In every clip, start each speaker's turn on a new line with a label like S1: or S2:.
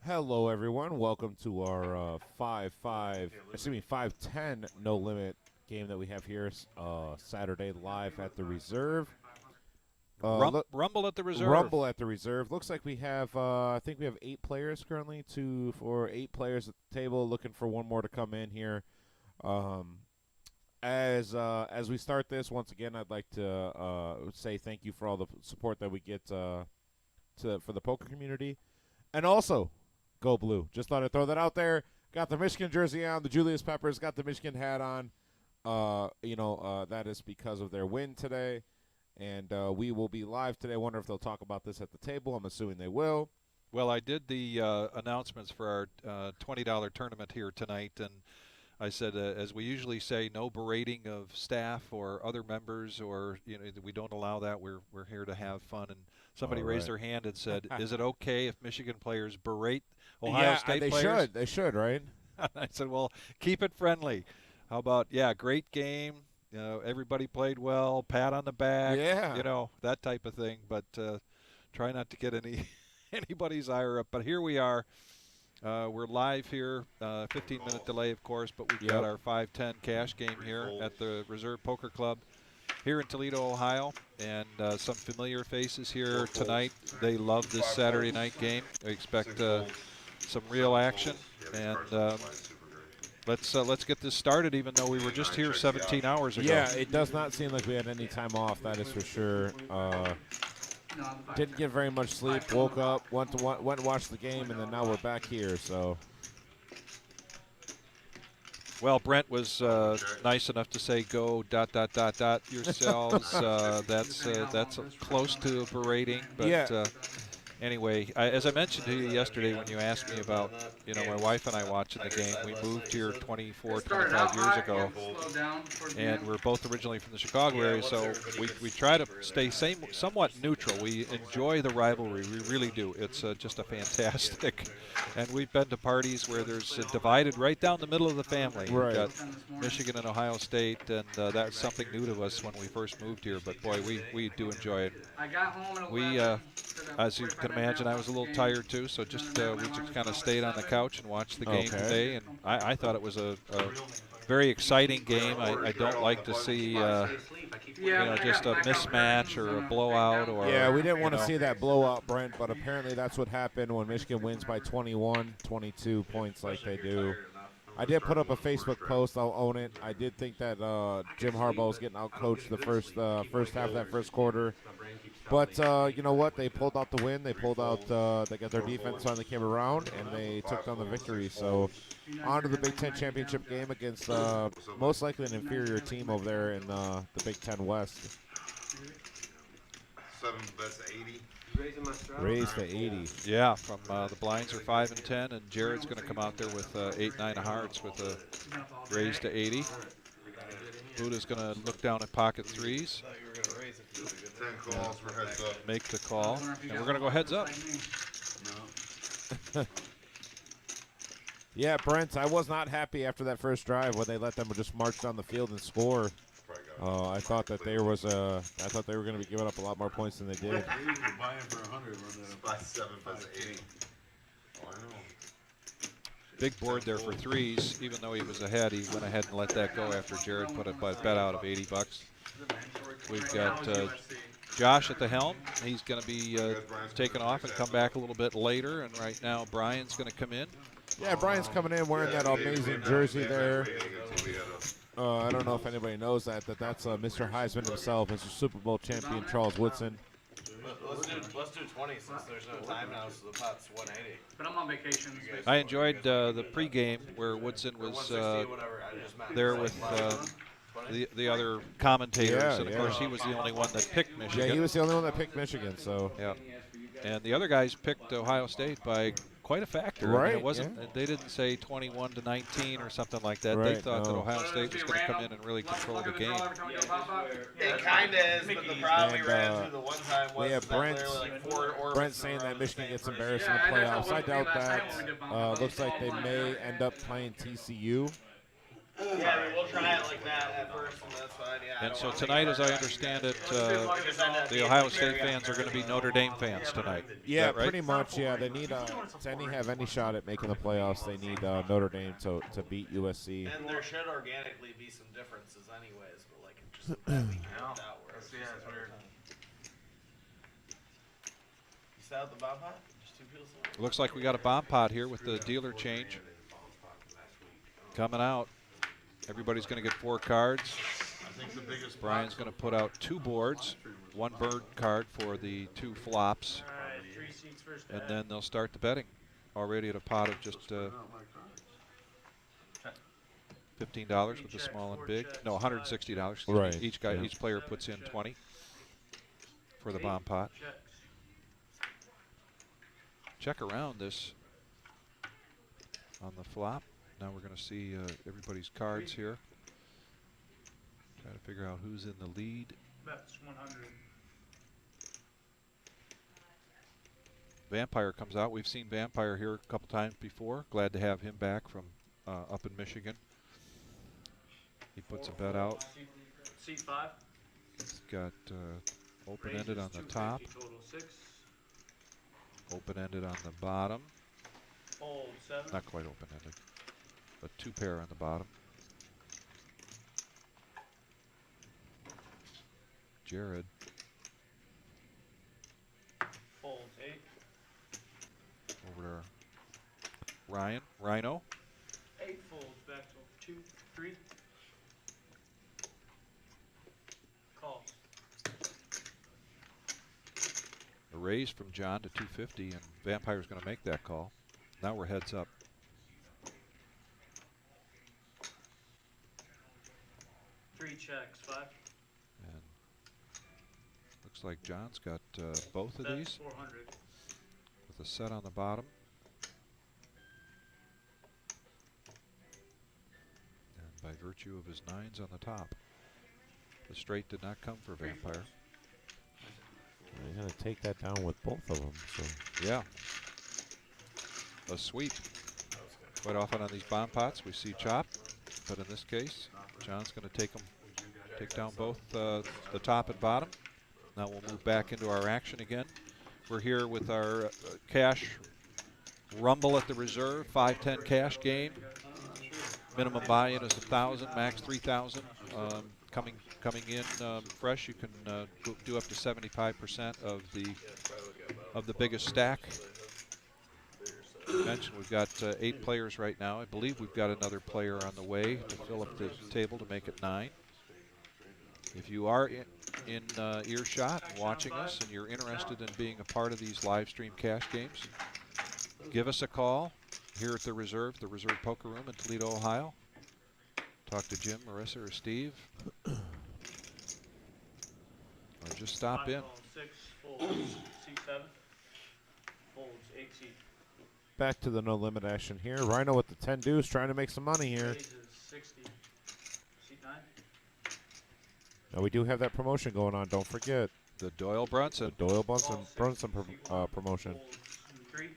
S1: Hello, everyone. Welcome to our 5-10 no limit game that we have here Saturday live at the Reserve.
S2: Rumble at the Reserve.
S1: Rumble at the Reserve. Looks like we have, I think we have 8 players currently. 8 players at the table. Looking for one more to come in here. As we start this, once again, I'd like to say thank you for all the support that we get for the poker community, and also go blue. Just thought I'd throw that out there. Got the Michigan jersey on. The Julius Peppers got the Michigan hat on. That is because of their win today. And we will be live today. I wonder if they'll talk about this at the table. I'm assuming they will.
S2: Well, I did the announcements for our $20 tournament here tonight, and I said, as we usually say, no berating of staff or other members, or we don't allow that. We're here to have fun. And somebody raised their hand and said, "Is it okay if Michigan players berate Ohio State players?"
S1: They should, right?
S2: I said, "Well, keep it friendly. How about great game? Everybody played well. Pat on the back. That type of thing. But try not to get anybody's ire up. But here we are. We're live here, 15-minute delay, of course, but we've got our 5-10 cash game here at the Reserve Poker Club here in Toledo, Ohio, and some familiar faces here tonight. They love this Saturday night game. They expect some real action, and let's get this started, even though we were just here 17 hours ago.
S1: Yeah, it does not seem like we had any time off, that is for sure. Didn't get very much sleep. Woke up, went and watched the game, and then now we're back here. So,
S2: well, Brent was nice enough to say, "Go ... yourselves." That's close to a berating, but anyway, as I mentioned to you yesterday when you asked me about, my wife and I watching the game, we moved here 25 years ago, and we're both originally from the Chicago area, so we try to stay somewhat neutral. We enjoy the rivalry. We really do. It's just a fantastic, and we've been to parties where there's divided right down the middle of the family.
S1: Right.
S2: We've got Michigan and Ohio State, and that's something new to us when we first moved here, but boy, we do enjoy it. We, as you can imagine, I was a little tired too, so we just kind of stayed on the couch and watched the game today, and I thought it was a very exciting game. I don't like to see just a mismatch or a blowout.
S1: We didn't want to see that blowout, Brent, but apparently that's what happened when Michigan wins by 21, 22 points like they do. I did put up a Facebook post. I'll own it. I did think that Jim Harbaugh was getting outcoached the first half of that first quarter. But you know what? They pulled out the win. They pulled out. They got their defense finally came around, and they took down the victory. So on to the Big Ten championship game against most likely an inferior team over there in the Big Ten West.
S3: 7 bets 80.
S1: Raised to 80.
S2: Yeah, from the blinds are 5 and 10, and Jared's going to come out there with 8-9 of hearts with a raise to 80. Buddha's going to look down at pocket threes.
S3: 10 calls for heads up.
S2: Make the call, and we're going to go heads up.
S1: Yeah, Brent, I was not happy after that first drive when they let them just march down the field and score. I thought that they were going to be giving up a lot more points than they did.
S3: By 7 bets 80. Oh, I know.
S2: Big board there for threes. Even though he was ahead, he went ahead and let that go after Jared put a bet out of $80. We've got Josh at the helm. He's going to be taken off and come back a little bit later. And right now, Brian's going to come in.
S1: Yeah, Brian's coming in wearing that amazing jersey there. I don't know if anybody knows that's Mr. Heisman himself, Mr. Super Bowl champion Charles Woodson.
S4: Let's do 20 since there's no time now, so the pot's 180. But I'm on vacation.
S2: I enjoyed the pregame where Woodson was there with the other commentators, and of course he was the only one that picked Michigan.
S1: Yeah, he was the only one that picked Michigan. So
S2: yeah, and the other guys picked Ohio State by quite a factor.
S1: Right.
S2: I mean, it wasn't. Yeah. They didn't say 21-19 or something like that.
S1: Right,
S2: they thought that Ohio State was going to come in and really control the game.
S4: It kind of is, but the problem we ran into the one time was
S1: Brent saying that Michigan gets embarrassed in the playoffs. I doubt that. Looks like they may end up playing TCU.
S4: Yeah, I mean, we'll try it like that at first, and that's fine. Yeah.
S2: And so tonight, as I understand it, the Ohio State fans are going to be Notre Dame fans tonight.
S1: Yeah,
S2: right?
S1: pretty much. Yeah, they need to have any shot at making the playoffs. They need Notre Dame to beat USC.
S4: And there should organically be some differences, anyways. But like, it just that week worked out where it's just weird. You set out the bomb pot? Just 2 people.
S2: It looks like we got a bomb pot here with the dealer change coming out. Everybody's going to get 4 cards. Brian's going to put out 2 boards, 1 bird card for the 2 flops. And then they'll start the betting. Already at a pot of just $15 with the small and big. No, $160.
S1: Right.
S2: Each player puts in 20 for the bomb pot. Check around this on the flop. Now we're going to see everybody's cards here. Try to figure out who's in the lead.
S5: Bets 100.
S2: Vampire comes out. We've seen Vampire here a couple times before. Glad to have him back from up in Michigan. He puts a bet out.
S5: Seat 5.
S2: He's got open-ended on the top.
S5: Total 6.
S2: Open-ended on the bottom.
S5: Fold 7.
S2: Not quite open-ended, but 2 pair on the bottom. Jared.
S5: Fold 8.
S2: Over to Ryan. Rhino.
S5: 8 folds back to 2, 3. Call.
S2: A raise from John to 250, and Vampire's going to make that call. Now we're heads up.
S5: Three checks, 5.
S2: And looks like John's got both of
S5: That's
S2: these
S5: 400.
S2: with a set on the bottom. And by virtue of his 9s on the top, the straight did not come for Vampire.
S1: He's going to take that down with both of them. So
S2: Yeah. A sweep. Quite often on these bomb pots we see chop, but in this case, John's going to take down both the top and bottom. Now we'll move back into our action again. We're here with our cash rumble at the reserve, 5-10 cash game. Minimum buy-in is 1,000, max 3,000. Coming in fresh, you can do up to 75% of the biggest stack. Mentioned we've got 8 players right now. I believe we've got another player on the way to fill up the table to make it 9. If you are in earshot watching us and you're interested in being a part of these live stream cash games, give us a call here at the Reserve Poker Room in Toledo, Ohio. Talk to Jim, Marissa, or Steve. Or just stop in.
S5: 6 folds, seat 7. Folds 8 seat.
S1: back to the no limit action here. Rhino with the 10 deuce trying to make some money here.
S5: Raises 60. Seat 9.
S1: Now we do have that promotion going on. Don't forget
S2: The Doyle Brunson.
S1: the Doyle Brunson promotion.
S5: Folds 3.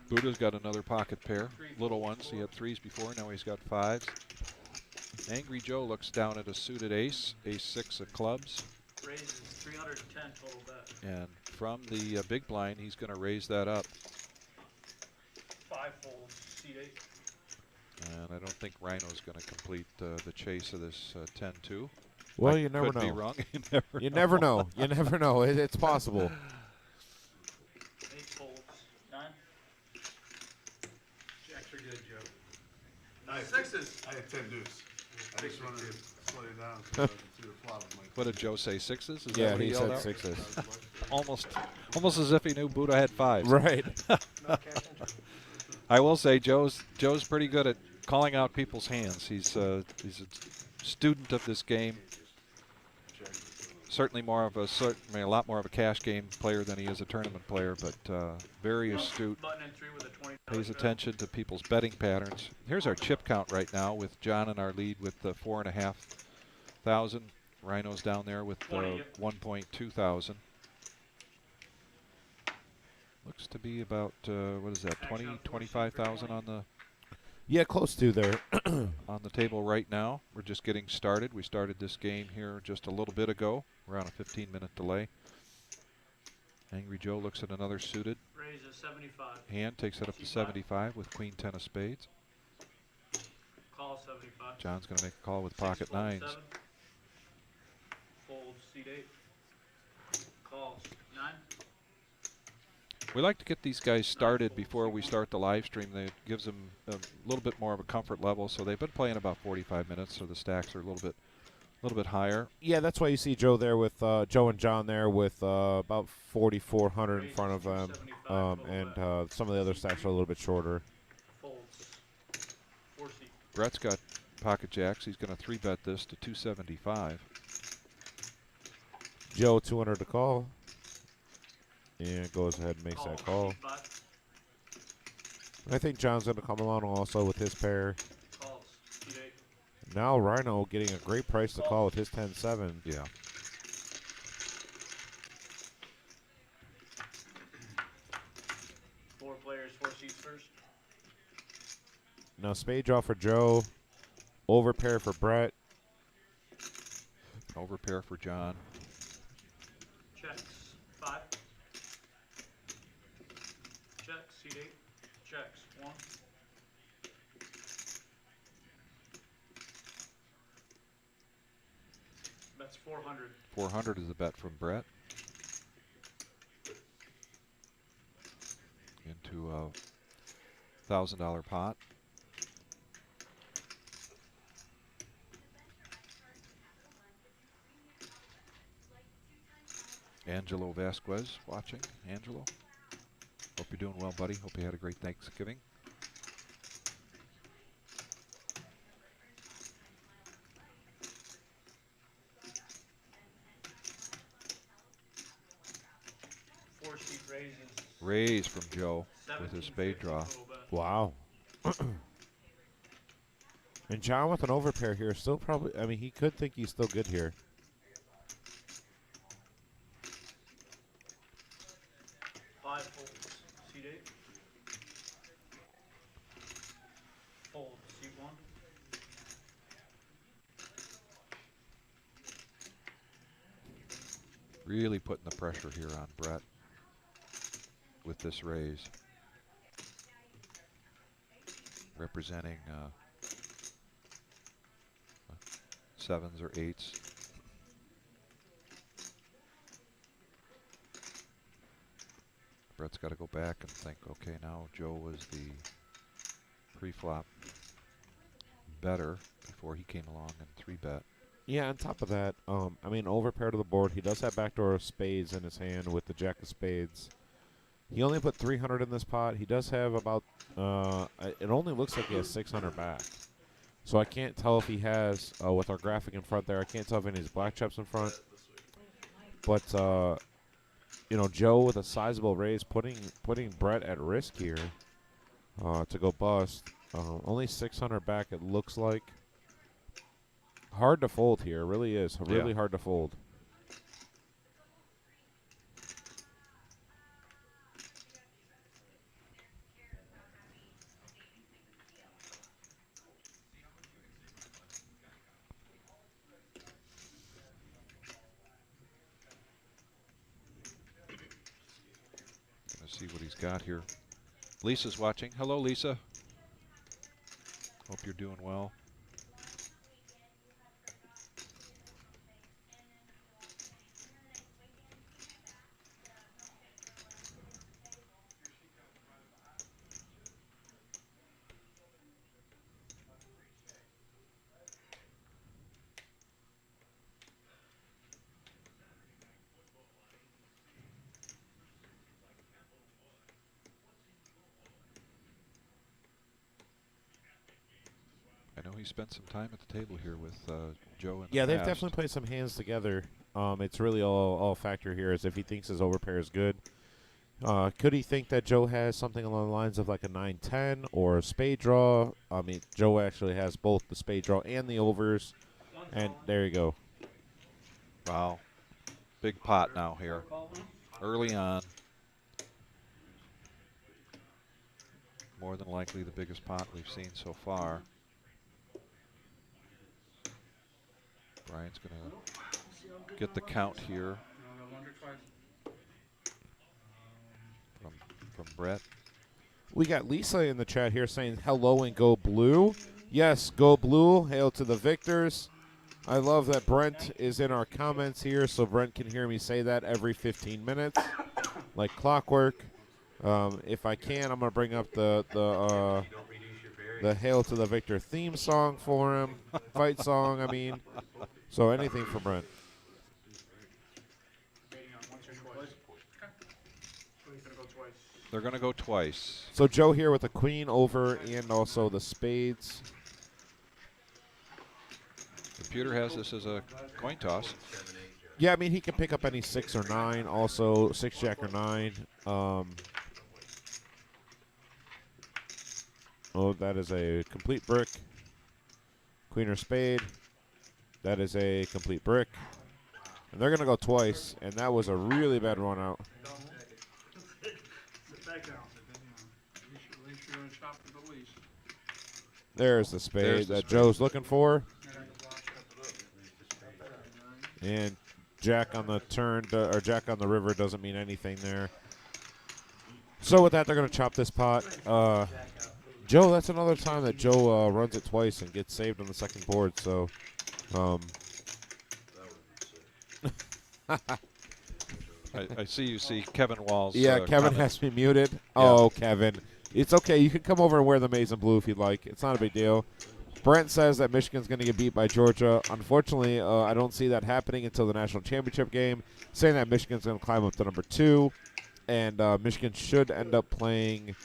S2: Buddha's got another pocket pair. Little ones. He had 3s before. Now he's got 5s. Angry Joe looks down at a suited ace. Ace-6 of clubs.
S5: Raises 310 total bet.
S2: And from the big blind, he's going to raise that up.
S5: 5 folds, seat 8.
S2: And I don't think Rhino's going to complete the chase of this 10-2.
S1: Well, you never
S2: Could be
S1: know.
S2: wrong.
S1: You never know. You never know. It's possible.
S5: 8 folds, 9.
S3: Jacks are good, Joe.
S5: Sixes.
S3: I had 10 deuce. I just wanted to slow you down so I could see the flop.
S2: What did Joe say? 6s? Is that
S1: Yeah,
S2: what
S1: he
S2: yelled
S1: said
S2: out?
S1: 6s.
S2: Almost as if he knew Buddha had 5s.
S1: Right.
S2: I will say Joe's pretty good at calling out people's hands. He's a student of this game. Certainly a lot more of a cash game player than he is a tournament player, but very astute.
S5: Button in 3 with a 20.
S2: Pays attention to people's betting patterns. Here's our chip count right now with John in our lead with 4,500. Rhino's down there with 1.2 thousand. Looks to be about, what is that, 25,000 on the
S1: Yeah, close to there.
S2: On the table right now. We're just getting started. We started this game here just a little bit ago. We're on a 15-minute delay. Angry Joe looks at another suited
S5: Raise is 75.
S2: hand, takes it up to 75 with queen 10 of spades.
S5: Call 75.
S2: John's going to make a call with
S5: Six
S2: pocket
S5: folds,
S2: nines.
S5: 7. Folds, seat 8. Calls 9.
S2: We like to get these guys started before we start the live stream. That gives them a little bit more of a comfort level. So they've been playing about 45 minutes, so the stacks are a little bit higher.
S1: Yeah, that's why you see Joe there with Joe and John there with about 4,400 in front of them, and some of the other stacks are a little bit shorter.
S5: Folds. 4 seat.
S2: Brett's got pocket jacks. He's going to 3-bet this to 275.
S1: Joe 200 to call, and goes ahead and makes that call.
S5: Seat 5.
S1: I think John's going to come along also with his pair.
S5: Calls. Seat 8.
S1: Now Rhino getting a great price to call with his 10-7.
S2: Yeah.
S5: Four players, 4 seats first.
S1: Now spade draw for Joe, over pair for Brett.
S2: Over pair for John.
S5: Checks. 5. Checks. Seat 8. Checks. 1. That's 400.
S2: 400 is the bet from Brett. Into a $1,000 pot. Angelo Vasquez watching. Angelo, hope you're doing well, buddy. Hope you had a great Thanksgiving.
S5: Four seat raises.
S2: Raise from Joe with his spade
S5: 1750
S2: draw.
S5: total bet.
S1: Wow. And John with an overpair here still probably, I mean, he could think he's still good here.
S5: Five folds. Seat 8. Fold. Seat 1.
S2: Really putting the pressure here on Brett with this raise. Representing sevens or eights. Brett's got to go back and think, okay, now Joe was the pre-flop better before he came along and 3-bet.
S1: Yeah, on top of that, I mean, overpair to the board. He does have backdoor spades in his hand with the jack of spades. He only put 300 in this pot. He does have about, it only looks like he has 600 back. So I can't tell if he has, with our graphic in front there, I can't tell if any of his black chips in front. But, you know, Joe with a sizable raise, putting Brett at risk here to go bust. Only 600 back, it looks like. Hard to fold here, really is. Really hard to fold.
S2: Gonna see what he's got here. Lisa's watching. Hello, Lisa. Hope you're doing well. I know he spent some time at the table here with Joe in the
S1: They've
S2: past.
S1: definitely played some hands together. It's really all factor here is if he thinks his overpair is good. Could he think that Joe has something along the lines of like a 9-10 or a spade draw? I mean, Joe actually has both the spade draw and the overs. And there you go.
S2: Wow. Big pot now here. Early on. more than likely the biggest pot we've seen so far. Brian's going to get the count here from Brett.
S1: We got Lisa in the chat here saying hello and go blue. Yes, go blue. Hail to the victors. I love that Brent is in our comments here, so Brent can hear me say that every 15 minutes, like clockwork. If I can, I'm gonna bring up the hail to the victor theme song for him, fight song. I mean, so anything for Brent.
S2: They're going to go twice.
S1: So Joe here with the queen over and also the spades.
S2: Computer has this as a coin toss.
S1: Yeah, I mean, he can pick up any 6 or 9, also 6, jack, or 9. Oh, that is a complete brick. Queen or spade. That is a complete brick. And they're going to go twice, and that was a really bad run out. There's the spade that Joe's looking for. And jack on the turn, or jack on the river doesn't mean anything there. So with that, they're going to chop this pot. Joe, that's another time that Joe runs it twice and gets saved on the second board. So,
S2: I see Kevin Walls.
S1: Yeah, Kevin has me muted. Yeah. Oh, Kevin. It's okay. You can come over and wear the maize and blue if you'd like. It's not a big deal. Brent says that Michigan's going to get beat by Georgia. Unfortunately, I don't see that happening until the national championship game, saying that Michigan's going to climb up to number 2, and Michigan should end up playing,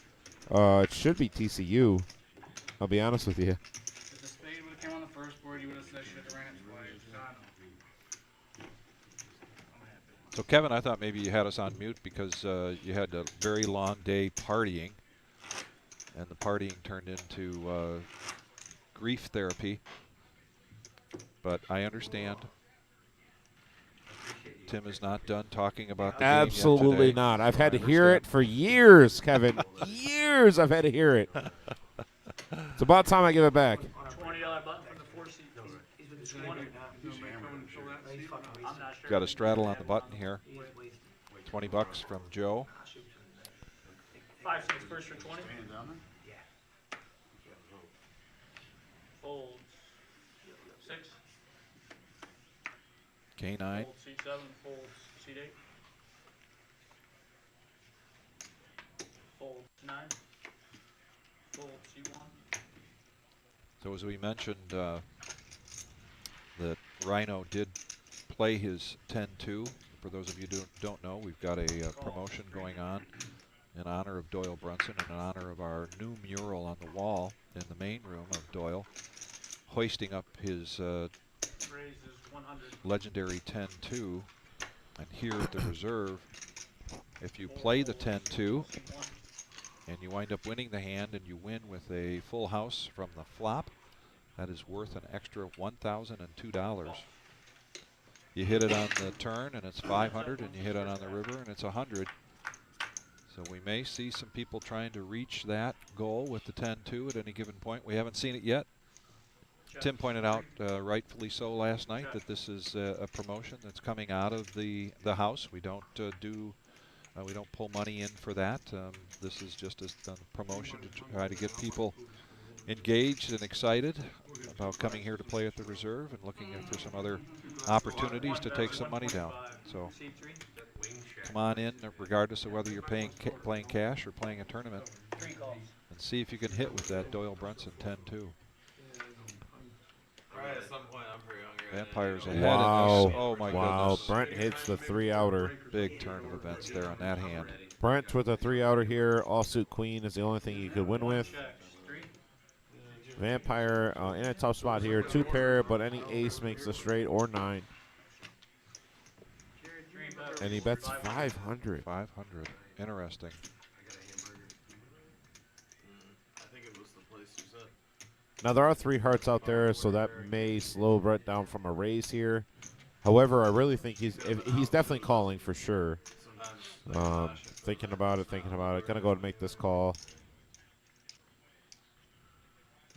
S1: it should be TCU. I'll be honest with you.
S6: If the spade would have came on the first board, you would have said should have ran it twice.
S2: So, Kevin, I thought maybe you had us on mute because you had a very long day partying, and the partying turned into grief therapy. But I understand. Tim is not done talking about the
S1: Absolutely
S2: game yet today.
S1: not. I've had to hear it for years, Kevin. Years I've had to hear it. It's about time I give it back.
S5: $20 button from the 4 seat. He's with the 20. I'm not sure.
S2: Got a straddle on the button here. $20 from Joe.
S5: 5 6 first for 20. Folds 6.
S2: K9.
S5: Fold seat 7. Folds seat 8. Fold 9. Fold seat 1.
S2: So as we mentioned, that Rhino did play his 10-2. For those of you who don't know, we've got a promotion going on in honor of Doyle Brunson and in honor of our new mural on the wall in the main room of Doyle, hoisting up his legendary 10-2. And here at the reserve, if you play the 10-2 and you wind up winning the hand and you win with a full house from the flop, that is worth an extra $1,002. You hit it on the turn and it's 500, and you hit it on the river and it's 100. So we may see some people trying to reach that goal with the 10-2 at any given point. We haven't seen it yet. Tim pointed out, rightfully so, last night that this is a promotion that's coming out of the house. We don't we don't pull money in for that. This is just a promotion to try to get people engaged and excited about coming here to play at the reserve and looking for some other opportunities to take some money down. So come on in, regardless of whether you're playing cash or playing a tournament, and see if you can hit with that Doyle Brunson 10-2.
S3: Right, at some point I'm pretty hungry.
S2: Vampires ahead.
S1: Wow.
S2: In this. Oh, my goodness.
S1: Brent hits the 3-outer.
S2: Big turn of events there on that hand.
S1: Brent with a 3-outer here. Offsuit queen is the only thing he could win with. Vampire in a tough spot here. 2 pair, but any ace makes a straight or 9. And he bets 500.
S2: 500. Interesting.
S3: I think it was the place you said.
S1: Now, there are 3 hearts out there, so that may slow Brett down from a raise here. However, I really think he's definitely calling for sure. Thinking about it. Going to go and make this call.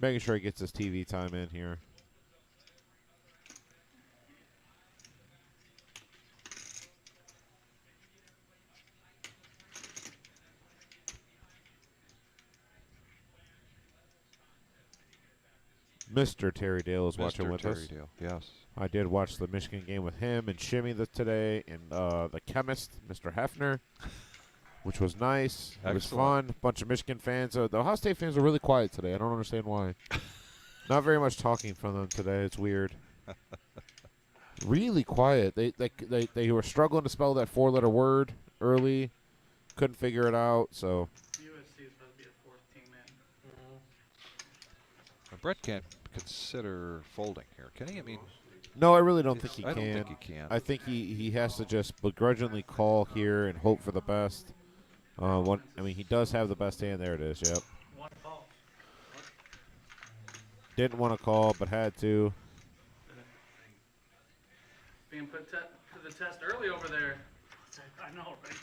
S1: Making sure he gets his TV time in here. Mr. Terry Dale is watching with us.
S2: Mr. Terry Dale, yes.
S1: I did watch the Michigan game with him and Shimmy today, and the chemist, Mr. Hefner, which was nice. It was fun. A bunch of Michigan fans. The Ohio State fans are really quiet today. I don't understand why. Not very much talking from them today. It's weird. Really quiet. They were struggling to spell that 4-letter word early. Couldn't figure it out. So
S6: USC is supposed to be a fourth team in.
S2: Brett can't consider folding here, can he? I mean,
S1: no, I really don't think he can.
S2: I don't think he can.
S1: I think he has to just begrudgingly call here and hope for the best. I mean, he does have the best hand. There it is. Yep.
S5: One call.
S1: Didn't want to call, but had to.
S6: Being put to the test early over there.
S5: I know, right?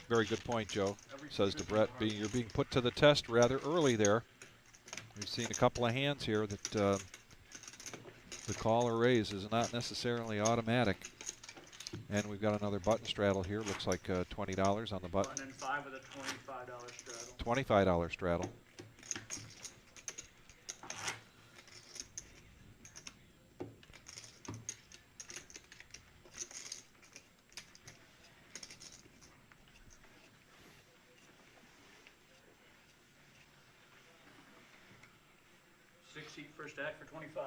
S2: Very good point, Joe. Says to Brett, you're being put to the test rather early there. We've seen a couple of hands here that the call or raise is not necessarily automatic. And we've got another button straddle here. Looks like $20 on the button.
S5: 1 and 5 with a $25 straddle.
S2: $25 straddle.
S5: Seat first act for 25.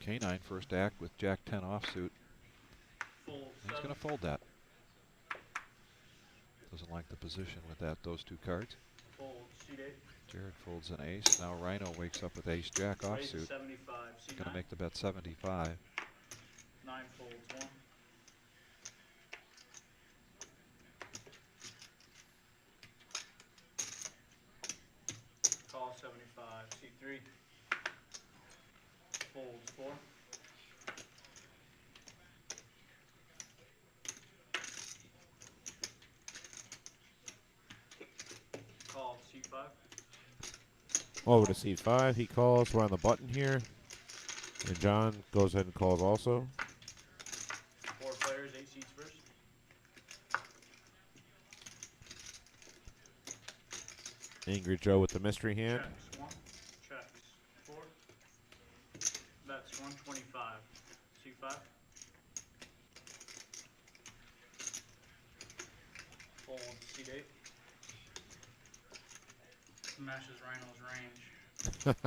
S2: K9 first act with Jack 10 offsuit.
S5: Fold.
S2: He's going to fold that. Doesn't like the position with those two cards.
S5: Fold. Seat 8.
S2: Jared folds an ace. Now Rhino wakes up with ace Jack
S5: Raise
S2: offsuit.
S5: 75. Seat
S2: Going
S5: 9.
S2: to make the bet 75.
S5: 9 folds. 1. Call 75. Seat 3. Folds 4. Call C5.
S1: Over to C5. He calls. We're on the button here. And John goes ahead and calls also.
S5: 4 players, 8 seats first.
S1: Angry Joe with the mystery hand.
S5: Checks 1. Checks 4. Bets 125. C5. Fold C8.
S6: Smashes Rhino's range.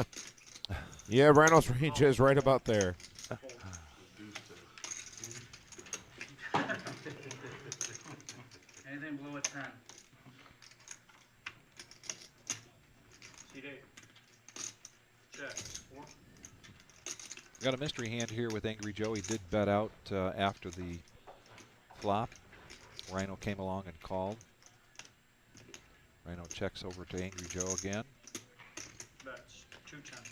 S1: Yeah, Rhino's range is right about there.
S5: Fold.
S6: Anything below a 10.
S5: C8. Checks 4.
S2: Got a mystery hand here with Angry Joe. He did bet out after the flop. Rhino came along and called. Rhino checks over to Angry Joe again.
S5: Bets 210.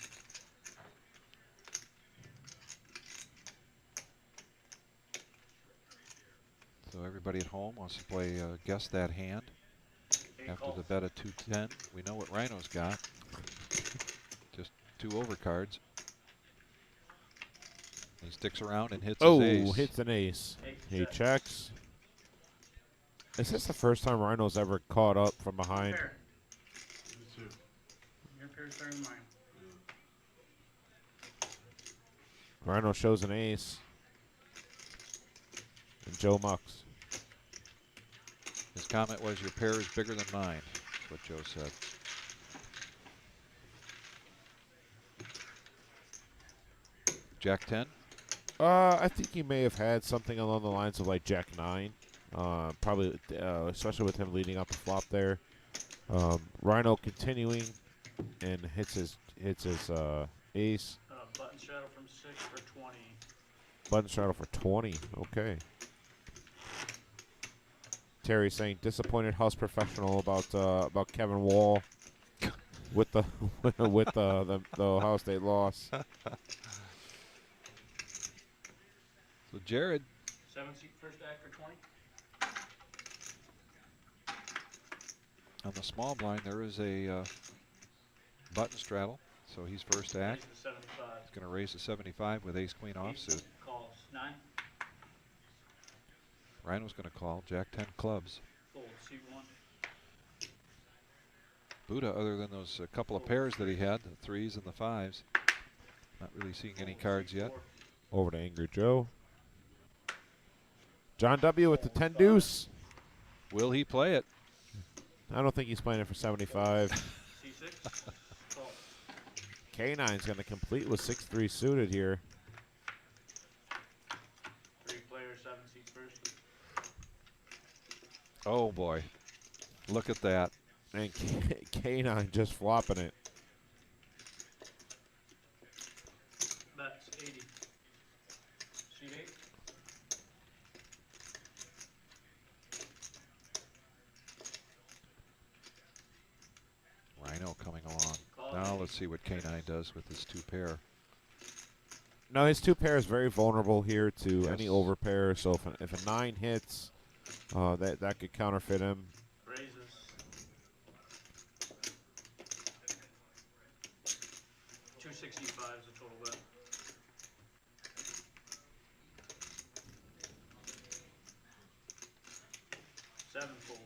S2: So everybody at home wants to play guess that hand.
S5: 8
S2: After
S5: calls.
S2: the bet of 210, we know what Rhino's got. Just 2 overcards. He sticks around and hits his ace.
S1: Hits an ace.
S5: 8
S1: He
S5: checks.
S1: checks. Is this the first time Rhino's ever caught up from behind?
S6: Pair. Your pair's better than mine.
S1: Rhino shows an ace. And Joe mucks.
S2: His comment was, your pair is bigger than mine. That's what Joe said. Jack 10.
S1: I think he may have had something along the lines of like Jack 9. Probably, especially with him leading up the flop there. Rhino continuing and hits his ace.
S5: Button straddle from 6 for 20.
S1: Button straddle for 20. Okay. Terry saying disappointed house professional about Kevin Wall with the with the Ohio State loss.
S2: So Jared,
S5: 7 seat first act for 20.
S2: on the small blind, there is a button straddle, so he's first act.
S5: Raise to 75.
S2: He's going to raise to 75 with ace queen offsuit.
S5: Calls 9.
S2: Rhino's going to call Jack 10 clubs.
S5: Fold C1.
S2: Buddha, other than those couple of pairs that he had, the 3s and the 5s, not really seeing any cards yet.
S1: Over to Angry Joe. John W. with the 10 deuce.
S2: Will he play it?
S1: I don't think he's playing it for 75.
S5: C6. Call.
S1: K9's going to complete with 6-3 suited here.
S5: 3 players, 7 seats first.
S2: Oh boy, look at that.
S1: And K9 just flopping it.
S5: Bets 80. C8.
S2: Rhino coming along.
S5: Call.
S2: Now let's see what K9 does with his 2 pair.
S1: No, his 2 pair is very vulnerable here to
S2: Yes.
S1: any overpair. So if a 9 hits, that could counterfeit him.
S5: Raises. 265 is the total bet. Seven folds.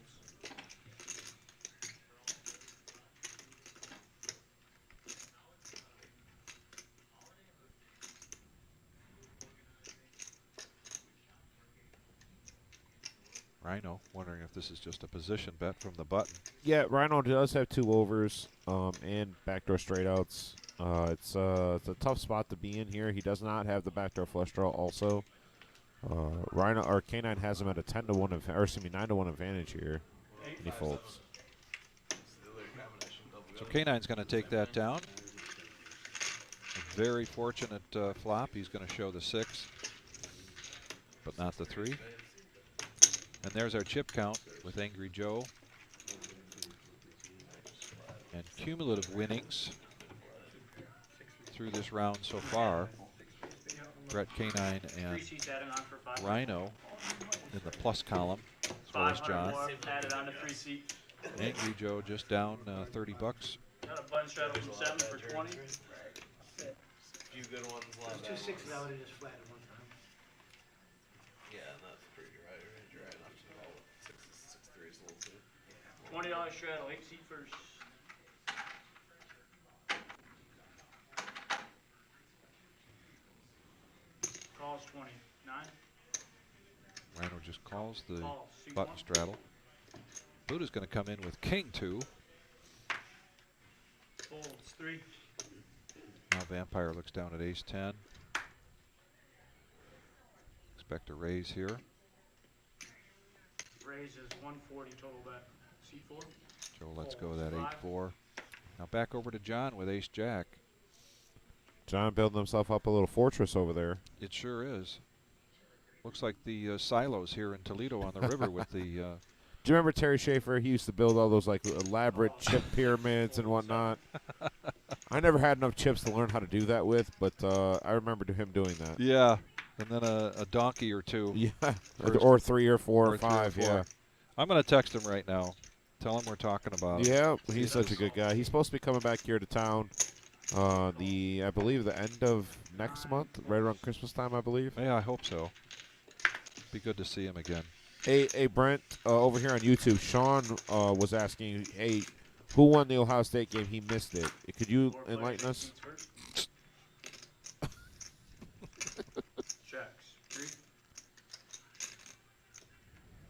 S2: Rhino wondering if this is just a position bet from the button.
S1: Yeah, Rhino does have 2 overs and backdoor straight outs. It's a tough spot to be in here. He does not have the backdoor flush draw also. Rhino or K9 has him at a 10-1 or excuse me 9-1 advantage here. And he folds.
S2: So K9's going to take that down. A very fortunate flop. He's going to show the 6, but not the 3. And there's our chip count with Angry Joe. And cumulative winnings through this round so far. Brett K9
S5: Three
S2: and
S5: seats added on for 500.
S2: Rhino in the plus column, as well as
S5: 500
S2: John.
S5: more added on to 3 seats.
S2: Angry Joe just down 30 bucks.
S5: Got a button straddle from 7 for 20.
S4: Few good ones left.
S7: 2 6s I would have just flattened one time.
S4: Yeah, that's pretty right. You're right. Not too all. 6 is a little too.
S5: $20 straddle, 8 seat first. Calls 20. 9.
S2: Rhino just calls the
S5: Calls. C1.
S2: button straddle. Buddha's going to come in with King 2.
S5: Folds 3.
S2: Now Vampire looks down at ace 10. Expect a raise here.
S5: Raises 140 total bet. C4.
S2: Joe lets go of that
S5: Five.
S2: 8-4. Now back over to John with ace jack.
S1: John building himself up a little fortress over there.
S2: It sure is. Looks like the silos here in Toledo on the river with the.
S1: Do you remember Terry Schaefer? He used to build all those like elaborate chip pyramids and whatnot. I never had enough chips to learn how to do that with, but I remember him doing that.
S2: Yeah, and then a donkey or 2.
S1: Yeah,
S2: First.
S1: or 3 or 4 or
S2: Or 3 or
S1: 5.
S2: 4.
S1: Yeah,
S2: I'm going to text him right now. Tell him we're talking about him.
S1: yeah. He's such a good guy. He's supposed to be coming back here to town. I believe the end of next month, right around Christmas time, I believe.
S2: Yeah, I hope so. Be good to see him again.
S1: Hey, Brent, over here on YouTube, Sean was asking, hey, who won the Ohio State game? He missed it. Could you
S5: 4 players,
S1: enlighten
S5: 8
S1: us?
S5: seats first. Checks. 3.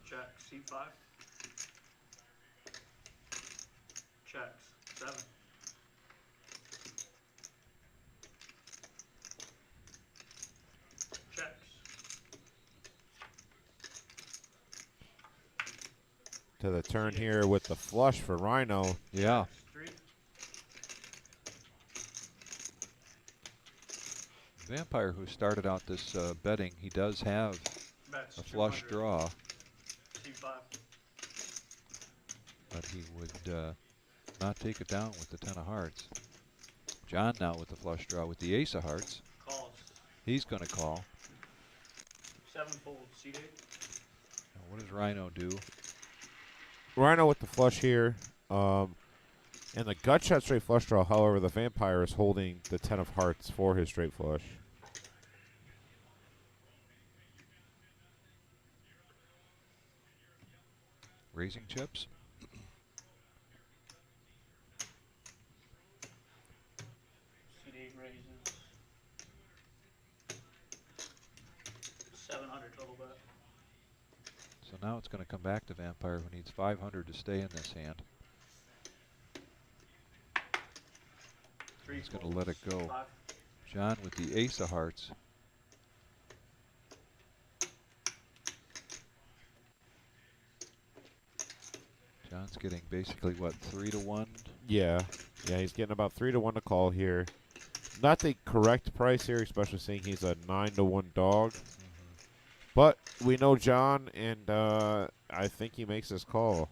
S5: Check. C5. Checks. 7. Checks.
S1: To the turn here with the flush for Rhino.
S2: Yeah.
S5: 3.
S2: Vampire, who started out this betting, he does have
S5: Bets.
S2: a flush
S5: 200.
S2: draw,
S5: C5.
S2: but he would not take it down with the 10 of hearts. John now with the flush draw with the ace of hearts.
S5: Calls.
S2: He's going to call.
S5: 7 folds. C8.
S2: Now what does Rhino do?
S1: Rhino with the flush here. And the gut shot straight flush draw, however, the vampire is holding the 10 of hearts for his straight flush.
S2: Raising chips.
S5: Seat 8 raises. 700 total bet.
S2: So now it's going to come back to Vampire, who needs 500 to stay in this hand. He's going to let it go.
S5: 5.
S2: John with the ace of hearts. John's getting basically, what, 3 to 1?
S1: Yeah. Yeah, he's getting about 3 to 1 to call here. Not the correct price here, especially seeing he's a 9 to 1 dog. But we know John, and I think he makes his call.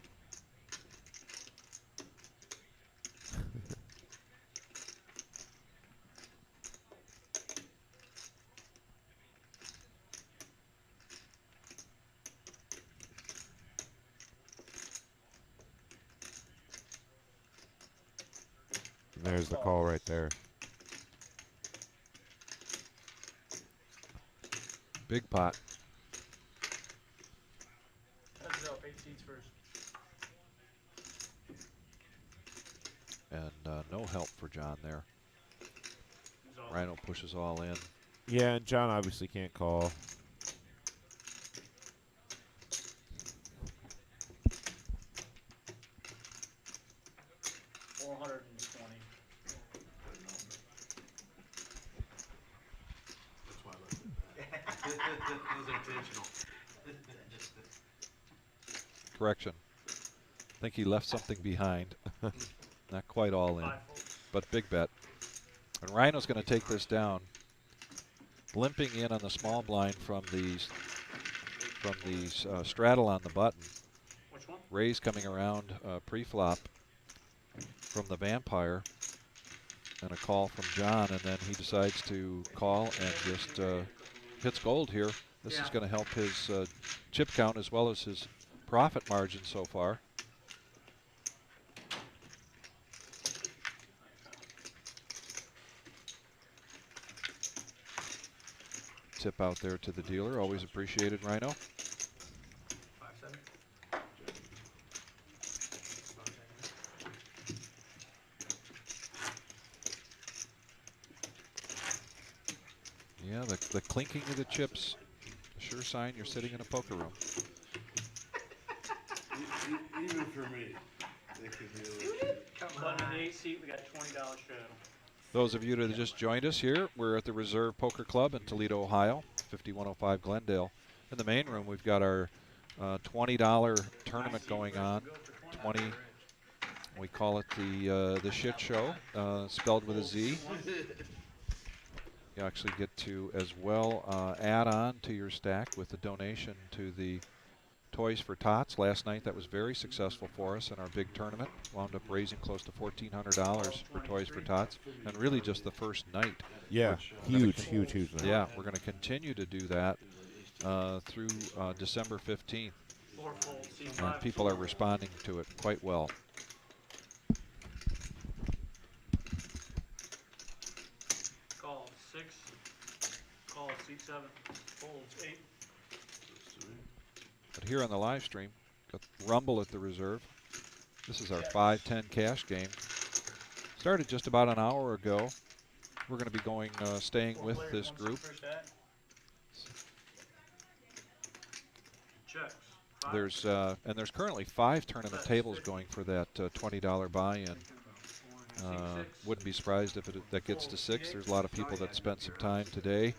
S1: And there's the call right there.
S2: Big pot.
S5: Heads up, 8 seats first.
S2: And no help for John there. Rhino pushes all in.
S1: Yeah, and John obviously can't call.
S3: That's why I left it. That was intentional.
S2: Correction. I think he left something behind. Not quite all in, but big bet. And Rhino's going to take this down. Limping in on the small blind from these straddle on the button.
S5: Which one?
S2: Raise coming around pre-flop from the Vampire. And a call from John, and then he decides to call and just hits gold here. This is going to help his chip count as well as his profit margin so far. Tip out there to the dealer. Always appreciated, Rhino.
S7: 5-7.
S2: Yeah, the clinking of the chips. A sure sign you're sitting in a poker room.
S3: Even for me, they could be a little.
S5: Button in the 8 seat, we got $20 shadow.
S2: Those of you that have just joined us here, we're at the Reserve Poker Club in Toledo, Ohio, 5105 Glendale. In the main room, we've got our $20 tournament going on. 20. We call it the shit show, spelled with a Z. You actually get to as well add on to your stack with the donation to the Toys for Tots. Last night that was very successful for us in our big tournament. Wound up raising close to $1,400 for Toys for Tots, and really just the first night.
S1: Yeah, huge night.
S2: Yeah, we're going to continue to do that through December 15th. And people are responding to it quite well.
S5: Call 6. Call seat 7. Folds 8.
S2: But here on the live stream, got Rumble at the Reserve. This is our 5-10 cash game. Started just about an hour ago. We're going to be going, staying with this group.
S5: Checks.
S2: There's currently 5 tournament tables going for that $20 buy-in. Wouldn't be surprised if that gets to 6. There's a lot of people that spent some time today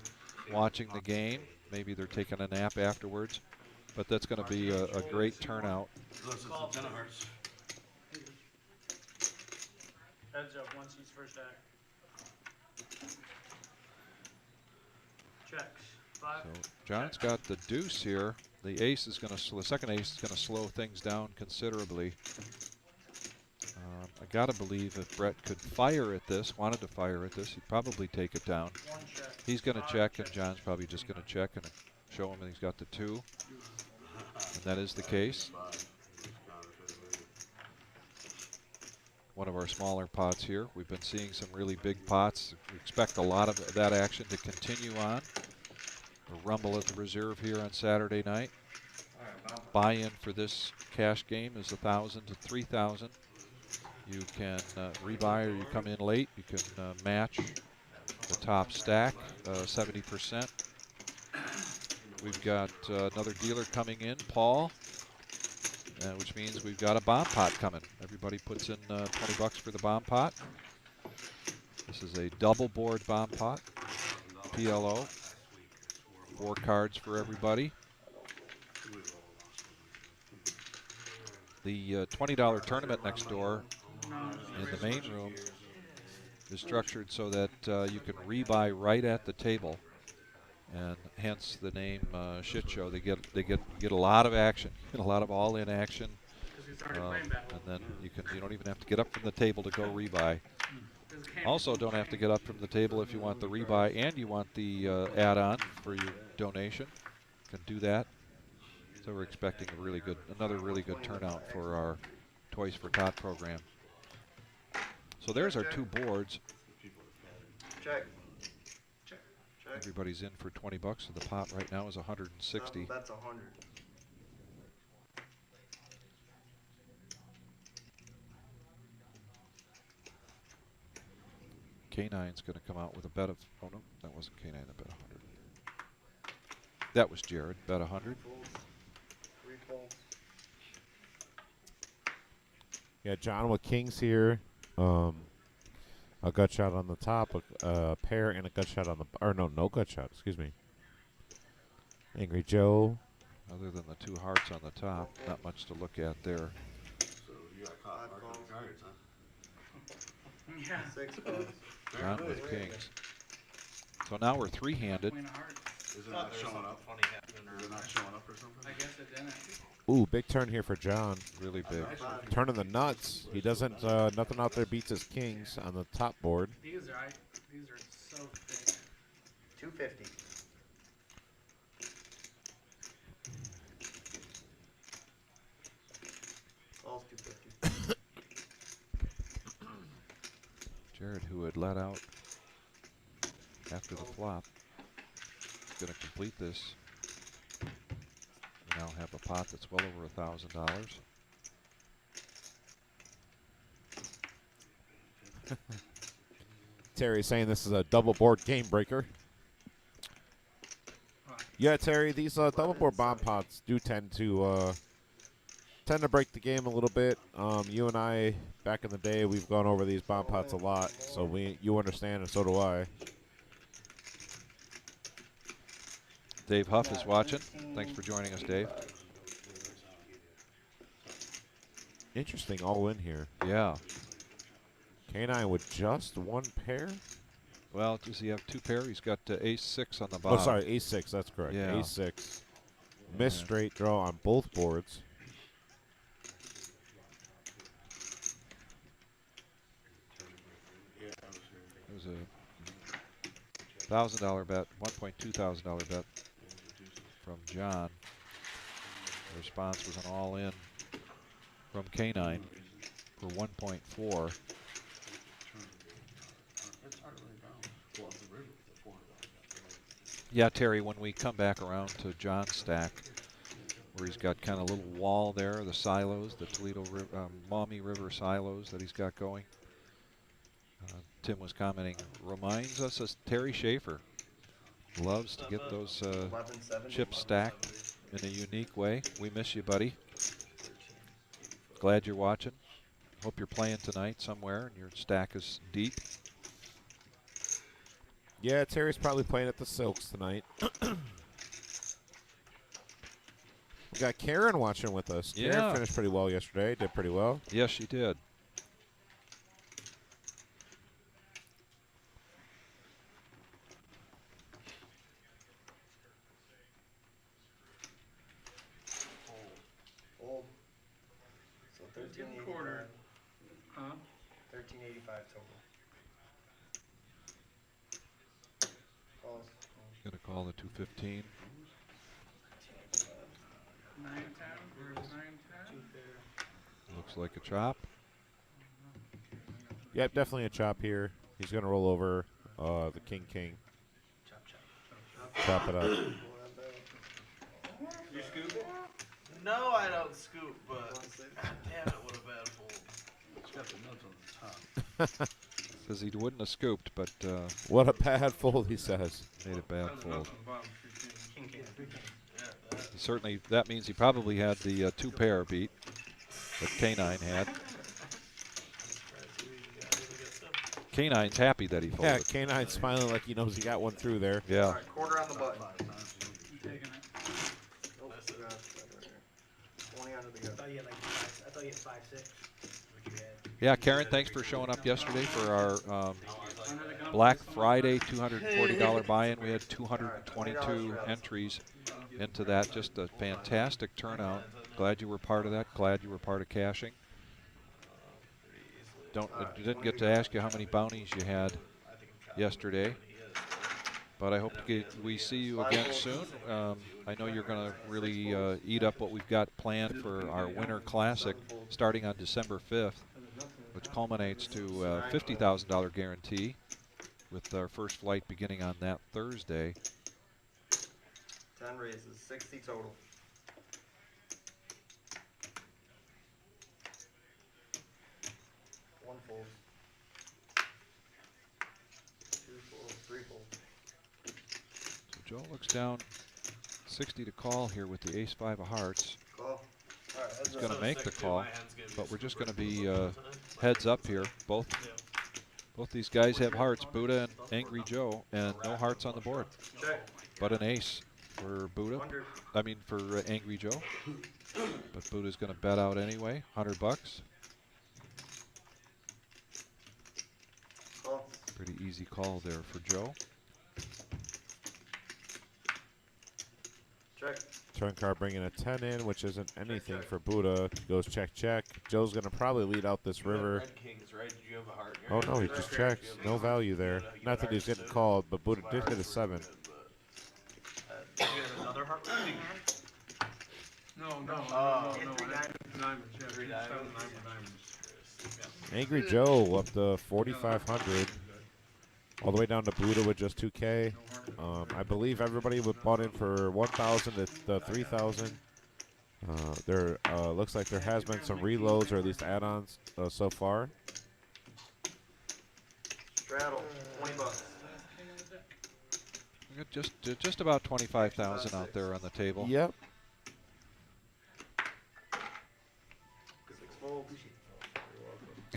S2: watching the game. Maybe they're taking a nap afterwards. But that's going to be a great turnout.
S3: Heads
S5: up, 1 seat's first act. Checks. 5.
S2: So John's got the deuce here. The ace is going to, the second ace is going to slow things down considerably. I got to believe if Brett could fire at this, wanted to fire at this, he'd probably take it down. He's going to check, and John's probably just going to check and show him that he's got the 2. And that is the case. one of our smaller pots here. We've been seeing some really big pots. We expect a lot of that action to continue on. The rumble at the reserve here on Saturday night. Buy-in for this cash game is $1,000 to $3,000. You can rebuy, or you come in late. You can match the top stack, 70%. We've got another dealer coming in, Paul, which means we've got a bomb pot coming. Everybody puts in 20 bucks for the bomb pot. This is a double board bomb pot, PLO. 4 cards for everybody. The $20 tournament next door in the main room is structured so that you can rebuy right at the table, and hence the name Shit Show. They get a lot of action, a lot of all-in action, and then you don't even have to get up from the table to go rebuy. Also, don't have to get up from the table if you want the rebuy and you want the add-on for your donation. You can do that. So we're expecting another really good turnout for our Toys for Tot program. So there's our 2 boards.
S8: Check.
S2: Everybody's in for 20 bucks. So the pot right now is 160.
S8: That's 100.
S2: K9's going to come out with a bet of, oh no, that wasn't K9 that bet 100. That was Jared, bet 100.
S8: 3 folds.
S1: Yeah, John with kings here. A gut shot on the top, a pair, and a gut shot on the, or no gut shot, excuse me. Angry Joe.
S2: Other than the 2 hearts on the top, not much to look at there.
S3: So you got caught marking the cards, huh?
S6: Yeah.
S8: 6 folds.
S2: John with kings. So now we're 3-handed.
S6: Queen of hearts.
S3: Is it not showing up?
S4: Funny happening.
S3: Is it not showing up or something?
S6: I guess it didn't.
S1: Ooh, big turn here for John.
S2: Really big.
S1: Turning the nuts. He doesn't, nothing out there beats his kings on the top board.
S6: These are so thick.
S8: 250. All's 250.
S2: Jared, who had let out after the flop, is going to complete this. We now have a pot that's well over $1,000.
S1: Terry saying this is a double board game breaker. Yeah, Terry, these double board bomb pots do tend to break the game a little bit. You and I, back in the day, we've gone over these bomb pots a lot, so you understand, and so do I.
S2: Dave Huff is watching. Thanks for joining us, Dave.
S1: Interesting, all in here.
S2: Yeah.
S1: K9 with just 1 pair.
S2: Well, does he have 2 pair? He's got ace-6 on the bottom.
S1: Oh, sorry, ace-6. That's correct.
S2: Yeah.
S1: Ace-6. Missed straight draw on both boards.
S2: It was a $1,000 bet, $1,200 bet from John. The response was an all-in from K9 for 1.4. Yeah, Terry, when we come back around to John's stack, where he's got kind of a little wall there, the silos, the Toledo Maumee River silos that he's got going. Tim was commenting, reminds us of Terry Schaefer. Loves to get those chips stacked in a unique way. We miss you, buddy. Glad you're watching. Hope you're playing tonight somewhere and your stack is deep.
S1: Yeah, Terry's probably playing at the Silks tonight. We got Karen watching with us.
S2: Yeah.
S1: Karen finished pretty well yesterday. Did pretty well.
S2: Yes, she did.
S8: Old. So
S6: quarter.
S8: 1385.
S6: Huh?
S8: 1385 total. Calls.
S2: Gonna call the 215.
S6: 910. Where's 910?
S2: Looks like a chop.
S1: Yep, definitely a chop here. He's going to roll over the king. Chop it up.
S6: You scoop it?
S4: No, I don't scoop, but damn it, what a bad fold.
S5: It's got the nuts on the top.
S2: Says he wouldn't have scooped, but
S1: What a bad fold, he says.
S2: made a bad fold.
S7: King, three king.
S4: Yeah, that.
S2: Certainly, that means he probably had the 2-pair beat that K9 had. K9's happy that he
S1: Yeah,
S2: folded.
S1: K9 smiling like he knows he got one through there.
S2: Yeah.
S8: All right, quarter on the button.
S6: You taking it?
S8: Oh, gosh, right there. 20 under the
S7: I
S8: gun.
S7: thought you had like five, I thought you had 5-6. What you had.
S2: Yeah, Karen, thanks for showing up yesterday for our
S6: Under the gun.
S2: Black Friday $240 buy-in. We had 222 entries into that. Just a fantastic turnout. Glad you were part of that. Glad you were part of cashing. Didn't get to ask you how many bounties you had yesterday, but I hope we see you again soon. I know you're going to really eat up what we've got planned for our Winter Classic starting on December 5th, which culminates to a $50,000 guarantee with our first flight beginning on that Thursday.
S8: 10 raises, 60 total. One fold. Two fold, three fold.
S2: So Joe looks down 60 to call here with the ace-5 of hearts.
S8: Call. All right,
S2: He's going to make the call, but we're just going to be heads up here. Both these guys have hearts, Buddha and Angry Joe, and no hearts on the board,
S8: check.
S2: but an ace for Buddha.
S8: 100.
S2: I mean for Angry Joe. But Buddha's going to bet out anyway, $100.
S8: Call.
S2: Pretty easy call there for Joe.
S8: Check.
S1: Turn card bringing a 10 in, which isn't anything for Buddha. Goes check. Joe's going to probably lead out this river.
S4: Red kings, right? Did you have a heart?
S1: Oh, no, he just checks. No value there. Not that he's getting called, but Buddha did hit a 7.
S4: Did you have another heart?
S6: No.
S5: Diamonds, yeah.
S4: Three
S5: Seven
S4: diamonds.
S5: diamonds.
S1: Angry Joe up to 4,500. All the way down to Buddha with just 2K. I believe everybody bought in for 1,000 to 3,000. There looks like there has been some reloads or at least add-ons so far.
S8: Straddle. $20.
S2: We got just about 25,000 out there on the table.
S1: Yep.
S8: 6 folds.
S4: I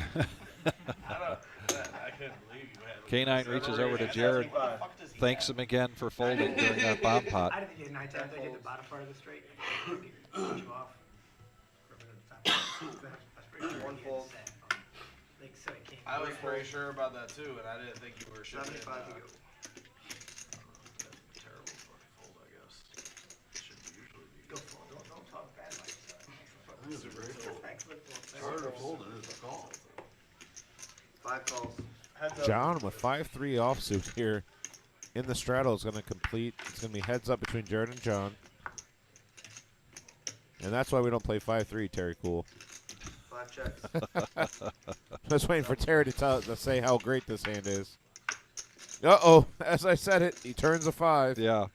S4: couldn't believe you had.
S2: K9 reaches over to Jared, thanks him again for folding during that bomb
S7: I
S2: pot.
S7: didn't think you had 9 times. I did the bottom part of the straight. Put you off. That's pretty sure
S8: One
S7: he had
S8: fold.
S7: set on, like, set of king.
S4: I was pretty sure about that too, and I didn't think you were shooting.
S8: 75 to go.
S4: Terrible fucking fold, I guess. Should usually be.
S7: Go fold. Don't talk bad like that.
S3: This is a great fold.
S7: Excellent fold.
S3: Harder folding is a call.
S8: 5 calls. Heads up.
S1: John with 5-3 offsuit here in the straddle is going to complete. It's going to be heads up between Jared and John. And that's why we don't play 5-3, Terry Cool.
S8: 5 checks.
S1: Just waiting for Terry to say how great this hand is. Uh-oh. As I said it, he turns a 5.
S2: Yeah.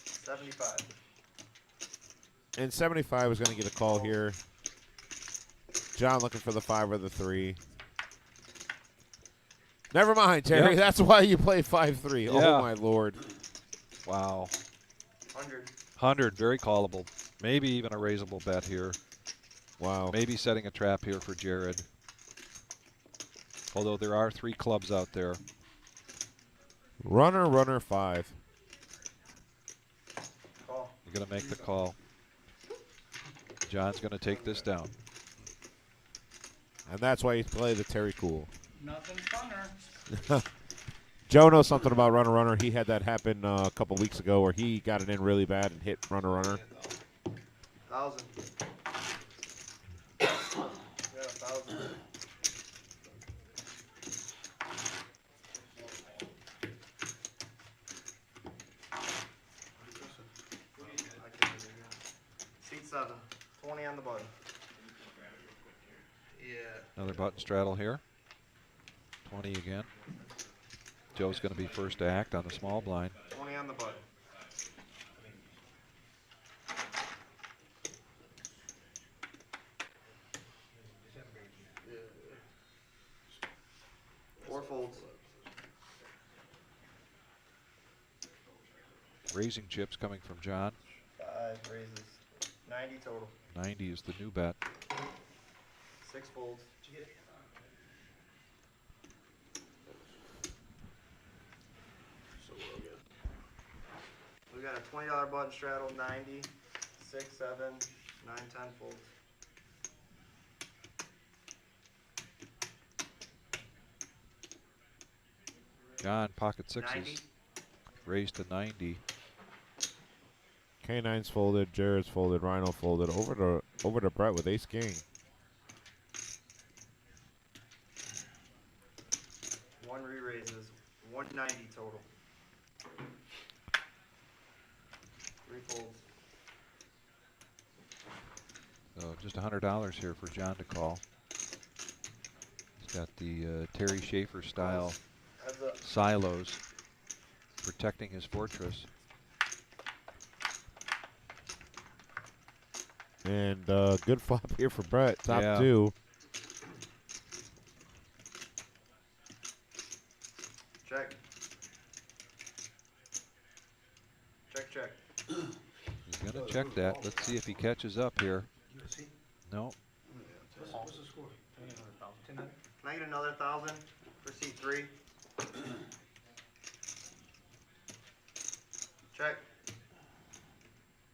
S8: 75.
S1: And 75 is going to get a call here. John looking for the 5 or the 3. Never mind, Terry.
S2: Yep.
S1: That's why you play 5-3.
S2: Yeah.
S1: Oh, my Lord.
S2: Wow.
S8: 100.
S2: 100, very callable. Maybe even a raisable bet here.
S1: Wow.
S2: Maybe setting a trap here for Jared. Although there are 3 clubs out there.
S1: Runner 5.
S8: Call.
S2: You're going to make the call. John's going to take this down.
S1: And that's why you play the Terry Cool.
S6: Nothing funner.
S1: Joe knows something about runner. He had that happen a couple weeks ago where he got it in really bad and hit runner.
S8: 1,000. Yeah, 1,000. Seat 7. 20 on the button.
S2: Another button straddle here. 20 again. Joe's going to be first to act on the small blind.
S8: 20 on the button. Four folds.
S2: Raising chips coming from John.
S8: 5 raises. 90 total.
S2: 90 is the new bet.
S8: 6 folds. We got a $20 button straddle, 90, 6, 7, 9, 10 folds.
S2: John, pocket sixes.
S8: 90.
S2: Raised to 90.
S1: K9's folded, Jared's folded, Rhino folded. Over to Brett with ace king.
S8: 1 re-raises, 190 total. 3 folds.
S2: So just $100 here for John to call. He's got the Terry Schaefer style
S8: Heads up.
S2: silos protecting his fortress.
S1: And good flop here for Brett. Top
S2: Yeah.
S1: 2.
S8: Check. Check, check.
S2: He's going to check that. Let's see if he catches up here. No.
S7: What's the score? Can I get
S8: Can I
S7: another 1,000?
S8: get another 1,000 for C3? Check.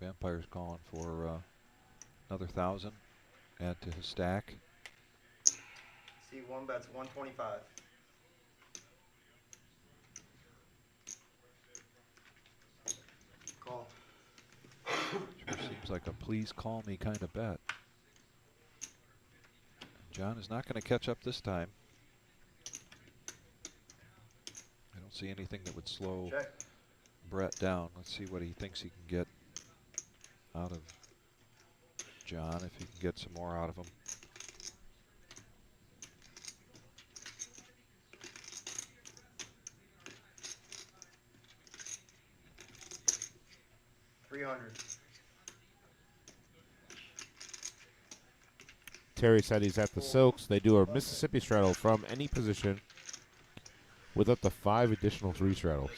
S2: Vampire's calling for another 1,000. Add to his stack.
S8: C1 bets 125. Call.
S2: Sure seems like a please call me kind of bet. John is not going to catch up this time. I don't see anything that would slow
S8: Check.
S2: Brett down. Let's see what he thinks he can get out of John, if he can get some more out of him.
S8: $300.
S1: Terry said he's at the Silks. They do a Mississippi straddle from any position with up to 5 additional re-straddles.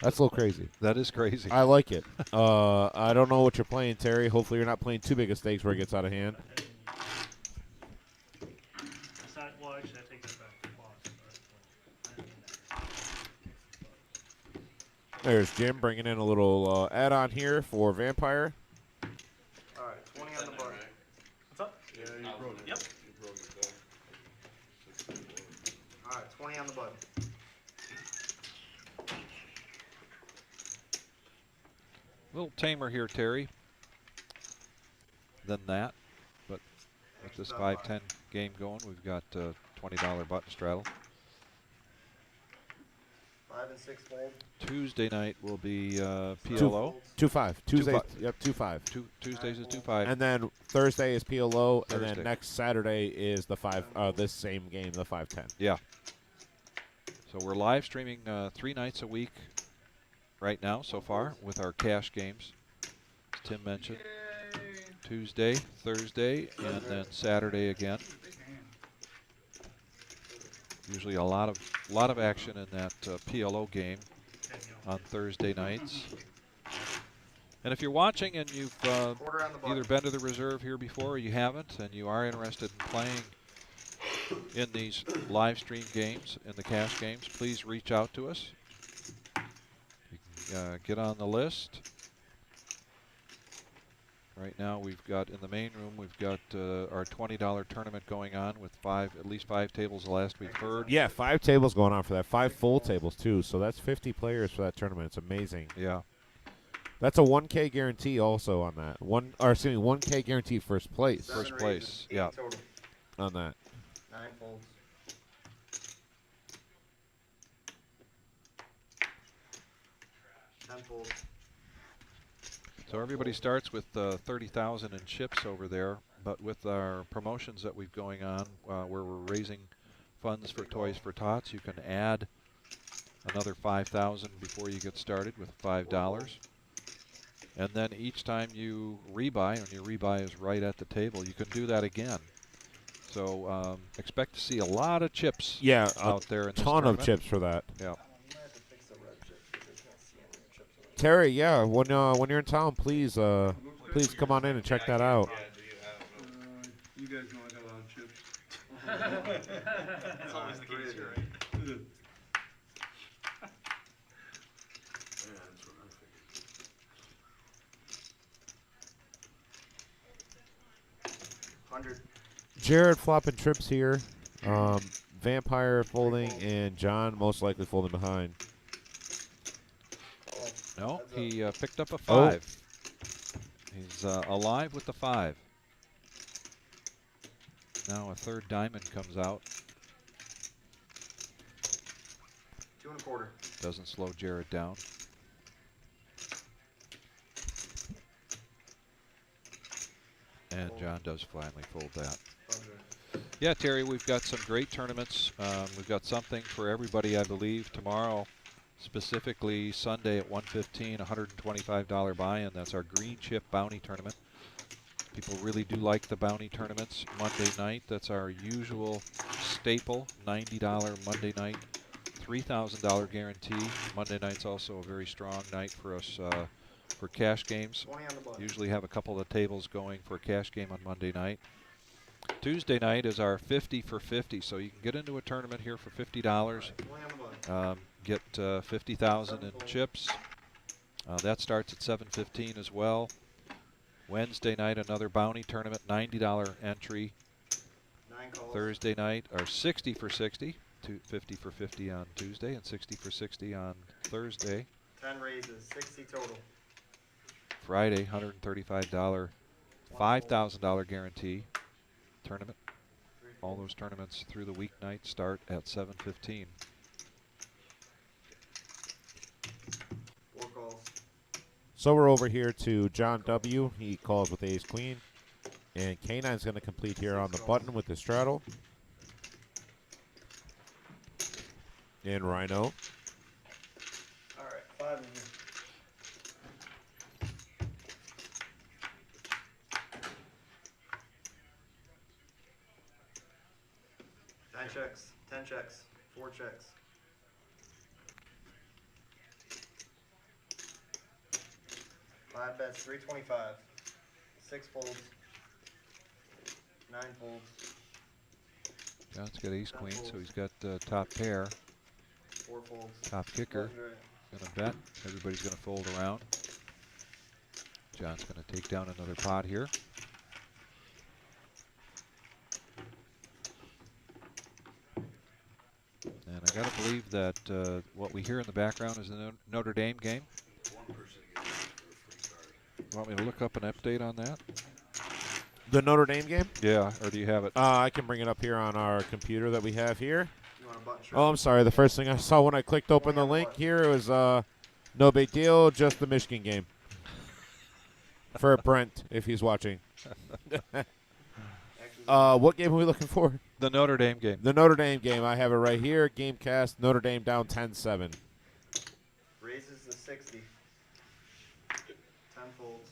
S1: That's a little crazy.
S2: That is crazy.
S1: I like it. I don't know what you're playing, Terry. Hopefully you're not playing too big of stakes where it gets out of hand.
S5: It's not, well, actually, I take that back to boss.
S1: There's Jim bringing in a little add-on here for Vampire.
S8: All right, 20 on the button.
S5: What's up?
S3: Yeah, you broke it.
S5: Yep.
S3: You broke it down.
S8: All right, 20 on the button.
S2: A little tamer here, Terry, than that. But with this 5-10 game going, we've got $20 button straddle.
S8: 5 and 6 fold.
S2: Tuesday night will be PLO.
S1: 2-5. Tuesday.
S2: 2-5.
S1: Yep, 2-5.
S2: Tuesdays is 2-5.
S1: And then Thursday is PLO, and
S2: Thursday.
S1: then next Saturday is the 5. This same game, the 5-10.
S2: Yeah. So we're live streaming 3 nights a week right now so far with our cash games, as Tim mentioned. Tuesday, Thursday, and then Saturday again. Usually a lot of action in that PLO game on Thursday nights. And if you're watching and you've
S8: Quarter on the button.
S2: either been to the reserve here before or you haven't, and you are interested in playing in these live stream games, in the cash games, please reach out to us. You can get on the list. Right now we've got, in the main room, we've got our $20 tournament going on with at least five tables the last we've heard.
S1: Yeah, 5 tables going on for that. 5 full tables, too. So that's 50 players for that tournament. It's amazing.
S2: Yeah.
S1: That's a 1K guarantee also on that. 1K guarantee first place
S8: Seven
S2: First place,
S8: raises,
S2: yeah.
S8: 8 total.
S1: on that.
S8: 9 folds.
S2: So everybody starts with 30,000 in chips over there. but with our promotions that we've going on, where we're raising funds for Toys for Tots, you can add another $5,000 before you get started with $5. And then each time you rebuy, and your rebuy is right at the table, you can do that again. So expect to see a lot of chips out there in this
S1: ton of
S2: tournament.
S1: chips for that.
S2: Yeah.
S1: Terry, yeah, when you're in town, please come on in and check that out.
S3: You guys know I got a lot of chips.
S4: That's always the case here, right?
S3: Yeah, that's what I figured.
S8: 100.
S1: Jared flopping trips here. Vampire folding, and John most likely folding behind.
S2: No, he picked up a 5. He's alive with the 5. Now a third diamond comes out.
S8: 2 1/4.
S2: Doesn't slow Jared down. And John does finally fold that. Yeah, Terry, we've got some great tournaments. We've got something for everybody, I believe, tomorrow. Specifically Sunday at 1:15, $125 buy-in. That's our Green Chip Bounty Tournament. People really do like the bounty tournaments. Monday night, that's our usual staple, $90 Monday night, $3,000 guarantee. Monday night's also a very strong night for us for cash games.
S8: 20 on the button.
S2: Usually have a couple of tables going for a cash game on Monday night. Tuesday night is our 50 for 50, so you can get into a tournament here for $50.
S8: 20 on the button.
S2: Get 50,000 in chips. That starts at 7:15 as well. Wednesday night, another bounty tournament, $90 entry.
S8: 9 calls.
S2: Thursday night, our 60 for 60, 50 for 50 on Tuesday, and 60 for 60 on Thursday.
S8: 10 raises, 60 total.
S2: Friday, $135, $5,000 guarantee tournament. All those tournaments through the weeknight start at 7:15.
S8: 4 calls.
S1: So we're over here to John W. He calls with ace queen. And K9's going to complete here on the button with the straddle. And Rhino.
S8: All right, 5 in here. Nine checks, 10 checks, 4 checks. 5 bets, 325. 6 folds. 9 folds.
S2: John's got ace queen, so he's got top pair,
S8: 4 folds.
S2: top kicker. Gonna bet. Everybody's gonna fold around. John's gonna take down another pot here. And I gotta believe that what we hear in the background is the Notre Dame game. You want me to look up an update on that?
S1: The Notre Dame game?
S2: Yeah, or do you have it?
S1: I can bring it up here on our computer that we have here.
S8: You want a button
S1: Oh, I'm sorry. The first thing I saw when I clicked open the link here was no big deal, just the Michigan game. For Brent, if he's watching. What game are we looking for?
S2: The Notre Dame game.
S1: The Notre Dame game. I have it right here. Gamecast, Notre Dame down 10-7.
S8: Raises the 60. 10 folds.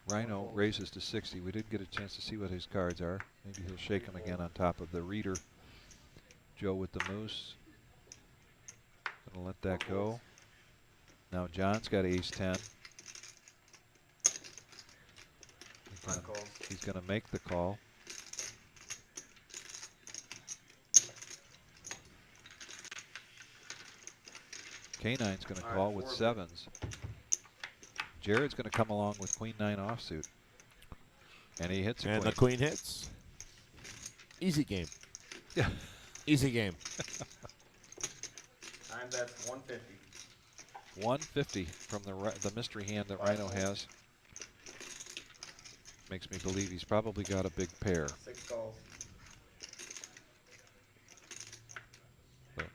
S2: Rhino raises to 60. We didn't get a chance to see what his cards are. Maybe he'll shake them again on top of the reader. Joe with the moose. Gonna let that go. Now John's got ace 10. He's gonna make the call. K9's gonna call with 7s. Jared's going to come along with queen 9 offsuit. And he hits a
S1: and
S2: queen.
S1: the queen hits. Easy game.
S2: Yeah.
S1: Easy game.
S8: 9 bets, 150.
S2: 150 from the mystery hand that Rhino has. Makes me believe he's probably got a big pair.
S8: 6 calls.
S2: But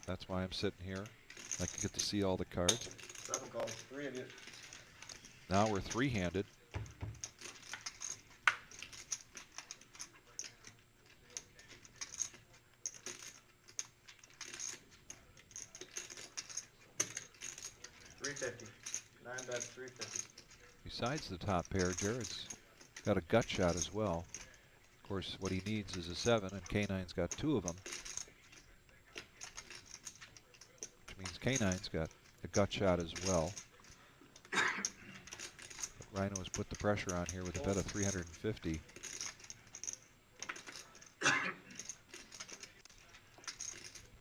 S2: that's why I'm sitting here. I can get to see all the cards.
S8: 7 calls, 3 of you.
S2: Now we're three-handed.
S8: $350. 9 bets, $350.
S2: Besides the top pair, Jared's got a gut shot as well. Of course, what he needs is a 7, and K9's got 2 of them. Which means K9's got a gut shot as well. But Rhino has put the pressure on here with a bet of 350.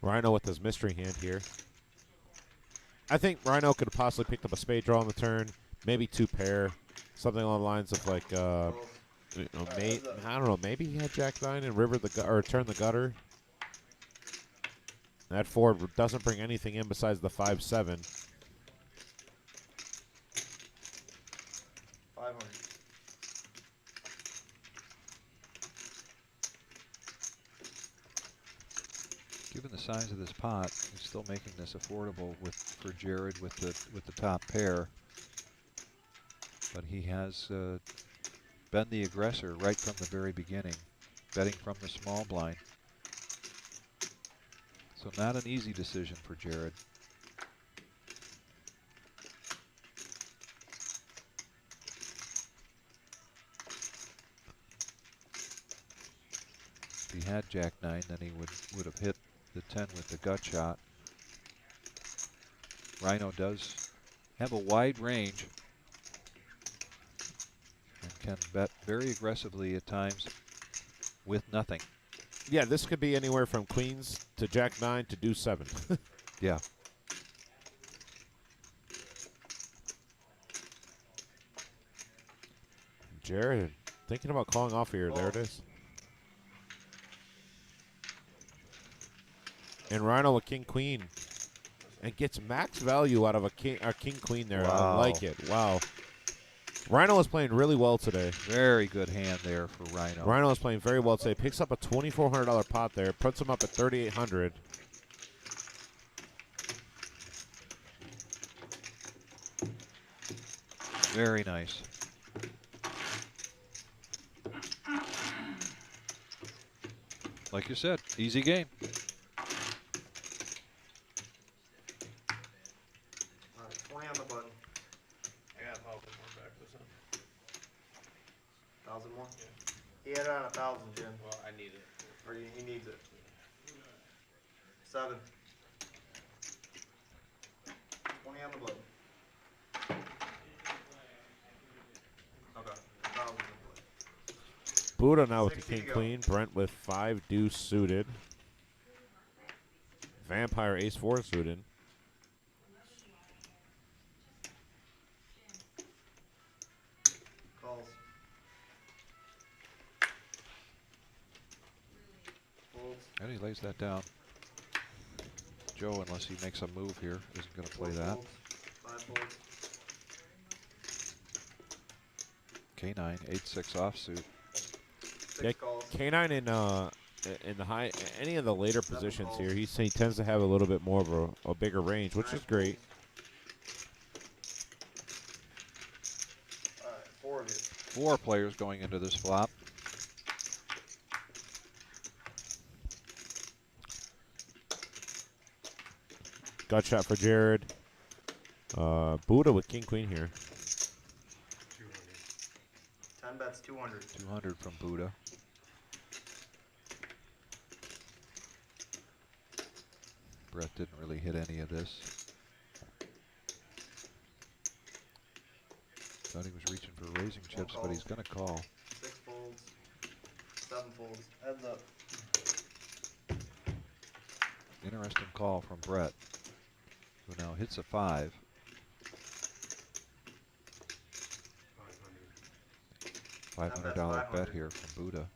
S1: Rhino with his mystery hand here. I think Rhino could have possibly picked up a spade draw on the turn, maybe 2 pair, something along the lines of like, I don't know, maybe he had Jack 9 and river or turn the gutter. That 4 doesn't bring anything in besides the 5-7.
S8: 500.
S2: Given the size of this pot, he's still making this affordable for Jared with the top pair. But he has been the aggressor right from the very beginning, betting from the small blind. So not an easy decision for Jared. If he had Jack 9, then he would have hit the 10 with the gut shot. Rhino does have a wide range and can bet very aggressively at times with nothing.
S1: Yeah, this could be anywhere from queens to Jack 9 to deuce 7.
S2: Yeah.
S1: Jared, thinking about calling off here. There it is. And Rhino with king queen, and gets max value out of a king queen there.
S2: Wow.
S1: I like it. Wow. Rhino is playing really well today.
S2: Very good hand there for Rhino.
S1: Rhino is playing very well today. Picks up a $2,400 pot there. Puts him up at $3,800.
S2: Very nice. Like you said, easy game.
S8: All right, 20 on the button.
S4: I got help with more practice.
S8: 1,000 more? He had it on 1,000, Jim.
S4: Well, I need it.
S8: Or he needs it. 7. 20 on the button. Okay. 1,000 in play.
S1: Buddha now with the
S8: 60
S1: king
S8: to go.
S1: queen. Brent with 5 deuce suited. Vampire ace 4 suited.
S8: Calls. Folds.
S2: And he lays that down. Joe, unless he makes a move here, isn't going to play
S8: 4
S2: that.
S8: folds. 5 folds.
S2: K9, 8-6 offsuit.
S8: 6
S1: Yeah,
S8: calls.
S1: K9 in the high, any of the later positions
S8: calls.
S1: here, he tends to have a little bit more of a bigger range, which
S8: 9
S1: is great.
S8: All right, 4 of you.
S2: 4 players going into this flop.
S1: Gut shot for Jared. Buddha with king queen here.
S8: 10 bets, 200.
S2: 200 from Buddha. Brett didn't really hit any of this. Thought he was reaching for raising chips, but he's going to call.
S8: 6 folds. 7 folds. Heads up.
S2: Interesting call from Brett, who now hits a 5. $500 bet here from Buddha.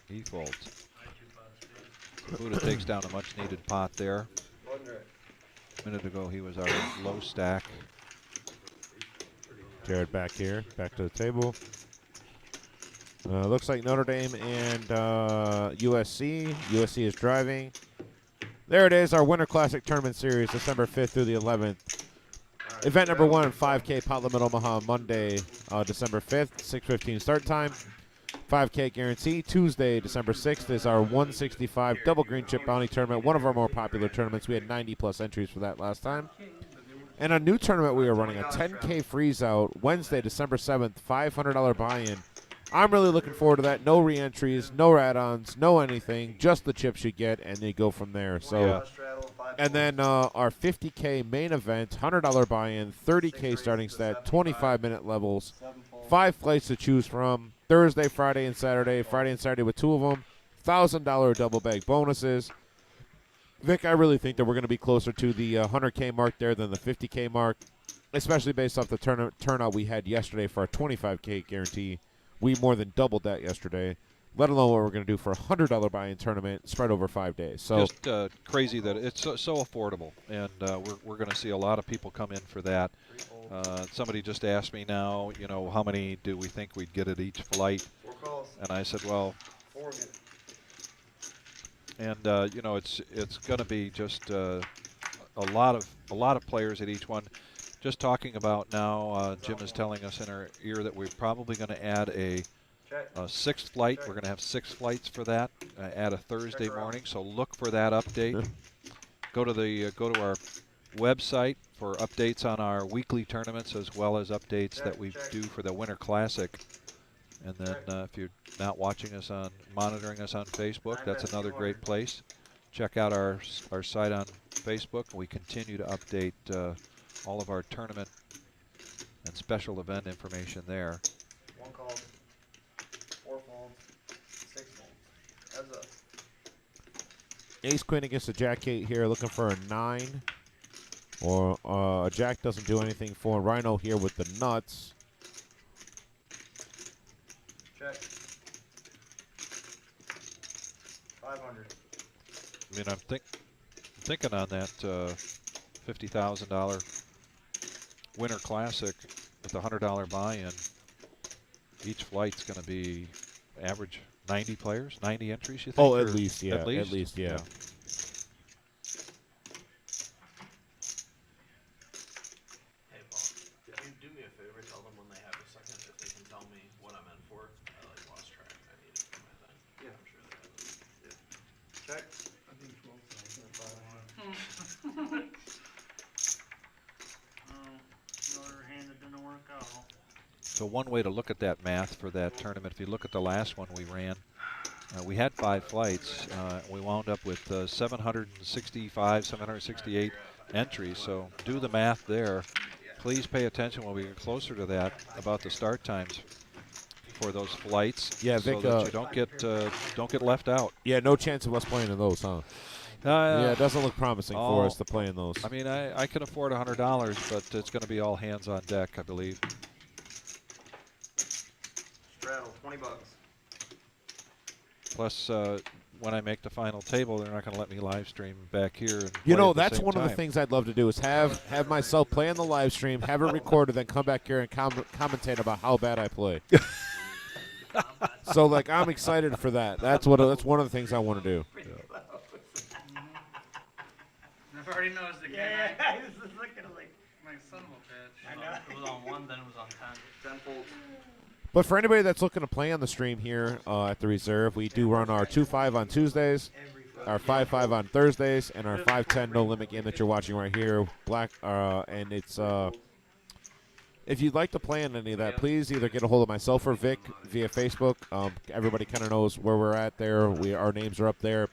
S2: He folds. Buddha takes down a much needed pot there. A minute ago he was our low stack.
S1: Jared back here, back to the table. Looks like Notre Dame and USC. USC is driving. There it is, our Winter Classic Tournament Series, December 5th through the 11th. Event number 1, 5K Pot Limit Omaha, Monday, December 5th, 6:15 start time. 5K guarantee. Tuesday, December 6th is our 165 Double Green Chip Bounty Tournament, one of our more popular tournaments. We had 90-plus entries for that last time. And a new tournament we are running, a 10K freeze-out, Wednesday, December 7th, $500 buy-in. I'm really looking forward to that. No re-entries, no add-ons, no anything, just the chips you get, and they go from there. So, and then our 50K main event, $100 buy-in, 30K starting set, 25-minute levels, 5 flights to choose from, Thursday, Friday, and Saturday. Friday and Saturday with 2 of them, $1,000 double bag bonuses. Vic, I really think that we're going to be closer to the 100K mark there than the 50K mark, especially based off the turnout we had yesterday for our 25K guarantee. We more than doubled that yesterday, let alone what we're going to do for a $100 buy-in tournament spread over 5 days. So
S2: just crazy that it's so affordable, and we're going to see a lot of people come in for that. Somebody just asked me now, you know, how many do we think we'd get at each flight? And I said, well, and you know, it's going to be just a lot of players at each one. Just talking about now, Jim is telling us in our ear that we're probably going to add a 6th flight. We're going to have 6 flights for that. Add a Thursday morning, so look for that update. Go to our website for updates on our weekly tournaments as well as updates that we do for the Winter Classic. And then if you're not watching us monitoring us on Facebook, that's another great place. Check out our site on Facebook. We continue to update all of our tournament and special event information there.
S8: 1 call, 4 folds, 6 folds. Heads up.
S1: Ace Queen against a Jack 8 here, looking for a 9. Or a Jack doesn't do anything for Rhino here with the nuts.
S8: Check. 500.
S2: I mean, I'm thinking on that $50,000 Winter Classic with the $100 buy-in. Each flight's going to be average 90 players, 90 entries. You think?
S1: Oh, at least, yeah. At least, yeah.
S4: Hey, Paul, can you do me a favor? Tell them when they have a second if they can tell me what I'm in for. I lost track. I need it for my thing. Yeah, I'm sure they have it.
S8: Check.
S6: I think 12,000.
S5: The other hand, it didn't work out.
S2: So one way to look at that math for that tournament, if you look at the last one we ran, we had 5 flights. We wound up with 765, 768 entries. So do the math there. Please pay attention when we get closer to that about the start times for those flights.
S1: Yeah,
S2: so
S1: Vic,
S2: that you don't get left out.
S1: Yeah, no chance of us playing in those, huh? Yeah, it doesn't look promising for us to play in those.
S2: I mean, I can afford $100, but it's going to be all hands on deck, I believe.
S8: Straddle, 20 bucks.
S2: Plus, when I make the final table, they're not going to let me live stream back here. And
S1: you
S2: play
S1: know,
S2: at the
S1: that's
S2: same
S1: one of the
S2: time.
S1: things I'd love to do is have myself play on the live stream, have it recorded, then come back here and commentate about how bad I play. So, like, I'm excited for that. That's one of the things I want to do.
S6: I've already noticed again.
S7: Yeah, I was just looking like.
S6: My son of a bitch.
S7: I know.
S4: It was on 1, then it was on 10.
S8: 10 folds.
S1: But for anybody that's looking to play on the stream here at the reserve, we do run our 2-5 on Tuesdays, our 5-5 on Thursdays, and our 5-10 no limit game that you're watching right here. And it's if you'd like to play on any of that, please either get a hold of myself or Vic via Facebook. Everybody kind of knows where we're at there. Our names are up there.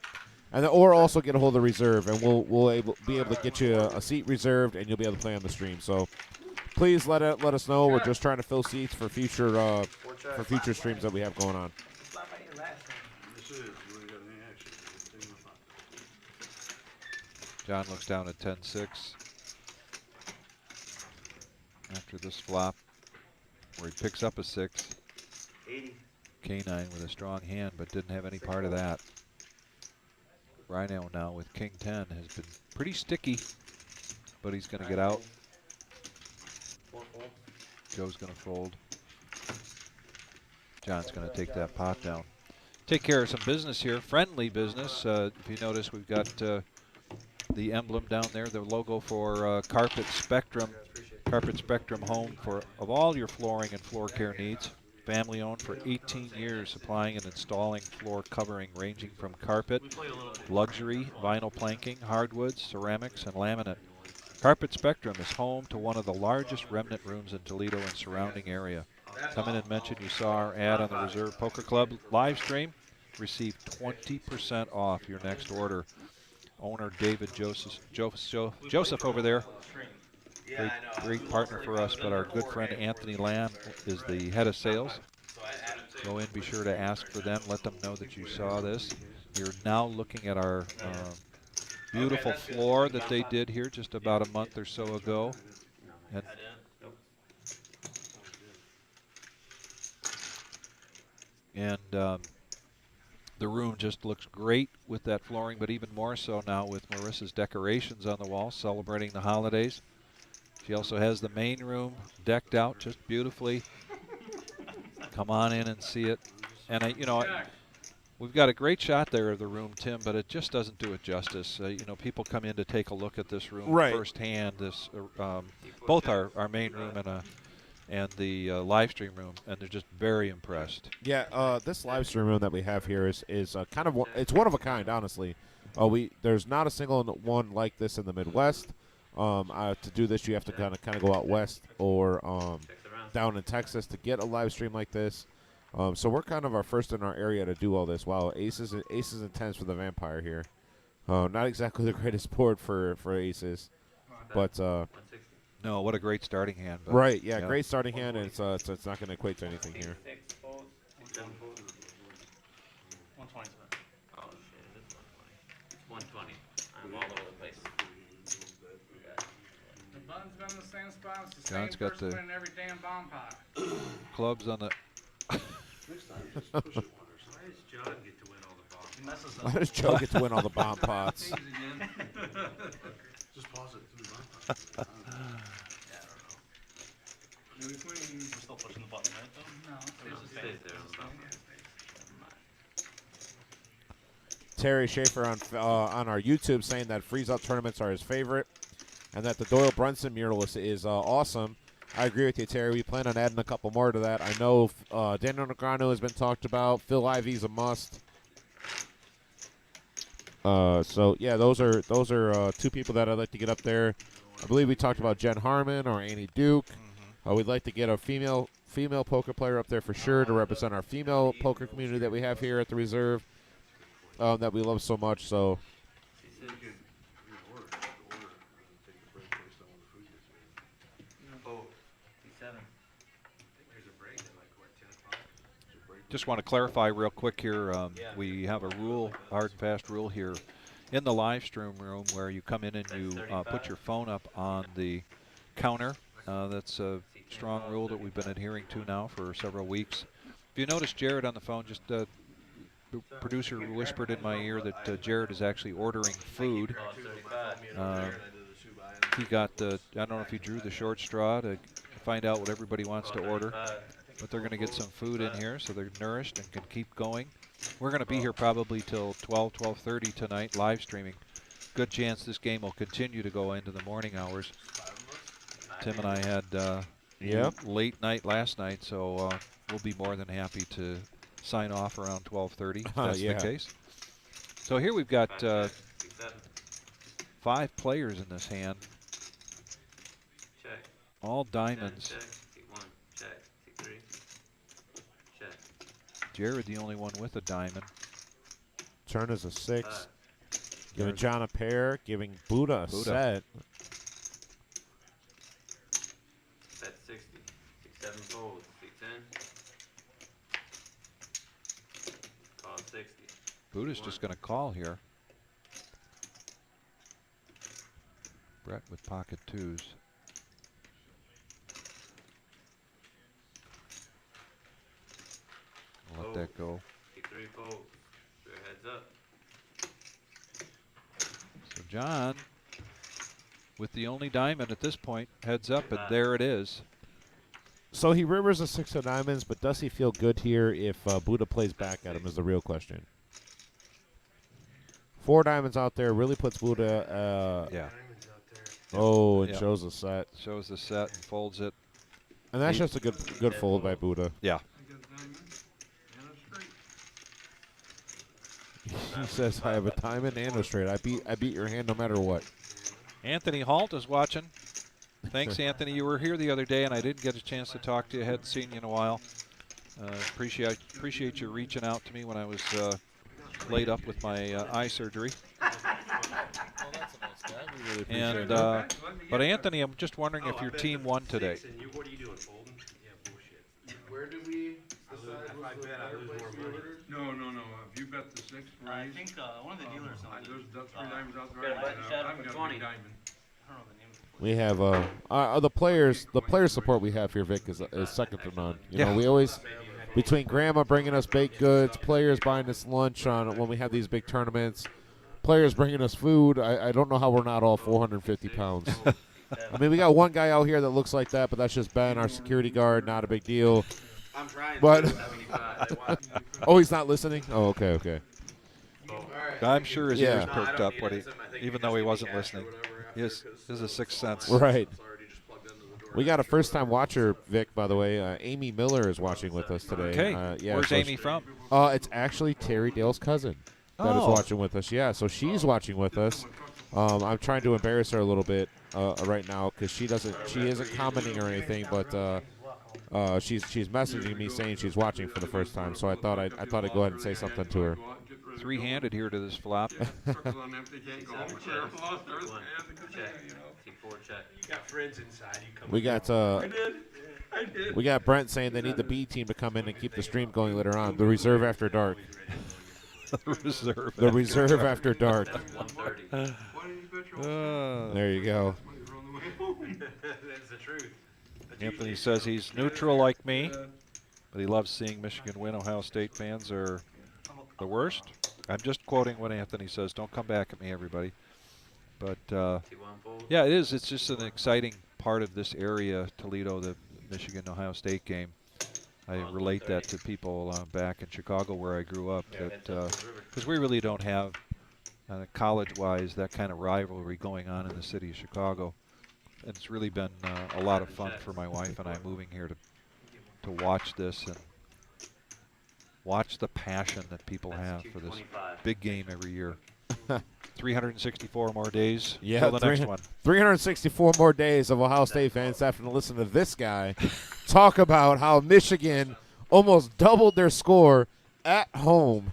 S1: And or also get a hold of the reserve, and we'll be able to get you a seat reserved, and you'll be able to play on the stream. So please let us know. We're just trying to fill seats for future streams that we have going on.
S7: Slap out your last one.
S3: This is, you ain't got any action. Take my phone.
S2: John looks down at 10-6 after this flop, where he picks up a 6.
S8: 80.
S2: K9 with a strong hand, but didn't have any part of that. Rhino now with King 10 has been pretty sticky, but he's going to get out.
S8: 4 folds.
S2: Joe's going to fold. John's going to take that pot down. Take care of some business here, friendly business. If you notice, we've got the emblem down there, the logo for Carpet Spectrum. Carpet Spectrum Home of all your flooring and floor care needs. Family owned for 18 years, supplying and installing floor covering ranging from carpet, luxury, vinyl planking, hardwoods, ceramics, and laminate. Carpet Spectrum is home to one of the largest remnant rooms in Toledo and surrounding area. Come in and mention you saw our ad on the Reserve Poker Club live stream. Receive 20% off your next order. Owner David Joseph over there. Great partner for us, but our good friend Anthony Lamb is the head of sales. Go in, be sure to ask for them. Let them know that you saw this. You're now looking at our beautiful floor that they did here just about a month or so ago. And the room just looks great with that flooring, but even more so now with Marissa's decorations on the wall, celebrating the holidays. She also has the main room decked out just beautifully. Come on in and see it. And we've got a great shot there of the room, Tim, but it just doesn't do it justice. People come in to take a look at this room firsthand. This, both our main room and the live stream room, and they're just very impressed.
S1: Yeah, this live stream room that we have here is kind of it's one of a kind, honestly. There's not a single one like this in the Midwest. To do this, you have to kind of go out west or down in Texas to get a live stream like this. So we're kind of our first in our area to do all this. Wow, aces and tens for the Vampire here. Not exactly the greatest board for aces, but
S2: no, what a great starting hand. But
S1: right, yeah, great starting hand, and it's not going to equate to anything here.
S5: 120.
S7: Oh shit, it's 120. It's 120. I'm all over the place.
S6: The button's been in the same spot. It's the
S2: John's
S6: same
S2: got
S6: person
S2: the
S6: winning every damn bomb pot.
S2: clubs on the.
S3: Next time, just push it one or something. Why does John get to win all the balls?
S4: He messes
S1: Why
S4: up.
S1: does Joe get to win all the bomb pots?
S3: Just pause it through the button.
S4: Yeah, I don't know. We're still pushing the button, right? Though?
S6: No,
S4: There's a
S7: Stays
S4: space.
S7: there.
S1: Terry Schaefer on our YouTube saying that freeze-out tournaments are his favorite, and that the Doyle Brunson mural is awesome. I agree with you, Terry. We plan on adding a couple more to that. I know Daniel Negreanu has been talked about. Phil Ivey's a must. So yeah, those are two people that I'd like to get up there. I believe we talked about Jen Harmon or Annie Duke. We'd like to get a female poker player up there for sure to represent our female poker community that we have here at the Reserve, that we love so much. So.
S2: Just want to clarify real quick here. We have a hard and fast rule here in the live stream room where you come in and you put your phone up on the counter. That's a strong rule that we've been adhering to now for several weeks. If you notice Jared on the phone, just the producer whispered in my ear that Jared is actually ordering food. He got I don't know if he drew the short straw to find out what everybody wants to order. But they're going to get some food in here so they're nourished and can keep going. We're going to be here probably till 12:30 tonight, live streaming. Good chance this game will continue to go into the morning hours. Tim and I had late night last night, so we'll be more than happy to sign off around 12:30 if that's the case. So here we've got 5 players in this hand. All diamonds. Jared, the only one with a diamond.
S1: Turn is a 6. Giving John a pair. Giving Buddha a set.
S7: Bet 60. 6-7 folds. 6-10. Call 60.
S2: Buddha's just going to call here. Brett with pocket 2s. Let that go.
S7: 3 folds. 3 heads up.
S2: So John, with the only diamond at this point, heads up, and there it is.
S1: So he rivers a 6 of diamonds, but does he feel good here if Buddha plays back at him is the real question. 4 diamonds out there really puts Buddha.
S2: Yeah.
S1: Oh, and
S2: Yep.
S1: shows the set.
S2: Shows the set and folds it.
S1: And that's just a good fold by Buddha.
S2: Yeah.
S1: He says, I have a diamond and a straight. I beat your hand no matter what.
S2: Anthony Halt is watching. Thanks, Anthony. You were here the other day, and I didn't get a chance to talk to you. I hadn't seen you in a while. Appreciate you reaching out to me when I was laid up with my eye surgery. And but Anthony, I'm just wondering if your team won today.
S3: What are you doing, folding? Yeah, bullshit.
S4: Where do we
S3: I bet I lose more money.
S6: No. If you bet the 6
S5: I
S6: raise,
S5: think one of the dealers on
S6: there's 3 diamonds out
S7: got
S6: there.
S7: a button set
S6: I haven't
S7: for
S6: got a
S7: 20.
S6: big diamond.
S5: I don't know the name of it.
S1: We have the player support we have here, Vic, is second to none. You know, we always between Grandma bringing us baked goods, players buying us lunch on when we have these big tournaments, players bringing us food. I don't know how we're not all 450 pounds. I mean, we got one guy out here that looks like that, but that's just Ben, our security guard. Not a big deal.
S3: I'm trying
S1: But
S3: to.
S1: oh, he's not listening. Oh, okay.
S2: I'm sure his
S1: Yeah.
S2: ears perked up, even though he wasn't listening. His is a sixth sense.
S1: Right. We got a first-time watcher, Vic. By the way, Amy Miller is watching with us today.
S2: Okay.
S1: Yeah,
S2: Where's
S1: so
S2: Amy from?
S1: It's actually Terry Dale's cousin that is watching with us. Yeah, so she's watching with us. I'm trying to embarrass her a little bit right now because she isn't commenting or anything, but she's messaging me saying she's watching for the first time. So I thought I'd go ahead and say something to her.
S2: Three-handed here to this flop.
S6: Circle on empty, can't go over. Lost everything.
S7: Take 4 check.
S3: You got friends inside. You come.
S1: We got
S6: I did.
S1: we got Brent saying they need the B team to come in and keep the stream going later on. The reserve after dark.
S2: Reserve.
S1: The reserve after dark.
S7: 130.
S6: Why did you bet your
S1: There you go.
S6: money's on the way?
S3: That's the truth.
S2: Anthony says he's neutral like me, but he loves seeing Michigan win. Ohio State fans are the worst. I'm just quoting what Anthony says. Don't come back at me, everybody. But,
S7: 2-1 fold.
S2: yeah, it is. It's just an exciting part of this area, Toledo, the Michigan-Ohio State game. I relate that to people back in Chicago where I grew up, because we really don't have, college-wise, that kind of rivalry going on in the city of Chicago. And it's really been a lot of fun for my wife and I moving here to watch this and watch the passion that people have for this big game every year. 364 more days till the next one.
S1: 364 more days of Ohio State fans having to listen to this guy talk about how Michigan almost doubled their score at home.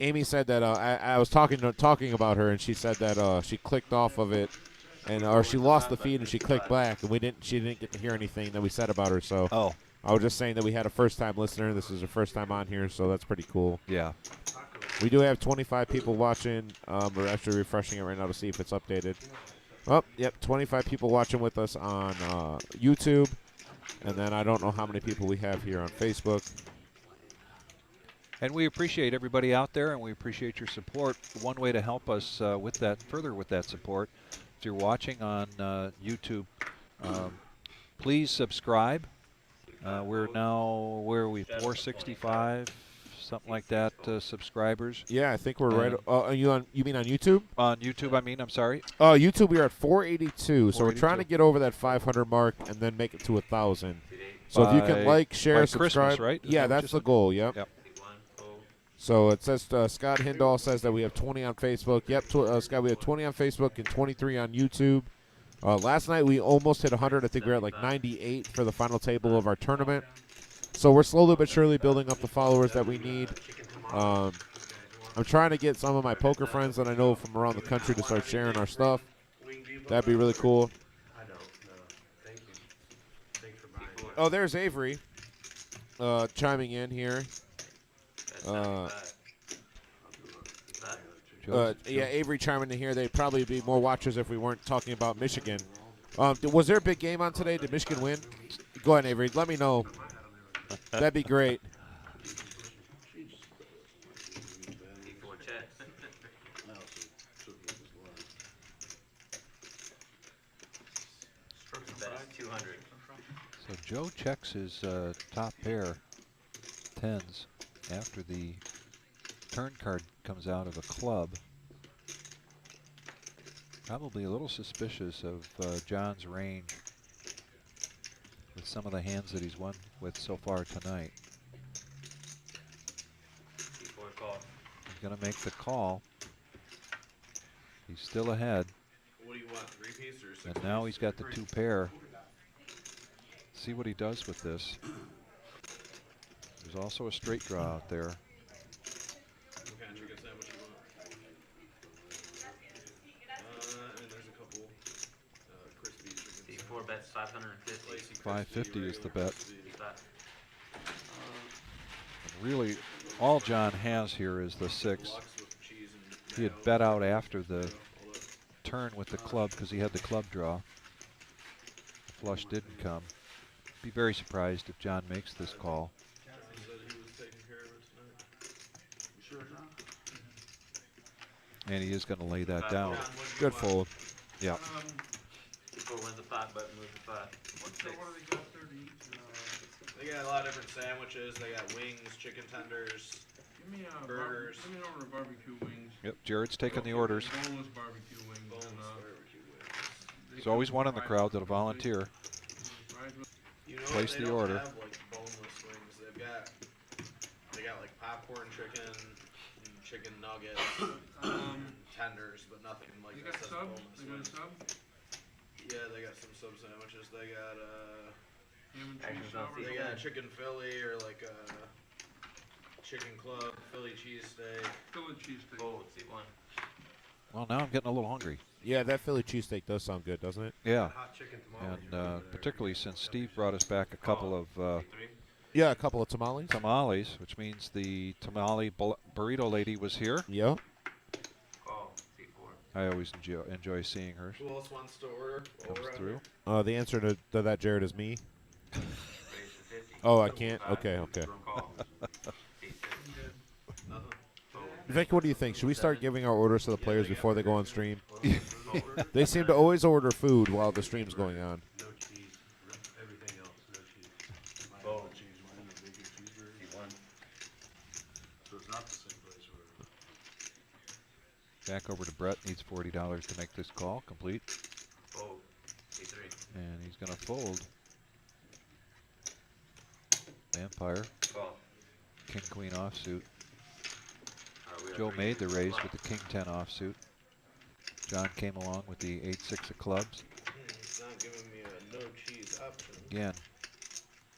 S1: Amy said that I was talking about her, and she said that she clicked off of it, or she lost the feed and she clicked back, and she didn't get to hear anything that we said about her. So I was just saying that we had a first-time listener. This is her first time on here, so that's pretty cool.
S2: Yeah.
S1: We do have 25 people watching. We're actually refreshing it right now to see if it's updated. Oh, yep, 25 people watching with us on YouTube. And then I don't know how many people we have here on Facebook.
S2: And we appreciate everybody out there, and we appreciate your support. One way to help us with that support, if you're watching on YouTube, please subscribe. We're now, where are we, 465, something like that, subscribers.
S1: Yeah, I think we're right. You mean on YouTube?
S2: On YouTube, I mean, I'm sorry.
S1: YouTube, we are at 482. So we're trying to
S2: 482.
S1: get over that 500 mark and then make it to 1,000. So if you can like, share,
S2: by
S1: subscribe.
S2: Christmas, right? Is
S1: Yeah,
S2: that what
S1: that's
S2: you
S1: the goal. Yep.
S7: 1 fold.
S1: So it says Scott Hindall says that we have 20 on Facebook. Yep, Scott, we have 20 on Facebook and 23 on YouTube. Last night we almost hit 100. I think we're at like 98 for the final table of our tournament. So we're slowly but surely building up the followers that we need. I'm trying to get some of my poker friends that I know from around the country to start sharing our stuff. That'd be really cool.
S3: I don't. No. Thank you. Thanks for buying.
S1: Oh, there's Avery chiming in here. Yeah, Avery chiming in here. They'd probably be more watchers if we weren't talking about Michigan. Was there a big game on today? Did Michigan win? Go ahead, Avery. Let me know. That'd be great.
S7: T4 check. That's 200.
S2: So Joe checks his top pair, tens, after the turn card comes out of a club. Probably a little suspicious of John's range with some of the hands that he's won with so far tonight.
S7: C4 call.
S2: He's going to make the call. He's still ahead.
S4: What do you want, 3-piece or 6-piece?
S2: And now he's got the 2 pair. See what he does with this. There's also a straight draw out there.
S4: What kind of chicken sandwich you want? And there's a couple crispy chicken.
S7: C4 bets 550.
S2: 550 is the bet.
S7: C5.
S2: Really, all John has here is the 6. He had bet out after the turn with the club because he had the club draw. The flush didn't come. Be very surprised if John makes this call. And he is going to lay that down.
S1: Good fold.
S2: Yeah.
S7: C4 wins the 5 bet, moves the 5.
S6: What's the order they got there to eat?
S4: They got a lot of different sandwiches. They got wings, chicken tenders.
S6: Give me a
S4: Burgers.
S6: Give me an order of barbecue wings.
S2: Yep, Jared's taking the orders.
S6: Boneless barbecue wings.
S4: Boneless
S6: and,
S4: barbecue wings.
S2: There's always one in the crowd that'll volunteer.
S6: fries with-
S4: You know
S2: Place
S4: what? They
S2: the
S4: don't
S2: order.
S4: have like boneless wings. They got like popcorn chicken, and chicken nuggets, and tenders, but nothing like
S6: They
S4: that
S6: got
S4: says
S6: sub?
S4: boneless
S6: They got a
S4: wings.
S6: sub?
S4: Yeah, they got some sub sandwiches. They got
S6: Ham and
S7: Actions
S6: cheese
S7: on
S6: sour.
S7: C4.
S4: they got chicken Philly or like a chicken club, Philly cheesesteak.
S6: Philly cheesesteak.
S7: Fold, C1.
S2: Well, now I'm getting a little hungry.
S1: Yeah, that Philly cheesesteak does sound good, doesn't it?
S2: Yeah,
S3: Hot chicken tamales.
S2: and particularly since Steve brought us back a couple of
S7: C3.
S1: Yeah, a couple of tamales.
S2: tamales, which means the tamale burrito lady was here.
S1: Yep.
S7: Call, C4.
S2: I always enjoy seeing her.
S4: Who else wants to order? While
S2: Comes
S4: we're out
S2: through.
S4: here?
S1: The answer to that, Jared, is me.
S7: Raise to 50.
S1: Oh, I can't?
S7: 5.
S1: Okay, okay.
S7: Call. C6.
S4: Nothing.
S7: Fold.
S1: Vic, what do you think? Should we start giving our orders to the players before they go on stream?
S7: Fold.
S1: They seem to always order food while the stream's going on.
S3: No cheese. Everything else, no cheese.
S7: Fold.
S3: Cheese one, a bacon cheeseburger.
S7: C1.
S3: So it's not the same place where.
S2: Back over to Brett. Needs $40 to make this call complete.
S7: Fold. C3.
S2: And he's going to fold. Vampire.
S7: Call.
S2: King Queen offsuit.
S7: We have
S2: Joe
S7: three
S2: made the
S7: kings
S2: raise
S7: left.
S2: with the King 10 offsuit. John came along with the 8-6 of clubs.
S4: It's not giving me a no cheese option.
S2: Again,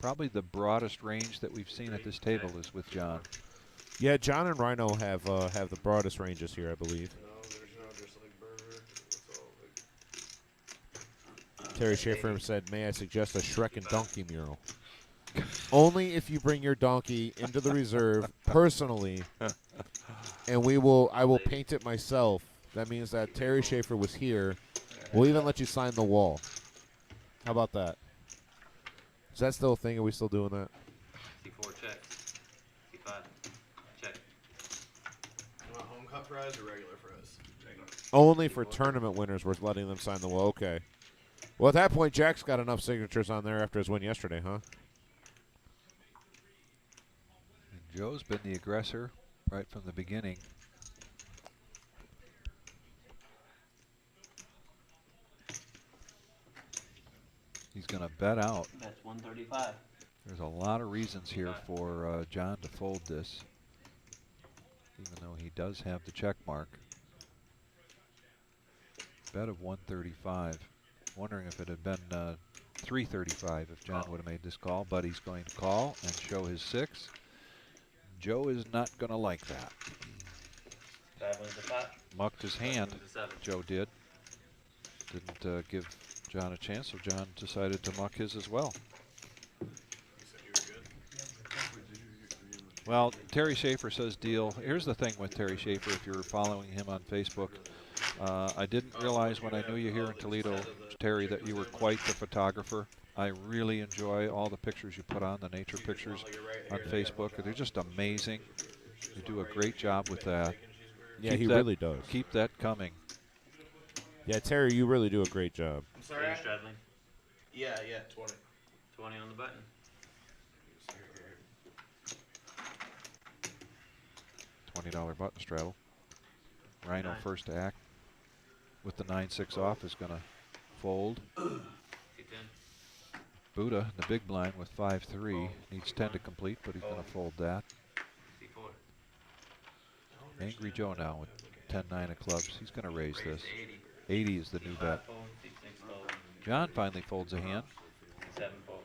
S2: probably the broadest range that we've seen at this table is with John.
S1: Yeah, John and Rhino have the broadest ranges here, I believe.
S4: No, there's no just like burger. That's all like.
S1: Terry Schaefer said, "May I suggest a Shrek and Donkey mural?" Only if you bring your donkey into the reserve personally, and I will paint it myself. That means that Terry Schaefer was here. We'll even let you sign the wall. How about that? Is that still a thing? Are we still doing that?
S7: C4 check. C5. Check.
S4: You want home cut fries or regular fries?
S1: Only for tournament winners, we're letting them sign the wall. Okay. Well, at that point, Jack's got enough signatures on there after his win yesterday, huh?
S2: And Joe's been the aggressor right from the beginning. He's going to bet out.
S7: That's 135.
S2: There's a lot of reasons here for John to fold this, even though he does have the check mark. Bet of 135. Wondering if it had been 335 if John would have made this call, but he's going to call and show his 6. Joe is not going to like that.
S7: 5 wins the 5.
S2: Mucked his hand,
S7: Wins the 7.
S2: Joe did. Didn't give John a chance, so John decided to muck his as well.
S4: You said you were good.
S2: Well, Terry Schaefer says deal. Here's the thing with Terry Schaefer, if you're following him on Facebook. I didn't realize when I knew you here in Toledo, Terry, that you were quite the photographer. I really enjoy all the pictures you put on, the nature pictures on Facebook. They're just amazing. You do a great job with that.
S1: Yeah,
S2: Keep
S1: he
S2: that-
S1: really does.
S2: Keep that coming.
S1: Yeah, Terry, you really do a great job.
S4: I'm sorry.
S7: Are you straddling?
S4: Yeah, 20.
S7: 20 on the button.
S2: $20 button straddle. Rhino
S7: Nine.
S2: first to act with the 9-6 off is going to fold.
S7: C10.
S2: Buddha, the big blind with 5-3, needs 10 to complete, but he's going to fold that.
S7: C4.
S2: Angry Joe now with 10-9 of clubs. He's going to raise this.
S7: to 80.
S2: 80 is the new bet.
S7: Fold. C6 fold.
S2: John finally folds a hand.
S7: C7 fold.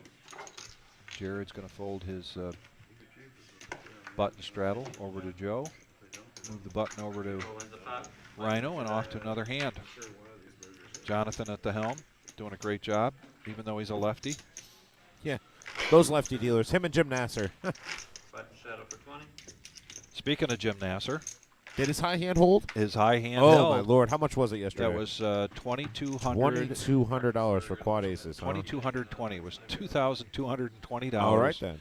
S2: Jared's going to fold his button straddle over to Joe. Move the button over to
S7: Joe wins the pot.
S2: Rhino and off to another hand. Jonathan at the helm, doing a great job, even though he's a lefty.
S1: Yeah, those lefty dealers, him and Jim Nasser.
S7: Button shadow for 20.
S2: Speaking of Jim Nasser,
S1: Did his high hand hold?
S2: his high hand
S1: Oh,
S2: held.
S1: my Lord. How much was it yesterday?
S2: That was $2,200.
S1: $2,200 for quad aces. Huh?
S2: $2,220. It was $2,220.
S1: All right, then.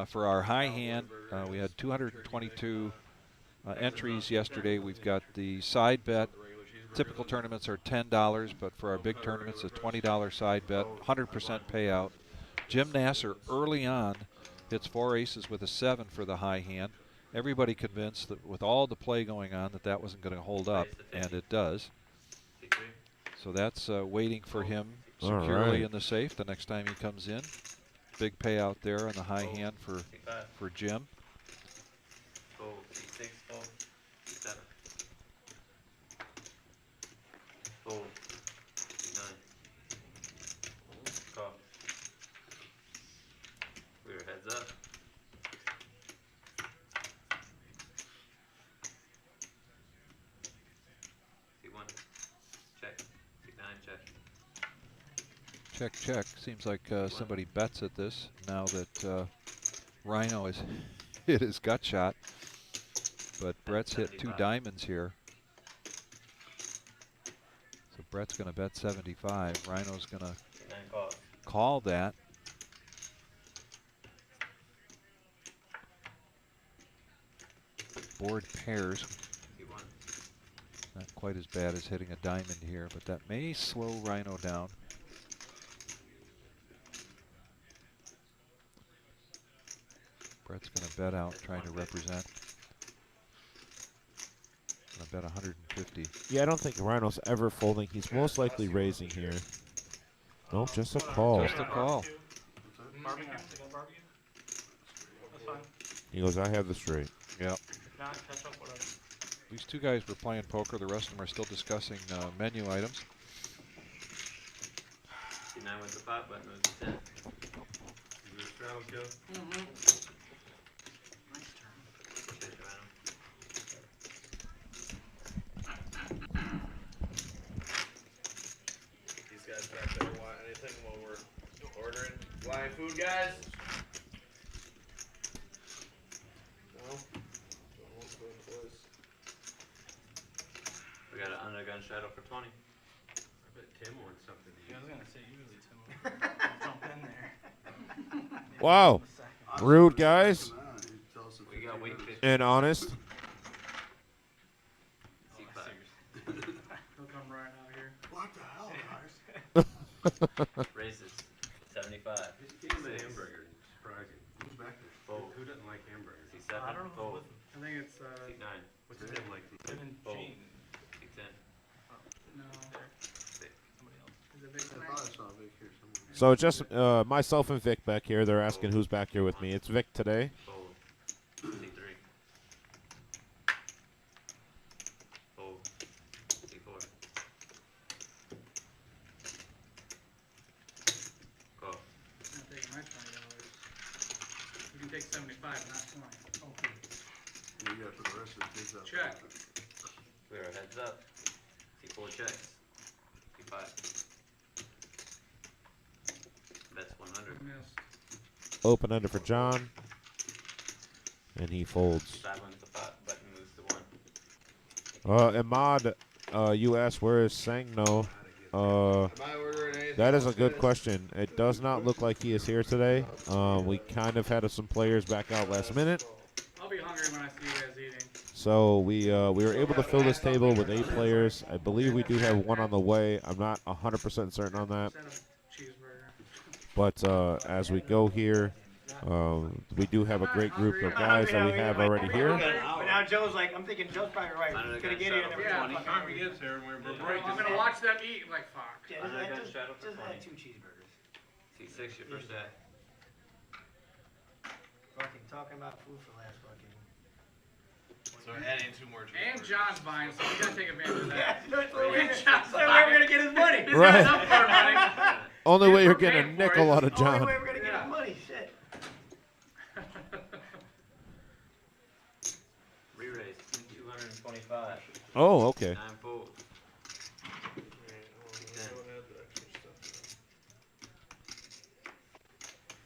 S2: For our high hand, we had 222 entries yesterday. We've got the side bet. Typical tournaments are $10, but for our big tournaments, a $20 side bet, 100% payout. Jim Nasser early on hits 4 aces with a 7 for the high hand. Everybody convinced that with all the play going on that wasn't going to hold up, and it does.
S7: C3.
S2: So that's waiting for him
S1: All
S2: securely
S1: right.
S2: in the safe the next time he comes in. Big payout there on the high hand
S7: C5.
S2: for Jim.
S7: Fold. C6 fold. C7. Fold. C9. Call. We were heads up. C1. Check. C9 check.
S2: Check, check. Seems like somebody bets at this now that Rhino has hit his gut shot. But Brett's hit 2 diamonds here. So Brett's going to bet 75. Rhino's going to
S7: C9 call.
S2: call that. Board pairs.
S7: C1.
S2: Not quite as bad as hitting a diamond here, but that may slow Rhino down. Brett's going to bet out, trying to represent. Going to bet 150.
S1: Yeah, I don't think Rhino's ever folding. He's most likely raising here. Nope, just a call.
S2: Just a call.
S5: Barbecue? They got barbecue? That's fine.
S1: He goes, I have the straight.
S2: Yep.
S5: If not, catch up, whatever.
S2: These 2 guys were playing poker. The rest of them are still discussing menu items.
S7: C9 wins the pot. Button moves to 10.
S3: Your straddle kill.
S6: Nice turn.
S7: Rotate around.
S4: These guys back there want anything while we're ordering flying food, guys? No? Don't want to go close.
S7: We got an undergun shadow for 20.
S3: I bet Tim wants something to
S6: Yeah, I
S3: eat.
S6: was gonna say usually Tim will jump in there.
S1: Wow. Rude, guys.
S7: We got weight 50.
S1: And honest.
S7: C5.
S6: He'll come right out here.
S3: What the hell, guys?
S7: Raises. 75.
S3: He's eating the hamburger. Surprising. Who's back there?
S7: Fold.
S3: Who doesn't like hamburgers?
S7: C7.
S5: I don't know who's
S7: Fold.
S5: with him.
S6: I think it's
S7: C9.
S3: What's his name like?
S5: Tim and
S7: Fold.
S5: Gene.
S7: C10.
S6: no.
S7: Six.
S5: Somebody else.
S6: Is it Vic
S3: I
S6: tonight?
S3: thought I saw Vic here somewhere.
S1: So just myself and Vic back here. They're asking who's back here with me. It's Vic today.
S7: Fold. C3. Fold. C4. Call.
S6: I'm not taking my $20. You can take 75, not 20. Okay.
S3: You gotta put the rest of the kids out.
S6: Check.
S7: We are heads up. C4 checks. C5. That's 100.
S6: Missed.
S1: Open under for John. And he folds.
S7: C5 wins the pot. Button moves to 1.
S1: Ahmad, you asked where is Sangno?
S4: Am I ordering anything?
S1: That is a
S4: else,
S1: good
S4: guys?
S1: question. It does not look like he is here today. We kind of had some players back out last minute.
S6: I'll be hungry when I see you guys eating.
S1: So we were able to fill this table with 8 players. I believe we do have one on the way. I'm not 100% certain on that.
S6: Set a cheeseburger.
S1: But as we go here, we do have a great group of guys that we have already here.
S6: But now Joe's like, I'm thinking Joe's probably right.
S7: Under the
S6: He's gonna
S7: gun
S6: get here and
S7: shuttle
S6: then we're
S7: for
S6: gonna
S7: 20.
S6: fucking hungry.
S5: gets here and we're
S6: I'm gonna watch them eat like fuck.
S8: Yeah,
S7: Under the gun
S8: just
S7: shuttle for
S8: add
S7: 20.
S8: 2 cheeseburgers.
S7: T6 your first set.
S8: Fucking talking about food for last fucking.
S4: So adding 2 more cheeseburgers.
S6: And John's buying, so we gotta take advantage of that.
S8: That's where
S6: And John's
S8: we're gonna get his money.
S6: He's
S1: Right.
S6: got enough for money.
S1: Only way you're
S6: We're
S1: getting a
S6: paying for
S1: nickel
S6: it.
S1: out of
S8: Only
S1: John.
S8: way we're gonna get
S6: Yeah.
S8: his money. Shit.
S7: Re-raise 225.
S1: Oh, okay.
S7: 9 folds.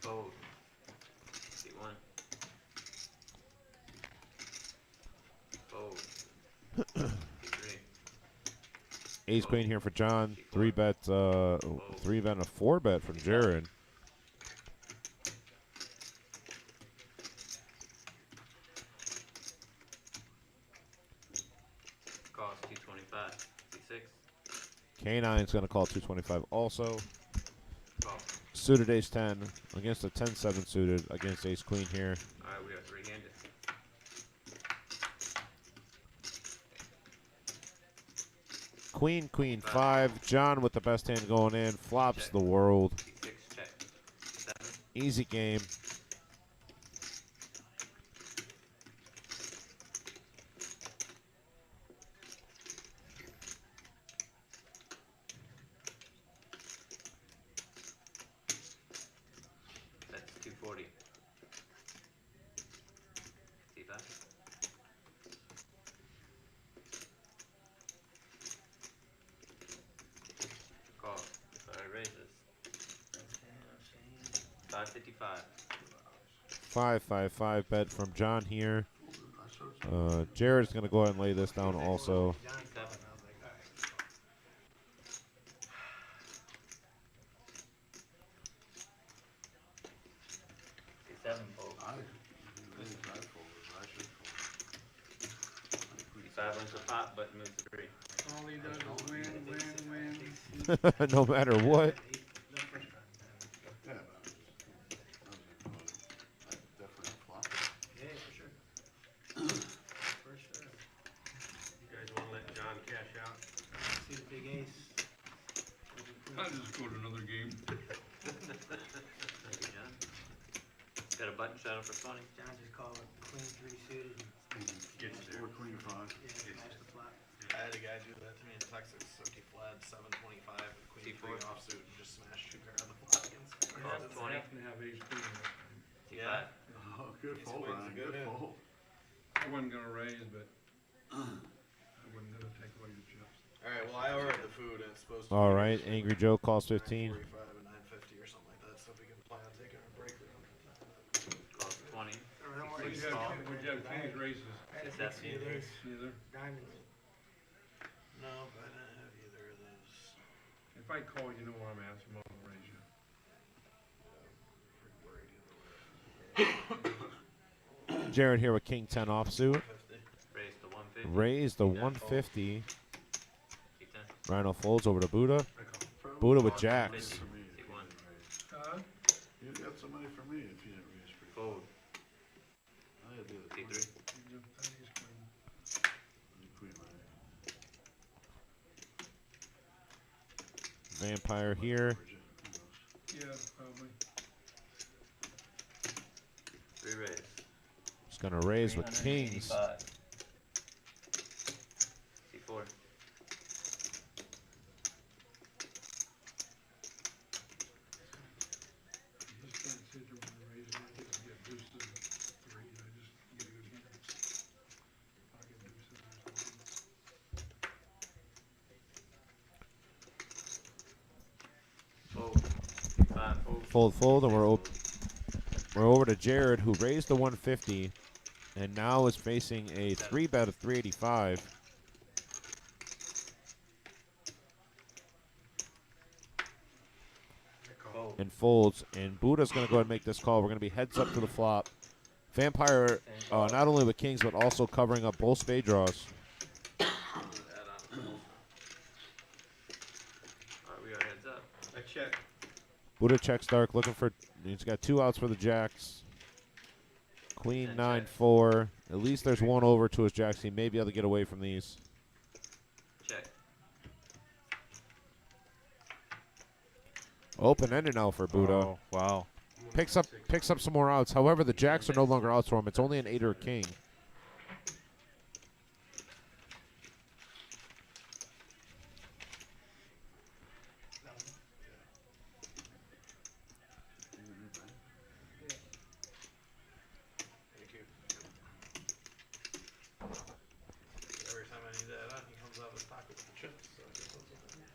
S7: Fold. C1. Fold. C3.
S1: Ace queen here for John. 3-bet, 3-bet and a 4-bet from Jared.
S7: Cost 225. C6.
S1: K9's going to call 225 also.
S7: Call.
S1: Suited ace 10 against a 10-7 suited against ace queen here.
S7: Alright, we are 3-handed.
S1: Queen, queen 5. John with the best hand going in. Flops the world.
S7: C6 check. 7.
S1: Easy game.
S7: That's 240. C5. Call. Alright, raises. 555.
S1: 5-5-5 bet from John here. Jared's going to go ahead and lay this down also.
S7: C7 fold. C5 wins the pot, but moves the 3.
S6: All he does is win, win, win.
S1: No matter what.
S8: Yeah, for sure. For sure.
S5: You guys wanna let John cash out?
S8: See the big ace.
S5: I'll just go to another game.
S7: Thank you, John. Got a button shuttle for 20.
S8: John just called it queen 3 suited.
S5: Gets there.
S8: Yeah, smash the flop.
S4: I had a guy do that to me in Texas. So he flat 725 and queen 3
S7: C4.
S4: offsuit and just smashed 2 pair on the flop against me.
S7: Call 20.
S5: Happen to have ace queen.
S7: C5.
S4: Yeah.
S3: Oh, good
S4: Ace
S3: fold,
S4: queen's
S3: Ryan,
S4: a good
S3: good
S4: hand.
S3: fold.
S5: I wasn't gonna raise, but I wasn't gonna take away your chips.
S4: Alright, well I ordered the food and it's supposed to
S1: All
S4: be
S1: right, Angry Joe calls 15.
S4: 945 and 950 or something like that, so if we can plan on taking our break around that time.
S7: Call 20.
S5: Would you have kings races?
S8: I had a big
S7: Seven.
S8: suited ace.
S5: Either.
S8: Diamonds.
S4: No, but I didn't have either of those.
S5: If I call, you know where I'm at, so I'm gonna raise you.
S4: Pretty worried either way.
S1: Jared here with king 10 offsuit.
S4: 50.
S7: Raise to 150.
S1: Raise the 150.
S7: C10.
S1: Rhino folds over to Buddha.
S5: I call.
S1: Buddha with jacks.
S3: For me, if you
S7: C1.
S3: didn't raise.
S5: Huh?
S3: You'd got some money for me if you didn't raise pretty.
S7: Fold.
S3: I had the other
S7: C3.
S3: queen, queen, right?
S1: Vampire here.
S5: Yeah, probably.
S7: Re-raise.
S1: Just going to raise with kings.
S7: 385. C4.
S5: You just can't sit there when you're raising. I think you get boosted to 3. I just get a good hand. I get boosted or something.
S7: Fold. 5 fold.
S1: Fold, fold, and we're over to Jared, who raised the 150 and now is facing a 3-bet of 385.
S7: Fold.
S1: And folds. And Buddha's going to go ahead and make this call. We're going to be heads up to the flop. Vampire, not only with kings, but also covering up both spade draws.
S7: Alright, we are heads up.
S5: I check.
S1: Buddha checks dark, looking for. He's got 2 outs for the jacks. Queen 9-4. At least there's 1 over to his jacks. He may be able to get away from these.
S7: Check.
S1: Open-ended now for Buddha.
S2: Oh, wow.
S1: Picks up some more outs. However, the jacks are no longer outs for him. It's only an 8 or a king.
S4: Thank you. Every time I need that, he comes out of his pocket with the chips. So I guess that's what I need.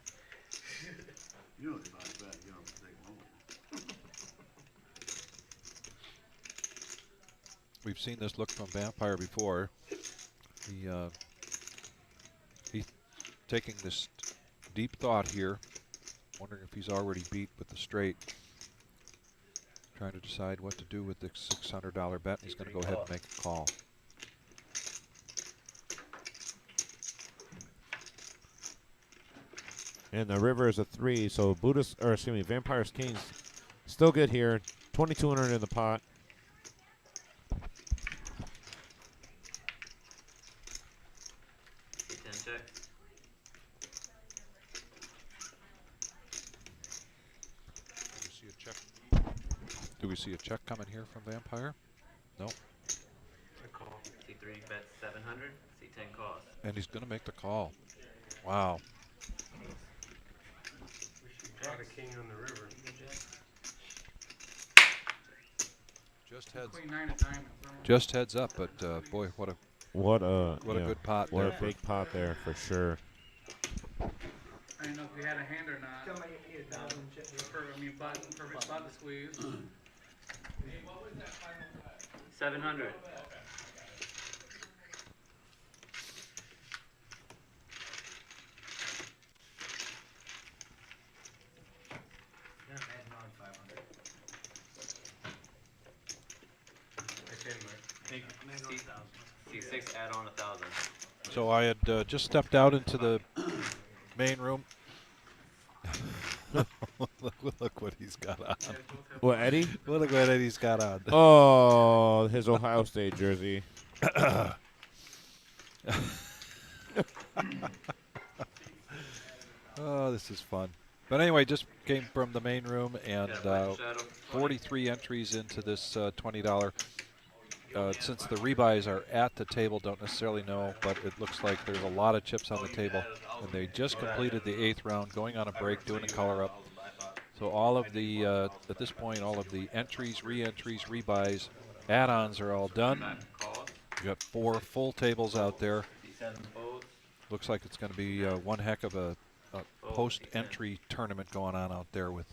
S3: You know, it's not bad. You don't take one with you.
S2: We've seen this look from Vampire before. He's taking this deep thought here, wondering if he's already beat with the straight. Trying to decide what to do with the $600 bet. He's going to go ahead and make a call.
S1: And the river is a 3, so Vampire's King's still good here. 2,200 in the pot.
S7: C10 check.
S2: Do we see a check coming here from Vampire? No.
S7: C3 bets 700. C10 calls.
S2: And he's going to make the call. Wow.
S8: We should draw the king on the river.
S2: Just heads.
S6: Queen 9 of diamonds.
S2: Just heads up, but boy, what a good pot
S1: What
S2: there.
S1: a big pot there for sure.
S6: I didn't know if we had a hand or not. Perfect button squeeze.
S7: 700. C6 add on 1,000.
S2: So I had just stepped out into the main room. Look what he's got on.
S1: What, Eddie?
S2: Look what Eddie's got on.
S1: Oh, his Ohio State jersey.
S2: Oh, this is fun. But anyway, just came from the main room, and
S7: Got a black shadow.
S2: 43 entries into this $20. Since the rebuys are at the table, don't necessarily know, but it looks like there's a lot of chips on the table. And they just completed the 8th round, going on a break, doing a color up. So all of the, at this point, all of the entries, re-entries, rebuys, add-ons are all done. We've got 4 full tables out there. Looks like it's going to be one heck of a post-entry tournament going on out there. With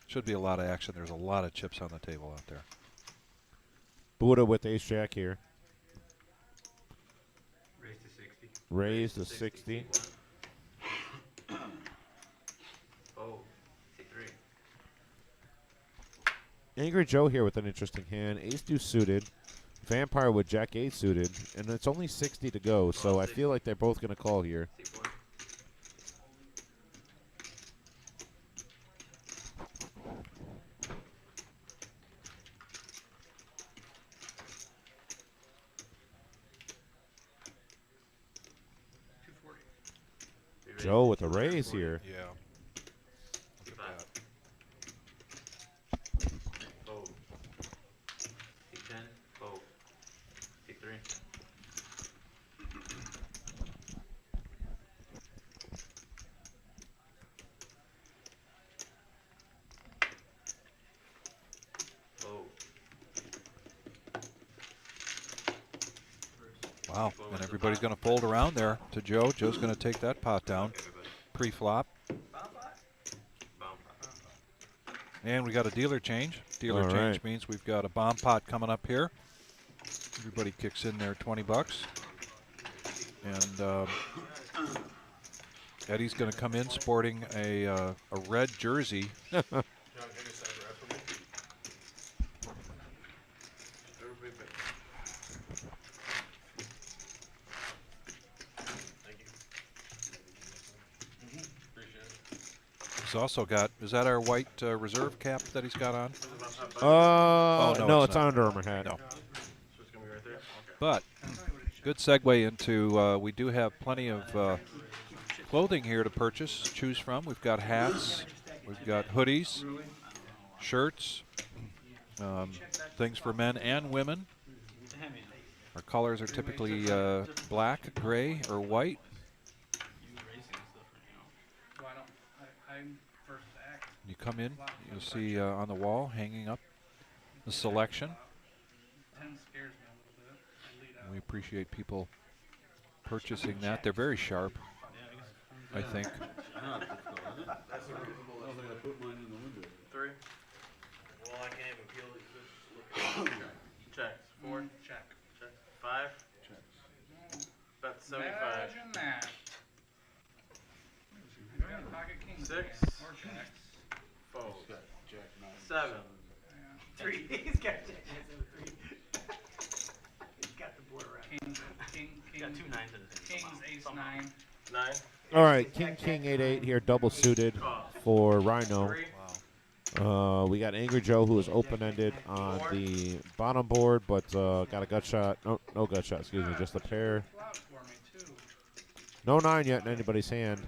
S2: should be a lot of action. There's a lot of chips on the table out there.
S1: Buddha with ace-jack here.
S8: Raise to 60.
S1: Raise to 60.
S7: Oh, C3.
S1: Angry Joe here with an interesting hand. Ace-deuce suited. Vampire with jack-8 suited. And it's only 60 to go, so I feel like they're both going to call here.
S7: C4.
S1: Joe with a raise here.
S2: Yeah. Look at that.
S7: Fold. C10. Fold. C3. Fold.
S2: Wow, and everybody's going to fold around there to Joe. Joe's going to take that pot down pre-flop. And we got a dealer change. Dealer
S1: All
S2: change
S1: right.
S2: means we've got a bomb pot coming up here. Everybody kicks in their $20. And Eddie's going to come in sporting a red jersey.
S4: John, can you send a rep for me? Thank you. Appreciate it.
S2: He's also got, is that our white reserve cap that he's got on?
S1: No,
S2: it's
S1: it's
S2: not.
S1: on Under Armour hat.
S2: No.
S3: So it's gonna be right there? Okay.
S2: But good segue into, we do have plenty of clothing here to purchase, choose from. We've got hats, we've got hoodies, shirts, things for men and women. Our colors are typically black, gray, or white. You come in, you'll see on the wall hanging up the selection. We appreciate people purchasing that. They're very sharp, I think.
S3: That's a reasonable. I don't think I put mine in the window.
S4: 3. Well, I can't even peel these.
S8: Checks. 4.
S6: Check.
S8: Checks. 5. Bet 75.
S6: Imagine that. You got a pocket king
S8: 6.
S6: or jacks.
S8: Fold.
S3: Jack 9.
S8: 7.
S6: Yeah.
S9: 3. He's got Jack Hansen with 3. He's got the board around.
S6: King,
S7: Got 2 nines in his hand.
S6: kings, ace, 9.
S8: 9.
S1: All right, King 8-8 here, double suited for Rhino.
S8: 3.
S1: We got Angry Joe, who is open-ended on the bottom board, but got a gut shot. No gut shot, excuse me, just a pair.
S6: Flop for me, too.
S1: No 9 yet in anybody's hand.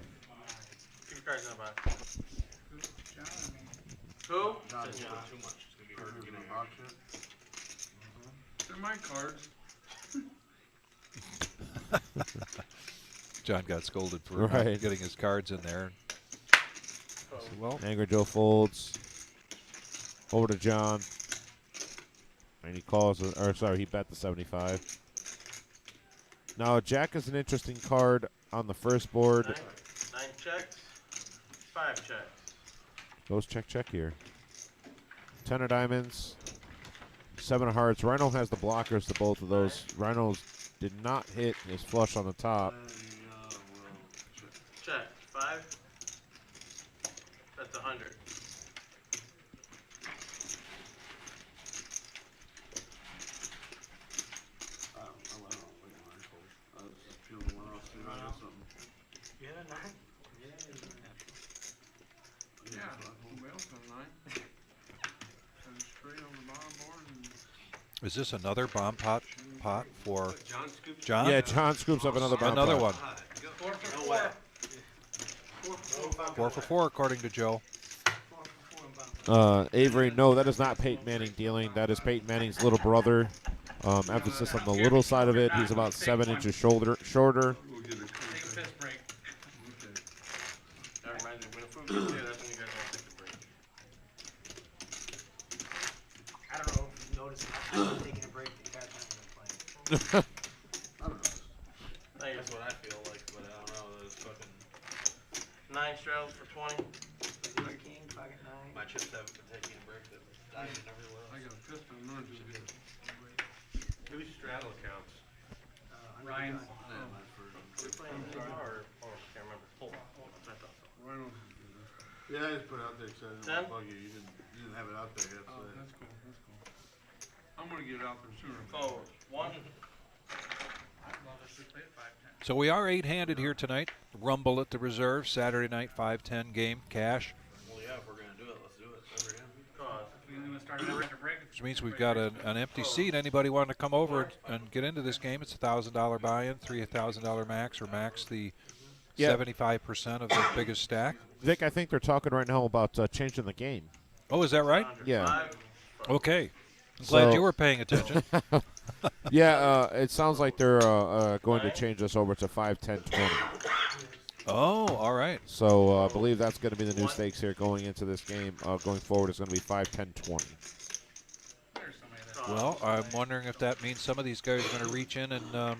S8: Keep your cards in the box.
S6: John, I mean,
S8: Who?
S3: John,
S4: Too much. It's gonna be hard to get in here.
S5: They're my cards.
S2: John got scolded for not
S1: Right.
S2: getting his cards in there. Well,
S1: Angry Joe folds. Over to John. And he calls, or sorry, he bet the 75. Now, Jack is an interesting card on the first board.
S8: 9 checks. 5 checks.
S1: Goes check here. 10 of diamonds. 7 of hearts. Rhino has the blockers to both of those. Rhino's did not hit his flush on the top.
S8: Check. 5. That's 100.
S3: I went out like mine cold. I was just peeling one off, see if I got something.
S9: Yeah, 9.
S5: Yeah, nobody else got 9. Send it straight on the bottom board and
S2: is this another bomb pot for
S3: John scooped.
S2: John?
S1: Yeah, John scoops up another bomb
S2: Another
S1: pot.
S2: one.
S6: 4 for
S4: No
S6: 4.
S4: way.
S2: 4 for 4, according to Joe.
S9: 4 for 4 and bump.
S1: Avery, no, that is not Peyton Manning dealing. That is Peyton Manning's little brother. Emphasis on the little side of it. He's about 7 inches shorter.
S3: We'll get it.
S6: Take a piss break.
S8: That reminds me, when the food gets here, that's when you guys want to take a break.
S9: I don't know if you noticed, I'm taking a break the entire time I've been playing.
S3: I don't know.
S8: Thank you.
S4: That's what I feel like, but I don't know. Those fucking
S8: 9 straddles for 20.
S9: Ace king, pocket 9.
S4: my chips haven't been taking a break. They've been diving everywhere
S5: I
S4: else.
S5: got a fist on orange.
S3: Whose straddle counts?
S9: Under the
S6: Ryan.
S9: gun.
S3: I had mine first.
S8: Are we playing Sigma or I can't remember. Hold on. I thought so.
S5: Rhino.
S3: Yeah, I just put it out there because I didn't
S8: 10?
S3: want to bug you. You didn't have it out there yet.
S5: Oh,
S3: So
S5: that's cool, that's cool. I'm gonna get it out there sooner.
S8: Forward. 1.
S6: I'd love us to play at 5-10.
S2: So we are 8-handed here tonight. Rumble at the Reserve, Saturday night, 5-10 game, cash.
S4: Well, yeah, if we're gonna do it, let's do it. Every hand.
S8: Cause.
S6: We're going to start after break.
S2: Which means we've got an empty seat. Anybody wanting to come over and get into this game, it's a $1,000 buy-in, $3,000 max, or max the
S1: Yeah.
S2: 75% of the biggest stack.
S1: Vic, I think they're talking right now about changing the game.
S2: Oh, is that right?
S1: Yeah.
S8: 5.
S2: Okay. I'm glad
S1: So-
S2: you were paying attention.
S1: Yeah, it sounds like they're going to change this over to 5, 10, 20.
S2: Oh, all right.
S1: So I believe that's going to be the new stakes here going into this game. Going forward, it's going to be 5, 10, 20.
S6: There's somebody that.
S2: Well, I'm wondering if that means some of these guys are going to reach in and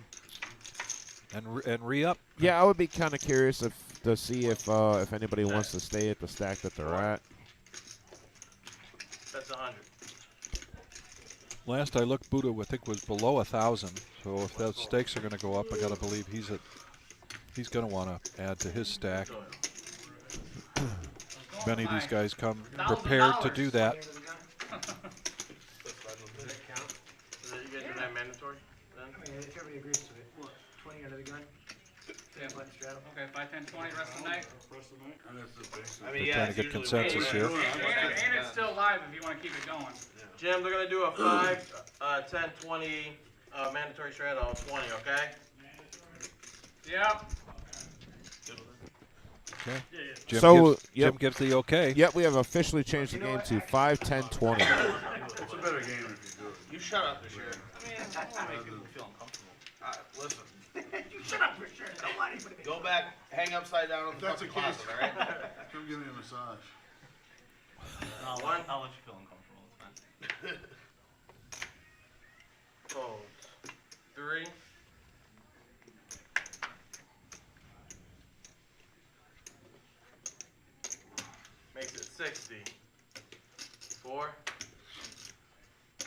S2: re-up.
S1: Yeah, I would be kind of curious to see if anybody wants to stay at the stack that they're at.
S8: That's 100.
S2: Last I looked, Buddha, I think, was below 1,000. So if those stakes are going to go up, I got to believe he's going to want to add to his stack. Many of these guys come prepared to do that.
S8: Is that you guys do that mandatory then?
S9: I mean, if everybody agrees to it. What? 20 under the gun? 10 button straddle.
S6: Okay, 5, 10, 20, rest of the night.
S3: And that's the big
S4: I mean,
S2: They're
S4: yeah,
S2: trying
S4: it's
S2: to get
S4: usually
S2: consensus
S4: way
S2: here.
S4: less.
S6: And it's still live if you want to keep it going.
S8: Jim, they're gonna do a 5, 10, 20, mandatory straddle 20, okay?
S6: Yep.
S2: Okay.
S1: So,
S2: Jim
S1: yep.
S2: gives the okay.
S1: Yep, we have officially changed the game to 5, 10, 20.
S3: It's a better game if you do it.
S4: You shut up this year. I mean, I want to make people feel uncomfortable. Listen,
S9: You shut up for sure. Don't want anybody to
S4: go back, hang upside down in the
S3: That's the
S4: fucking
S3: case.
S4: closet, all right?
S3: Come give me a massage.
S4: I'll let you feel uncomfortable. It's fine.
S8: Fold. 3. Makes it 60. 4.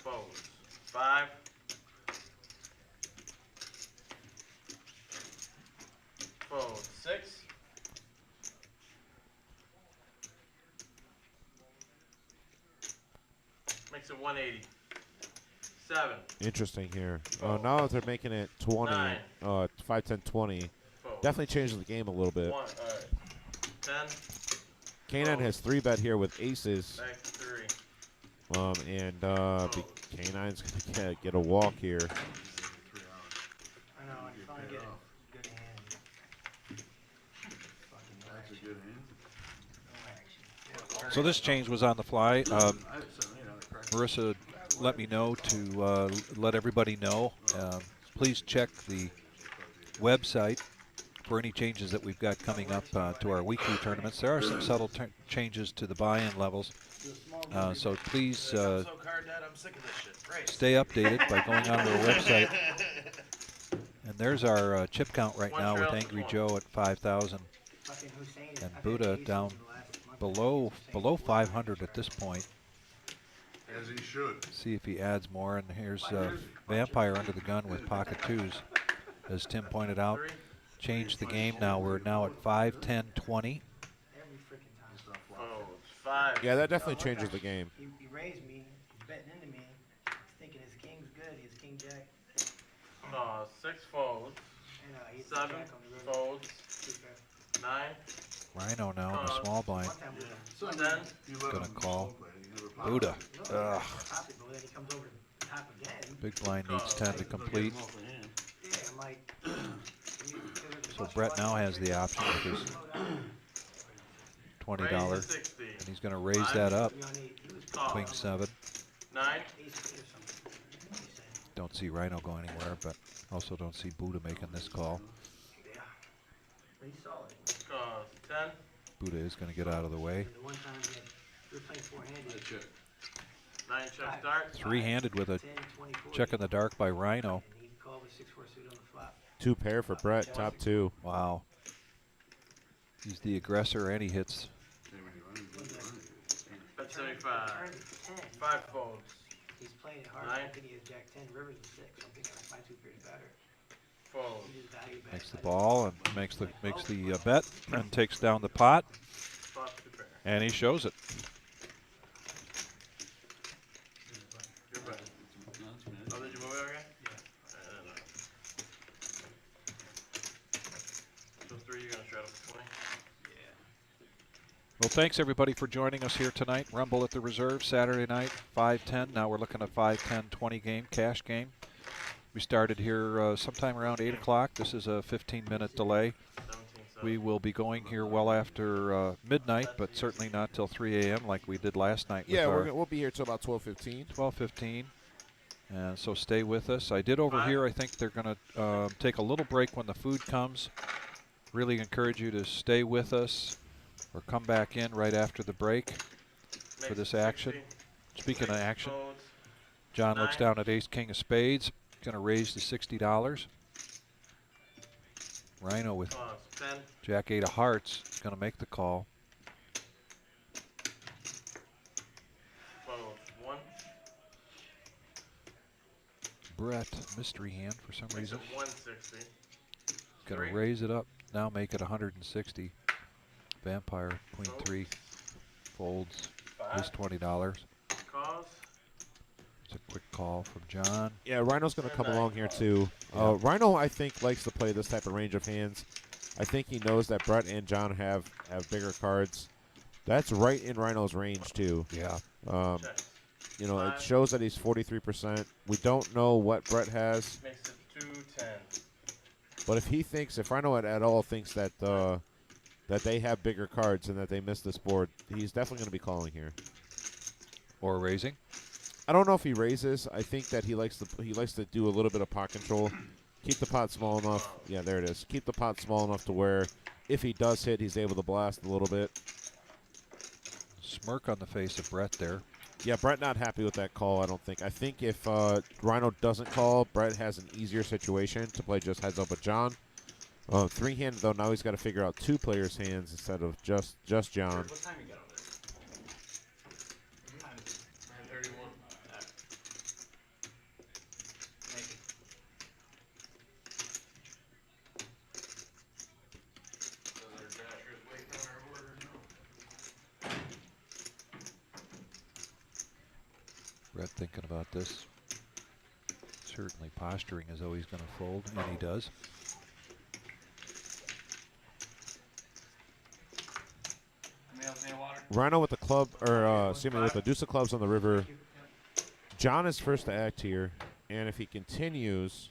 S8: Folds. 5. Fold. 6. Makes it 180. 7.
S1: Interesting here. Now that they're making it 20,
S8: 9.
S1: 5, 10, 20,
S8: Fold.
S1: definitely changes the game a little bit.
S8: 1. Alright. 10.
S1: K9 has 3-bet here with aces,
S8: Back to 3.
S1: and K9's going to get a walk here.
S3: 3 hours.
S9: I know, I'm
S3: You
S9: trying to
S3: pay
S9: get
S3: it
S9: a
S3: off.
S9: good hand. Fucking no
S3: That's a
S9: action.
S3: good hand.
S9: No action.
S2: So this change was on the fly.
S3: I had 7, 8 on the crack.
S2: Marissa let me know to let everybody know. Please check the website for any changes that we've got coming up to our weekly tournaments. There are some subtle changes to the buy-in levels. So please
S4: So card dad, I'm sick of this shit. Great.
S2: stay updated by going on our website. And there's our chip count right now with Angry Joe at 5,000
S9: Fucking Hussein is-
S2: and
S9: I've had
S2: Buddha
S9: cases
S2: down
S9: in the last month.
S2: below 500 at this point.
S3: As he should.
S2: See if he adds more. And here's Vampire under the gun with pocket twos, as Tim pointed out.
S8: 3.
S2: Changed the game now. We're now at 5, 10, 20.
S9: Every freaking time.
S8: Folds. 5.
S1: Yeah, that definitely changes the game.
S9: He raised me, he's betting into me. He's thinking his king's good, he has king jack.
S8: 6 folds.
S9: And he hits
S8: 7
S9: jack on the river.
S8: folds.
S9: Two pair.
S8: 9.
S2: Rhino now in the small blind.
S9: One time we were
S8: 10.
S3: You let
S2: Gonna
S3: him
S2: call.
S3: slow play. He never plays.
S2: Buddha.
S9: no, top it, but then he comes over the top again.
S2: Big blind needs 10 to
S3: He'll get
S2: complete.
S3: him off the hand.
S9: Yeah, I'm like,
S2: So Brett now has the option with his $20,
S8: Raise to 60.
S2: and he's going to raise that up.
S9: he was
S8: Call.
S2: Queen 7.
S8: 9.
S9: ace or something. He said,
S2: Don't see Rhino going anywhere, but also don't see Buddha making this call.
S9: yeah. Pretty solid.
S8: 10.
S2: Buddha is going to get out of the way.
S9: And the one time we were playing four-handed.
S3: Check.
S8: 9 check start.
S2: Three-handed with a
S9: 10, 24.
S2: check in the dark by Rhino.
S9: And he called with 6-4 suit on the flop.
S1: 2 pair for Brett, top 2.
S2: Wow. He's the aggressor, and he hits.
S8: Bet 75.
S9: Turned to 10.
S8: 5 folds.
S9: He's playing it hard.
S8: 9.
S9: I think he has jack 10. Rivers is 6. I'm thinking my 2 pair is better.
S8: Fold.
S9: He just value bet.
S2: Makes the ball and makes the bet and takes down the pot,
S8: Flop 2 pair.
S2: and he shows it.
S8: Good bet. Oh, did you move it okay? Yeah. So 3, you're going to straddle for 20?
S2: Well, thanks everybody for joining us here tonight. Rumble at the Reserve Saturday night, 5-10. Now we're looking at 5-10-20 game, cash game. We started here sometime around 8 o'clock. This is a 15-minute delay.
S8: 17,
S2: We will be going here well after midnight, but certainly not till 3 a.m. like we did last night.
S1: Yeah,
S2: with our
S1: we'll be here till about 12:15.
S2: 12:15. And so stay with us. I did overhear, I think they're going to take a little break when the food comes. Really encourage you to stay with us or come back in right after the break for this action. Speaking of action,
S8: Folds.
S2: John looks down at ace king of spades. Going to raise to $60. Rhino with
S8: 10.
S2: jack 8 of hearts is going to make the call.
S8: Folds. 1.
S2: Brett, mystery hand for some
S8: Makes
S2: reason.
S8: it 160.
S2: Going to
S8: 3.
S2: raise it up. Now make it 160. Vampire, queen 3. Folds
S8: 5.
S2: his $20.
S8: Calls.
S2: It's a quick call from John.
S1: Yeah, Rhino's going to come along here too. Rhino, I think, likes to play this type of range of hands. I think he knows that Brett and John have bigger cards. That's right in Rhino's range too.
S2: Yeah.
S1: You know, it shows that he's 43%. We don't know what Brett has.
S8: Makes it 210.
S1: But if Rhino at all thinks that that they have bigger cards and that they missed this board, he's definitely going to be calling here.
S2: Or raising.
S1: I don't know if he raises. I think that he likes to do a little bit of pot control. Keep the pot small enough. Yeah, there it is. Keep the pot small enough to where if he does hit, he's able to blast a little bit.
S2: Smirk on the face of Brett there.
S1: Yeah, Brett not happy with that call, I don't think. I think if Rhino doesn't call, Brett has an easier situation to play just heads up with John. Three-handed, though, now he's got to figure out two players' hands instead of just John.
S4: What time you got over there? 9:31.
S6: Thank you.
S4: Those are Dashers waiting on our order now.
S2: Brett thinking about this. Certainly posturing as though he's going to fold, and he does.
S1: Rhino with the club, or excuse me, with the deuce of clubs on the river. John is first to act here, and if he continues,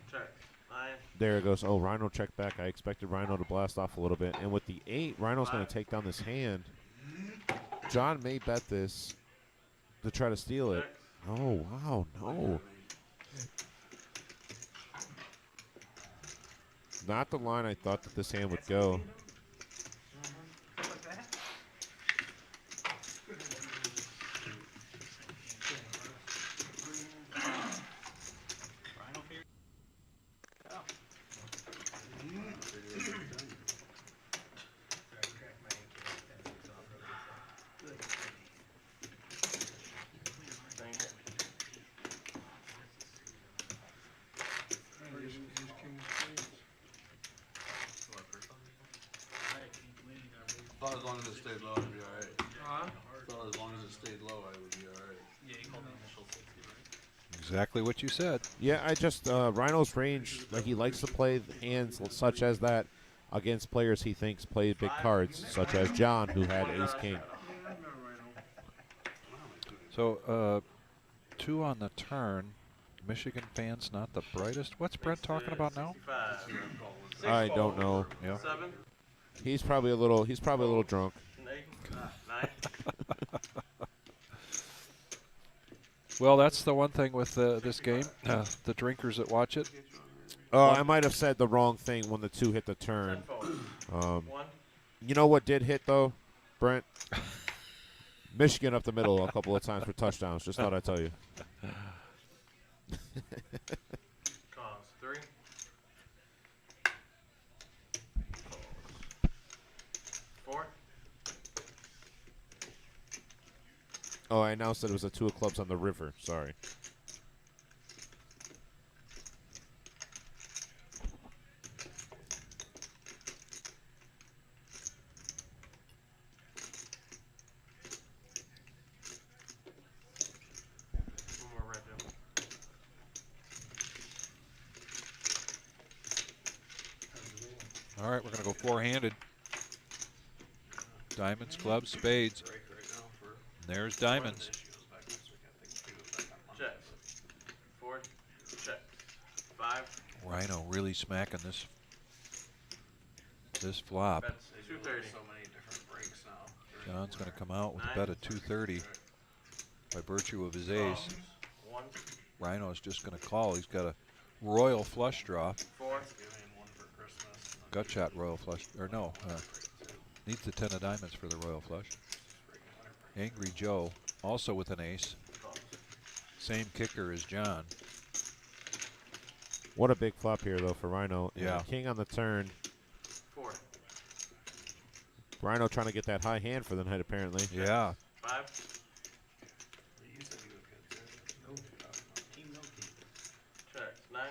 S8: Check. 9.
S1: there it goes. Oh, Rhino checked back. I expected Rhino to blast off a little bit, and with the 8, Rhino's going to take down this hand. John may bet this to try to steal it. Oh wow, no. Not the line I thought that this hand would go.
S3: Thought as long as it stayed low, I'd be alright. Thought as long as it stayed low, I would be alright.
S4: Yeah, you called the initial 60, right?
S2: Exactly what you said.
S1: Yeah, I just Rhino's range, like he likes to play hands such as that against players he thinks play big cards, such as John, who had ace king.
S2: So 2 on the turn. Michigan fans not the brightest. What's Brett talking about now?
S8: 65.
S1: I don't know.
S2: Yeah.
S8: 7.
S1: He's probably a little drunk.
S8: 9.
S2: Well, that's the one thing with this game. The drinkers that watch it.
S1: I might have said the wrong thing when the 2 hit the turn.
S8: 1.
S1: You know what did hit though, Brent? Michigan up the middle a couple of times for touchdowns. Just thought I'd tell you.
S8: Calls. 3. 4.
S1: Oh, I announced that it was a 2 of clubs on the river. Sorry.
S8: One more red devil.
S2: All right, we're going to go 4-handed. Diamonds, clubs, spades.
S4: Break right now for
S2: And there's diamonds.
S4: She goes back next week. I think she goes back on Monday.
S8: Check. 4. Check. 5.
S2: Rhino really smacking this flop.
S8: Bets.
S4: They do
S8: 230.
S4: so many different breaks now.
S2: John's going to come out with a bet of 230 by virtue of his ace.
S8: 1.
S2: Rhino's just going to call. He's got a royal flush draw.
S8: 4.
S4: Thanksgiving, one for Christmas. and then
S2: Gut shot royal flush. Or no. Needs the 10 of diamonds for the royal flush. Angry Joe, also with an ace. Same kicker as John.
S1: What a big flop here though for Rhino. And
S2: Yeah.
S1: King on the turn.
S8: 4.
S1: Rhino trying to get that high hand for the night apparently.
S2: Yeah.
S8: 5.
S4: You said you would get
S8: Check. 9.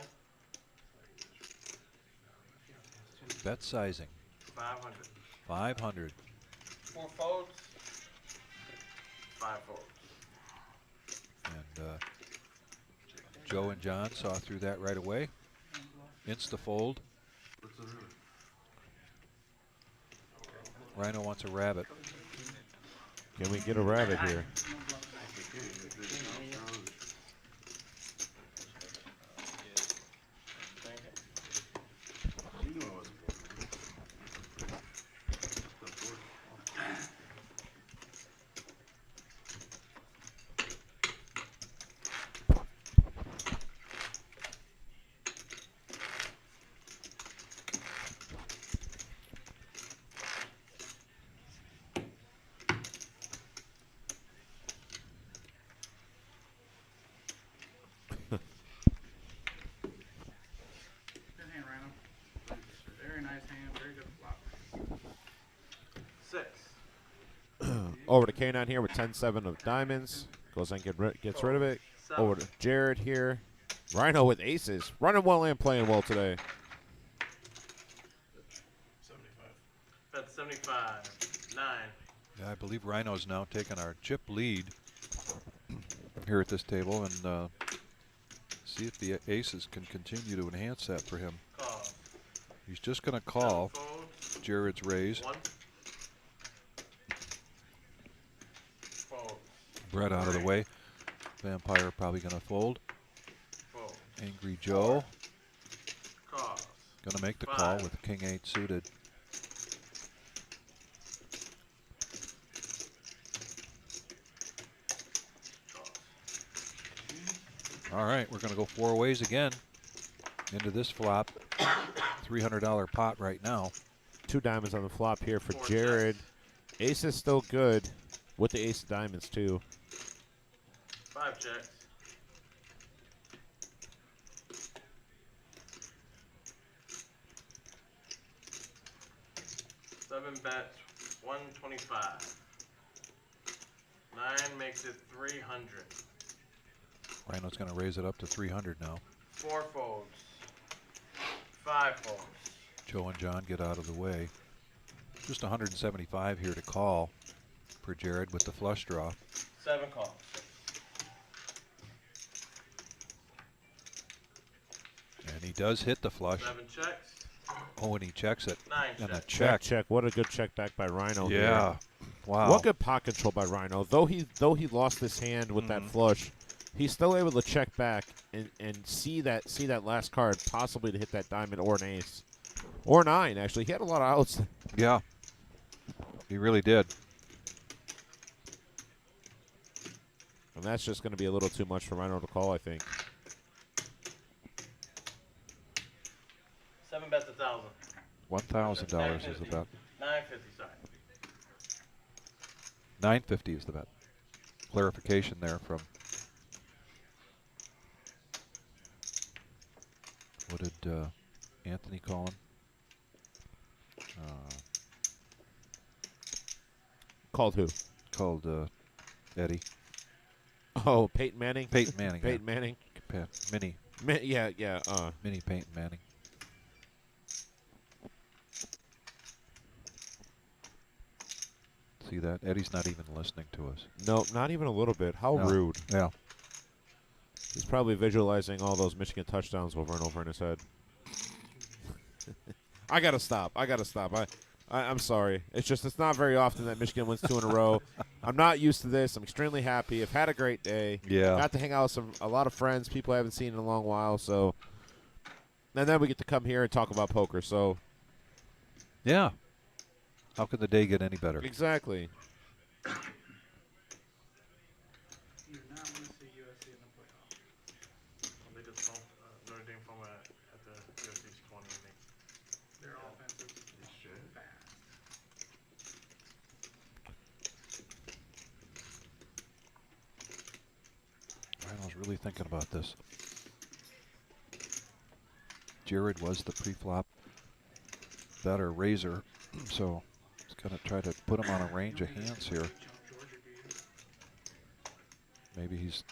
S2: Bet sizing.
S8: 500.
S2: 500.
S8: 4 folds. 5 folds.
S2: And Joe and John saw through that right away. Insta fold.
S3: What's the river?
S2: Rhino wants a rabbit.
S1: Can we get a rabbit here?
S3: You knew I wasn't going to.
S6: Good hand, Rhino. Very nice hand, very good flop.
S8: 6.
S1: Over to K9 here with 10-7 of diamonds. Goes and gets rid of it.
S8: 7.
S1: Over to Jared here. Rhino with aces. Running well and playing well today.
S4: 75.
S8: Bet 75. 9.
S2: Yeah, I believe Rhino's now taking our chip lead here at this table, and see if the aces can continue to enhance that for him.
S8: Call.
S2: He's just going to call
S8: Fold.
S2: Jared's raise.
S8: 1. Fold.
S2: Brett out of the way. Vampire probably going to fold.
S8: Fold.
S2: Angry Joe
S8: Call.
S2: going to make the call
S8: 5.
S2: with King 8 suited. All right, we're going to go 4 ways again into this flop. $300 pot right now.
S1: 2 diamonds on the flop here for
S8: 4
S1: Jared. Ace is still good with the ace of diamonds too.
S8: 5 checks. 7 bets, 125. 9 makes it 300.
S2: Rhino's going to raise it up to 300 now.
S8: 4 folds. 5 folds.
S2: Joe and John get out of the way. Just 175 here to call for Jared with the flush draw.
S8: 7 calls.
S2: And he does hit the flush.
S8: 7 checks.
S2: Oh, and he checks it.
S8: 9
S2: And a
S8: checks.
S2: check.
S1: Check. What a good check back by Rhino.
S2: Yeah.
S1: Here.
S2: Wow.
S1: What good pot control by Rhino. Though he lost his hand with that flush, he's still able to check back and see that last card possibly to hit that diamond or an ace. Or 9, actually. He had a lot of outs.
S2: Yeah. He really did.
S1: And that's just going to be a little too much for Rhino to call, I think.
S8: 7 bets, 1,000.
S2: $1,000 is the bet.
S8: 950, sorry.
S2: 950 is the bet. Clarification there from. What did Anthony call him?
S1: Called who?
S2: Called Eddie.
S1: Oh, Peyton Manning?
S2: Peyton Manning.
S1: Peyton Manning?
S2: Mini.
S1: Yeah.
S2: Mini Peyton Manning. See that? Eddie's not even listening to us.
S1: No, not even a little bit. How
S2: No.
S1: rude.
S2: Yeah.
S1: He's probably visualizing all those Michigan touchdowns over and over in his head. I gotta stop. I'm sorry. It's not very often that Michigan wins 2 in a row. I'm not used to this. I'm extremely happy. I've had a great day.
S2: Yeah.
S1: Got to hang out with a lot of friends, people I haven't seen in a long while. So, and then we get to come here and talk about poker. So,
S2: Yeah. How can the day get any better?
S1: exactly.
S6: You do not want to see USC in the playoff.
S8: They just phone, Notre Dame phone at the USC's 20.
S6: Their offense is fast.
S2: Rhino's really thinking about this. Jared was the pre-flop better raiser, so he's going to try to put him on a range of hands here. Maybe he's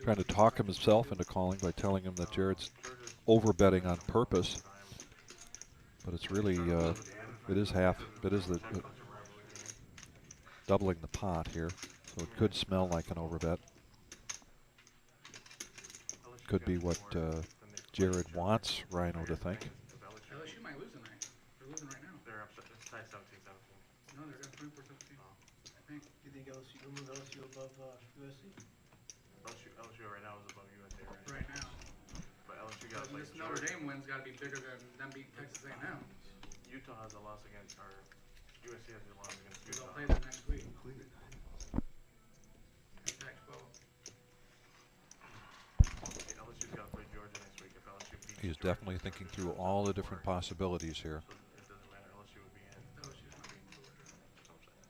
S2: trying to talk himself into calling by telling him that Jared's overbetting on purpose. But it's really, it is the doubling the pot here, so it could smell like an overbet. Could be what Jared wants Rhino to think.
S6: LSU might lose tonight. They're losing right now.
S8: They're up to tie 17-17.
S6: 24-15. I think.
S9: You think LSU, remove LSU above, USC?
S4: LSU right now is above USA
S6: Right now.
S4: But LSU got
S6: But this Notre Dame win's got to be bigger than them beating Texas A&M.
S4: Utah has a loss against, or USC has a loss against
S6: They'll
S4: Utah.
S6: play them next week. Pac-12.
S4: LSU's got to play Georgia next week. If LSU beats
S2: He is
S4: Georgia,
S2: definitely thinking through all the different possibilities here.
S4: so it doesn't matter. LSU would be in.
S6: LSU's not beating Georgia.
S4: That's what I'm saying.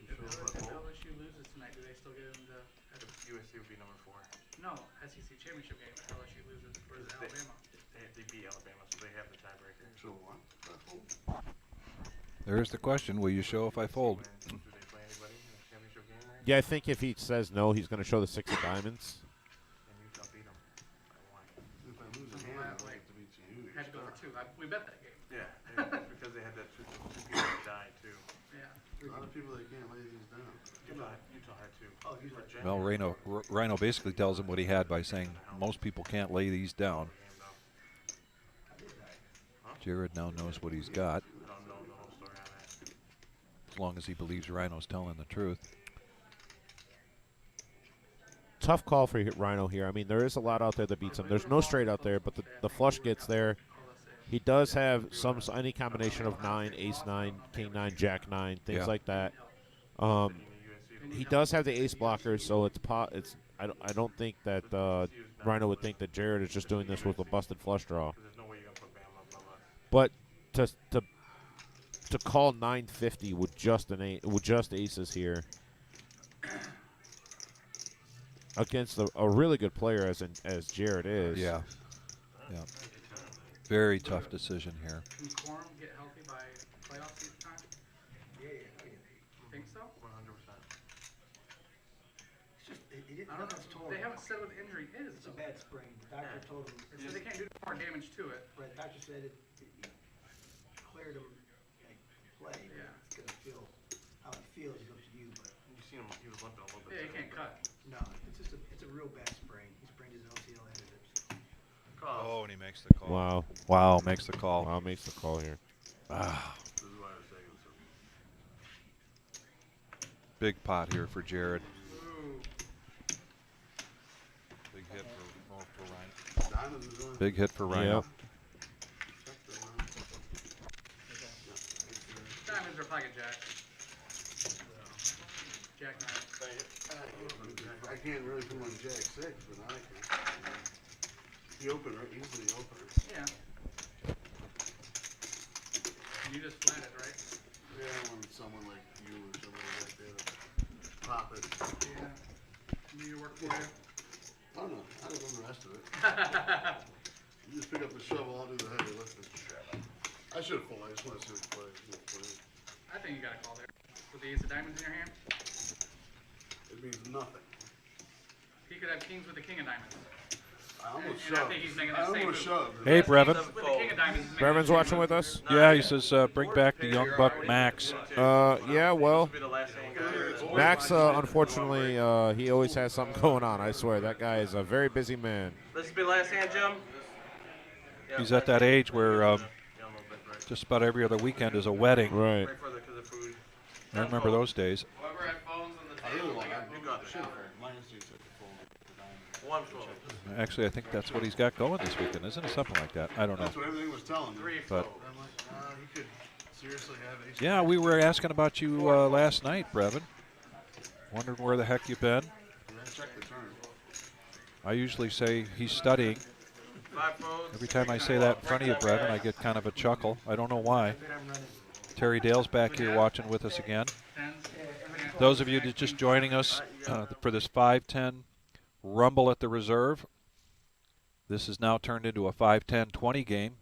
S6: If LSU loses tonight, do they still get into
S4: USC would be number 4.
S6: no SEC championship game? If LSU loses versus Alabama.
S4: They beat Alabama, so they have the tiebreaker.
S3: So what?
S2: There's the question. Will you show if I fold?
S4: Do they play anybody in the championship game, right?
S1: Yeah, I think if he says no, he's going to show the 6 of diamonds.
S4: And Utah beat them by 1.
S3: If I lose a hand, I get to beat you.
S6: Had to go for 2. We bet that game.
S4: Yeah, because they had that two people that died too.
S6: Yeah.
S3: A lot of people that can't lay these down.
S4: Utah had 2.
S9: Oh, Utah.
S2: Well, Rhino basically tells him what he had by saying most people can't lay these down. Jared now knows what he's got,
S4: I don't know the whole story on that.
S2: as long as he believes Rhino's telling the truth.
S1: Tough call for Rhino here. I mean, there is a lot out there that beats him. There's no straight out there, but the flush gets there. He does have any combination of 9, ace 9, king 9, jack 9, things
S2: Yeah.
S1: like that. He does have the ace blockers, so I don't think that Rhino would think that Jared is just doing this with a busted flush draw.
S4: Because there's no way you're gonna put Bama above us.
S1: But to call 950 with just aces here against a really good player as Jared is.
S2: Yeah. Yeah. Very tough decision here.
S6: Can Quorum get healthy by playoff season time?
S9: Yeah.
S6: You think so?
S4: 100%.
S9: It's just, it
S6: I don't
S9: nothing's
S6: know.
S9: torn.
S6: They haven't said what the injury is.
S9: It's a
S6: Though.
S9: bad sprain. The doctor told him,
S6: They said they can't do more damage to it.
S9: right, the doctor said it cleared him, like, play.
S6: Yeah.
S9: It's gonna feel, how it feels is up to you, but
S4: You seen him? He was limping a little bit.
S6: Yeah, you can't cut.
S9: no, it's a real bad sprain. He sprained his LCL and his hips.
S2: Oh, and he makes the call.
S1: Wow.
S2: Wow, makes the call.
S1: Wow, makes the call here.
S2: Ah,
S3: This is why I was saying so.
S2: big pot here for Jared.
S6: Ooh.
S2: Big hit for Rhino.
S3: Diamonds is on.
S2: Big hit for Rhino.
S1: Yep.
S6: Diamonds or pocket jack. Jack 9.
S3: I can't really put him on Jack 6, but I can. The opener, easily opener.
S6: Yeah. And you just flatted, right?
S3: Yeah, when someone like you or somebody like that to pop it.
S6: Yeah. Need to work for you.
S3: I don't know. I don't know the rest of it. You just pick up the shovel, I'll do the heavy lifting. I should have folded. I just want to see the play.
S6: I think you got a call there. With the ace of diamonds in your hand,
S3: It means nothing.
S6: he could have kings with the king of diamonds.
S3: I almost
S6: And I
S3: shoved.
S6: think he's making
S3: I
S6: the same
S3: almost
S6: move.
S3: shoved.
S2: Hey, Brevin.
S6: With the king of diamonds, he's making
S1: Brevin's
S6: the same
S1: watching
S6: move.
S1: with us?
S2: Yeah, he says bring back the young buck Max.
S1: Yeah, well,
S4: This will be the last hand, guys.
S1: Max, unfortunately, he always has something going on. I swear, that guy is a very busy man.
S4: This will be the last hand, Jim. Yeah,
S2: He's at that age where
S4: yeah, a little bit, right.
S2: just about every other weekend is a wedding.
S1: Right.
S4: Right for the, because of food.
S2: I remember those days.
S4: Whoever had phones on the
S3: I really
S4: table,
S3: want.
S4: you got the shower.
S3: Mine is just a fold.
S4: One phone.
S2: Actually, I think that's what he's got going this weekend, isn't it? Something like that. I don't know.
S3: That's what everything was telling me.
S4: 3
S2: But-
S4: phone.
S3: I'm like, he could seriously have ace.
S2: Yeah, we were asking about you last night, Brevin. Wondering where the heck you've been.
S3: Yeah, check the turn.
S2: I usually say he's studying.
S4: 5 phones.
S2: Every time I say that in front of you, Brevin, I get kind of a chuckle. I don't know why. Terry Dale's back here watching with us again. Those of you that just joining us for this 5-10 Rumble at the Reserve, this is now turned into a 5-10-20 game.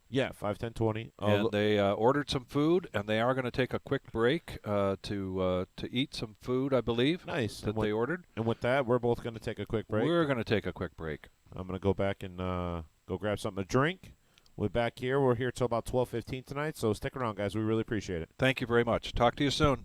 S1: Yeah, 5, 10, 20.
S2: And they ordered some food, and they are going to take a quick break to eat some food, I believe.
S1: Nice.
S2: That they ordered.
S1: And with that, we're both going to take a quick break.
S2: We're going to take a quick break.
S1: I'm going to go back and go grab something to drink. We're back here. We're here till about 12:15 tonight, so stick around, guys. We really appreciate it.
S2: Thank you very much. Talk to you soon.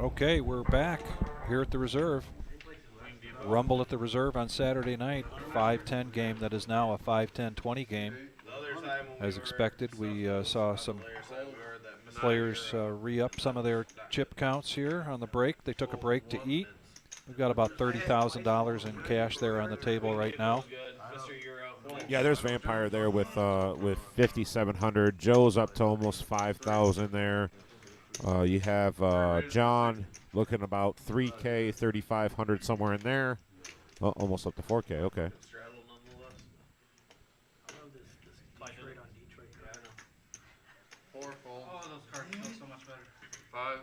S2: Okay, we're back here at the Reserve. Rumble at the Reserve on Saturday night. 5-10 game that is now a 5-10-20 game. As expected, we saw some players re-up some of their chip counts here on the break. They took a break to eat. We've got about $30,000 in cash there on the table right now.
S1: Yeah, there's Vampire there with 5,700. Joe's up to almost 5,000 there. You have John looking about 3K, 3,500 somewhere in there. Almost up to 4K. Okay.
S9: I love this Detroit on Detroit card.
S3: 4 fold.
S6: Oh, those cards feel so much better.
S3: 5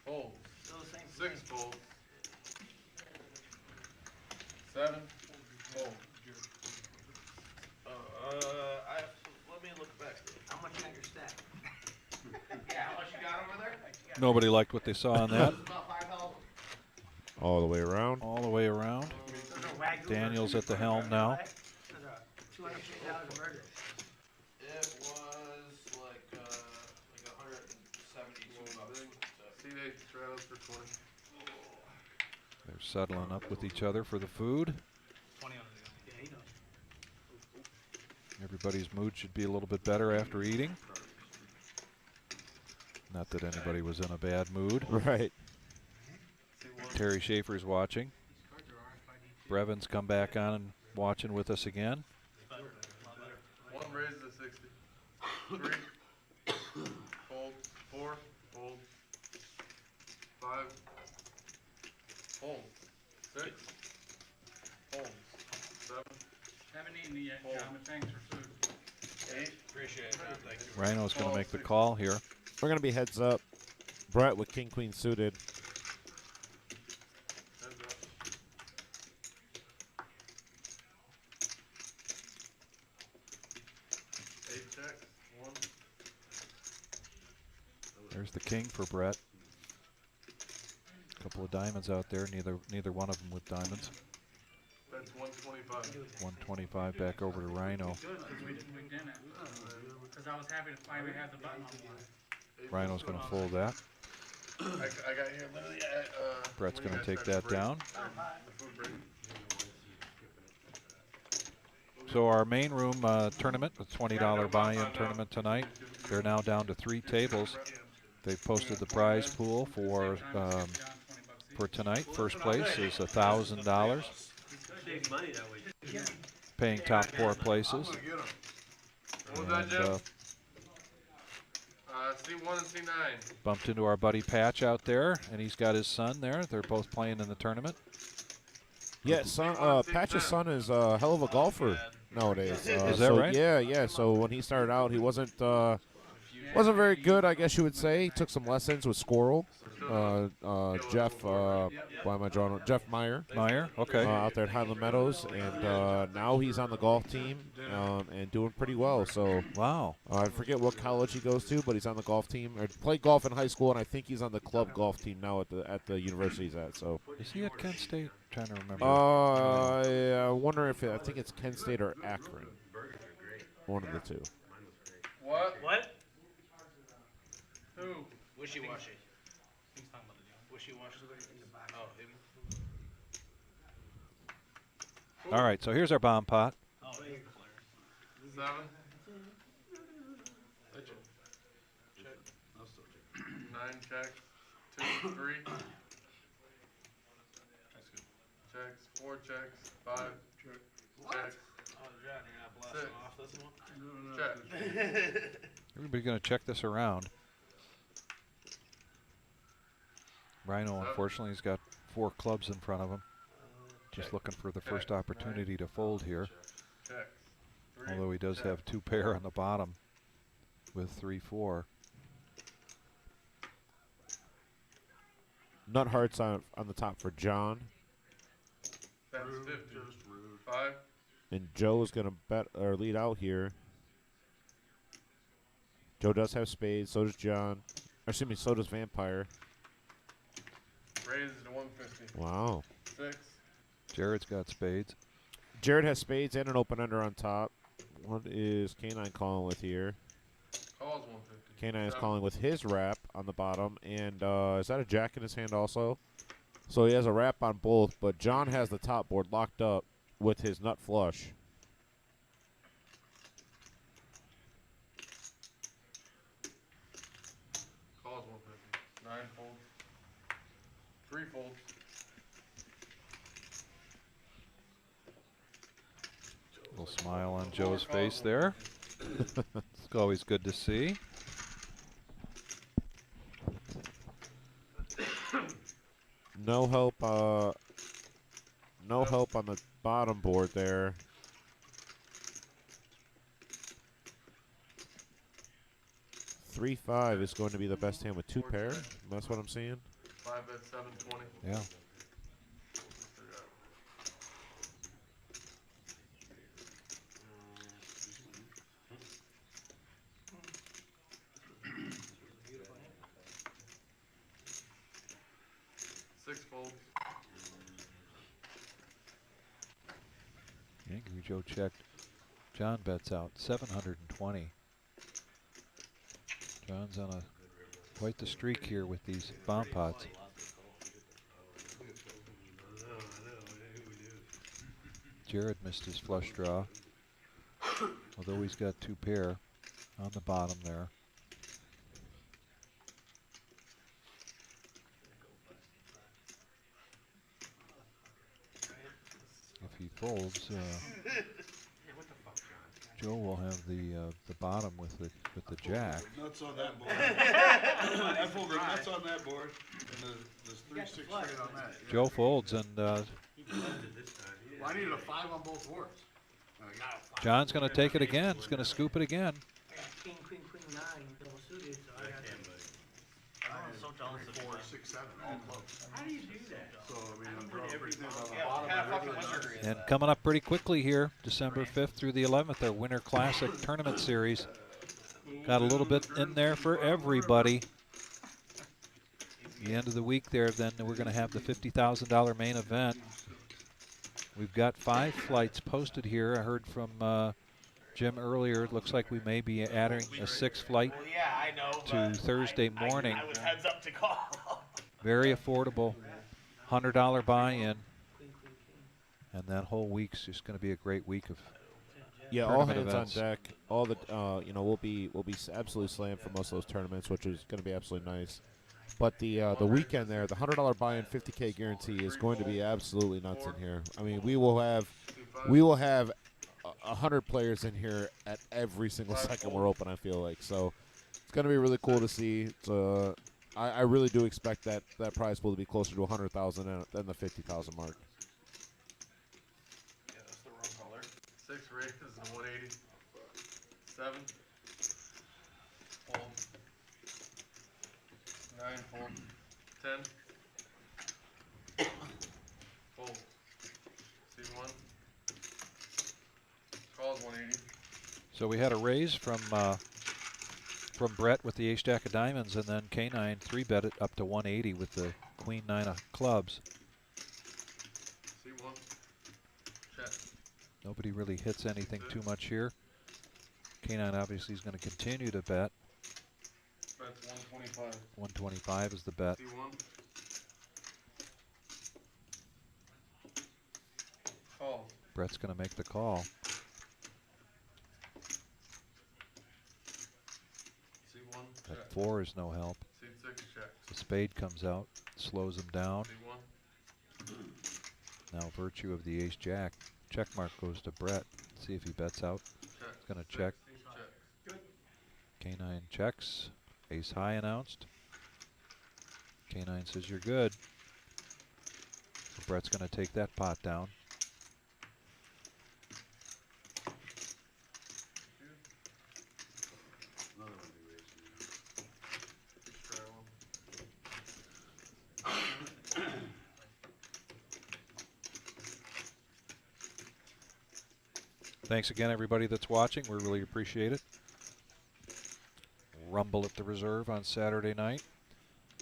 S3: fold.
S9: Still the same
S3: 6 fold. 7 fold.
S4: Let me look back.
S9: How much you got in your stack?
S4: Yeah, how much you got over there?
S2: Nobody liked what they saw on that.
S4: About 5,000.
S1: All the way around.
S2: All the way around. Daniel's at the helm now.
S9: $250 a burger.
S4: It was like 172 bucks.
S3: C8 straddles for 20.
S2: They're settling up with each other for the food.
S6: 20 on the gun.
S9: Yeah, he knows.
S2: Everybody's mood should be a little bit better after eating. Not that anybody was in a bad mood.
S1: Right.
S2: Terry Schaefer's watching. Brevin's come back on and watching with us again.
S3: 1 raises to 60. 3 fold. 4 fold. 5 fold. 6 fold. 7
S6: Haven't eaten it yet, John, but thanks for food.
S3: 8.
S4: Appreciate it, man. Thank you.
S2: Rhino's going to make the call here.
S1: We're going to be heads up. Brett with King Queen suited.
S3: Heads up. 8 checks. 1.
S2: There's the king for Brett. Couple of diamonds out there. Neither one of them with diamonds.
S3: That's 125.
S2: 125 back over to Rhino.
S6: Good, because we didn't. Because I was happy to finally have the button on one.
S2: Rhino's going to fold that.
S3: I got here literally at,
S2: Brett's
S3: when you
S2: going to
S3: guys
S2: take
S3: started
S2: that
S3: the break.
S2: down.
S3: The food break.
S2: So our main room tournament, the $20 buy-in tournament tonight, they're now down to 3 tables. They've posted the prize pool for tonight. First place is $1,000.
S7: Save money that way.
S2: Paying top 4 places.
S3: I'm gonna get 'em. What was that, Jeff? C1 and C9.
S2: Bumped into our buddy Patch out there, and he's got his son there. They're both playing in the tournament.
S1: Yeah, Patch's son is a hell of a golfer nowadays.
S2: Is that right?
S1: Yeah, yeah. So when he started out, he wasn't very good, I guess you would say. He took some lessons with Squirrel. Jeff, why am I drawing? Jeff Meyer.
S2: Meyer, okay.
S1: Out there at Highland Meadows, and now he's on the golf team and doing pretty well. So
S2: Wow.
S1: I forget what college he goes to, but he's on the golf team. Or played golf in high school, and I think he's on the club golf team now at the university he's at. So
S2: Is he at Kent State? Trying to remember.
S1: I wonder if I think it's Kent State or Akron. One of the two.
S3: What?
S4: What?
S6: Who?
S4: Wishy-washy.
S6: He's talking about the deal.
S4: Wishy-washy. Oh, him.
S2: All right, so here's our bomb pot.
S4: Oh, he's the player.
S3: 7.
S4: Check. I'll still check.
S3: 9 checks. 2, 3.
S4: That's good.
S3: Checks. 4 checks. 5 checks.
S4: Oh, John, you're not blasting
S3: 6.
S4: off this one?
S3: Check.
S2: Everybody's going to check this around. Rhino, unfortunately, has got 4 clubs in front of him. Just looking for the first opportunity to fold here.
S3: Checks. 3.
S2: Although he does have 2 pair on the bottom with 3-4.
S1: Nut hearts on the top for John,
S3: That's 50. 5.
S1: and Joe's gonna bet or lead out here. Joe does have spades. So does John. Or excuse me. So does Vampire.
S3: Raises to 150.
S1: Wow.
S3: 6.
S2: Jared's got spades.
S1: Jared has spades and an open ender on top. What is Canine calling with here?
S3: Calls 150.
S1: K9 is calling with his wrap on the bottom. And is that a jack in his hand also? So he has a wrap on both, but John has the top board locked up with his nut flush.
S3: Calls 150. 9 folds. 3 folds.
S2: Little smile on Joe's face there. It's always good to see.
S1: No help. No help on the bottom board there. Three five is going to be the best hand with 2 pair. That's what I'm seeing.
S3: 5 bet 720.
S2: Yeah. Angry Joe checked. John bets out 720. John's on quite the streak here with these bomb pots. Jared missed his flush draw, although he's got 2 pair on the bottom there. If he folds, Joe will have the bottom with the jack.
S3: Nuts on that board. I folded nuts on that board, and there's 3-6 straight on that. Yeah.
S2: Joe folds, and
S3: Well, I needed a 5 on both boards. And I got a 5.
S2: John's going to take it again. He's going to scoop it again.
S9: I got king, queen, queen, 9, double suited, so I got.
S4: I'm so jealous of
S3: 4, 6, 7, all close.
S9: How do you do that?
S3: So I mean, I'm drawing everything on the
S4: Yeah,
S3: bottom.
S4: what kind of
S3: and
S4: fucking
S3: regular
S4: wizardry
S3: nuts.
S4: is
S2: And coming up pretty quickly here, December 5th through the 11th, their Winter Classic Tournament Series. Got a little bit in there for everybody. The end of the week there, then we're going to have the $50,000 main event. We've got 5 flights posted here. I heard from Jim earlier. It looks like we may be adding a 6th flight
S4: Well, yeah, I know.
S2: to Thursday morning.
S4: I was heads up to call.
S2: Very affordable, $100 buy-in. And that whole week's just going to be a great week of
S1: Yeah, all
S2: tournament
S1: hands
S2: events.
S1: on deck. All the we'll be absolutely slammed for most of those tournaments, which is going to be absolutely nice. But the weekend there, the $100 buy-in, 50K guarantee is going to be absolutely nuts in here. I mean, we will have 100 players in here at every single second we're open. I feel like so it's going to be really cool to see. It's, I really do expect that prize pool to be closer to 100,000 than the 50,000 mark.
S4: Yeah, that's the wrong color.
S3: 6 raises and 180. 7. Fold. 9 fold. 10. Fold. C1. Calls 180.
S2: So we had a raise from Brett with the ace jack of diamonds, and then K9 3-bet it up to 180 with the queen 9 of clubs.
S3: C1. Check.
S2: Nobody really hits anything too much here. K9 obviously is going to continue to bet.
S3: Bet's 125.
S2: 125 is the bet.
S3: C1. Calls.
S2: Brett's going to make the call.
S3: C1.
S2: At
S3: Check.
S2: 4 is no help.
S3: C6. Check.
S2: The spade comes out, slows him down.
S3: C1.
S2: Now virtue of the ace jack. Check mark goes to Brett. See if he bets out.
S3: Check.
S2: He's going to check.
S3: Check.
S2: K9 checks. Ace high announced. K9 says you're good. So Brett's going to take that pot down. Thanks again, everybody that's watching. We really appreciate it. Rumble at the Reserve on Saturday night.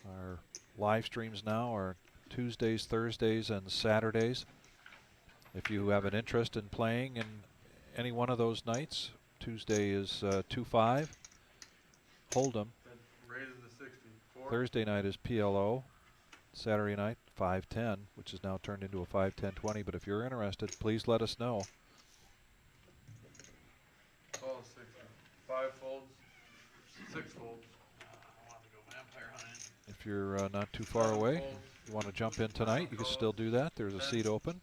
S2: Our live streams now are Tuesdays, Thursdays, and Saturdays. If you have an interest in playing in any one of those nights, Tuesday is 2-5. Hold'em.
S3: Raising to 60. 4.
S2: Thursday night is PLO. Saturday night, 5-10, which is now turned into a 5-10-20. But if you're interested, please let us know.
S3: Call 60. 5 folds. 6 folds.
S4: I wanted to go vampire hunting.
S2: If you're not too far away, you want to jump in tonight, you can still do that. There's a seat open.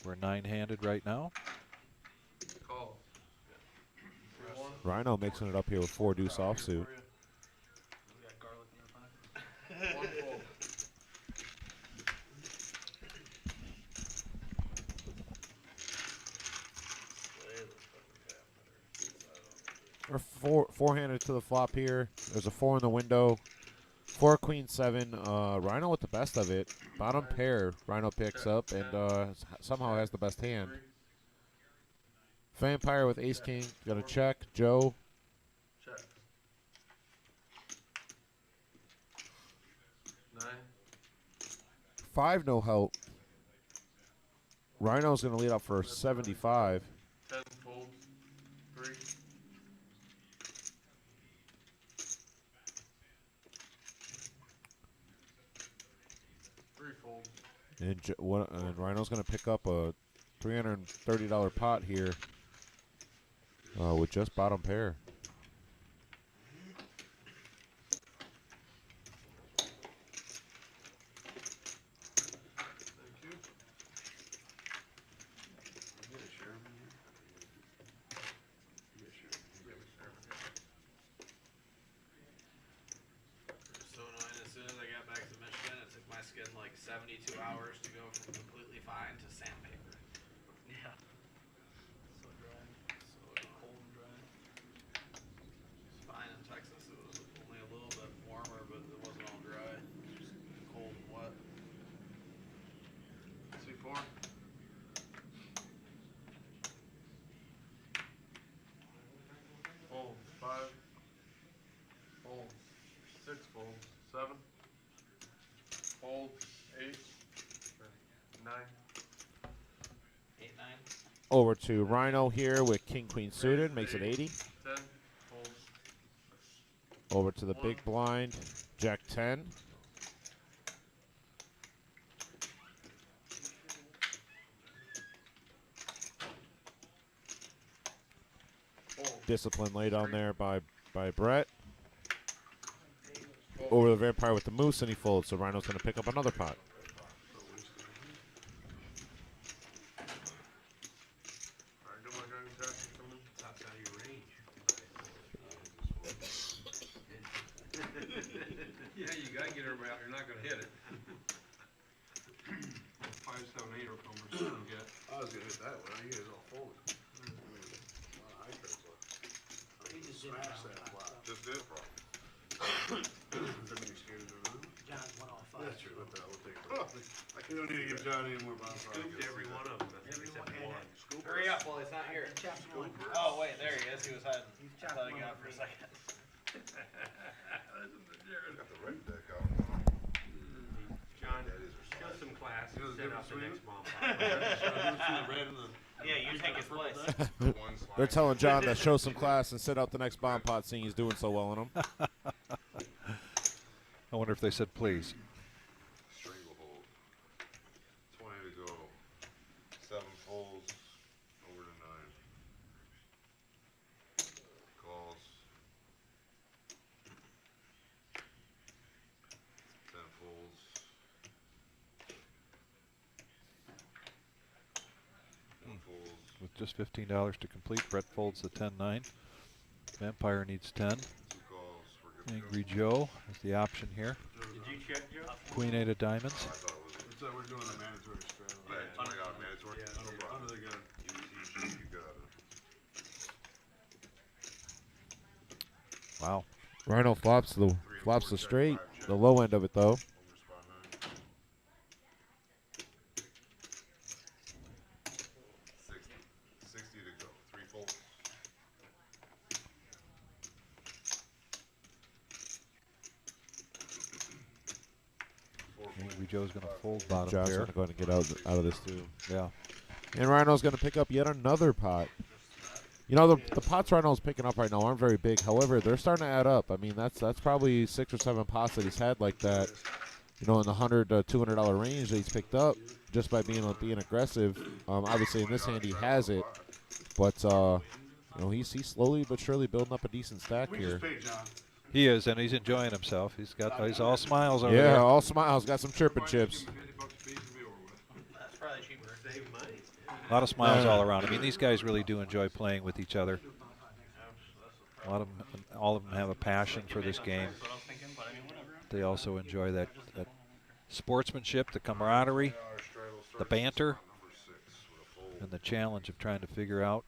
S2: We're 9-handed right now.
S3: Call.
S1: Rhino mixing it up here with 4 deuce offsuit.
S4: We got garlic in our pocket.
S3: 1 fold.
S1: We're four-handed to the flop here. There's a 4 in the window. 4 queen 7. Rhino with the best of it. Bottom pair. Rhino picks up and somehow has the best hand. Vampire with ace king. Gonna check. Joe.
S3: Check. 9.
S1: 5 no help. Rhino's gonna lead up for 75.
S3: 10 folds. 3. 3 folds.
S1: And Rhino's gonna pick up a $330 pot here with just bottom pair.
S3: Thank you.
S4: So annoying. As soon as I got back to Michigan, it took my skin like 72 hours to go from completely fine to sandpaper.
S6: Yeah. So dry.
S4: So cold and dry. It's fine in Texas. It was only a little bit warmer, but it wasn't all dry. Just cold and wet.
S3: C4. Fold. 5. Fold. 6 folds. 7. Fold. 8. 9.
S4: 8, 9.
S1: Over to Rhino here with king queen suited. Makes it 80.
S3: 10. Fold.
S1: Over to the big blind. Jack 10.
S3: Fold.
S1: Discipline laid on there by Brett. Over the vampire with the moose, and he folds. So Rhino's going to pick up another pot.
S3: Alright, good luck on Jackson coming in.
S9: It's outside of your range.
S5: Yeah, you gotta get her out, you're not gonna hit it. 5, 7, 8 will come or something get.
S3: I was gonna hit that one. You guys all folded. A lot of high cards left.
S9: He just did
S3: Smash
S9: that
S3: that
S9: on
S3: flop.
S9: top.
S3: Just did. Doesn't mean you're scared of it.
S9: John's 105.
S3: That's true. What the hell? We'll take it. You don't need to give John any more bonus.
S7: Scooped every one of them.
S9: Everyone had it.
S4: Hurry up while he's not here.
S9: Chopped one.
S4: Oh, wait, there he is. He was hiding.
S9: He's
S4: I
S9: chopped
S4: thought he
S9: one
S4: got
S9: of
S4: for a
S9: me.
S4: second.
S3: Got the red deck out.
S7: John, show some class,
S3: You know the
S7: set up the
S3: difference
S7: next bomb.
S3: The red and the
S4: Yeah, you take his place.
S1: They're telling John to show some class and sit out the next bomb pot, seeing he's doing so well in them.
S2: I wonder if they said please.
S3: stranglehold. 20 to go. 7 folds. Over to 9. Calls. 10 folds. 1 folds.
S2: With just $15 to complete, Brett folds the 10-9. Vampire needs 10.
S3: 2 calls. We're good to
S2: Angry Joe is the option here.
S7: Did you check, Joe?
S2: Queen 8 of diamonds.
S3: go. I thought it was. It's we're doing the mandatory strategy. Yeah, 20 mandatory.
S7: Yeah.
S3: No problem. Under the gun. You got it.
S2: Wow.
S1: Rhino flops the straight. The low end of it though.
S3: Over spot 9. 60. 60 to go. 3 folds.
S2: Angry Joe's going to fold bottom
S1: John's
S2: pair.
S1: going to go ahead and get out of this too.
S2: Yeah.
S1: And Rhino's going to pick up yet another pot. You know, the pots Rhino's picking up right now aren't very big. However, they're starting to add up. I mean, that's probably 6 or 7 pots that he's had like that. You know, in the $100 to $200 range that he's picked up just by being aggressive. Obviously, in this hand he has it, but you know, he's slowly but surely building up a decent stack
S3: We
S1: here.
S3: just paid John.
S2: He is, and he's enjoying himself. He's all smiles over there.
S1: Yeah, all smiles. Got some chirping chips.
S4: That's probably cheaper. Save money.
S2: A lot of smiles all around. I mean, these guys really do enjoy playing with each other. All of them have a passion for this game. They also enjoy that sportsmanship, the camaraderie, the banter, and the challenge of trying to figure out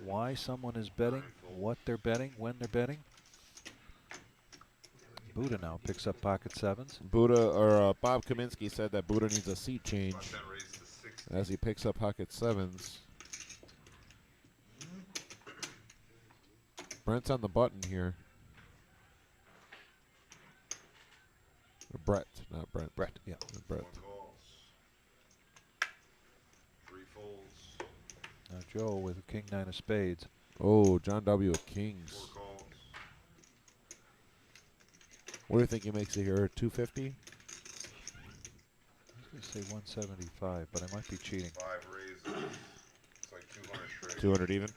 S2: why someone is betting, what they're betting, when they're betting. Buddha now picks up pocket sevens.
S1: Bob Kaminsky said that Buddha needs a seat change as he picks up pocket sevens. Brent's on the button here. Or Brett, not Brent.
S2: Brett, yeah.
S1: Brett.
S2: Now Joe with a king nine of spades.
S1: Oh, John W. with kings. What do you think he makes it here? 250?
S2: I was going to say 175, but I might be cheating.
S3: 5 raises. It's like 200 straight.
S1: 200 even?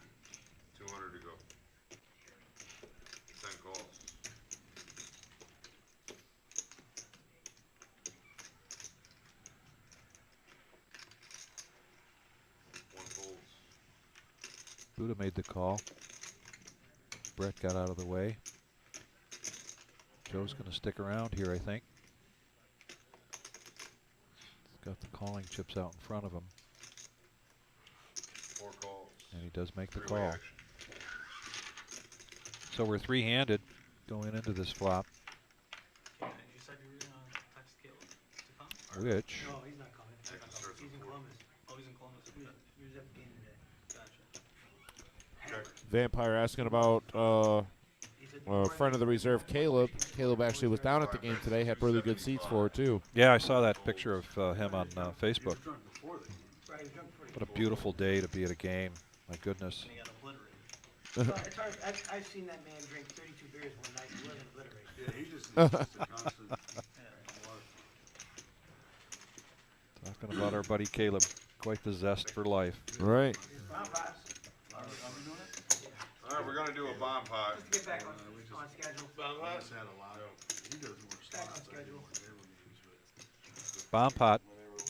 S3: 200 to go. 10 calls. One folds.
S2: Buddha made the call. Brett got out of the way. Joe's going to stick around here, I think. He's got the calling chips out in front of him.
S3: 4 calls.
S2: And he does make the
S3: Three-way
S2: call.
S3: action.
S2: So we're three-handed going into this flop,
S6: You said you were gonna text Caleb to come?
S2: which
S9: No, he's not coming.
S3: Action starts
S9: He's
S3: at
S9: in
S3: 4.
S9: Columbus.
S6: Oh, he's in Columbus.
S9: He was at the game today.
S6: Gotcha.
S3: Check.
S1: Vampire asking about
S9: He said,
S1: a friend of the reserve, Caleb. Caleb actually was down at the game today, had really good seats for it, too.
S2: yeah, I saw that picture of him on Facebook.
S3: Drunk before they.
S9: right, he was drunk before he
S2: What a beautiful day to be at a game. My goodness.
S4: And he got obliterated.
S9: It's hard. I've seen that man drink 32 beers one night. He wasn't obliterated.
S3: Yeah, he's just a constant.
S2: Talking about our buddy Caleb. Quite the zest for life.
S1: Right.
S9: Wow, Ross.
S3: All right, we're gonna do a bomb pot.
S9: Just to get back on schedule.
S3: He's had a lot. He doesn't work
S9: Back on
S3: slots.
S9: schedule.
S2: Bomb pot.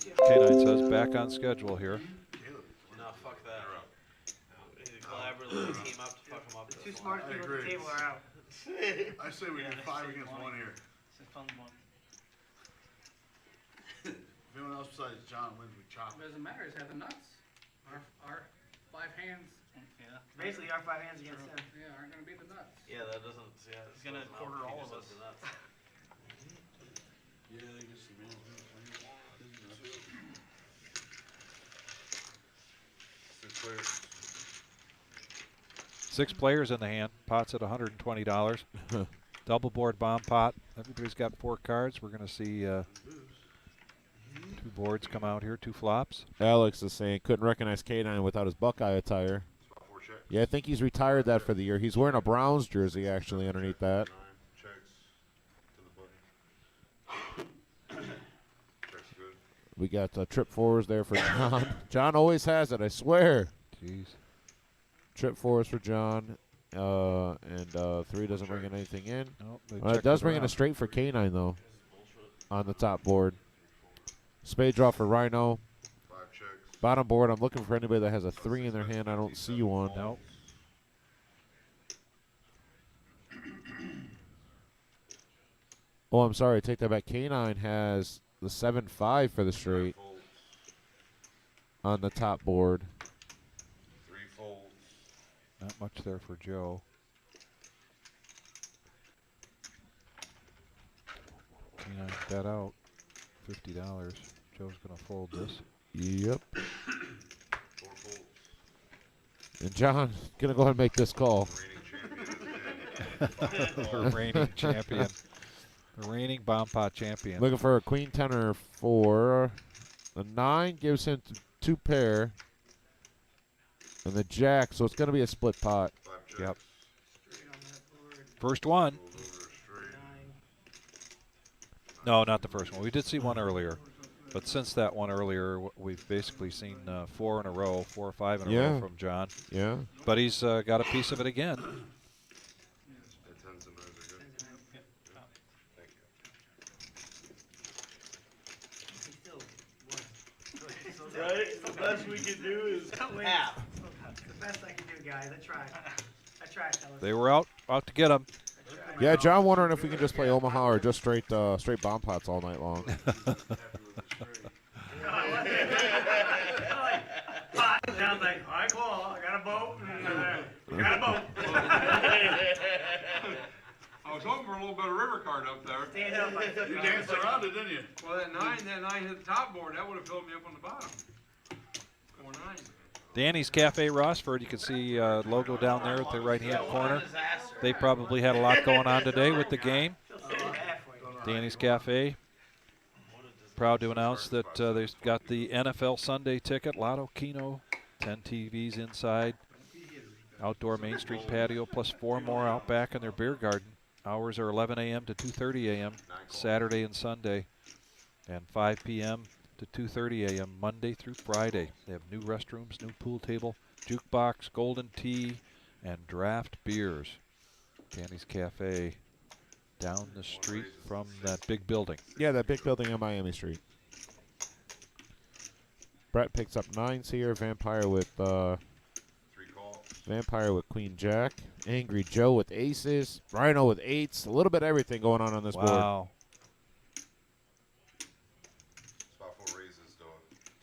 S2: K9 says back on schedule here.
S4: No, fuck that. Collaboratively team up to fuck him up.
S9: The
S4: this
S9: two
S4: one.
S9: smartest
S3: I
S9: people at the
S3: agree.
S9: table are out.
S3: I say we do 5 against 1 here. If anyone else besides John wins, we chop.
S6: It doesn't matter, he's had the nuts. Our 5 hands,
S9: Basically, our 5 hands against him.
S6: yeah, aren't gonna beat the nuts.
S4: Yeah, that doesn't. Yeah,
S6: He's gonna quarter all of us.
S3: Yeah, I guess the man's gonna play. 6 players.
S2: 6 players in the hand. Pot's at $120. Double board bomb pot. Everybody's got 4 cards. We're going to see 2 boards come out here, 2 flops.
S1: Alex is saying couldn't recognize K9 without his Buckeye attire.
S3: About 4 checks.
S1: Yeah, I think he's retired that for the year. He's wearing a Browns jersey, actually, underneath that.
S3: 9 checks to the button. Checks good.
S1: We got trip fours there for John. John always has it, I swear.
S2: Jeez.
S1: Trip fours for John. And 3 doesn't bring in anything in.
S2: Nope, they
S1: It
S2: checked
S1: does bring in a
S2: around.
S1: straight for K9, though, on the top board. Spade draw for Rhino.
S3: 5 checks.
S1: Bottom board, I'm looking for anybody that has a 3 in their hand. I don't see one.
S2: Nope.
S1: Oh, I'm sorry. Take that back. K9 has the 7-5 for the straight
S3: Folds.
S1: on the top board.
S3: 3 folds.
S2: Not much there for Joe. K9 bet out. $50. Joe's going to fold this.
S1: Yep.
S3: 4 folds.
S1: And John gonna go ahead and make this call.
S2: The reigning champion. The reigning bomb pot champion.
S1: Looking for a queen tenor for the 9 gives him 2 pair. And the jack, so it's going to be a split pot.
S3: 5 jacks.
S2: Yep.
S6: Straight on that board.
S2: First one.
S3: Goes over straight.
S6: 9.
S2: No, not the first one. We did see one earlier. But since that one earlier, we've basically seen 4 in a row, 4 or 5 in a row from John.
S1: Yeah.
S2: But he's got a piece of it again.
S3: The 10s and 9s are good. Thank you.
S9: He still won.
S4: Right? The best we can do is
S9: Half. It's the best I can do, guys. I tried. I tried, fellas.
S2: They were out to get him.
S9: I tried.
S1: Yeah, John wondering if we can just play Omaha or just straight bomb pots all night long.
S3: Happy with the straight.
S9: John's like, all right, cool. I got a boat. I got a boat.
S5: I was hoping for a little bit of river card up there.
S9: Stand up.
S3: You danced around it, didn't you?
S5: Well, that nine hit the top board. That would have filled me up on the bottom. 4-9.
S2: Danny's Cafe Rossford. You can see logo down there at the right-hand corner. They probably had a lot going on today with the game. Danny's Cafe. Proud to announce that they've got the NFL Sunday ticket, Lotto Keno, 10 TVs inside, outdoor Main Street patio, plus 4 more out back in their beer garden. Hours are 11 a.m. to 2:30 a.m. Saturday and Sunday, and 5 p.m. to 2:30 a.m. Monday through Friday. They have new restrooms, new pool table, jukebox, golden tea, and draft beers. Danny's Cafe down the street from that big building.
S1: Yeah, that big building on Miami Street. Brett picks up 9s here. Vampire with
S3: 3 calls.
S1: Vampire with Queen Jack. Angry Joe with aces. Rhino with 8s. A little bit of everything going on this board.
S2: Wow.
S3: Spot 4 raises, dog.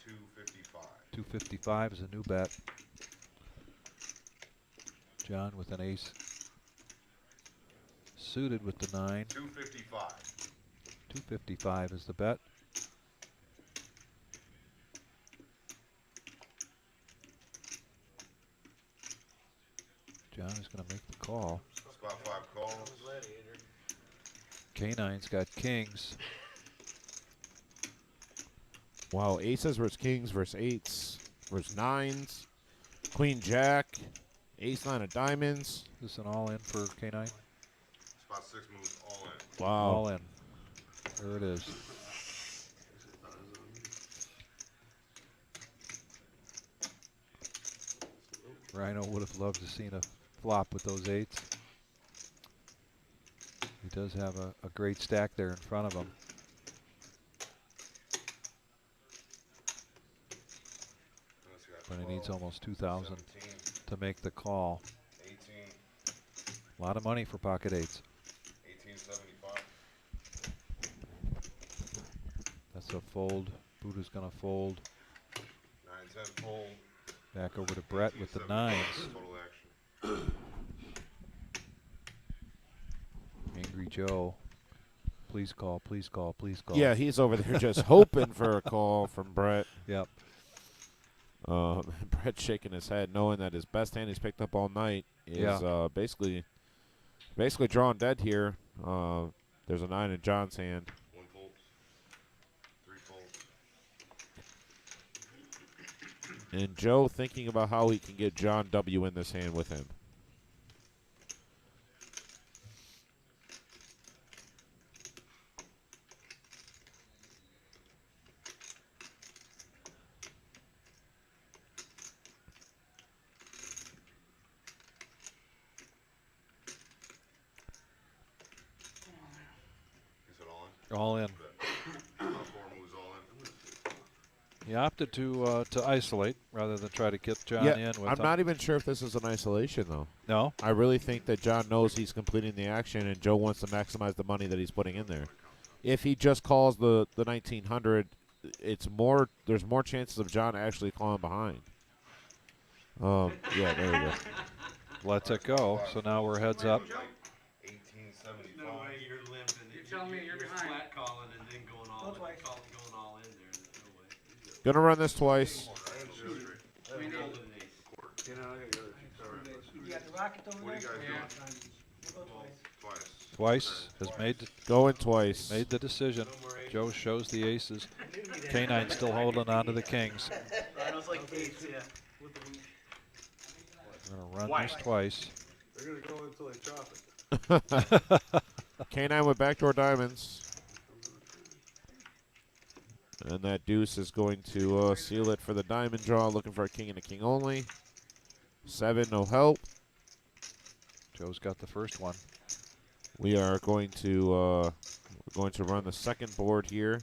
S3: 255.
S2: 255 is a new bet. John with an ace. Suited with the 9.
S3: 255.
S2: 255 is the bet. John is going to make the call.
S3: Spot 5 calls.
S2: K9's got kings.
S1: Wow, aces versus kings versus 8s versus 9s. Queen Jack. Ace 9 of diamonds.
S2: Is this an all in for K9?
S3: Spot 6 moves all in.
S1: Wow.
S2: All in. There it is. Rhino would have loved to seen a flop with those 8s. He does have a great stack there in front of him. But he needs almost 2,000 to make the call.
S3: 18.
S2: A lot of money for pocket 8s.
S3: 1875.
S2: That's a fold. Buddha's going to fold.
S3: 9-10 fold.
S2: Back over to Brett with the 9s.
S3: Total action.
S2: Angry Joe. Please call, please call, please call.
S1: Yeah, he's over there just hoping for a call from Brett.
S2: Yep.
S1: Brett's shaking his head, knowing that his best hand he's picked up all night is basically drawn dead here. There's a 9 in John's hand.
S3: 1 fold. 3 folds.
S1: And Joe thinking about how he can get John W in this hand with him.
S3: He said all in.
S2: All in.
S3: Spot 4 moves all in.
S2: He opted to isolate rather than try to get John
S1: Yeah,
S2: in with
S1: I'm
S2: him.
S1: not even sure if this is an isolation, though.
S2: No?
S1: I really think that John knows he's completing the action, and Joe wants to maximize the money that he's putting in there. If he just calls the 1900, there's more chances of John actually calling behind. Yeah, there we go.
S2: Lets it go. So now we're heads up.
S3: 1875.
S4: No way you're limping.
S6: You're telling me you're behind.
S4: Flat calling and then going all
S6: Go
S4: in.
S6: twice.
S4: Going all in there. There's no way.
S1: Gonna run this twice.
S6: Queen
S4: Golden
S6: 8.
S4: ace.
S3: You know, I got it.
S9: You got the rocket over
S3: What are you
S9: there?
S3: guys
S6: Yeah.
S3: doing?
S9: We'll go twice.
S3: Twice.
S2: Twice has
S1: Going twice.
S2: made the decision. Joe shows the aces. K9 still holding on to the kings.
S9: Rhino's like 8s, yeah. With the weak.
S2: run this twice.
S3: They're gonna go until they chop it.
S1: K9 with backdoor diamonds. And that deuce is going to seal it for the diamond draw. Looking for a king and a king only. 7, no help.
S2: Joe's got the first one.
S1: We are going to run the second board here.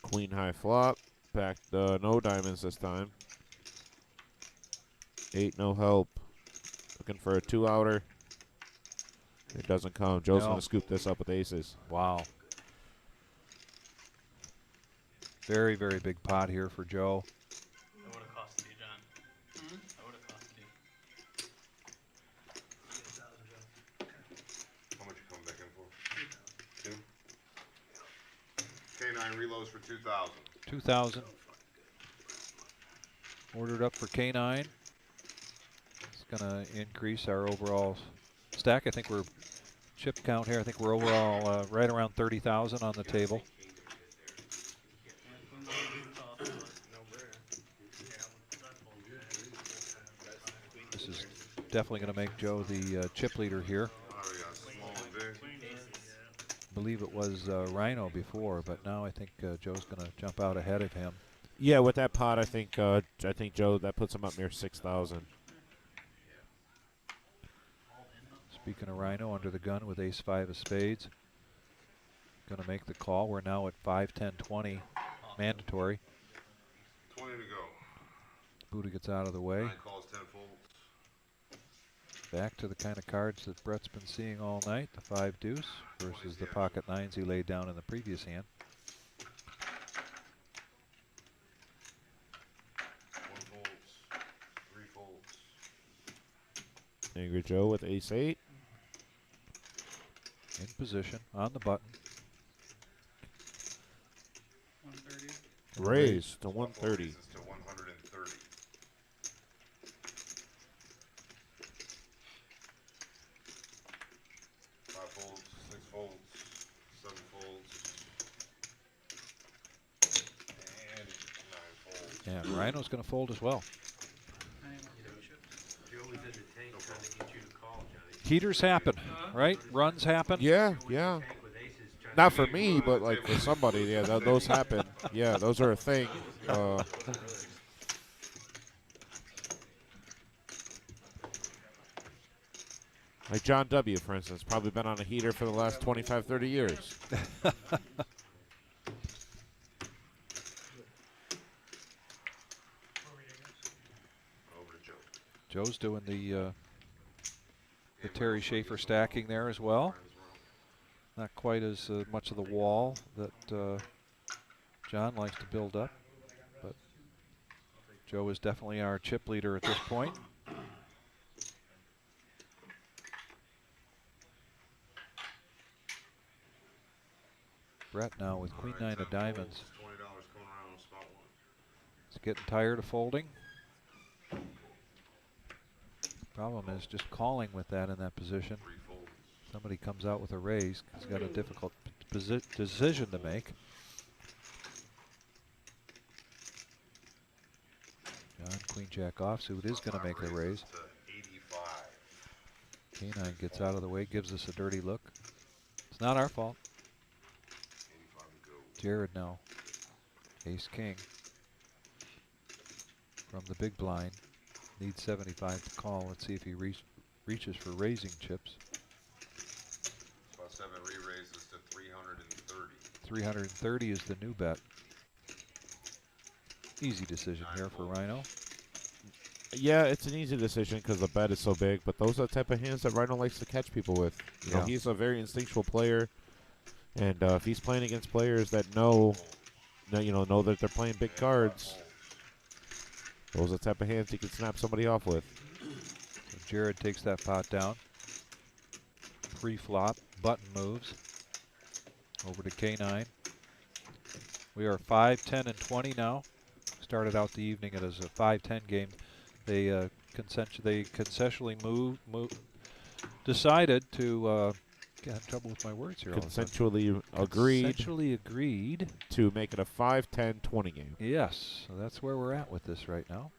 S1: Queen high flop. Back no diamonds this time. 8, no help. Looking for a 2-outer. It doesn't come. Joe's going to scoop this up with aces.
S2: Wow. Very, very big pot here for Joe.
S4: That would have costed you, John. That would have costed you.
S3: How much you coming back in for? 2? K9 reloads for 2,000.
S2: 2,000. Ordered up for K9. It's going to increase our overall stack. I think we're chip count here. I think we're overall right around 30,000 on the table. This is definitely going to make Joe the chip leader here. I believe it was Rhino before, but now I think Joe's going to jump out ahead of him.
S1: Yeah, with that pot, I think Joe, that puts him up near 6,000.
S2: Speaking of Rhino, under the gun with ace-5 of spades. Going to make the call. We're now at 5, 10, 20. Mandatory.
S3: 20 to go.
S2: Buddha gets out of the way.
S3: 9 calls, 10 folds.
S2: Back to the kind of cards that Brett's been seeing all night. The 5 deuce versus the pocket 9s he laid down in the previous hand.
S3: 1 folds. 3 folds.
S1: Angry Joe with ace-8.
S2: In position, on the button.
S6: 130.
S1: Raise to 130.
S3: Raises to 130. 5 folds, 6 folds, 7 folds, and 9 folds.
S2: And Rhino's going to fold as well.
S7: Joe was in the tank trying to get you to call, Johnny.
S2: Heaters happen, right? Runs happen.
S1: Yeah, yeah. Not for me, but like for somebody. Yeah, those happen. Yeah, those are a thing. Like John W., for instance, probably been on a heater for the last 25, 30 years.
S3: Over to Joe.
S2: Joe's doing the Terry Schaefer stacking there as well. Not quite as much of the wall that John likes to build up, but Joe is definitely our chip leader at this point. Brett now with queen 9 of diamonds.
S3: $20 coming around on spot 1.
S2: He's getting tired of folding. Problem is just calling with that in that position.
S3: 3 folds.
S2: Somebody comes out with a raise. He's got a difficult decision to make. John, queen jack offsuit is going to make a raise.
S3: To 85.
S2: K9 gets out of the way, gives us a dirty look. It's not our fault.
S3: 85 to go.
S2: Jared now. Ace king. From the big blind. Needs 75 to call. Let's see if he reaches for raising chips.
S3: Spot 7 re-raises to 330.
S2: 330 is the new bet. Easy decision here for Rhino.
S1: Yeah, it's an easy decision because the bet is so big, but those are the type of hands that Rhino likes to catch people with. You know, he's a very instinctual player, and if he's playing against players that know that they're playing big cards, those are the type of hands he can snap somebody off with.
S2: So Jared takes that pot down. Pre-flop, button moves. Over to K9. We are 5, 10, and 20 now. Started out the evening as a 5-10 game. They consensually decided to Got in trouble with my words here all of a sudden.
S1: Consensually agreed
S2: Consensually agreed.
S1: to make it a 5-10-20 game.
S2: Yes, so that's where we're at with this right now.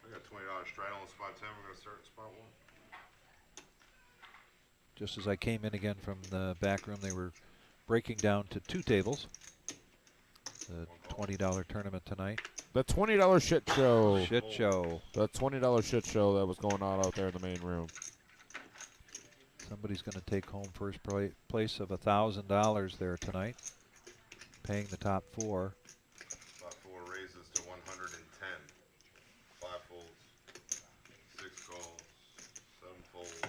S3: I got $20 straddle on spot 10. We're gonna start at spot 1.
S2: Just as I came in again from the back room, they were breaking down to 2 tables. The $20 tournament tonight.
S1: The $20 shit show.
S2: Shit show.
S1: The $20 shit show that was going on out there in the main room.
S2: Somebody's going to take home first place of $1,000 there tonight, paying the top 4.
S3: Spot 4 raises to 110. 5 folds. 6 calls. 7 folds.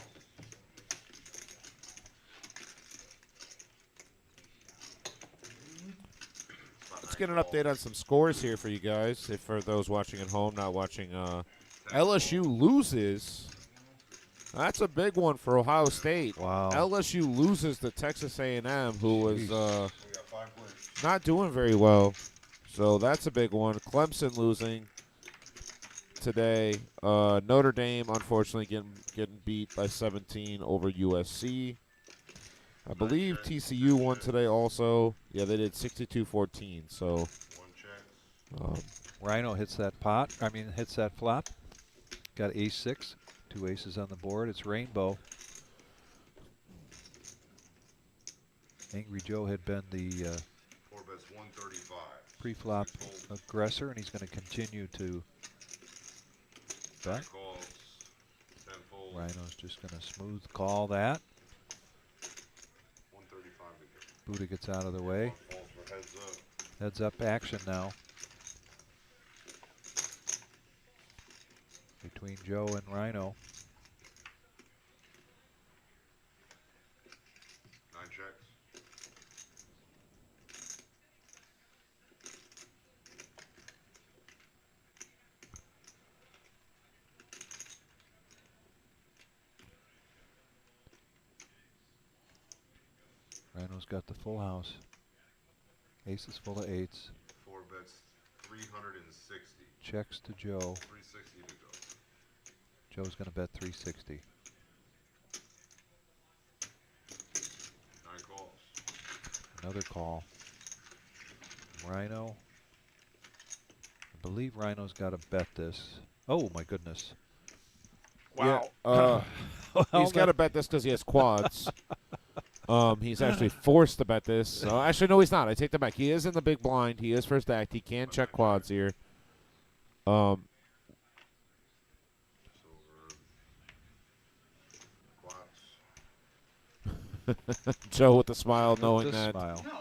S1: Let's get an update on some scores here for you guys. If for those watching at home, not watching, LSU loses. That's a big one for Ohio State.
S2: Wow.
S1: LSU loses to Texas A&M, who was not doing very well. So that's a big one. Clemson losing today. Notre Dame, unfortunately, getting beat by 17 over USC. I believe TCU won today also. Yeah, they did 62-14. So
S2: Rhino hits that pot. I mean, hits that flop. Got ace-6. 2 aces on the board. It's rainbow. Angry Joe had been the
S3: 4 bets 135.
S2: pre-flop aggressor, and he's going to continue to bet.
S3: 10 calls. 10 folds.
S2: Rhino's just going to smooth call that.
S3: 135 to go.
S2: Buddha gets out of the way.
S3: Falls for heads up.
S2: Heads up action now between Joe and Rhino.
S3: 9 checks.
S2: Rhino's got the full house. Ace is full of 8s.
S3: 4 bets 360.
S2: Checks to Joe.
S3: 360 to go.
S2: Joe's going to bet 360.
S3: 9 calls.
S2: Another call. Rhino. I believe Rhino's got to bet this. Oh my goodness.
S1: Wow. Yeah, he's got to bet this because he has quads. He's actually forced to bet this. Actually, no, he's not. I take that back. He is in the big blind. He is first act. He can check quads here.
S3: Quads.
S1: Joe with a smile, knowing
S2: With a
S1: that.
S2: smile.
S6: No.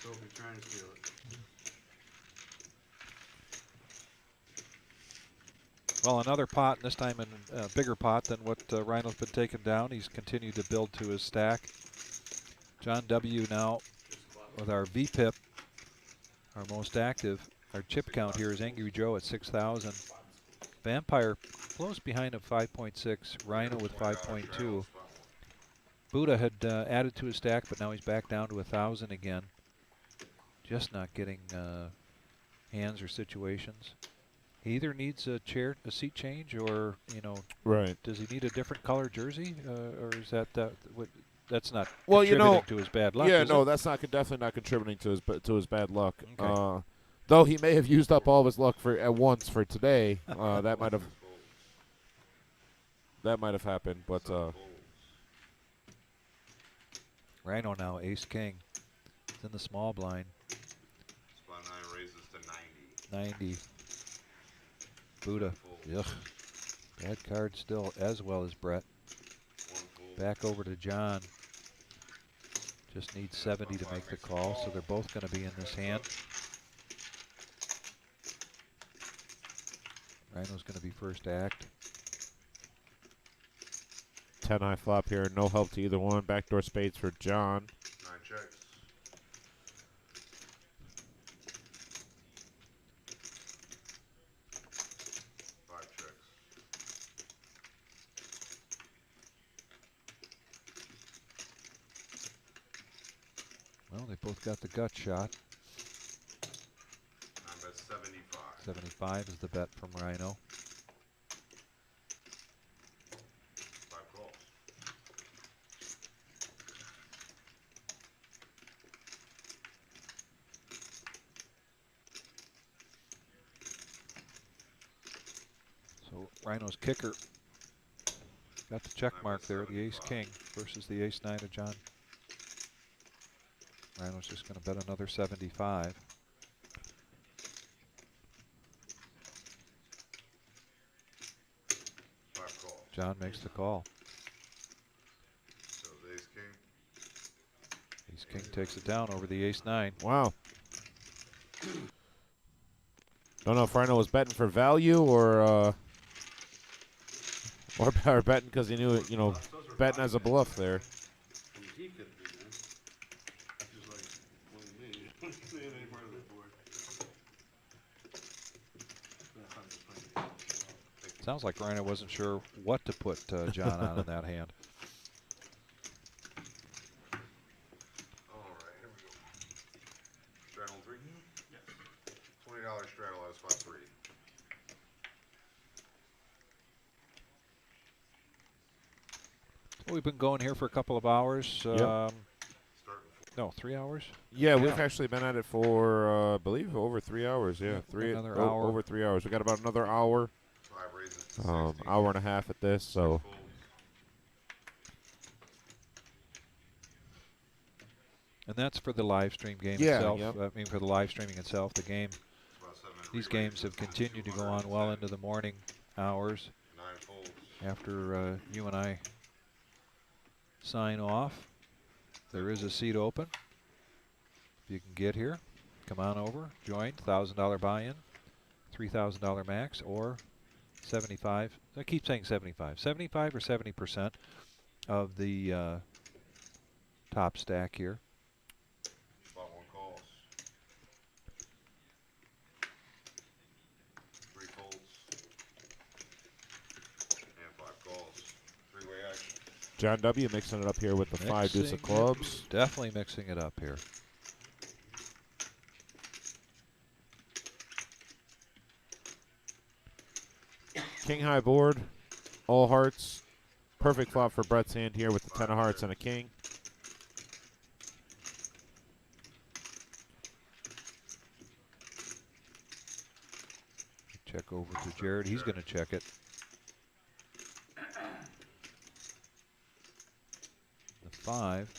S5: Sophie trying to steal it.
S2: Well, another pot, and this time in a bigger pot than what Rhino's been taking down. He's continued to build to his stack. John W. now with our VPIP, our most active. Our chip count here is Angry Joe at 6,000. Vampire close behind at 5.6. Rhino with 5.2. Buddha had added to his stack, but now he's back down to 1,000 again. Just not getting hands or situations. He either needs a seat change, or
S1: Right.
S2: does he need a different color jersey, or is that's not
S1: Well,
S2: contributing to his bad luck?
S1: Yeah,
S2: is
S1: no,
S2: it?
S1: that's definitely not contributing to his bad luck.
S2: Okay.
S1: Though he may have used up all of his luck at once for today. That might have happened, but
S2: Rhino now ace king. It's in the small blind.
S3: Spot 9 raises to 90.
S2: 90. Buddha. Ugh. Bad card still, as well as Brett.
S3: 1 fold.
S2: Back over to John. Just needs 70 to make the call, so they're both going to be in this hand. Rhino's going to be first act.
S1: 10-high flop here. No help to either one. Backdoor spades for John.
S3: 9 checks.
S2: Well, they both got the gut shot.
S3: 9 bets 75.
S2: 75 is the bet from Rhino. Rhino's kicker got the check mark there, the ace-king versus the ace-9 of John. Rhino's just going to bet another 75. John makes the call.
S3: So the ace king.
S2: Ace-king takes it down over the ace-9.
S1: Wow. Don't know if Rhino was betting for value or betting because he knew it, betting as a bluff there.
S3: He could do that. Just like when me. They ain't any part of that board.
S2: Sounds like Rhino wasn't sure what to put John on in that hand.
S3: All right, here we go. Straddle 3? Yes. $20 straddle out of spot 3.
S2: Well, we've been going here for a couple of hours.
S1: Yep.
S2: No, 3 hours?
S1: Yeah, we've actually been at it for, I believe, over 3 hours. Yeah,
S2: Another hour.
S1: Over 3 hours. We got about another hour,
S3: 5 raises to 60.
S1: hour and a half at this. So,
S2: And that's for the live stream game
S1: Yeah,
S2: itself.
S1: yep.
S2: I mean, for the live streaming itself, the game. These games have continued to go on well into the morning hours
S3: 9 folds.
S2: after you and I sign off. There is a seat open. If you can get here, come on over, join. $1,000 buy-in, $3,000 max, or 75. I keep saying 75. 75 or 70% of the top stack here.
S3: Spot 1 calls. 3 folds. And 5 calls. 3-way action.
S1: John W. mixing it up here with the 5 deuce of clubs.
S2: Definitely mixing it up here.
S1: King high board, all hearts. Perfect flop for Brett's hand here with the 10 of hearts and a king.
S2: Check over to Jared. He's going to check it. The 5.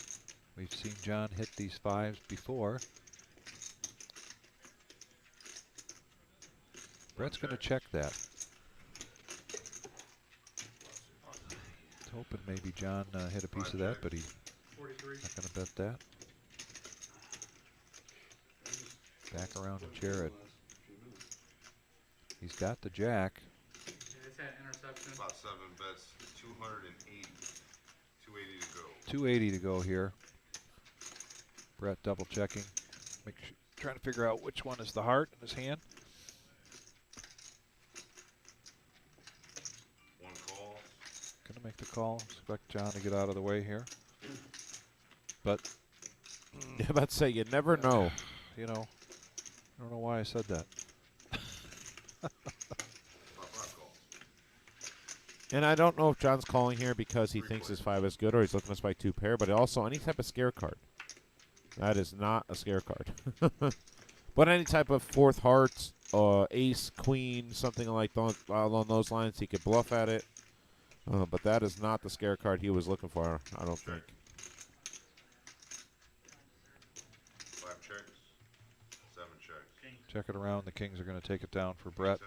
S2: We've seen John hit these 5s before. Brett's going to check that. Hoping maybe John hit a piece of that, but he's
S6: 43.
S2: not going to bet that. Back around to Jared. He's got the jack.
S6: Yeah, it's that interception.
S3: Spot 7 bets. 280. 280 to go.
S2: 280 to go here. Brett double checking. Trying to figure out which one is the heart in his hand.
S3: 1 call.
S2: Gonna make the call. Expect John to get out of the way here. But
S1: Yeah, about to say, you never know.
S2: you know, I don't know why I said that.
S3: Spot 5 calls.
S1: And I don't know if John's calling here because he thinks his 5 is good or he's looking to spike 2 pair, but also any type of scare card. That is not a scare card. But any type of 4th heart, ace, queen, something like along those lines, he could bluff at it. But that is not the scare card he was looking for, I don't think.
S3: 5 checks. 7 checks.
S2: Check it around. The Kings are going to take it down for Brett.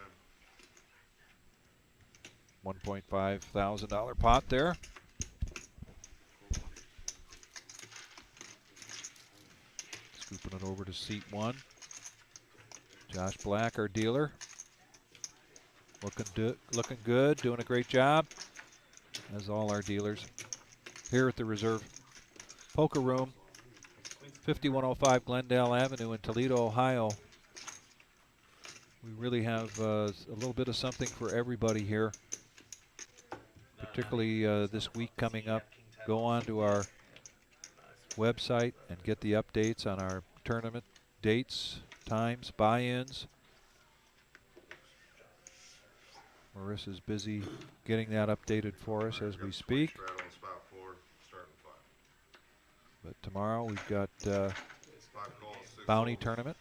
S3: 10.
S2: $1.5 thousand pot there. Scooping it over to seat 1. Josh Black, our dealer. Looking good, doing a great job, as all our dealers. Here at the Reserve Poker Room, 5105 Glendale Avenue in Toledo, Ohio. We really have a little bit of something for everybody here, particularly this week coming up. Go on to our website and get the updates on our tournament dates, times, buy-ins. Marissa's busy getting that updated for us as we speak.
S3: Straddle on spot 4, starting 5.
S2: But tomorrow we've got
S3: 5 calls, 6
S2: Bounty
S3: folds.
S2: Tournament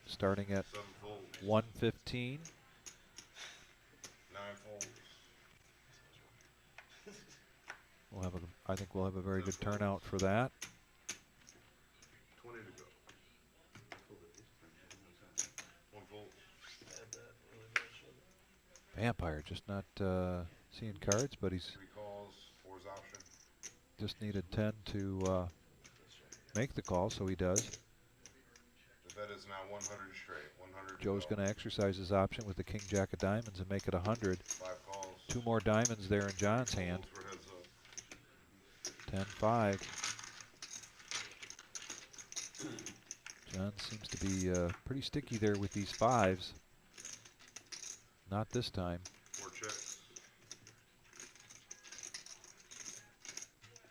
S2: starting at
S3: 7 folds.
S2: 1:15.
S3: 9 folds.
S2: I think we'll have a very good turnout for that.
S3: 20 to go. 1 fold.
S2: Vampire just not seeing cards, but he's
S3: 3 calls, 4's option.
S2: just needed 10 to make the call, so he does.
S3: The bet is now 100 straight. 100 to
S2: Joe's
S3: go.
S2: going to exercise his option with the king jack of diamonds and make it 100.
S3: 5 calls.
S2: 2 more diamonds there in John's hand.
S3: Folds for heads up.
S2: 10-5. John seems to be pretty sticky there with these 5s. Not this time.
S3: 4 checks.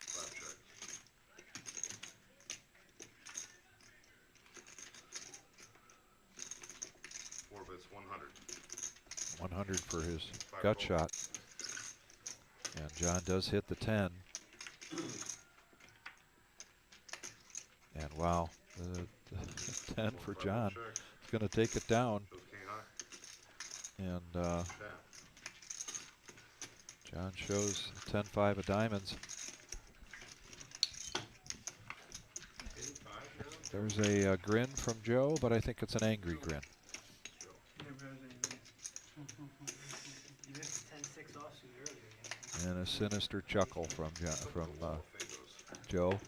S3: 5 checks. 4 bets 100.
S2: 100 for his
S3: 5
S2: gut
S3: folds.
S2: shot. And John does hit the 10. And wow, the 10 for
S3: 5
S2: John.
S3: check.
S2: He's going to take it down.
S3: Shows king high.
S2: And
S3: Tap.
S2: John shows 10-5 of diamonds. There's a grin from Joe, but I think it's an angry grin.
S6: You missed the 10-6 offsuit earlier.
S2: And a sinister chuckle from Joe.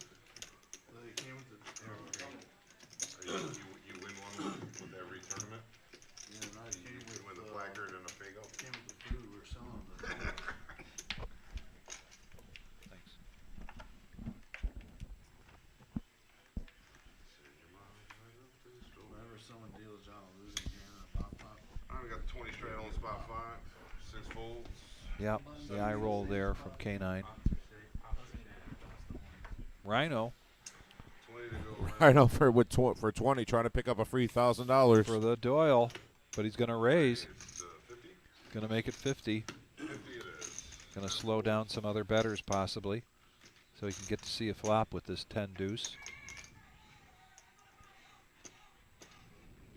S3: You win one with every tournament.
S4: Yeah, right.
S3: You win the placard and a Fago.
S4: Came with the food we were selling.
S2: Thanks.
S4: Whenever someone deals, John will lose again. Pop, pop.
S3: All right, we got 20 straight on spot 5. 6 folds.
S2: Yep, the eye roll there from K9. Rhino
S3: 20 to go.
S1: I know for 20, trying to pick up a free $1,000.
S2: for the Doyle, but he's going to raise.
S3: It's 50.
S2: Going to make it 50.
S3: 50 it is.
S2: Going to slow down some other bettors possibly, so he can get to see a flop with this 10 deuce.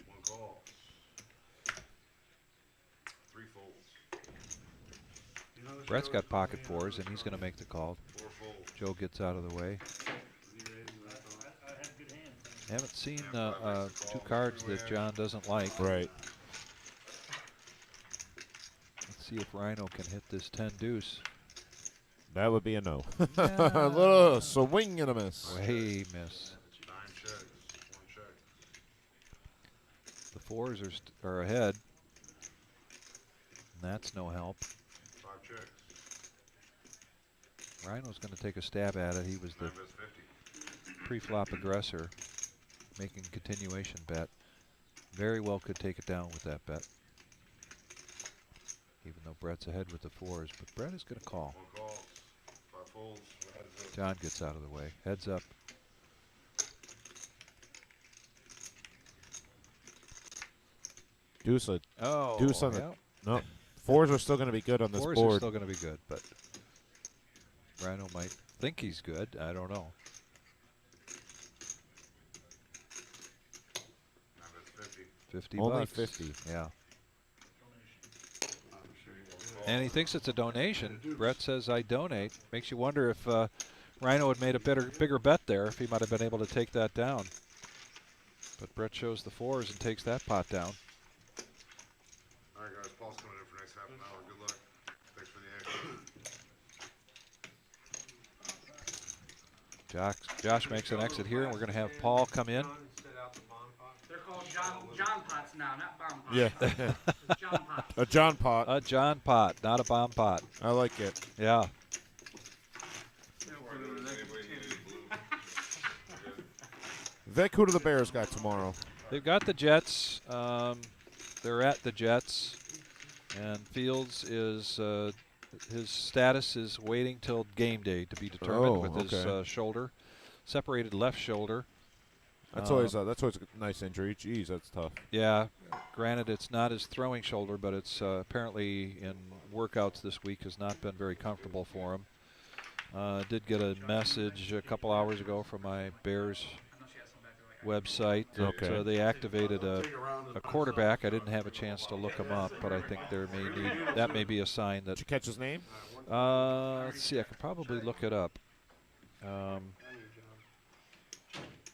S3: 1 call. 3 folds.
S2: Brett's got pocket 4s, and he's going to make the call.
S3: 4 folds.
S2: Joe gets out of the way. Haven't seen 2 cards that John doesn't like.
S1: Right.
S2: Let's see if Rhino can hit this 10 deuce.
S1: That would be a no. A little swing and a miss.
S2: Way miss.
S3: 9 checks. 1 check.
S2: The 4s are ahead. And that's no help.
S3: 5 checks.
S2: Rhino's going to take a stab at it. He was the
S3: 9 bets 50.
S2: pre-flop aggressor, making continuation bet. Very well could take it down with that bet. Even though Brett's ahead with the 4s, but Brett is going to call.
S3: 1 call. 5 folds. Heads up.
S2: John gets out of the way. Heads up.
S1: Deuce,
S2: Oh,
S1: deuce on the
S2: yeah.
S1: no. 4s are still going to be good on this
S2: 4s are
S1: board.
S2: still going to be good, but Rhino might think he's good. I don't know.
S3: 9 bets 50.
S2: 50
S1: Only
S2: bucks.
S1: 50.
S2: Yeah.
S3: I'm sure you will.
S2: And he thinks it's a donation. Brett says, I donate. Makes you wonder if Rhino had made a bigger bet there, if he might have been able to take that down. But Brett shows the 4s and takes that pot down.
S3: All right, guys. Paul's coming in for next half an hour. Good luck. Thanks for the extra.
S2: Josh makes an exit here, and we're going to have Paul come in.
S6: They're called John pots now, not bomb pots.
S1: Yeah.
S6: It's John pots.
S1: A John pot.
S2: A John pot, not a bomb pot.
S1: I like it.
S2: Yeah.
S1: Vic, who do the Bears got tomorrow?
S2: They've got the Jets. They're at the Jets. And Fields is, his status is waiting till game day to be determined with his shoulder. Separated left shoulder.
S1: That's always a nice injury. Jeez, that's tough.
S2: Yeah, granted it's not his throwing shoulder, but it's apparently in workouts this week has not been very comfortable for him. Did get a message a couple hours ago from my Bears
S6: I know she has some back there
S2: website that
S1: Okay.
S2: they activated a quarterback. I didn't have a chance to look him up, but I think that may be a sign that.
S1: Did you catch his name?
S2: Let's see. I could probably look it up.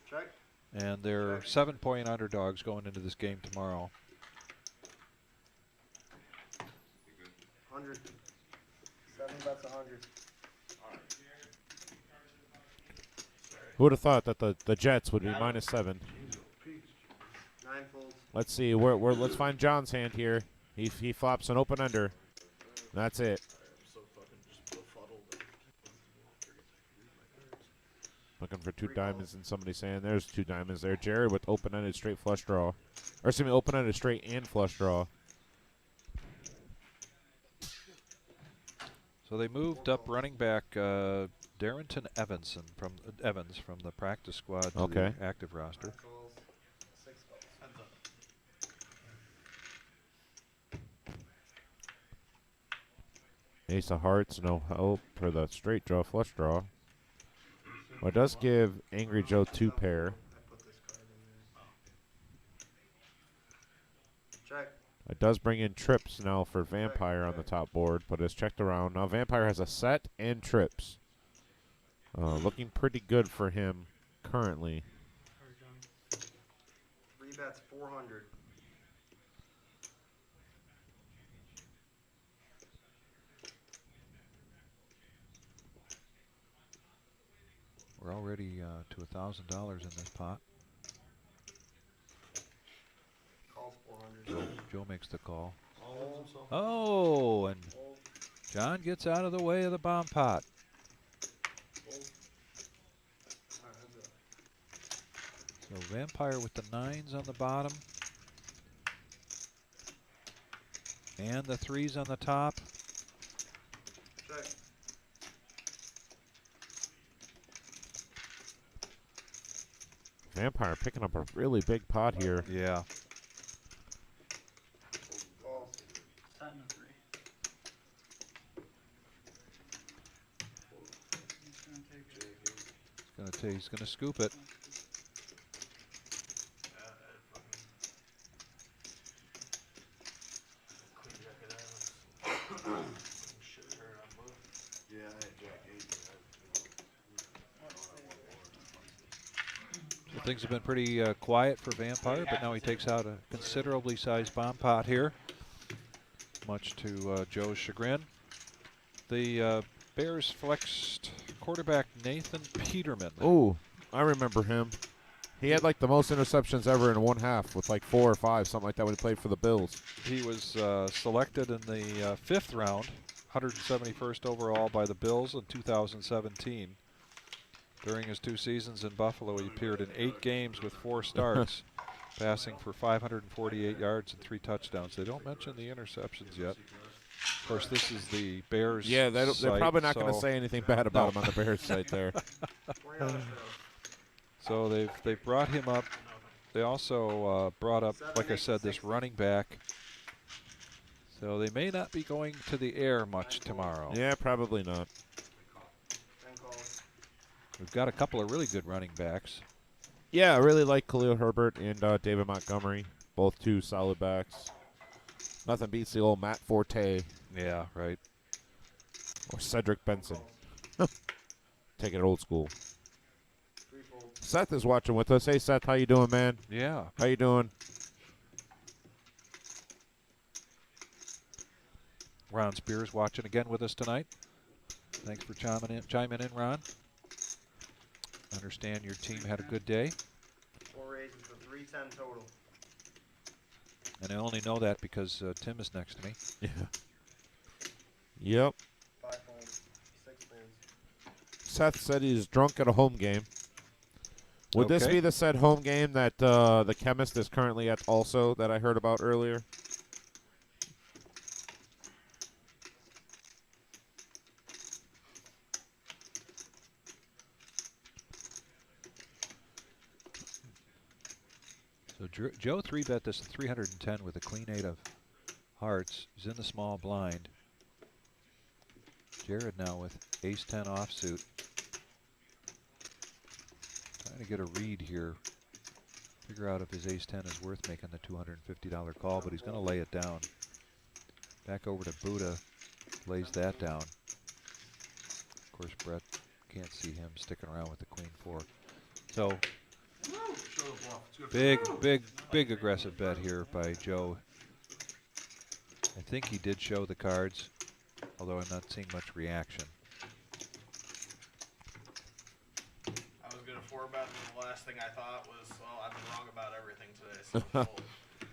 S8: Check.
S2: And they're 7-point underdogs going into this game tomorrow.
S8: 100. 7 bets 100.
S1: Who would have thought that the Jets would be -7?
S8: 9 folds.
S1: Let's see. Let's find John's hand here. He flops an open under. That's it. Looking for 2 diamonds and somebody saying there's 2 diamonds there. Jared with open-ended straight flush draw. Or excuse me, open-ended straight and flush draw.
S2: So they moved up running back Darrington Evans from the practice squad to the active roster.
S8: Calls. 6 calls.
S1: Ace of hearts, no help for the straight draw, flush draw. Well, it does give Angry Joe 2 pair.
S8: I put this card in there. Check.
S1: It does bring in trips now for Vampire on the top board, but it's checked around. Now Vampire has a set and trips. Looking pretty good for him currently.
S8: 3 bets 400.
S2: We're already to $1,000 in this pot.
S8: Calls 400.
S2: Joe makes the call.
S8: Fold.
S2: Oh, and
S8: Fold.
S2: John gets out of the way of the bomb pot.
S8: Fold. Alright, heads up.
S2: So Vampire with the 9s on the bottom. And the 3s on the top.
S8: Check.
S1: Vampire picking up a really big pot here.
S2: Yeah.
S8: Calls.
S6: Setting a 3. He's gonna take it.
S2: He's gonna scoop it.
S3: Yeah, I had Jack 8.
S2: So things have been pretty quiet for Vampire, but now he takes out a considerably sized bomb pot here, much to Joe's chagrin. The Bears flexed quarterback Nathan Peterman.
S1: Ooh, I remember him. He had like the most interceptions ever in one half with like 4 or 5, something like that when he played for the Bills.
S2: He was selected in the 5th round, 171st overall by the Bills in 2017. During his 2 seasons in Buffalo, he appeared in 8 games with 4 starts, passing for 548 yards and 3 touchdowns. They don't mention the interceptions yet. Of course, this is the Bears.
S1: Yeah, they're probably not going to
S2: so
S1: say anything bad about him on the Bears site there.
S2: So they've brought him up. They also brought up, like I said, this running back. So they may not be going to the air much tomorrow.
S1: Yeah, probably not.
S8: 10 calls.
S2: We've got a couple of really good running backs.
S1: Yeah, I really like Khalil Herbert and David Montgomery. Both 2 solid backs. Nothing beats the old Matt Forte
S2: Yeah, right.
S1: or Cedric Benson. Take it old school.
S8: 3 folds.
S1: Seth is watching with us. Hey, Seth, how you doing, man?
S2: Yeah.
S1: How you doing?
S2: Ron Spears watching again with us tonight. Thanks for chiming in, Ron. Understand your team had a good day.
S8: 4 raises for 310 total.
S2: And I only know that because Tim is next to me.
S1: Yeah. Yep.
S8: 5 folds. 6 folds.
S1: Seth said he's drunk at a home game. Would this
S2: Okay.
S1: be the said home game that the chemist is currently at also that I heard about earlier?
S2: So Joe 3-bet this at 310 with a clean 8 of hearts. He's in the small blind. Jared now with ace-10 offsuit. Trying to get a read here. Figure out if his ace-10 is worth making the $250 call, but he's going to lay it down. Back over to Buddha, lays that down. Of course, Brett can't see him sticking around with the queen-4. So, big aggressive bet here by Joe. I think he did show the cards, although I'm not seeing much reaction.
S4: I was gonna 4-bet, and the last thing I thought was, well, I've been wrong about everything today. So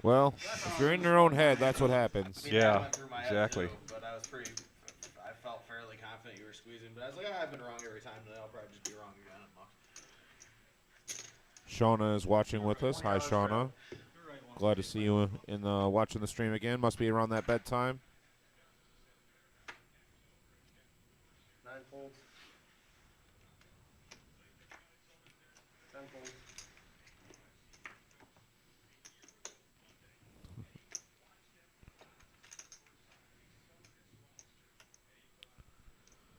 S1: Well, if you're in your own head, that's what happens.
S4: I mean, that
S2: Yeah,
S4: went through my
S2: exactly.
S4: head too, but I was I felt fairly confident you were squeezing, but I was like, oh, I've been wrong every time today. I'll probably just be wrong again.
S1: Shauna is watching with us. Hi, Shauna. Glad to see you in the watching the stream again. Must be around that bedtime.
S8: 9 folds. 10 folds.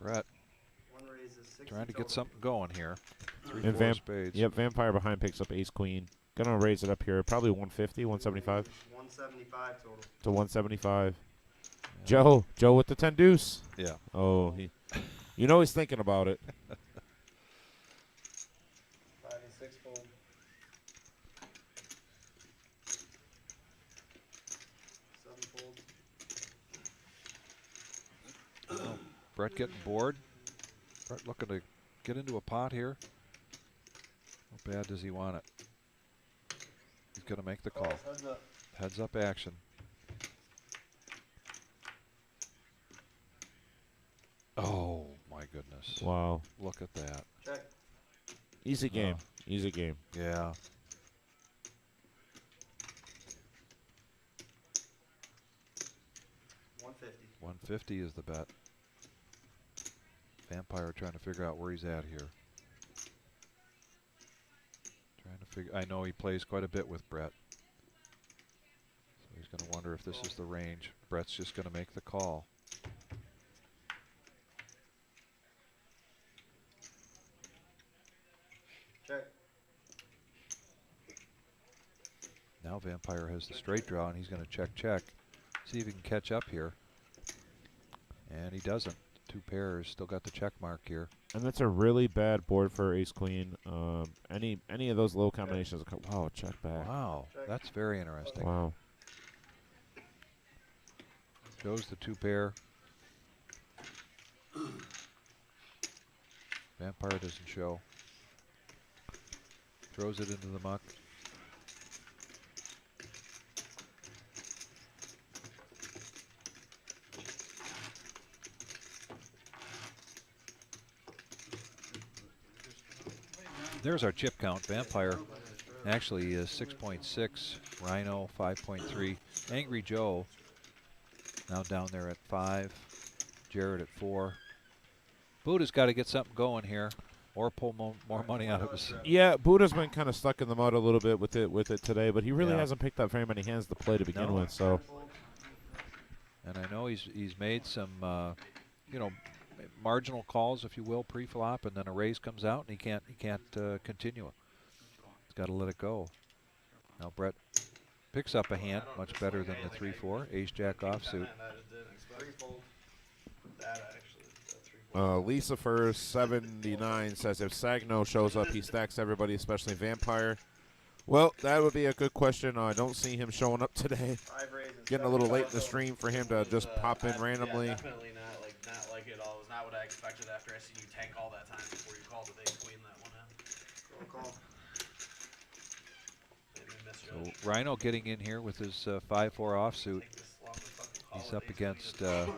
S2: Brett
S8: One raise is 60
S2: trying to get
S8: total.
S2: something going here.
S1: And
S2: 3-4 spades.
S1: Yep, Vampire behind picks up ace queen. Gonna raise it up here, probably 150, 175
S8: 175 total.
S1: to 175. Joe with the 10 deuce.
S2: Yeah.
S1: Oh, you know he's thinking about it.
S8: 5 and 6 fold. 7 folds.
S2: Brett getting bored. Brett looking to get into a pot here. How bad does he want it? He's going to make the call.
S8: Heads up.
S2: Heads up action. Oh, my goodness.
S1: Wow.
S2: Look at that.
S8: Check.
S1: Easy game. Easy game.
S2: Yeah. $150 is the bet. Vampire trying to figure out where he's at here. Trying to figure. I know he plays quite a bit with Brett. So he's going to wonder if this is the range. Brett's just going to make the call.
S8: Check.
S2: Now Vampire has the straight draw, and he's going to check. See if he can catch up here. And he doesn't. 2 pairs, still got the check mark here.
S1: And that's a really bad board for ace queen. Any of those low combinations. Wow, check back.
S2: Wow, that's very interesting.
S1: Wow.
S2: Goes the 2 pair. Vampire doesn't show. Throws it into the muck. There's our chip count. Vampire actually is 6.6. Rhino 5.3. Angry Joe now down there at 5. Jared at 4. Buddha's got to get something going here, or pull more money out of his.
S1: Yeah, Buddha's been kind of stuck in the mud a little bit with it today, but he really hasn't picked up very many hands to play to begin with. So.
S2: And I know he's made some, marginal calls, if you will, pre-flop, and then a raise comes out, and he can't continue it. He's got to let it go. Now Brett picks up a hand much better than the 3-4. Ace-Jack offsuit.
S1: Lisa First 79 says if Sagno shows up, he stacks everybody, especially Vampire. Well, that would be a good question. I don't see him showing up today. Getting a little late in the stream for him to just pop in randomly.
S4: Yeah, definitely not like it all. It was not what I expected after I seen you tank all that time before you called with ace queen that one in.
S8: Call.
S2: So Rhino getting in here with his 5-4 offsuit. He's up against. Well,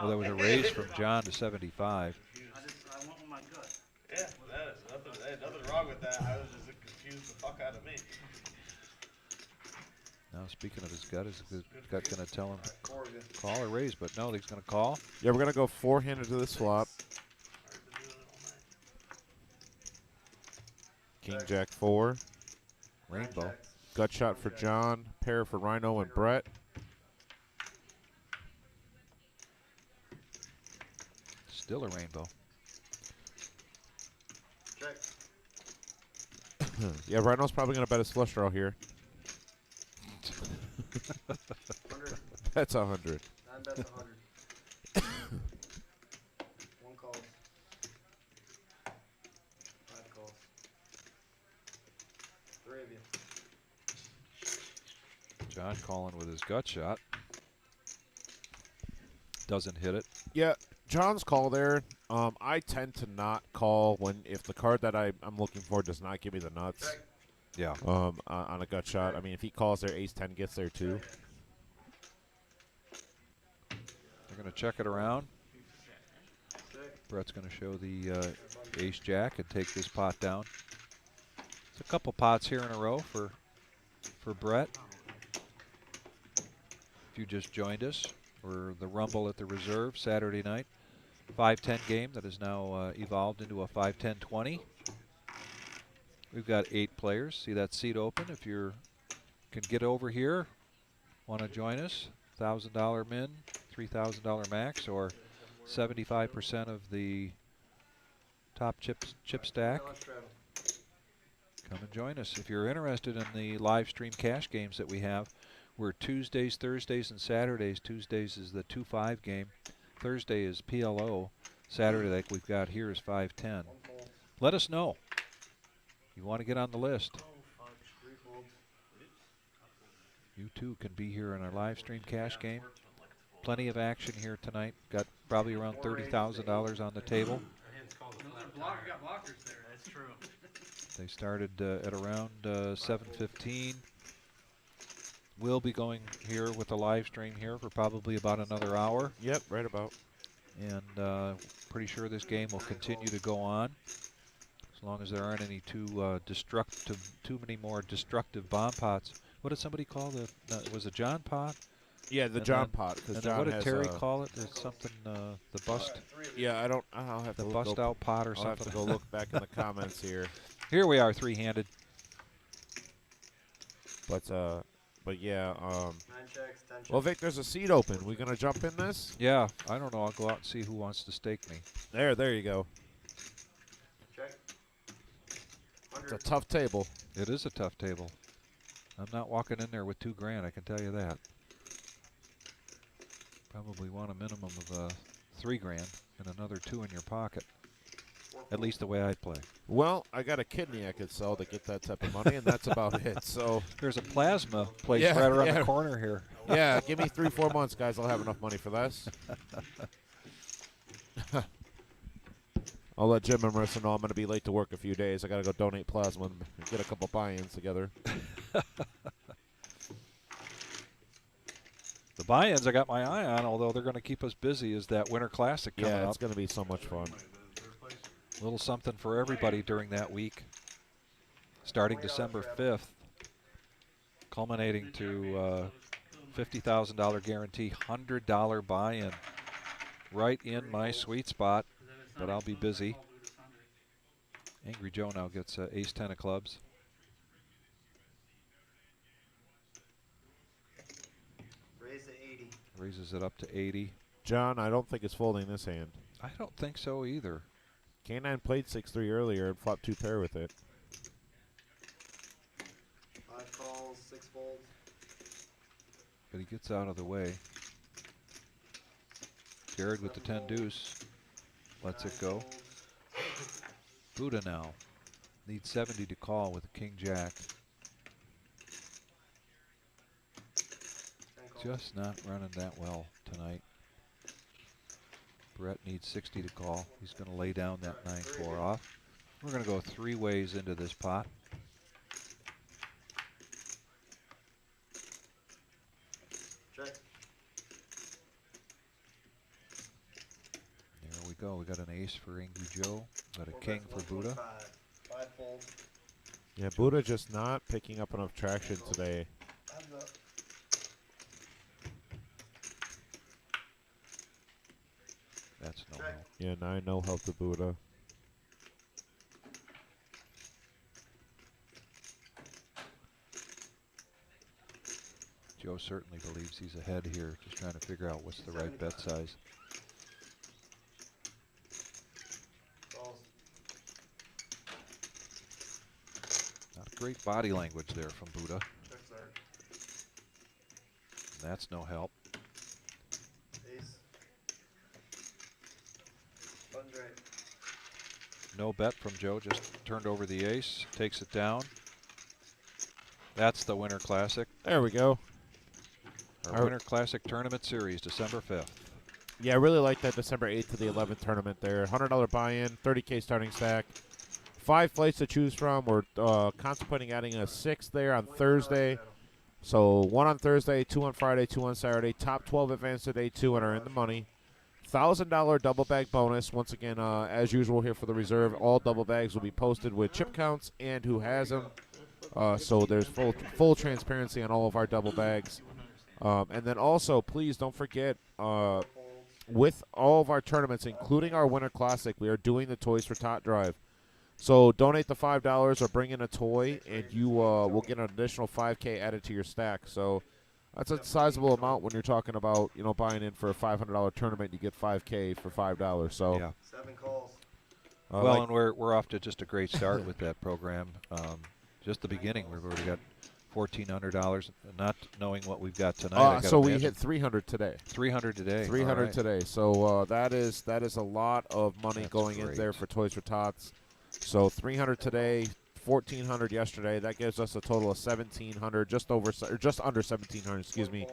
S2: there was a raise from John to 75.
S9: I went with my gut.
S4: Yeah, that is nothing wrong with that. I was just confused the fuck out of me.
S2: Now, speaking of his gut, is his gut going to tell him to call or raise? But no, he's going to call.
S1: Yeah, we're going to go 4-handed to this flop. King Jack 4.
S2: Rainbow.
S1: Gut shot for John. Pair for Rhino and Brett.
S2: Still a rainbow.
S8: Check.
S1: Yeah, Rhino's probably going to bet his flush draw here.
S8: 100.
S1: That's 100.
S8: 9 bets 100. 1 calls. 5 calls. 3 of you.
S2: John calling with his gut shot. Doesn't hit it.
S1: Yeah, John's call there. I tend to not call if the card that I'm looking for does not give me the nuts.
S2: Yeah.
S1: On a gut shot. I mean, if he calls there, ace-10 gets there too.
S2: They're going to check it around. Brett's going to show the ace-jack and take this pot down. It's a couple pots here in a row for Brett. If you just joined us for the Rumble at the Reserve Saturday night. 5-10 game that has now evolved into a 5-10-20. We've got 8 players. See that seat open. If you can get over here, want to join us, $1,000 min, $3,000 max, or 75% of the top chip stack. Come and join us. If you're interested in the live stream cash games that we have, we're Tuesdays, Thursdays, and Saturdays. Tuesdays is the 2-5 game. Thursday is PLO. Saturday, like we've got here, is 5-10. Let us know. You want to get on the list. You too can be here in our live stream cash game. Plenty of action here tonight. Got probably around $30,000 on the table.
S6: You got blockers there.
S4: That's true.
S2: They started at around 7:15. We'll be going here with the live stream here for probably about another hour.
S1: Yep, right about.
S2: And pretty sure this game will continue to go on as long as there aren't any too many more destructive bomb pots. What did somebody call was it John pot?
S1: Yeah, the John pot.
S2: And
S1: John
S2: what did
S1: has,
S2: Terry call it? There's something the bust.
S1: Yeah, I'll have to
S2: the
S1: look
S2: bust out pot or
S1: I'll
S2: something.
S1: have to go look back in the comments here.
S2: Here we are, 3-handed.
S1: But yeah.
S8: 9 checks, 10 checks.
S1: Well, Vic, there's a seat open. We gonna jump in this?
S2: Yeah, I don't know. I'll go out and see who wants to stake me.
S1: There you go.
S8: Check.
S1: It's a tough table.
S2: It is a tough table. I'm not walking in there with $2,000, I can tell you that. Probably want a minimum of $3,000 and another 2 in your pocket. At least the way I play.
S1: Well, I got a kidney I could sell to get that type of money, and that's about it. So
S2: there's a plasma place
S1: Yeah,
S2: right around
S1: yeah.
S2: the corner here.
S1: Yeah, give me 3-4 months, guys. I'll have enough money for this. I'll let Jim and Marissa know I'm going to be late to work a few days. I got to go donate plasma and get a couple buy-ins together.
S2: The buy-ins I got my eye on, although they're going to keep us busy, is that Winter Classic coming
S1: Yeah,
S2: up.
S1: it's going to be so much fun.
S2: A little something for everybody during that week, starting December 5th, culminating to $50,000 guarantee, $100 buy-in, right in my sweet spot, but I'll be busy. Angry Joe now gets ace-10 of clubs.
S8: Raise to 80.
S2: Raises it up to 80.
S1: John, I don't think it's folding this hand.
S2: I don't think so either.
S1: K9 played 6-3 earlier and flopped 2 pair with it.
S8: 5 calls, 6 folds.
S2: But he gets out of the way. Jared with the 10 deuce. Lets it go. Buddha now. Needs 70 to call with a king jack. Just not running that well tonight. Brett needs 60 to call. He's going to lay down that 9-4 off. We're going to go 3 ways into this pot.
S8: Check.
S2: There we go. We got an ace for Angry Joe. Got a
S8: 4
S2: king
S8: bets,
S2: for Buddha.
S8: 125. 5 folds.
S1: Yeah, Buddha just not picking up enough traction today.
S8: Heads up.
S2: That's no
S8: Check.
S2: help.
S1: Yeah, 9 no help to Buddha.
S2: Joe certainly believes he's ahead here. Just trying to figure out what's the right bet size.
S8: Calls.
S2: great body language there from Buddha.
S8: Check start.
S2: That's no help.
S8: Ace. Button straight.
S2: No bet from Joe, just turned over the ace, takes it down. That's the Winter Classic.
S1: There we go.
S2: Our Winter Classic Tournament Series, December 5th.
S1: Yeah, I really like that December 8th to the 11th tournament there. $100 buy-in, 30K starting stack. 5 flights to choose from. We're contemplating adding a 6th there on Thursday. So 1 on Thursday, 2 on Friday, 2 on Saturday. Top 12 advance to day 2 and are in the money. $1,000 double bag bonus. Once again, as usual here for the reserve, all double bags will be posted with chip counts and who has them. So there's full transparency on all of our double bags. And then also, please don't forget, with all of our tournaments, including our Winter Classic, we are doing the Toys for Tot drive. So donate the $5 or bring in a toy, and you will get an additional 5K added to your stack. So that's a sizable amount when you're talking about, you know, buying in for a $500 tournament. You get 5K for $5. So
S2: yeah.
S8: 7 calls.
S2: Well, and we're off to just a great start with that program. Just the beginning, we've already got $1,400, not knowing what we've got tonight.
S1: So we hit 300 today.
S2: 300 today.
S1: 300
S2: right.
S1: today. So that is a lot of money going in there for Toys for Tots. So 300 today, 1,400 yesterday. That gives us a total of 1,700, just under 1,700. Excuse me.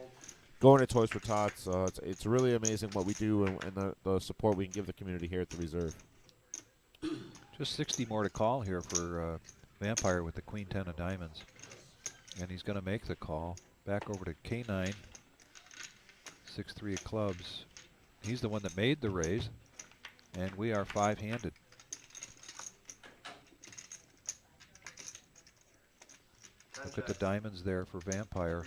S1: Going to Toys for Tots. It's really amazing what we do and the support we can give the community here at the Reserve.
S2: Just 60 more to call here for Vampire with the Queen 10 of Diamonds. And he's going to make the call. Back over to K9. 6-3 of clubs. He's the one that made the raise. And we are 5-handed. Look at the diamonds there for Vampire.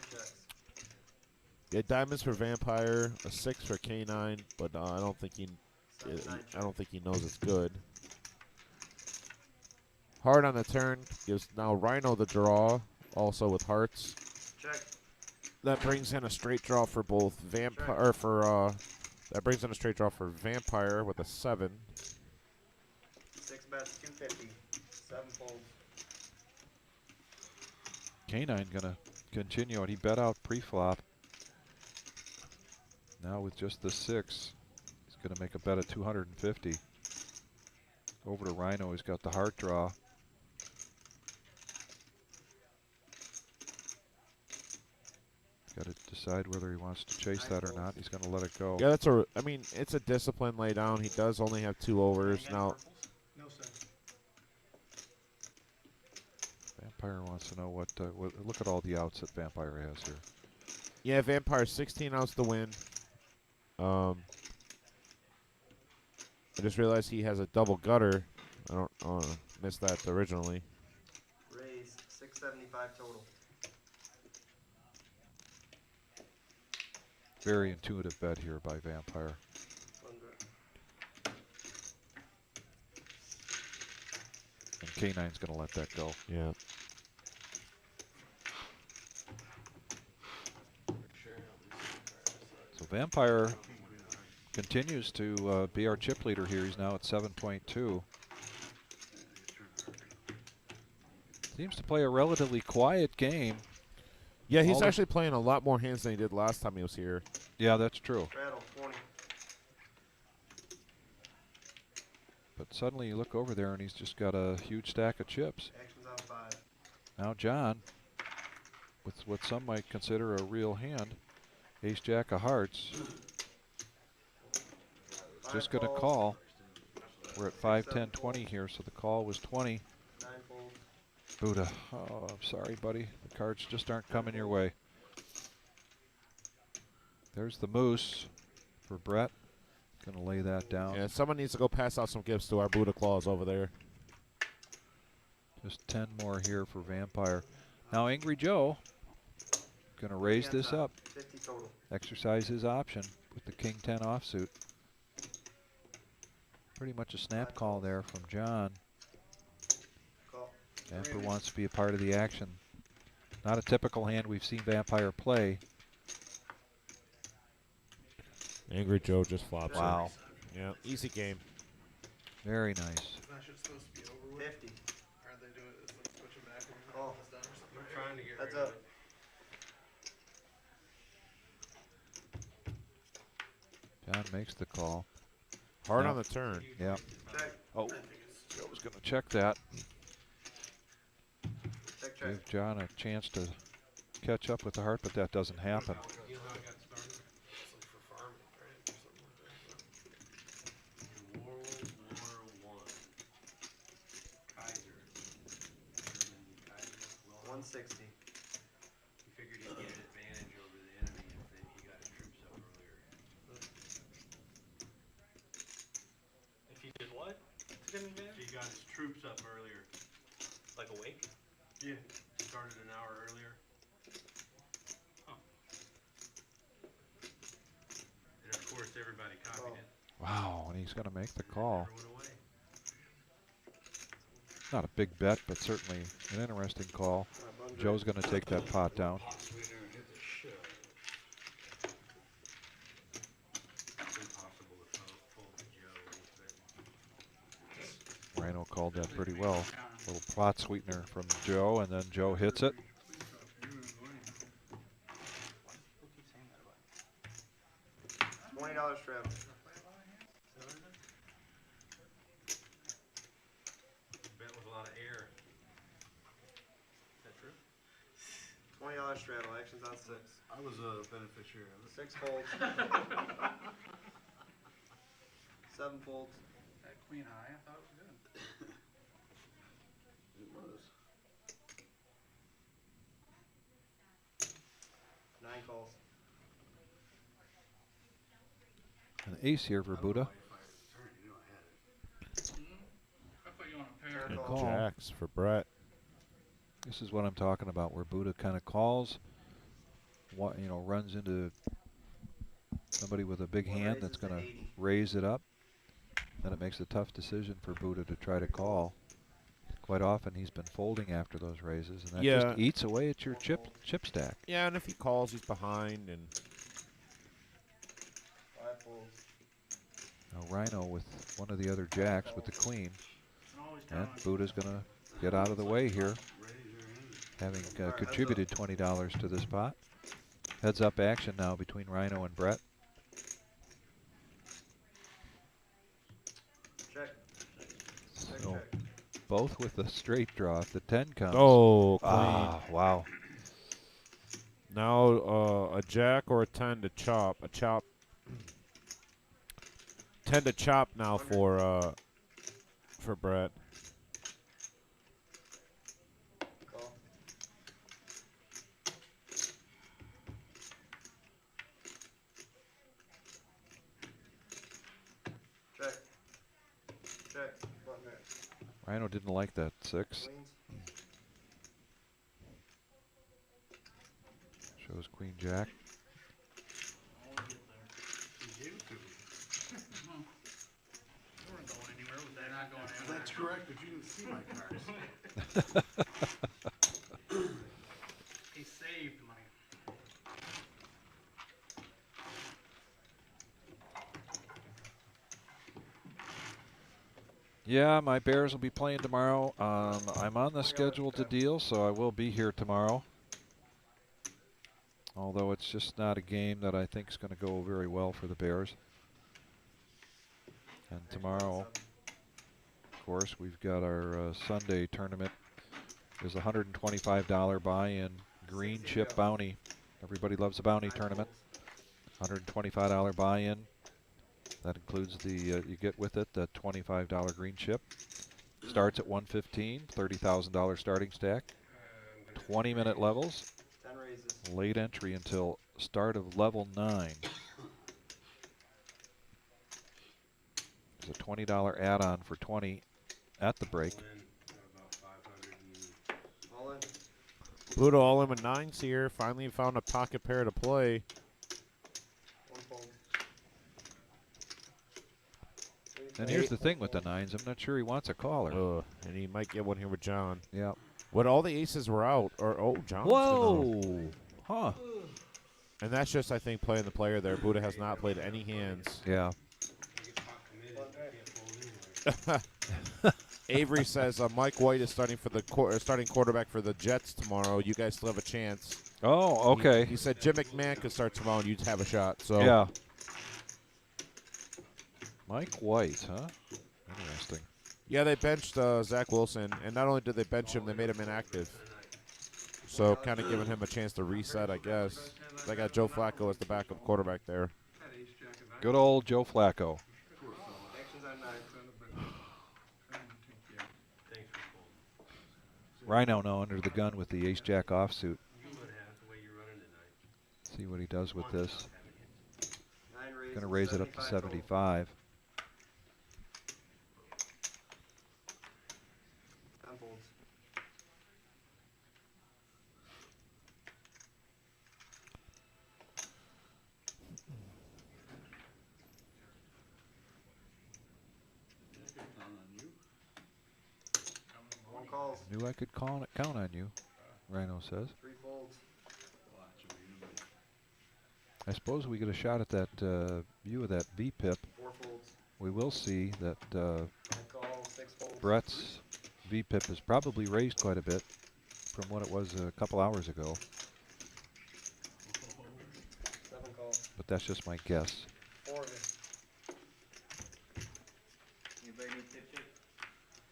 S1: Yeah, diamonds for Vampire, a 6 for K9, but I don't think he knows it's good. Hard on the turn gives now Rhino the draw, also with hearts.
S8: Check.
S1: That brings in a straight draw for both Vampire that brings in a straight draw for Vampire with a 7.
S8: 6 bets, 250. 7 folds.
S2: K9 gonna continue it. He bet out pre-flop. Now with just the 6, he's gonna make a bet of 250. Over to Rhino, he's got the heart draw. Got to decide whether he wants to chase that or not. He's gonna let it go.
S1: Yeah, I mean, it's a discipline lay down. He does only have 2 overs now.
S6: No, sir.
S2: Vampire wants to know what look at all the outs that Vampire has here.
S1: Yeah, Vampire 16 outs to win. I just realized he has a double gutter. I missed that originally.
S8: Raise 675 total.
S2: Very intuitive bet here by Vampire. And K9's going to let that go.
S1: Yeah.
S2: So Vampire continues to be our chip leader here. He's now at 7.2. Seems to play a relatively quiet game.
S1: Yeah, he's actually playing a lot more hands than he did last time he was here.
S2: Yeah, that's true.
S8: Straddle 20.
S2: But suddenly you look over there and he's just got a huge stack of chips.
S8: Action's on 5.
S2: Now John, with what some might consider a real hand, ace jack of hearts, just going to call. We're at 5, 10, 20 here, so the call was 20.
S8: 9 folds.
S2: Buddha, oh, I'm sorry, buddy. The cards just aren't coming your way. There's the moose for Brett. Going to lay that down.
S1: Yeah, someone needs to go pass out some gifts to our Buddha claws over there.
S2: Just 10 more here for Vampire. Now Angry Joe going to raise this up.
S8: 50 total.
S2: Exercise his option with the King 10 offsuit. Pretty much a snap call there from John.
S8: Call.
S2: Vampire wants to be a part of the action. Not a typical hand we've seen Vampire play.
S1: Angry Joe just flops.
S2: Wow.
S1: Yeah, easy game.
S2: Very nice.
S4: Isn't that shit supposed to be over with?
S8: 50.
S4: Aren't they doing it? It's like switching back and
S8: Call.
S9: I'm trying to get
S8: Heads
S9: rid of
S8: up.
S9: it.
S2: John makes the call.
S1: Hard
S2: Yep.
S1: on the turn.
S2: Yeah.
S8: Check.
S2: Oh, Joe's going to check that.
S8: Check, check.
S2: Give John a chance to catch up with the heart, but that doesn't happen.
S9: You know how I got started?
S4: It's like for farming, right? Or something like that.
S9: In World War I. Kaiser. German Kaiser. Wilhelm.
S8: 160.
S9: He figured he'd get an advantage over the enemy if he got his troops up earlier.
S4: If he did what? To get an
S9: If
S4: advantage?
S9: he got his troops up earlier.
S4: Like awake?
S9: Yeah. Started an hour earlier.
S4: Huh.
S9: And of course everybody copied it.
S2: Wow, and he's going to make the call.
S9: Never went away.
S2: Not a big bet, but certainly an interesting call. Joe's going to take that pot down.
S9: It's impossible to fold to Joe.
S2: Rhino called that pretty well. Little plot sweetener from Joe, and then Joe hits it.
S8: $20 straddle.
S9: Bet with a lot of air.
S4: Is that true?
S8: $20 straddle. Actions on 6.
S3: I was a beneficiary of it.
S8: 6 folds. 7 folds.
S6: That queen high, I thought it was good.
S3: It was.
S8: 9 calls.
S2: An ace here for Buddha.
S3: You know I had it.
S6: I put you on a pair.
S8: Turn
S1: And
S8: call.
S1: jacks for Brett.
S2: This is what I'm talking about, where Buddha kind of calls, runs into somebody with a big hand that's going to raise it up. Then it makes a tough decision for Buddha to try to call. Quite often he's been folding after those raises, and that
S1: Yeah.
S2: just eats away at your chip stack.
S1: Yeah, and if he calls, he's behind. And
S8: 5 folds.
S2: Now Rhino with one of the other jacks with the queen,
S6: Always
S2: and
S6: telling.
S2: Buddha's going to get out of the way here, having contributed $20 to this pot. Heads up action now between Rhino and Brett.
S8: Check. Check,
S2: So
S8: check.
S2: both with the straight draw. If the 10 comes.
S1: oh, clean.
S2: Ah, wow.
S1: Now a jack or a 10 to chop. A chop. 10 to chop now for Brett.
S8: Call. Check. Check. Button there.
S2: Rhino didn't like that 6.
S8: Queens.
S2: Shows queen jack.
S6: Always get there.
S3: He gave it to me.
S6: We weren't going anywhere with that. Not going anywhere.
S3: That's correct, but you didn't see my cards.
S6: He saved money.
S2: Yeah, my Bears will be playing tomorrow. I'm on the schedule to deal, so I will be here tomorrow. Although it's just not a game that I think is going to go very well for the Bears. And tomorrow, of course, we've got our Sunday tournament. There's a $125 buy-in green chip bounty. Everybody loves a bounty tournament. $125 buy-in. That includes the, you get with it the $25 green chip. Starts at $115, $30,000 starting stack. 20-minute levels.
S8: 10 raises.
S2: Late entry until start of level 9. There's a $20 add-on for 20 at the break.
S8: All in.
S1: Buddha all in with 9s here. Finally found a pocket pair to play.
S8: 1 fold.
S2: And here's the thing with the 9s. I'm not sure he wants a caller.
S1: And he might get one here with John.
S2: Yeah.
S1: When all the aces were out, or John's
S2: Whoa! Huh.
S1: And that's just, I think, playing the player there. Buddha has not played any hands.
S2: Yeah.
S1: Avery says Mike White is starting for the starting quarterback for the Jets tomorrow. You guys still have a chance.
S2: Oh, okay.
S1: He said Jim McMahon could start tomorrow, and you'd have a shot. So
S2: Yeah. Mike White, huh? Interesting.
S1: yeah, they benched Zach Wilson, and not only did they bench him, they made him inactive. So kind of giving him a chance to reset, I guess. They got Joe Flacco as the backup quarterback there.
S2: Good old Joe Flacco.
S8: Actions on 9.
S2: Rhino now under the gun with the Ace Jack offsuit. See what he does with this.
S8: 9 raises.
S2: Going to raise it up to 75.
S8: 10 folds. One calls.
S2: Knew I could count on you, Rhino says.
S8: 3 folds.
S2: I suppose we get a shot at that view of that V-pip.
S8: 4 folds.
S2: We will see that
S8: 9 calls. 6 folds.
S2: Brett's V-pip has probably raised quite a bit from what it was a couple hours ago,
S8: 7 calls.
S2: but that's just my guess.
S8: 4 of it. Anybody need tip chip?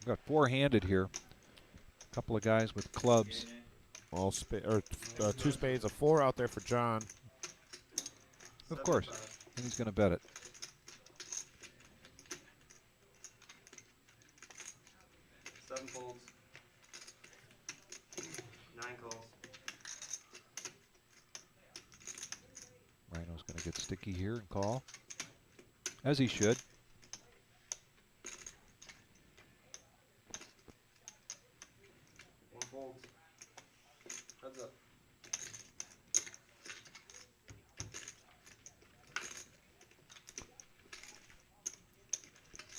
S2: We've got four-handed here. A couple of guys with clubs.
S1: All two spades, a 4 out there for John.
S2: Of course, and he's going to bet it.
S8: 7 folds. 9 calls.
S2: Rhino's going to get sticky here and call, as he should.
S8: One folds. Heads up.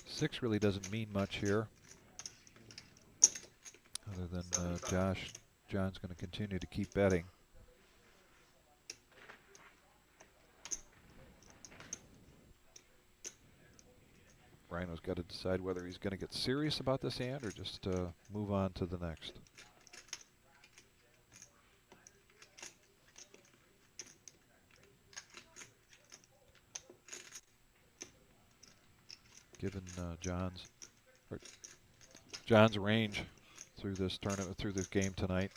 S2: Six really doesn't mean much here, other than John's going to continue to keep betting. Rhino's got to decide whether he's going to get serious about this hand or just move on to the next. Given John's range through this tournament, through this game tonight,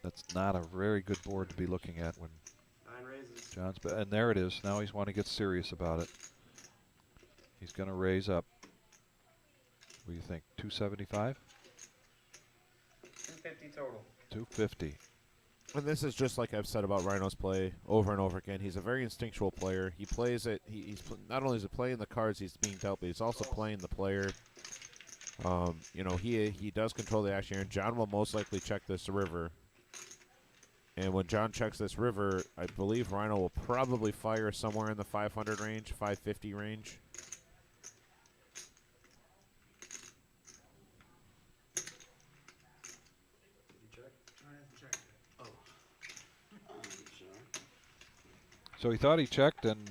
S2: that's not a very good board to be looking at when
S8: 9 raises.
S2: John's, and there it is. Now he's want to get serious about it. He's going to raise up. What do you think? 275?
S8: 250 total.
S2: 250.
S1: And this is just like I've said about Rhino's play over and over again. He's a very instinctual player. He plays it. Not only is he playing the cards he's being dealt, but he's also playing the player. You know, he does control the action here. And John will most likely check this river. And when John checks this river, I believe Rhino will probably fire somewhere in the 500 range, 550 range.
S8: Did you check?
S6: I haven't checked it.
S2: So he thought he checked, and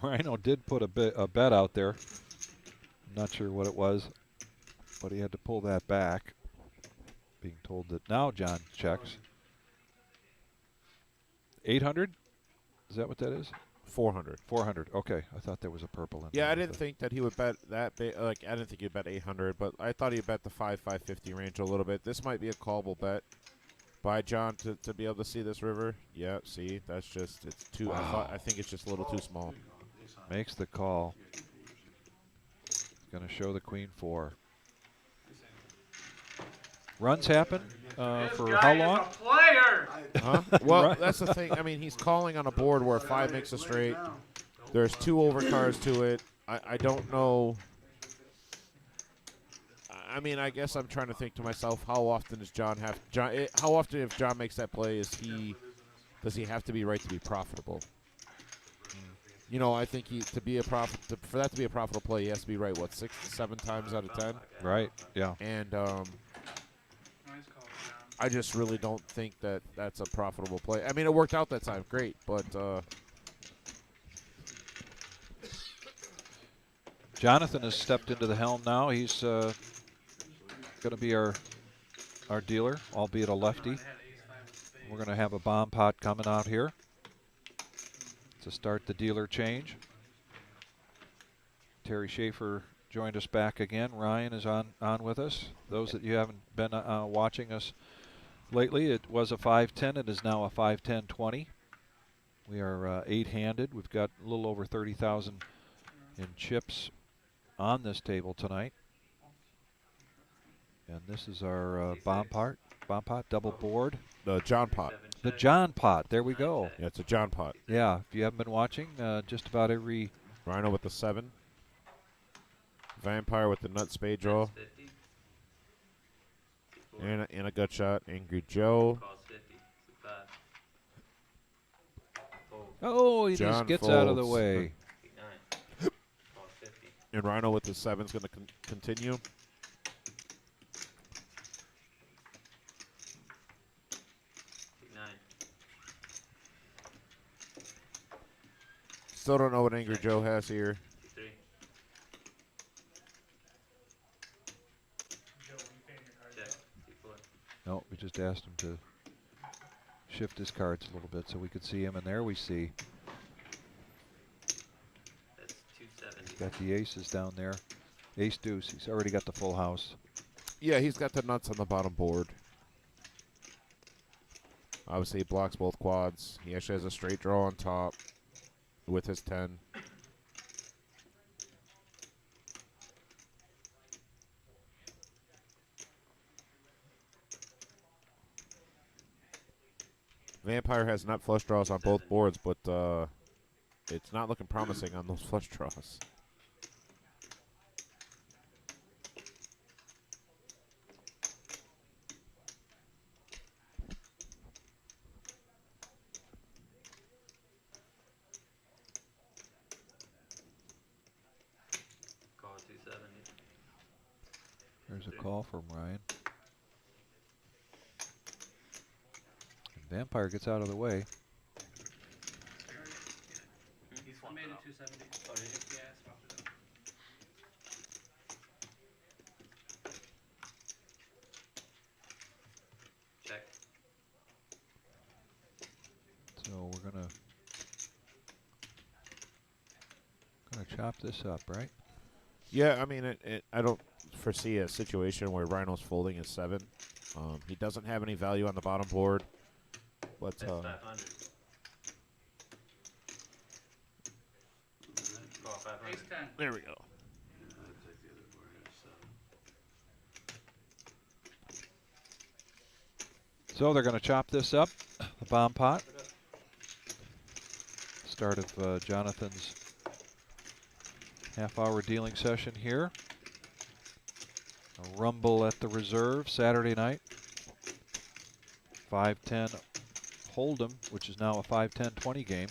S2: Rhino did put a bet out there. I'm not sure what it was, but he had to pull that back, being told that now John checks. 800? Is that what that is?
S1: 400.
S2: 400. Okay, I thought there was a purple in
S1: Yeah,
S2: there.
S1: I didn't think that he would bet that big. Like, I didn't think he'd bet 800, but I thought he'd bet the 550 range a little bit. This might be a callable bet by John to be able to see this river. Yeah, see, that's just, it's too,
S2: Wow.
S1: I think it's just a little too small.
S2: Makes the call. Going to show the queen 4. Runs happen for how long?
S9: This guy is a player.
S1: Huh? Well,
S2: Right.
S1: that's the thing. I mean, he's calling on a board where 5 makes a straight. There's 2 overcards to it. I don't know. I mean, I guess I'm trying to think to myself, how often does John have how often if John makes that play does he have to be right to be profitable? You know, I think for that to be a profitable play, he has to be right. What, 6 to 7 times out of 10?
S2: Right. Yeah.
S1: And
S6: Nice call, John.
S1: I just really don't think that that's a profitable play. I mean, it worked out that time, great, but
S2: Jonathan has stepped into the helm now. He's going to be our dealer, albeit a lefty. We're going to have a bomb pot coming out here to start the dealer change. Terry Schaefer joined us back again. Ryan is on with us. Those that you haven't been watching us lately, it was a 5-10. It is now a 5-10-20. We are 8-handed. We've got a little over 30,000 in chips on this table tonight. And this is our bomb pot, double board.
S1: The John pot.
S2: The John pot. There we go.
S1: Yeah, it's a John pot.
S2: Yeah, if you haven't been watching, just about every
S1: Rhino with the 7. Vampire with the nut spade draw. And a gut shot. Angry Joe.
S2: Oh, he
S1: John
S2: just gets out of the
S1: folds.
S2: way.
S1: And Rhino with the 7's going to continue. Still don't know what Angry Joe has here.
S2: No, we just asked him to shift his cards a little bit so we could see him, and there we see. He's got the aces down there. Ace deuce. He's already got the full house.
S1: Yeah, he's got the nuts on the bottom board. Obviously, he blocks both quads. He actually has a straight draw on top with his 10. Vampire has nut flush draws on both boards, but it's not looking promising on those flush draws.
S2: There's a call from Ryan. And Vampire gets out of the way.
S6: I made it 270. Oh, did you? Yeah, I swapped it up.
S7: Check.
S2: So we're gonna chop this up, right?
S1: Yeah, I mean, I don't foresee a situation where Rhino's folding his 7. He doesn't have any value on the bottom board. But
S7: That's 500. Call 500.
S6: Ace 10.
S1: there we go.
S2: So they're going to chop this up, the bomb pot. Start of Jonathan's half-hour dealing session here. A rumble at the reserve Saturday night. 5-10 Hold'em, which is now a 5-10-20 game.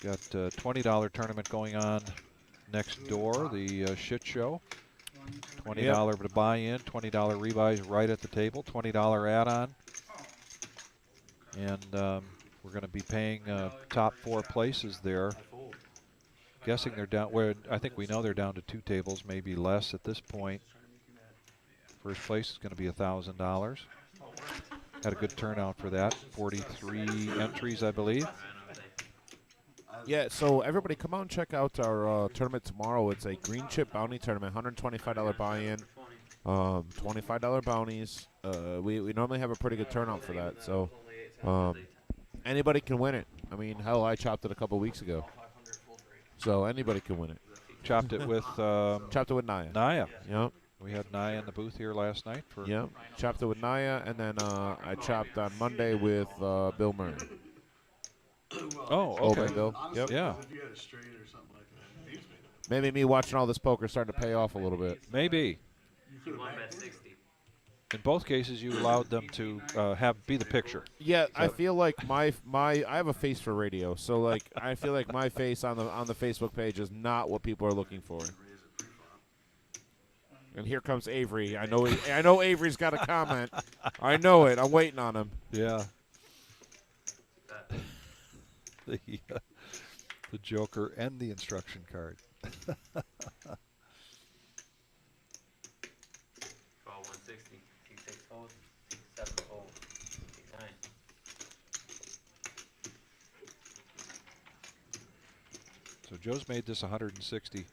S2: Got a $20 tournament going on next door, the shit show. $20 to buy in, $20 rebuys right at the table, $20 add-on. And we're going to be paying top 4 places there. Guessing they're down, where I think we know they're down to 2 tables, maybe less at this point. First place is going to be $1,000. Had a good turnout for that. 43 entries, I believe.
S1: Yeah, so everybody come out and check out our tournament tomorrow. It's a green chip bounty tournament, $125 buy-in, $25 bounties. We normally have a pretty good turnout for that, so anybody can win it. I mean, hell, I chopped it a couple weeks ago. So anybody can win it.
S2: Chopped it with
S1: Naya.
S2: Naya.
S1: Yep.
S2: We had Naya in the booth here last night.
S1: Yep. Chopped it with Naya, and then I chopped on Monday with Bill Murray.
S2: Oh,
S1: Okay,
S2: okay.
S1: Bill. Yep.
S2: Yeah.
S3: If you had a straight or something like that, he's made it.
S1: Maybe me watching all this poker starting to pay off a little bit.
S2: Maybe.
S7: You won bet 60.
S2: In both cases, you allowed them to be the picture.
S1: Yeah, I feel like my I have a face for radio, so like I feel like my face on the Facebook page is not what people are looking for. And here comes Avery. I know Avery's got a comment. I know it. I'm waiting on him.
S2: Yeah. The Joker and the instruction card.
S7: Call 160. C6 fold. C7 fold. C9.
S2: So Joe's made this 160.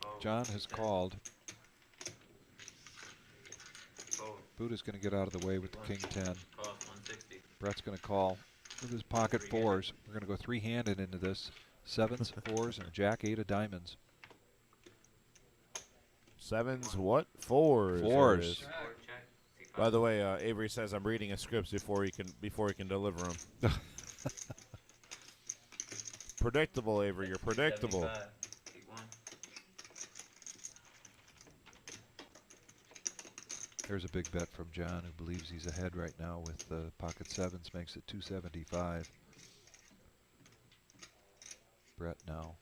S7: Fold.
S2: John has called.
S7: Fold.
S2: Buddha's going to get out of the way with the king 10.
S7: Calls 160.
S2: Brett's going to call with his pocket fours. We're going to go three-handed into this. Sevens, fours, and jack 8 of diamonds.
S1: Sevens, what? Fours.
S2: Fours.
S1: There it is.
S7: Four, check. C5.
S1: By the way, Avery says I'm reading his scripts before he can deliver them. Predictable, Avery. You're predictable.
S7: 75. Keep one.
S2: There's a big bet from John, who believes he's ahead right now with pocket sevens, makes it 275. Brett now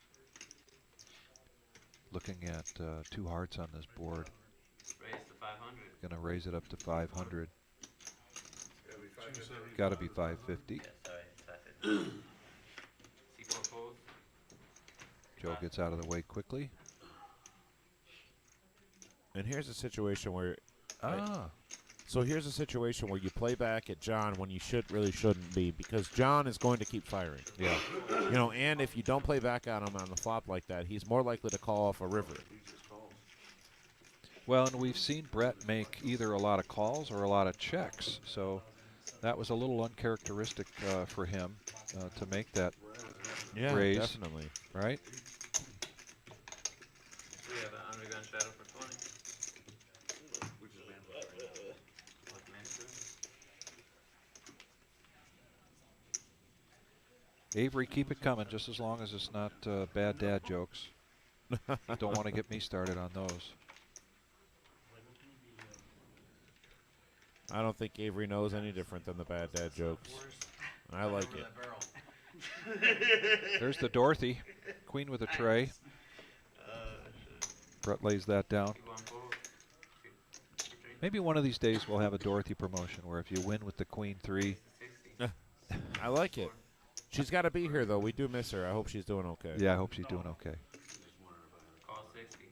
S2: looking at 2 hearts on this board.
S7: Raise to 500.
S2: Gonna raise it up to 500.
S3: Gotta be 550.
S2: Gotta be 550.
S7: Yeah, sorry, it's 550. C4 fold.
S2: Joe gets out of the way quickly.
S1: And here's a situation where
S2: Ah,
S1: so here's a situation where you play back at John when you shouldn't be, because John is going to keep firing.
S2: yeah.
S1: You know, and if you don't play back on him on the flop like that, he's more likely to call off a river.
S3: He just calls.
S2: Well, and we've seen Brett make either a lot of calls or a lot of checks, so that was a little uncharacteristic for him to make that,
S1: Yeah,
S2: Raise.
S1: definitely.
S2: right?
S7: We have an undergun shadow for 20.
S3: Which is man right now.
S7: With Manchester.
S2: Avery, keep it coming, just as long as it's not bad dad jokes. Don't want to get me started on those.
S1: I don't think Avery knows any different than the bad dad jokes. I like it.
S2: There's the Dorothy, queen with a tray. Brett lays that down.
S7: C1 fold.
S2: Maybe one of these days we'll have a Dorothy promotion where if you win with the queen 3,
S7: 60.
S1: I like it. She's got to be here, though. We do miss her. I hope she's doing okay.
S2: yeah, I hope she's doing okay.
S7: Call 60.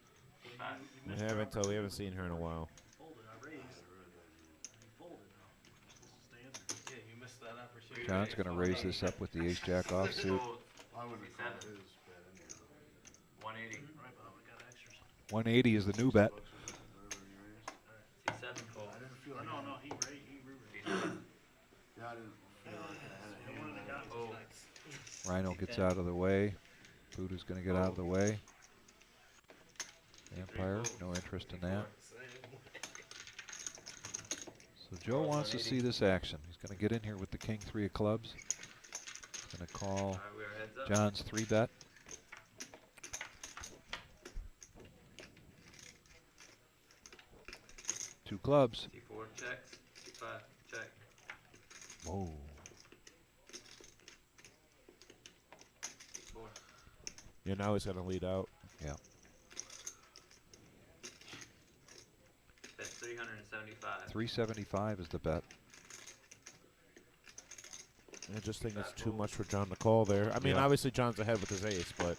S7: C5.
S1: We haven't seen her in a while.
S4: Yeah, you missed that opportunity.
S2: John's going to raise this up with the ace-jack offsuit.
S7: Fold.
S3: I wouldn't have called
S7: C7.
S3: his bet anyhow.
S7: 180.
S2: 180 is the new bet.
S7: C7 fold.
S3: I didn't feel like
S6: No, no, he raised.
S7: C7.
S3: Yeah, I didn't feel like I had a hand on it.
S7: Fold.
S2: Rhino gets out of the way. Buddha's going to get out of the way. Vampire, no interest in that. So Joe wants to see this action. He's going to get in here with the king 3 of clubs. He's going to call
S7: Alright, we are heads up.
S2: John's 3 bet. Two clubs.
S7: C4 checks. C5 check.
S2: Whoa.
S7: C4.
S1: Yeah, now he's going to lead out.
S2: Yeah.
S7: That's 375.
S2: 375 is the bet.
S1: I just think it's too much for John to call there. I mean,
S2: Yeah.
S1: obviously John's ahead with his ace, but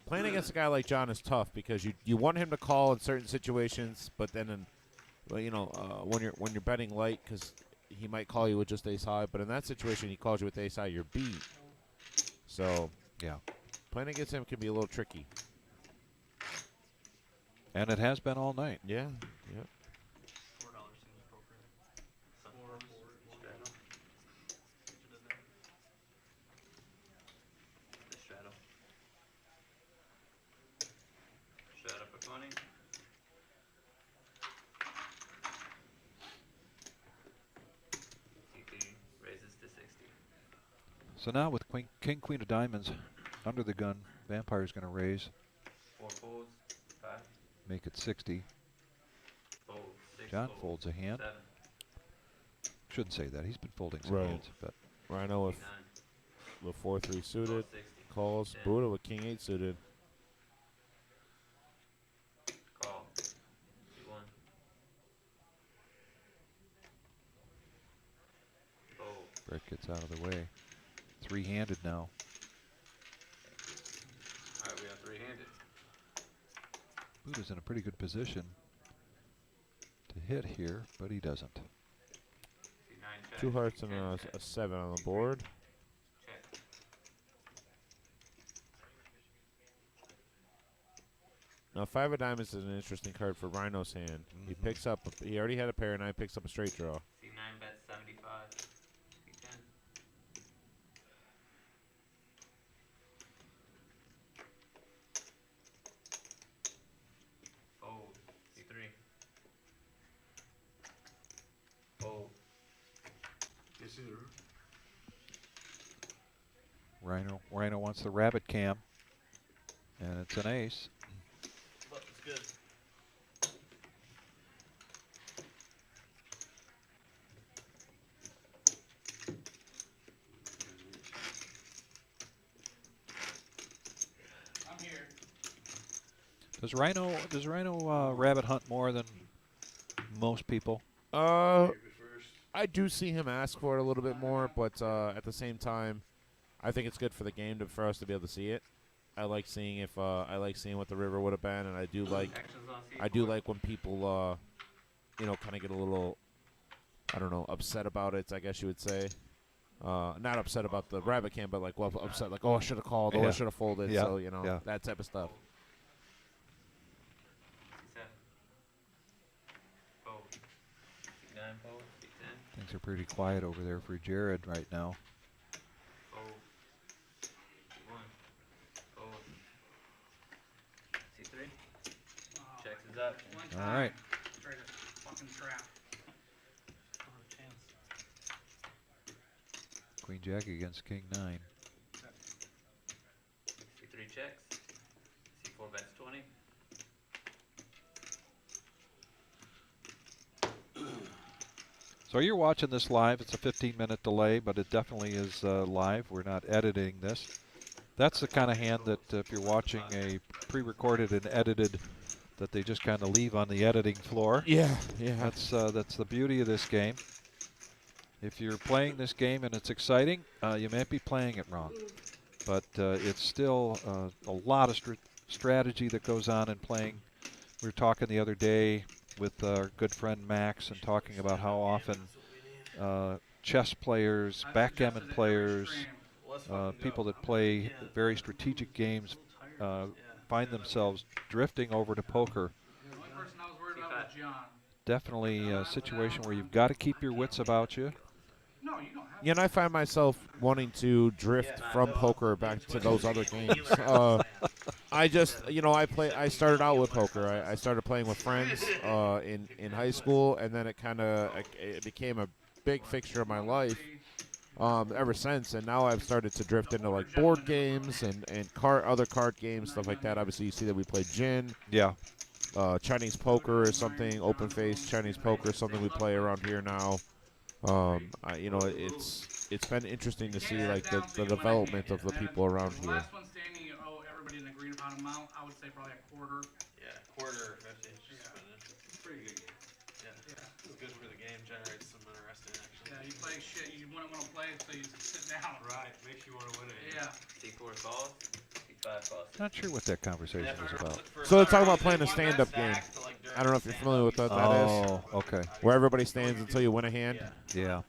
S1: playing against a guy like John is tough because you want him to call in certain situations, but then when you're betting light, because he might call you with just ace high, but in that situation he calls you with ace high, you're beat. So
S2: Yeah.
S1: playing against him can be a little tricky.
S2: And it has been all night.
S1: Yeah. Yeah.
S4: $4 seems appropriate.
S7: Straddle. The straddle. Straddle for 20. C3 raises to 60.
S2: So now with king, queen of diamonds under the gun, Vampire's going to raise,
S7: 4 folds. 5.
S2: make it 60.
S7: Fold. 6
S2: John
S7: folds.
S2: folds a hand.
S7: 7.
S2: Shouldn't say that. He's been folding some
S1: Right.
S2: hands, but
S1: Rhino with
S7: 9.
S1: 4-3 suited,
S7: Call 60.
S1: calls.
S7: Yeah.
S1: Buddha with king 8 suited.
S7: Call. C1. Fold.
S2: Brett gets out of the way. Three-handed now.
S7: three-handed.
S2: Buddha's in a pretty good position to hit here, but he doesn't.
S7: See nine check.
S1: 2 hearts and
S7: ten
S1: a
S7: check.
S1: 7 on the board.
S7: Check.
S1: Now, 5 of diamonds is an interesting card for Rhino's hand. He picks up. He already had a pair, and now he picks up a straight draw.
S7: See nine bets 75. See 10. Fold. See 3. Fold.
S3: Yes, either.
S2: Rhino wants the rabbit cam, and it's an ace.
S4: But it's good.
S6: I'm here.
S2: Does Rhino rabbit hunt more than most people?
S1: Uh,
S3: Maybe first.
S1: I do see him ask for it a little bit more, but at the same time, I think it's good for the game for us to be able to see it. I like seeing what the river would have been, and I do like
S7: Actions on C4.
S1: I do like when people kind of get a little, I don't know, upset about it, I guess you would say. Not upset about the rabbit cam, but like upset, like, oh, I should have called, oh, I
S2: Yeah.
S1: should have folded.
S2: Yeah.
S1: So
S2: Yeah.
S1: that type of stuff.
S7: C7. Fold. C9 fold. C10.
S2: Things are pretty quiet over there for Jared right now.
S7: Fold. C1. Fold. C3.
S6: Oh,
S7: Checks is up.
S6: one
S2: All
S6: time.
S2: right.
S6: Straight as fucking trap.
S4: Don't have a chance.
S2: Queen Jack against King 9.
S7: C3 checks. C4 bets 20.
S2: So you're watching this live. It's a 15-minute delay, but it definitely is live. We're not editing this. That's the kind of hand that if you're watching a pre-recorded and edited, that they just kind of leave on the editing floor.
S1: Yeah, yeah.
S2: That's the beauty of this game. If you're playing this game and it's exciting, you might be playing it wrong. But it's still a lot of strategy that goes on in playing. We were talking the other day with our good friend Max and talking about how often chess players, backgammon players, people that play very strategic games find themselves drifting over to poker.
S6: The only person I was worried about was John.
S2: Definitely a situation where you've got to keep your wits about you.
S6: No, you don't have
S1: Yeah, and I find myself wanting to drift from poker back to those other games. I just, I started out with poker. I started playing with friends in high school, and then it became a big fixture of my life ever since. And now I've started to drift into like board games and other card games, stuff like that. Obviously, you see that we play gin.
S2: Yeah.
S1: Chinese poker is something, open face Chinese poker is something we play around here now. It's been interesting to see like the development of the people around
S6: The
S1: here.
S6: last one standing, you owe everybody an agreed upon amount. I would say probably a quarter.
S4: Yeah, quarter or 50. Just
S6: Yeah.
S4: spin it.
S3: Pretty good game.
S4: Yeah. It's good for the game. Generates some interesting action.
S6: Yeah, you play shit you wouldn't want to play, so you sit down.
S9: Right, makes you wanna win it.
S6: Yeah.
S7: C4 calls. C5 calls.
S2: Not sure what that conversation is about.
S1: So they're talking about playing a stand-up game. I don't know if you're familiar with what that is.
S2: Oh, okay.
S1: Where everybody stands until you win a hand.
S2: Yeah.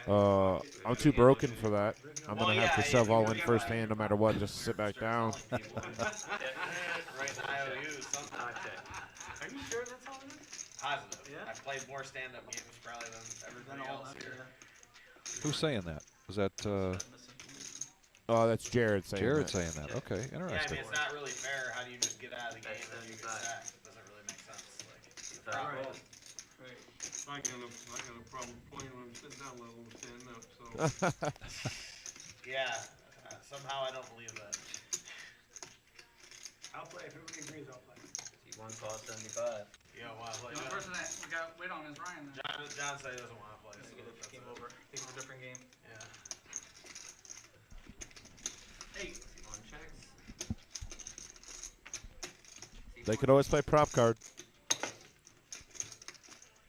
S1: I'm too broken for that. I'm gonna have to shove all in first hand no matter what, just to sit back down.
S4: Right in IOU, something.
S6: Are you sure that's all it is?
S4: Positive.
S6: Yeah?
S4: I've played more stand-up games probably than everybody else here.
S2: Who's saying that? Was that
S1: That's Jared saying
S2: Jared
S1: that.
S2: saying that? Okay,
S4: Yeah, I
S2: interesting.
S4: mean, it's not really fair. How do you just get out of the game and you get sacked? It doesn't really make sense. Like,
S7: C5
S9: Right.
S7: fold.
S9: I got a problem playing when I'm sitting down level and standing up, so.
S4: yeah, somehow I don't believe that.
S6: I'll play. If everybody agrees, I'll play.
S7: C1 calls 75.
S4: Yeah, well,
S6: The only person that we got to wait on is Ryan then.
S4: John said he doesn't want to play. So that's
S6: Game
S4: it.
S6: over. Think of a different game.
S4: Yeah.
S6: 8.
S7: C1 checks.
S1: They could always play prop card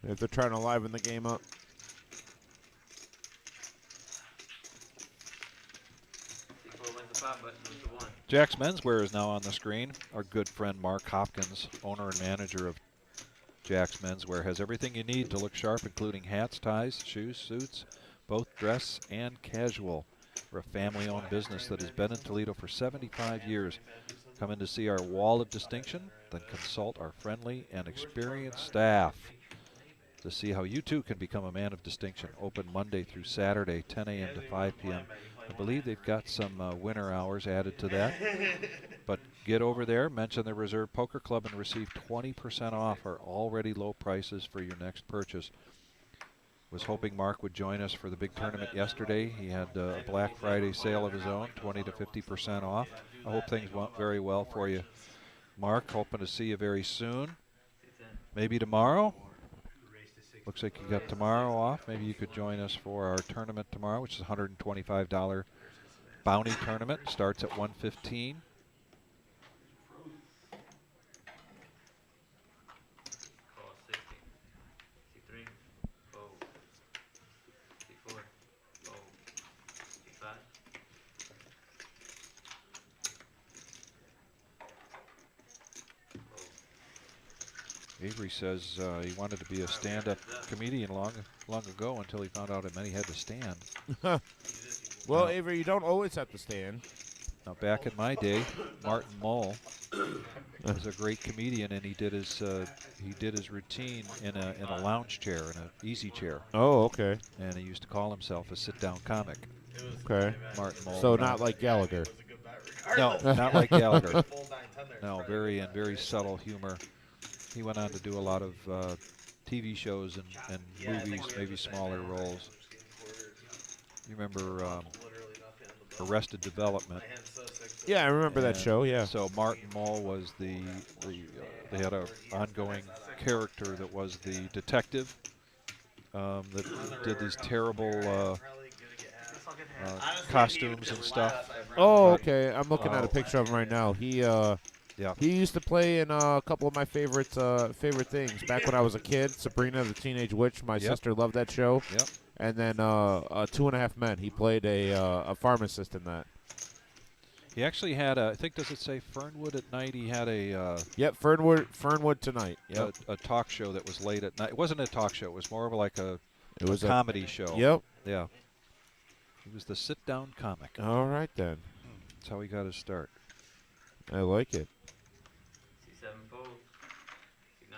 S1: if they're trying to liven the game up.
S7: C4 wins the pot button, moves to 1.
S2: Jack's Menswear is now on the screen. Our good friend Mark Hopkins, owner and manager of Jack's Menswear, has everything you need to look sharp, including hats, ties, shoes, suits, both dress and casual. We're a family-owned business that has been in Toledo for 75 years. Come in to see our wall of distinction, then consult our friendly and experienced staff to see how you too can become a man of distinction. Open Monday through Saturday, 10 a.m. to 5 p.m. I believe they've got some winter hours added to that. But get over there, mention the Reserve Poker Club, and receive 20% off our already low prices for your next purchase. Was hoping Mark would join us for the big tournament yesterday. He had a Black Friday sale of his own, 20 to 50% off. I hope things went very well for you, Mark. Hoping to see you very soon. Maybe tomorrow. Looks like you got tomorrow off. Maybe you could join us for our tournament tomorrow, which is a $125 bounty tournament. Starts at 1:15.
S7: Call 60. C3. Fold. C4. Fold. C5.
S2: Avery says he wanted to be a stand-up comedian long ago until he found out it meant he had to stand.
S1: Well, Avery, you don't always have to stand.
S2: Now, back in my day, Martin Mull was a great comedian, and he did his routine in a lounge chair, in an easy chair.
S1: Oh, okay.
S2: And he used to call himself a sit-down comic.
S1: Okay.
S2: Martin Mull.
S1: So not like Gallagher.
S2: No, not like Gallagher. No, very subtle humor. He went on to do a lot of TV shows and movies, maybe smaller roles. You remember Arrested Development?
S1: Yeah, I remember that show, yeah.
S2: So Martin Mull was they had an ongoing character that was the detective that did these terrible costumes and stuff.
S1: Oh, okay. I'm looking at a picture of him right now. He used to play in a couple of my favorite things back when I was a kid. Sabrina the Teenage Witch. My sister loved that show.
S2: Yep.
S1: And then 2.5 Men. He played a pharmacist in that.
S2: He actually had I think, does it say Fernwood at Night? He had a
S1: yep, Fernwood Tonight. Yep.
S2: A talk show that was late at night. It wasn't a talk show. It was more of like a comedy show.
S1: Yep.
S2: Yeah. He was the sit-down comic.
S1: All right then.
S2: That's how he got his start.
S1: I like it.
S7: C7 fold. C9.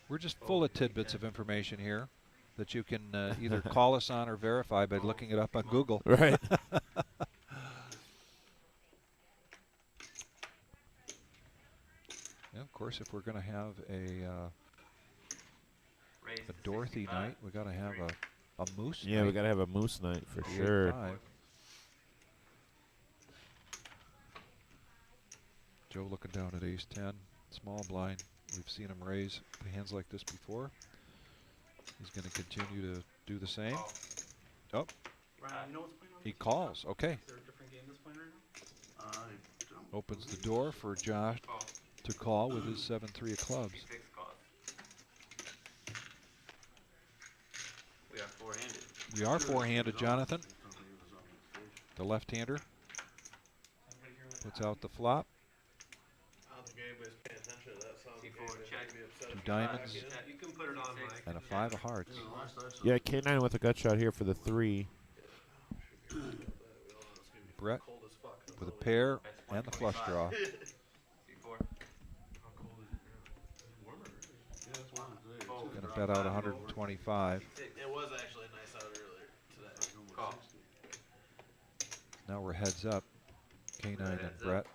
S2: We're just full of tidbits of information here that you can either call us on or verify by looking it up on Google.
S1: Right.
S2: Yeah, of course, if we're going to have a Dorothy night, we got to have a moose night.
S1: Yeah, we got to have a moose night for sure.
S2: Joe looking down at ace 10, small blind. We've seen him raise hands like this before. He's going to continue to do the same. Oh, he calls. Okay.
S6: Is there a different game that's playing right now?
S2: Opens the door for Josh to call with his 7-3 of clubs.
S7: We are four-handed.
S2: We are four-handed, Jonathan. The left-hander puts out the flop.
S4: I don't think anybody's paying attention to that sound.
S7: C4 check.
S2: Two diamonds
S6: You can put it on, Mike.
S2: and a 5 of hearts.
S1: Yeah, K9 with a gut shot here for the 3.
S2: Brett with a pair and the flush draw.
S7: C4.
S2: Gonna bet out 125.
S4: It was actually nice out earlier today.
S7: Call.
S2: Now we're heads up. K9 and Brett.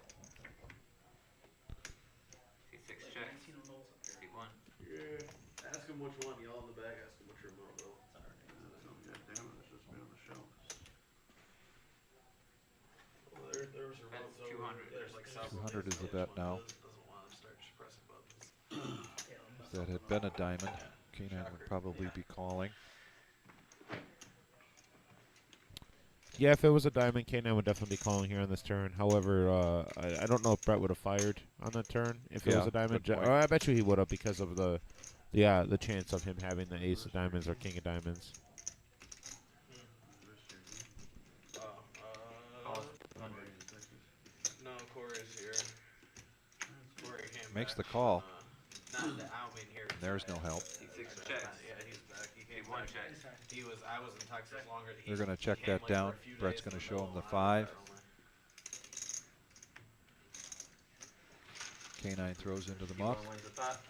S7: C6 check. C1.
S4: Yeah. Ask him which one. Y'all in the back. Ask him which remote though. Well, there's remotes
S7: That's
S4: over.
S7: 200.
S4: There's like
S2: 200 is the bet now.
S4: Doesn't want to start just pressing buttons.
S2: If that had been a diamond, K9 would probably be calling.
S1: Yeah, if it was a diamond, K9 would definitely be calling here on this turn. However, I don't know if Brett would have fired on that turn if it was a diamond.
S2: good point.
S1: I bet you he would have because of the chance of him having the ace of diamonds or king of diamonds.
S7: Call.
S4: No, here. Before he came
S2: Makes
S4: back
S2: the call.
S4: from, not that, I don't mean here.
S2: There's no help.
S7: He 6 checks.
S4: Yeah, he's back. He came
S7: One
S4: back.
S7: check.
S4: I was in Texas longer.
S2: They're going to check that down. Brett's going to show him the 5. K9 throws into the muff.
S7: Wins the pot.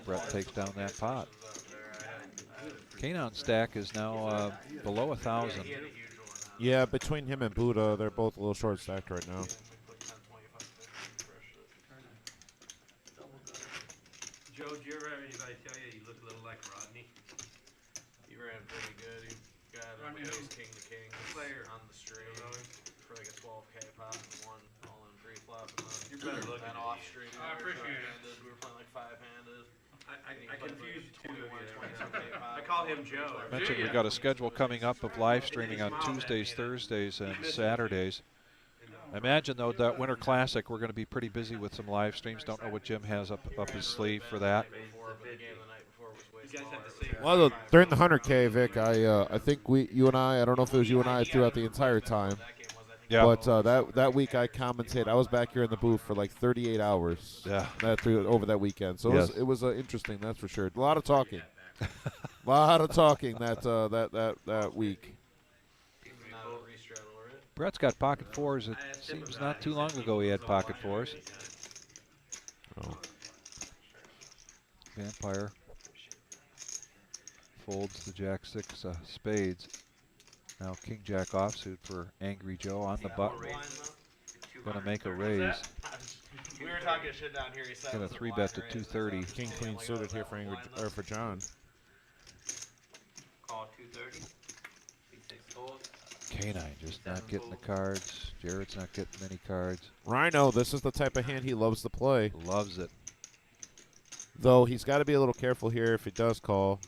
S2: Brett takes down that pot. K9 stack is now below 1,000.
S1: Yeah, between him and Buddha, they're both a little short stacked right now.
S9: Joe, did you ever have anybody tell you you look a little like Rodney?
S4: He ran pretty good. He got
S6: Rodney
S4: him
S6: who?
S4: ace king to king
S9: Player.
S4: on the street for like a 12K pot and one all in pre-flop. And
S9: You're better looking
S4: then
S9: than
S4: off
S9: he is.
S4: street.
S6: I appreciate it.
S4: We were playing like 5-handed.
S9: I confused you two.
S4: 22K pot.
S9: I call him Joe.
S2: Mentioned we've got a schedule coming up of live streaming on Tuesdays, Thursdays, and Saturdays. I imagine, though, that Winter Classic, we're going to be pretty busy with some live streams. Don't know what Jim has up his sleeve for that.
S1: Well, during the 100K, Vic, I think you and I don't know if it was you and I throughout the entire time.
S2: Yeah.
S1: But that week I commented. I was back here in the booth for like 38 hours.
S2: Yeah.
S1: Over that weekend. So
S2: Yes.
S1: it was interesting, that's for sure. A lot of talking. A lot of talking that week.
S2: Brett's got pocket 4s. It seems not too long ago he had pocket 4s.
S1: Oh.
S2: Vampire folds the Jack-6 spades. Now King Jack offsuit for Angry Joe on the button. Going to make a raise.
S4: We were talking shit down here. He said
S2: Going to 3-bet to 230.
S1: King queen suited here for John.
S7: Call 230. C6 fold.
S2: K9 just not getting the cards. Jared's not getting many cards.
S1: Rhino, this is the type of hand he loves to play.
S2: Loves it.
S1: Though he's got to be a little careful here if he does call.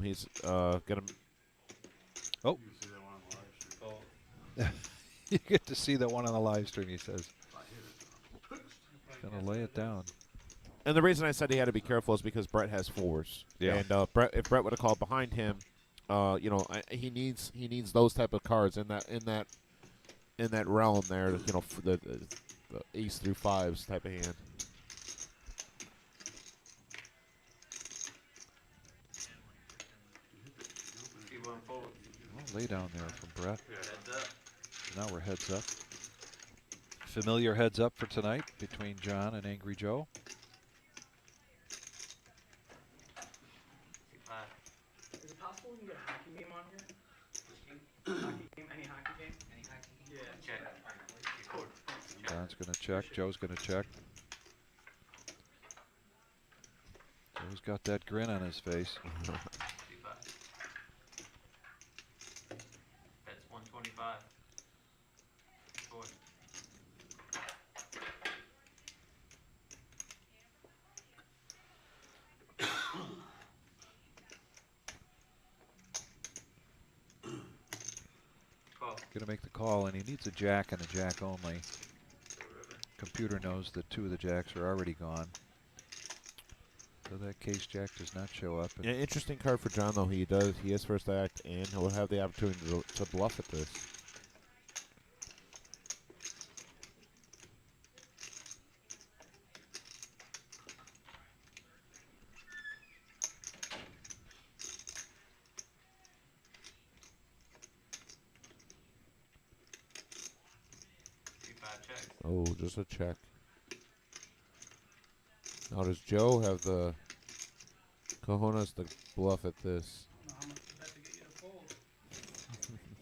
S1: He's going to...
S2: Oh. You get to see that one on the live stream, he says. Gonna lay it down.
S1: And the reason I said he had to be careful is because Brett has 4s.
S2: Yeah.
S1: And if Brett would have called behind him, he needs those type of cards in that realm there. For the ace through 5s type of hand.
S7: C1 fold.
S2: Well, lay down there from Brett.
S7: Heads up.
S2: Now we're heads up. Familiar heads up for tonight between John and Angry Joe.
S6: Is it possible we can get a hockey game on here? Hockey game? Any hockey game? Any hockey game? Yeah.
S7: Check.
S2: John's going to check. Joe's going to check. Joe's got that grin on his face.
S7: C5. That's 125. Four. Call.
S2: Going to make the call, and he needs a jack and a jack only. Computer knows that 2 of the jacks are already gone. So that case jack does not show up.
S1: Yeah, interesting card for John, though. He has first act, and he'll have the opportunity to bluff at this.
S7: C5 check.
S1: Oh, just a check. Now, does Joe have the cojones to bluff at this?
S6: I don't know how much to bet to get you to fold.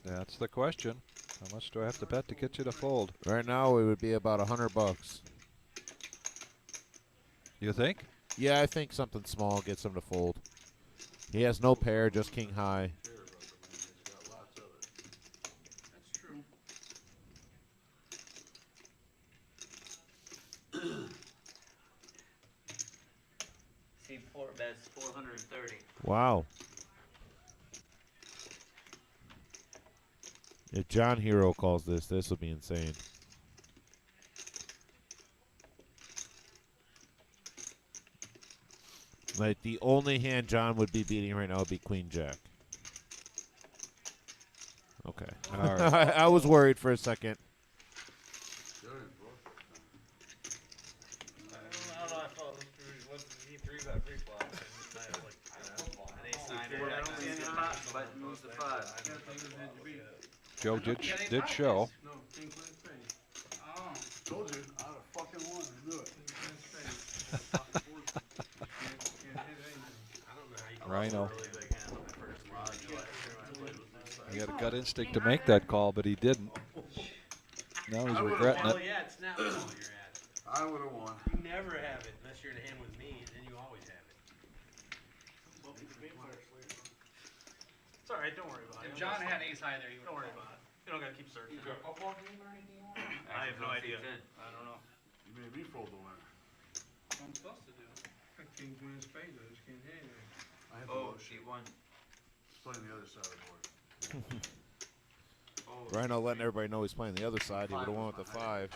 S2: That's the question. How much do I have to bet to get you to fold?
S1: Right now, it would be about $100.
S2: You think?
S1: Yeah, I think something small gets him to fold. He has no pair, just king high.
S6: That's true.
S7: C4 bets 430.
S1: Wow. If John Hero calls this would be insane. Like, the only hand John would be beating right now would be Queen Jack. Okay.
S2: All right.
S1: I was worried for a second.
S8: I don't see any pots. Button moves to 5.
S2: Joe did show.
S5: No, king queen spade.
S6: Oh.
S3: Told you, I had a fucking one, I knew it.
S5: King queen spade. Can't hit anything.
S4: I don't know how you can
S2: Rhino.
S4: really big hand on my first log. Last year when I played with this
S2: He had a gut instinct to make that call, but he didn't. Now he's regretting
S4: Well,
S2: it.
S4: yeah, it's not all you're at.
S3: I would have won.
S4: You never have it unless you're in a hand with me, and then you always have it. It's all right. Don't worry about it.
S6: If John had ace high there, you would.
S4: Don't worry about it. You don't gotta keep searching.
S6: Is there a football game or anything you want?
S4: I have no idea.
S7: 10.
S4: I don't know.
S3: You made me fold the winner.
S6: That's what I'm supposed to do.
S5: King queen spade, I just can't hit anything.
S3: I had the
S7: Oh,
S3: low shit.
S7: she won.
S3: He's playing the other side of the board.
S7: Oh,
S1: Rhino letting everybody know he's playing the other side. He would have won with the 5.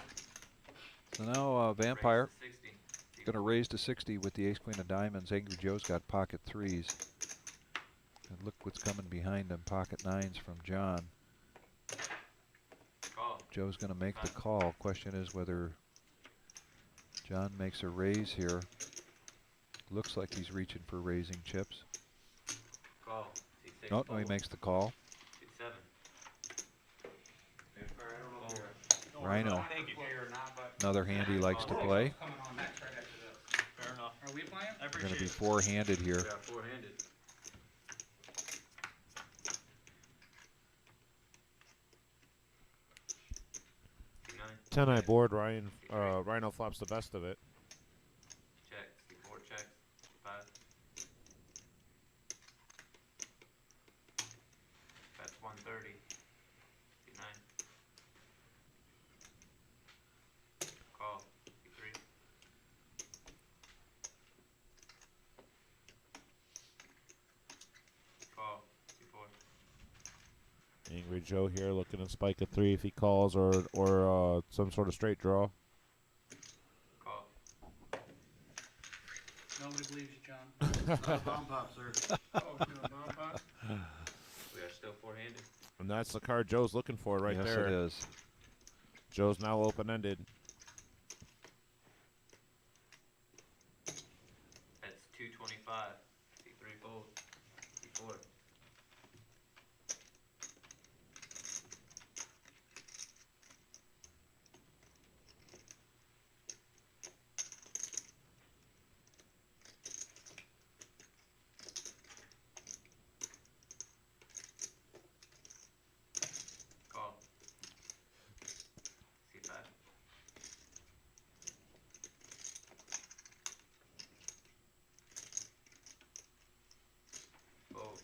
S2: So now Vampire
S7: raised to 60.
S2: going to raise to 60 with the ace queen of diamonds. Angry Joe's got pocket 3s. And look what's coming behind him, pocket 9s from John.
S7: Call.
S2: Joe's going to make the call. Question is whether John makes a raise here. Looks like he's reaching for raising chips.
S7: Call. C6.
S2: Oh, no, he makes the call.
S7: C7.
S2: Rhino,
S4: Thank you.
S2: another hand he likes to play.
S6: Coming on next right after this.
S4: Fair enough.
S6: Are we playing?
S4: I
S2: We're
S4: appreciate
S2: going to be
S4: it.
S2: four-handed here.
S7: Yeah, four-handed. C9.
S1: 10-eye board. Rhino flops the best of it.
S7: Check. C4 check. C5. That's 130. C9. Call. C3. Call. C4.
S1: Angry Joe here looking to spike a 3 if he calls, or some sort of straight draw.
S7: Call.
S6: Nobody believes you, John.
S3: Not a bomb pop, sir.
S5: Oh, you know, bomb pot?
S7: We are still four-handed.
S1: And that's the card Joe's looking for right
S2: yes,
S1: there.
S2: it is.
S1: Joe's now open-ended.
S7: That's 225. C3 fold. C4. Call. C5. Fold.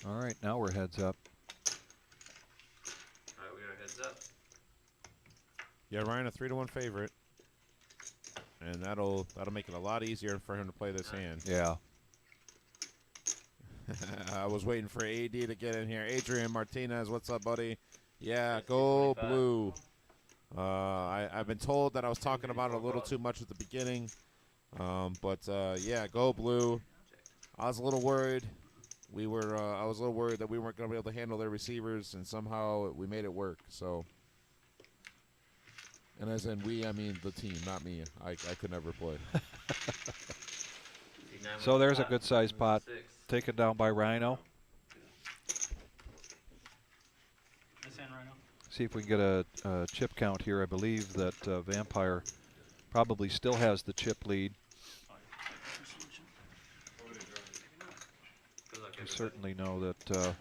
S2: All right, now we're heads up.
S7: Alright, we are heads up.
S1: Yeah, Ryan, a 3-1 favorite. And that'll make it a lot easier for him to play this hand.
S2: Yeah.
S1: I was waiting for AD to get in here. Adrian Martinez, what's up, buddy? Yeah, go blue. I've been told that I was talking about it a little too much at the beginning. But yeah, go blue. I was a little worried. I was a little worried that we weren't going to be able to handle their receivers, and somehow we made it work. So, and as in we, I mean the team, not me. I could never play.
S2: So there's a good-sized pot taken down by Rhino.
S6: This hand, Rhino.
S2: See if we can get a chip count here. I believe that Vampire probably still has the chip lead. We certainly know that that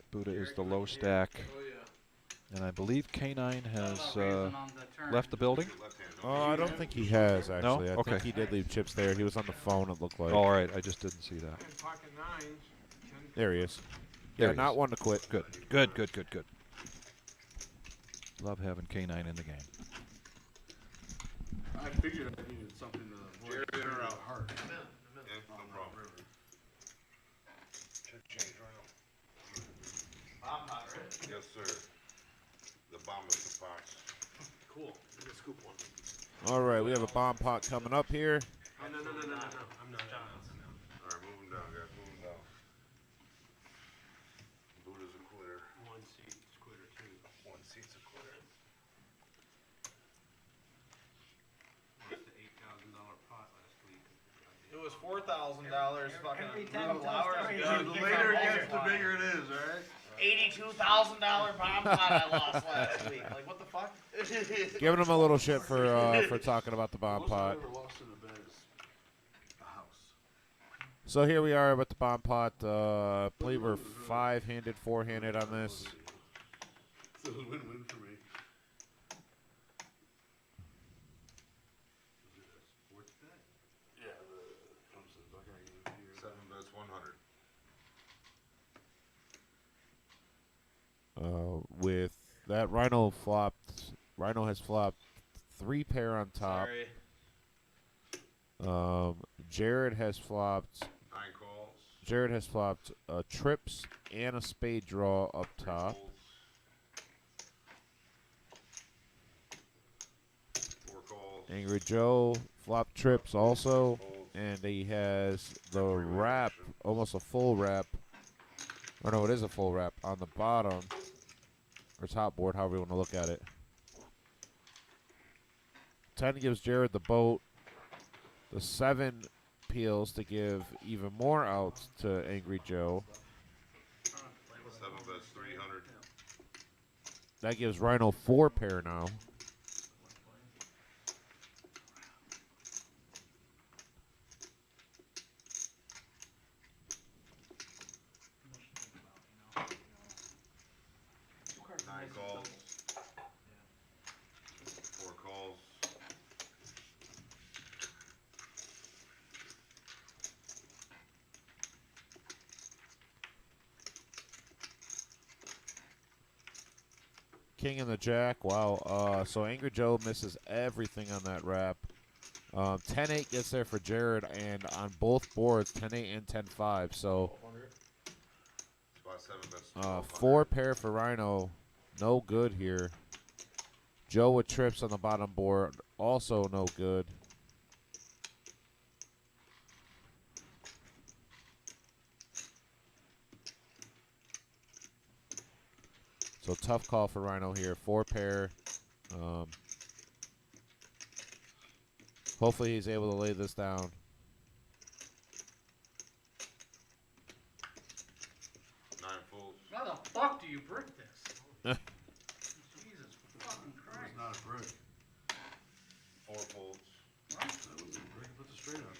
S2: Buddha is the low stack. And I believe K9 has left the building.
S1: Oh, I don't think he has, actually.
S2: No?
S1: I think he did leave chips there. He was on the phone, it looked like.
S2: All right, I just didn't see that.
S5: And pocket 9s.
S1: There he is.
S2: There
S1: Yeah,
S2: he
S1: not
S2: is.
S1: one to quit.
S2: Good, good, good, good, good. Love having K9 in the game.
S3: I figured I needed something to avoid the heart. On the river.
S10: Check change, Rhino.
S4: Bomb pot, right?
S10: Yes, sir. The bomb is the box.
S4: Cool. I'm gonna scoop one.
S1: All right, we have a bomb pot coming up here.
S4: Oh, no. I'm not.
S10: Alright, move him down, guys. Move him down. Buddha's a quitter.
S4: One seat, quitter two.
S10: One seat's a quitter.
S4: What's the $8,000 pot last week? It was 4,000.
S8: $82,000 fucking
S6: Every time
S8: Rue
S6: I tell a story,
S8: Lauer's
S3: The later it gets, the bigger it is, alright?
S8: $82,000 bomb pot I lost last week. Like, what the fuck?
S1: Giving him a little shit for talking about the bomb
S3: Most I've
S1: pot.
S3: ever lost in a bet is a house.
S1: So here we are with the bomb pot. I believe we're 5-handed, 4-handed on this.
S3: So it was a win-win for me. Sports bet? Yeah, comes to the Buckeye game here.
S10: 7 bets 100.
S1: With that, Rhino has flopped 3 pair on top.
S8: Sorry.
S1: Jared has flopped
S10: 9 calls.
S1: Jared has flopped trips and a spade draw up top.
S10: Folds. 4 calls.
S1: Angry Joe flopped trips also,
S10: Folds.
S1: and he has the wrap, almost a full wrap. Or no, it is a full wrap on the bottom or top board, however you want to look at it. 10 gives Jared the boat. The 7 peels to give even more outs to Angry Joe.
S10: 7 bets 300.
S1: That gives Rhino 4 pair now.
S10: Nine calls. 4 calls.
S1: King and the Jack. Wow. So Angry Joe misses everything on that wrap. 10-8 gets there for Jared, and on both boards, 10-8 and 10-5. So
S10: Spot 7 bets 1200.
S1: 4 pair for Rhino. No good here. Joe with trips on the bottom board. Also no good. So tough call for Rhino here. 4 pair. Hopefully he's able to lay this down.
S10: Nine folds.
S6: How the fuck do you brick this? Jesus fucking
S3: It's
S6: Christ.
S3: not a brick.
S10: 4 folds.
S3: That wouldn't be a brick, put the straight on.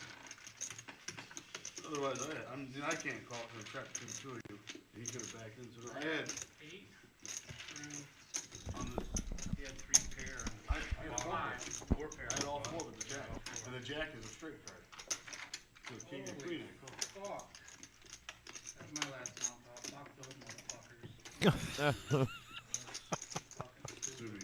S3: Otherwise, I can't call it for the trap between the two of you. You could have backed into it. I had,
S6: 8, 3,
S3: on this,
S6: he had 3 pair.
S3: I had
S6: 4 pair.
S3: I had all 4 with the jack. And the jack is a straight card. So the king and queen ain't called.
S6: Fuck. That's my last down thought. Fuck those motherfuckers.
S3: Assuming,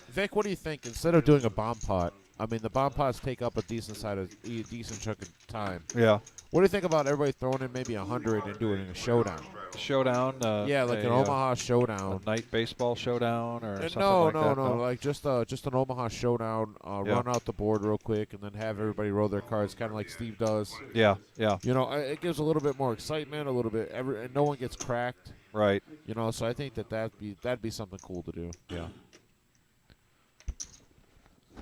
S1: Vic, what do you think? Instead of doing a bomb pot, I mean, the bomb pots take up a decent chunk of time.
S2: Yeah.
S1: What do you think about everybody throwing in maybe 100 and doing a showdown?
S2: Showdown.
S1: Yeah, like an Omaha showdown.
S2: A night baseball showdown or something
S1: No,
S2: like that.
S1: no, like just an Omaha showdown.
S2: Yeah.
S1: Run out the board real quick and then have everybody roll their cards, kind of like Steve does.
S2: Yeah, yeah.
S1: You know, it gives a little bit more excitement, a little bit. And no one gets cracked.
S2: Right.
S1: You know, so I think that'd be something cool to do.
S2: Yeah.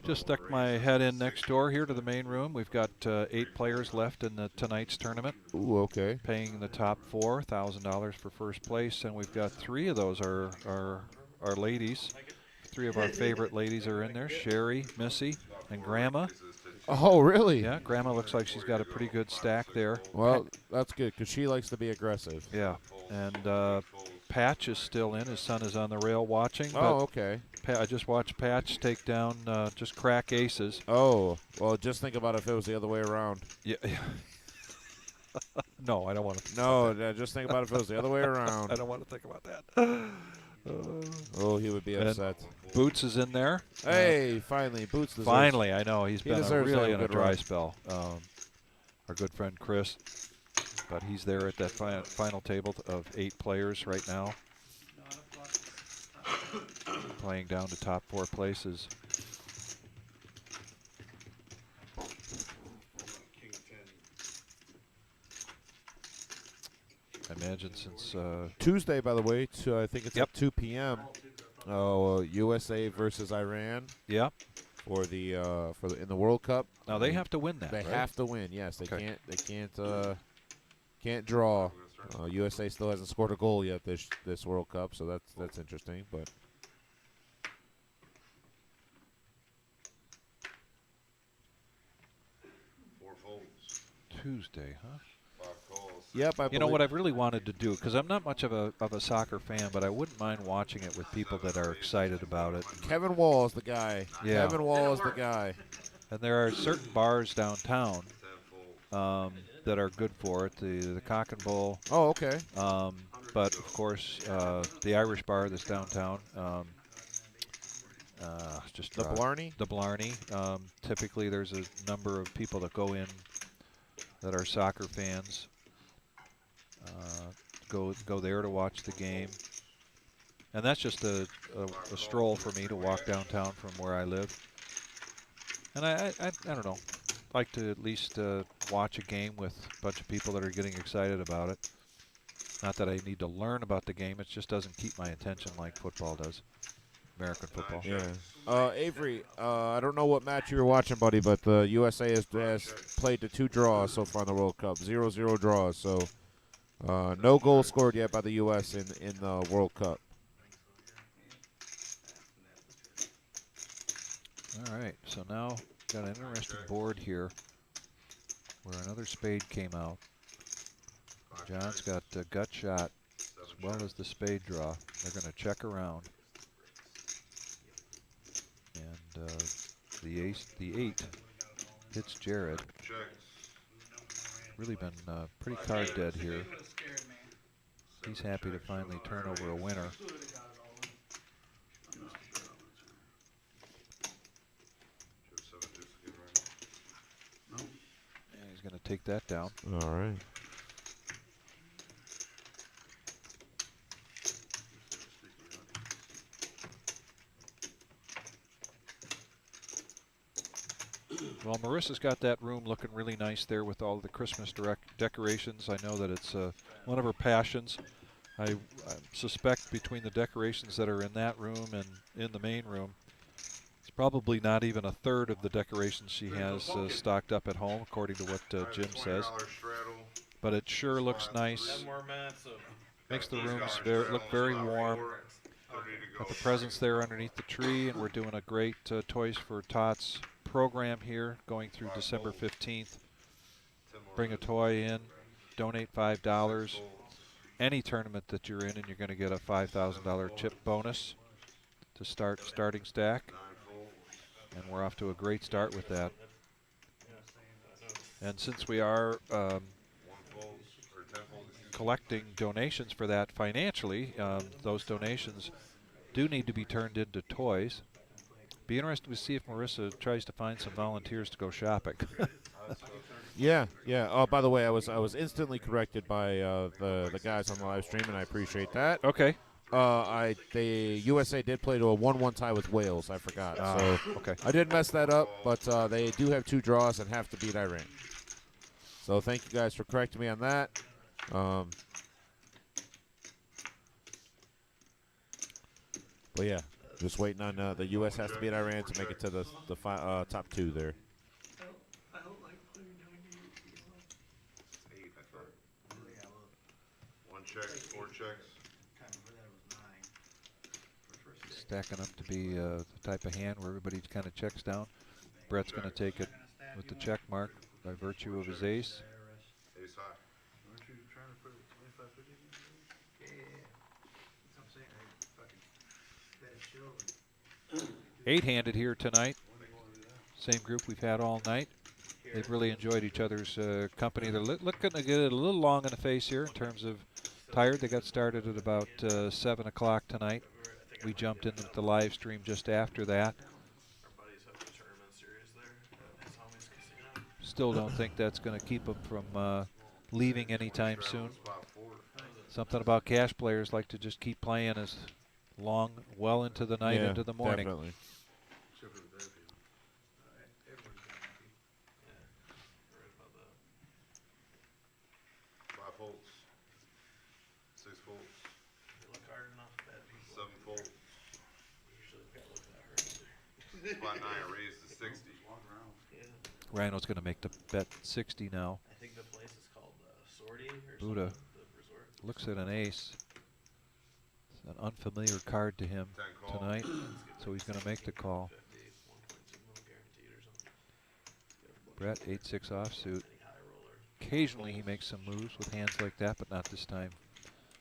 S2: Just stuck my head in next door here to the main room. We've got 8 players left in tonight's tournament.
S1: Ooh, okay.
S2: Paying the top 4, $1,000 for first place, and we've got 3 of those are ladies. 3 of our favorite ladies are in there: Sherry, Missy, and Grandma.
S1: Oh, really?
S2: Yeah, Grandma looks like she's got a pretty good stack there.
S1: Well, that's good because she likes to be aggressive.
S2: Yeah, and Patch is still in. His son is on the rail watching.
S1: Oh, okay.
S2: I just watched Patch take down just crack aces.
S1: Oh, well, just think about if it was the other way around.
S2: Yeah. No, I don't want to.
S1: No, just think about if it was the other way around.
S2: I don't want to think about that.
S1: Oh, he would be upset.
S2: Boots is in there.
S1: Hey, finally, Boots deserves.
S2: Finally, I know he's been
S1: deserves to
S2: really
S1: have
S2: in
S1: a
S2: a
S1: good
S2: dry
S1: run.
S2: spell. Our good friend Chris, but he's there at that final table of 8 players right now, playing down to top 4 places. I imagine since
S1: Tuesday, by the way, I think it's
S2: Yep.
S1: at 2 p.m. USA versus Iran.
S2: Yeah.
S1: for the in the World Cup.
S2: Now they have to win that.
S1: They
S2: right?
S1: have to win. Yes, they
S2: Okay.
S1: can't draw. USA still hasn't scored a goal yet this World Cup, so that's interesting. But
S10: 4 folds.
S2: Tuesday, huh?
S10: 5 calls.
S1: yep,
S2: You know what I've really wanted to do, because I'm not much of a soccer fan, but I wouldn't mind watching it with people that are excited about it.
S1: Kevin Wall is the guy.
S2: Yeah.
S1: Kevin Wall is the guy.
S2: And there are certain bars downtown
S10: 10 folds.
S2: that are good for it. The Cock and Bull.
S1: Oh, okay.
S2: But of course, the Irish bar that's downtown. Just
S1: The Blarney?
S2: The Blarney. Typically, there's a number of people that go in that are soccer fans. Go there to watch the game, and that's just a stroll for me to walk downtown from where I live. And I don't know, like to at least watch a game with a bunch of people that are getting excited about it. Not that I need to learn about the game; it just doesn't keep my attention like football does, American football.
S1: Yeah. Avery, I don't know what match you were watching, buddy, but the USA has played to 2 draws so far in the World Cup, 0-0 draws. So no goals scored yet by the U.S. in the World Cup.
S2: All right, so now got an interesting board here where another spade came out. John's got a gut shot as well as the spade draw. They're going to check around. And the 8 hits Jared. Really been pretty card dead here. He's happy to finally turn over a winner. And he's going to take that down.
S1: All right.
S2: Well, Marissa's got that room looking really nice there with all the Christmas decorations. I know that it's one of her passions. I suspect between the decorations that are in that room and in the main room, it's probably not even a third of the decorations she has stocked up at home, according to what Jim says. But it sure looks nice.
S4: 10 more minutes of
S2: Makes the rooms look very warm. Got the presents there underneath the tree, and we're doing a great Toys for Tots program here going through December 15th. Bring a toy in, donate $5. Any tournament that you're in, and you're going to get a $5,000 chip bonus to starting stack. And we're off to a great start with that. And since we are collecting donations for that financially, those donations do need to be turned into toys. Be interested to see if Marissa tries to find some volunteers to go shopping.
S1: Yeah. Oh, by the way, I was instantly corrected by the guys on the live stream, and I appreciate that.
S2: Okay.
S1: The USA did play to a 1-1 tie with Wales. I forgot. So
S2: okay.
S1: I did mess that up, but they do have 2 draws and have to beat Iran. So thank you guys for correcting me on that. But yeah, just waiting on the U.S. has to beat Iran to make it to the top 2 there.
S5: I don't like playing 98.
S10: 8, I thought. 1 check, 4 checks.
S2: Stacking up to be the type of hand where everybody kind of checks down. Brett's going to take it with the check mark by virtue of his ace.
S10: Ace high.
S3: Aren't you trying to put it 25, 50?
S5: That's what I'm saying. I fucking bet it
S2: 8-handed here tonight. Same group we've had all night. They've really enjoyed each other's company. They're looking to get it a little long in the face here in terms of tired. They got started at about 7 o'clock tonight. We jumped into the live stream just after that.
S4: our buddies have the tournament series there at his homie's casino.
S2: Still don't think that's going to keep them from leaving anytime soon. Something about cash players like to just keep playing as long, well into the night, into the morning.
S1: Definitely.
S3: Except for the bad people.
S5: Everybody's happy.
S4: Right about that.
S10: 5 folds. 6 folds.
S4: You look hard enough, bad people
S10: 7 folds.
S4: usually can't look that hard either.
S10: Spot 9 raised to 60.
S4: Yeah.
S2: Rhino's going to make the bet 60 now.
S4: I think the place is called Sortie or
S2: Buddha
S4: something. The resort.
S2: looks at an ace. It's an unfamiliar card to him
S10: 10 call.
S2: tonight, so he's going to make the call.
S4: 50, 1.2 mil guaranteed or something.
S2: Brett, 8-6 offsuit.
S4: Any high roller.
S2: Occasionally he makes some moves with hands like that, but not this time.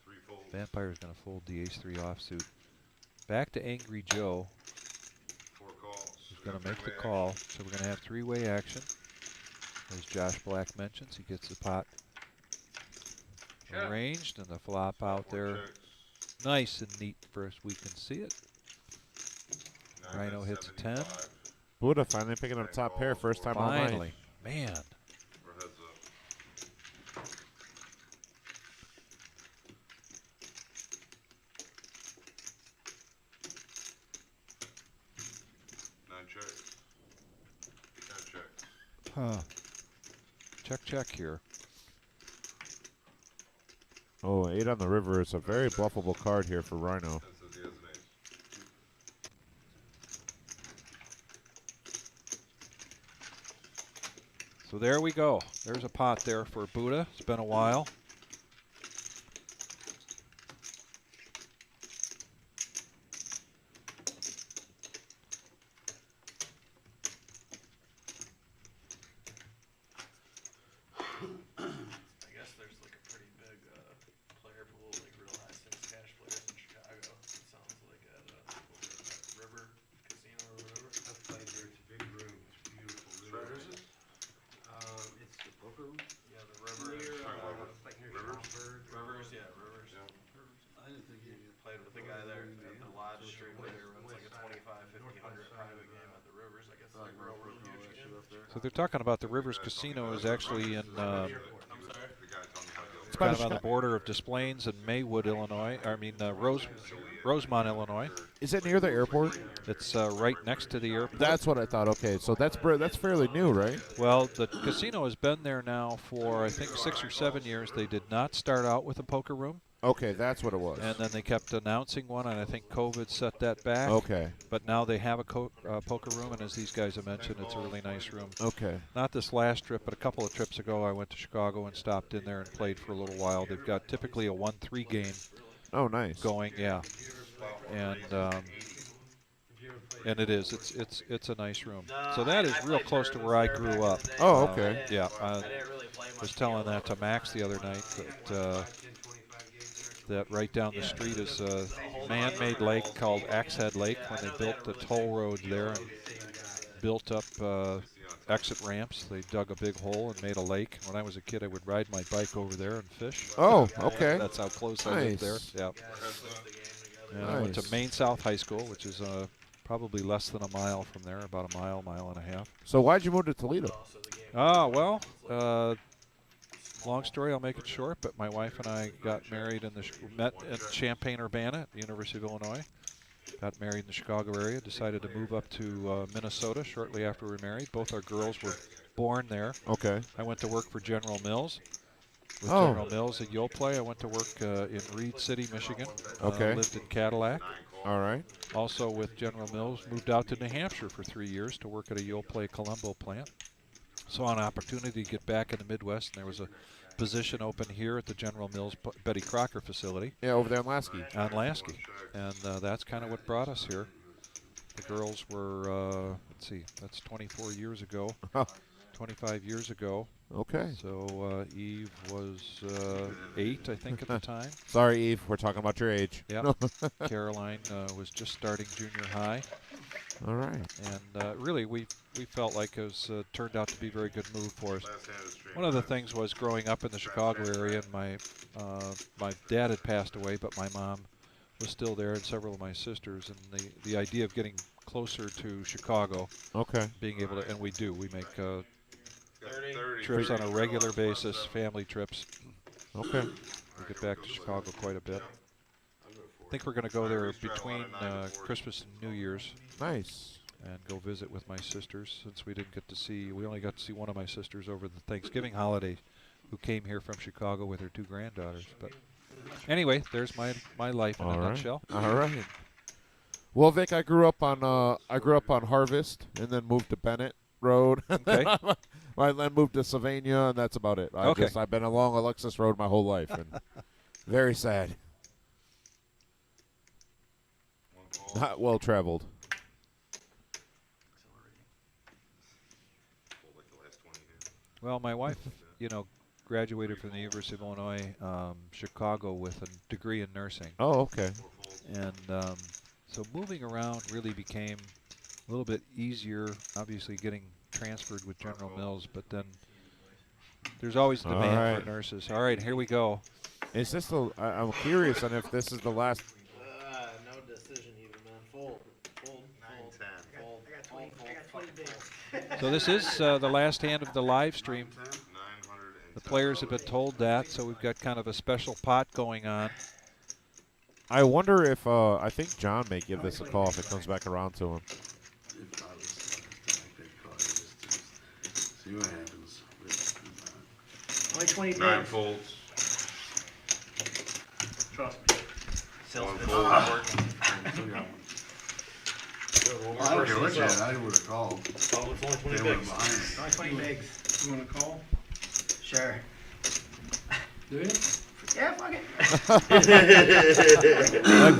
S10: 3 folds.
S2: Vampire's going to fold the ace-3 offsuit. Back to Angry Joe.
S10: 4 calls.
S2: He's going to make the call, so we're going to have three-way action. As Josh Black mentions, he gets the pot arranged and the flop out there. Nice and neat first we can see it. Rhino hits a 10.
S1: Buddha finally picking up top pair, first time all night.
S2: Finally. Man.
S10: Or heads up. Nine checks. 10 checks.
S2: Huh. Check, check here.
S1: Oh, 8 on the river. It's a very bluffable card here for Rhino.
S10: That says he has an ace.
S2: So there we go. There's a pot there for Buddha. It's been a while.
S4: I guess there's like a pretty big player pool, like real high stakes cash players in Chicago. It sounds like at over at that River Casino or whatever.
S11: I've played there. It's a big room. It's a beautiful room.
S10: Where is it?
S11: It's the poker room.
S4: Yeah, the River.
S11: Near,
S4: Chicago.
S11: like near
S10: Rivers?
S11: Schaumburg.
S4: Rivers, yeah, Rivers.
S11: I didn't think you
S4: Played with the guy there at the Lodge Street where there was like a 25, 50, 100 private game at the Rivers. I guess it's like real huge game.
S2: So they're talking about the Rivers Casino is actually in
S10: The guy told me how to
S1: It's
S2: kind
S1: about
S2: of on the border of Des Plaines and Maywood, Illinois. Rosemont, Illinois.
S1: Is it near the airport?
S2: It's right next to the airport.
S1: That's what I thought. Okay, so that's fairly new, right?
S2: Well, the casino has been there now for, I think, 6 or 7 years. They did not start out with a poker room.
S1: Okay, that's what it was.
S2: And then they kept announcing one, and I think COVID set that back.
S1: Okay.
S2: But now they have a poker room, and as these guys have mentioned, it's a really nice room.
S1: Okay.
S2: Not this last trip, but a couple of trips ago, I went to Chicago and stopped in there and played for a little while. They've got typically a 1-3 game
S1: Oh, nice.
S2: going, yeah. And it is. It's a nice room. So that is real close to where I grew up.
S1: Oh, okay.
S2: Yeah. I was telling that to Max the other night that right down the street is a man-made lake called Axehead Lake. When they built the toll road there and built up exit ramps, they dug a big hole and made a lake. When I was a kid, I would ride my bike over there and fish.
S1: Oh, okay.
S2: That's how close I lived there. Yeah. And I went to Maine South High School, which is probably less than a mile from there, about a mile and a half.
S1: So why'd you move to Toledo?
S2: Well, long story, I'll make it short, but my wife and I got married met in Champaign-Urbana at the University of Illinois. Got married in the Chicago area, decided to move up to Minnesota shortly after we were married. Both our girls were born there.
S1: Okay.
S2: I went to work for General Mills. With
S1: Oh.
S2: General Mills at Yoplait, I went to work in Reed City, Michigan.
S1: Okay.
S2: Lived in Cadillac.
S1: All right.
S2: Also with General Mills, moved out to New Hampshire for 3 years to work at a Yoplait Colombo plant. Saw an opportunity to get back in the Midwest, and there was a position open here at the General Mills Betty Crocker facility.
S1: Yeah, over there in Lasky.
S2: On Lasky. And that's kind of what brought us here. The girls were, let's see, that's 24 years ago, 25 years ago.
S1: Okay.
S2: So Eve was 8, I think, at the time.
S1: Sorry, Eve. We're talking about your age.
S2: Yeah. Caroline was just starting junior high.
S1: All right.
S2: And really, we felt like it was turned out to be a very good move for us. One of the things was growing up in the Chicago area, and my dad had passed away, but my mom was still there, and several of my sisters. And the idea of getting closer to Chicago,
S1: okay,
S2: being able to, and we do, we make trips on a regular basis, family trips.
S1: Okay.
S2: We get back to Chicago quite a bit. I think we're going to go there between Christmas and New Year's.
S1: Nice.
S2: And go visit with my sisters, since we only got to see one of my sisters over the Thanksgiving holiday, who came here from Chicago with her 2 granddaughters. But anyway, there's my life in a nutshell.
S1: All right. Well, Vic, I grew up on Harvest, and then moved to Bennett Road.
S2: Okay.
S1: I then moved to Sylvania, and that's about it. I've been along Alexis Road my whole life, and very sad. Not well traveled.
S2: Well, my wife, graduated from the University of Illinois, Chicago, with a degree in nursing.
S1: Oh, okay.
S2: And so moving around really became a little bit easier, obviously getting transferred with General Mills, but then there's always demand for nurses. All right, here we go.
S1: Is this I'm curious on if this is the last.
S4: No decision even, man. Fold. 9-10. Fold.
S6: I got 20 bigs.
S2: So this is the last hand of the live stream. The players have been told that, so we've got kind of a special pot going on.
S1: I wonder if I think John may give this a call if it comes back around to him.
S3: See what happens.
S6: Only 20 bigs.
S10: 9 folds.
S4: Trust me.
S10: One
S4: Salesman.
S10: fold.
S3: I don't care what you had, I would have called.
S4: Oh, it's only 20
S3: They were
S4: bigs.
S3: behind me.
S6: Only 20 bigs.
S5: You wanna call?
S6: Sure.
S5: Do you?
S6: Yeah, fuck it.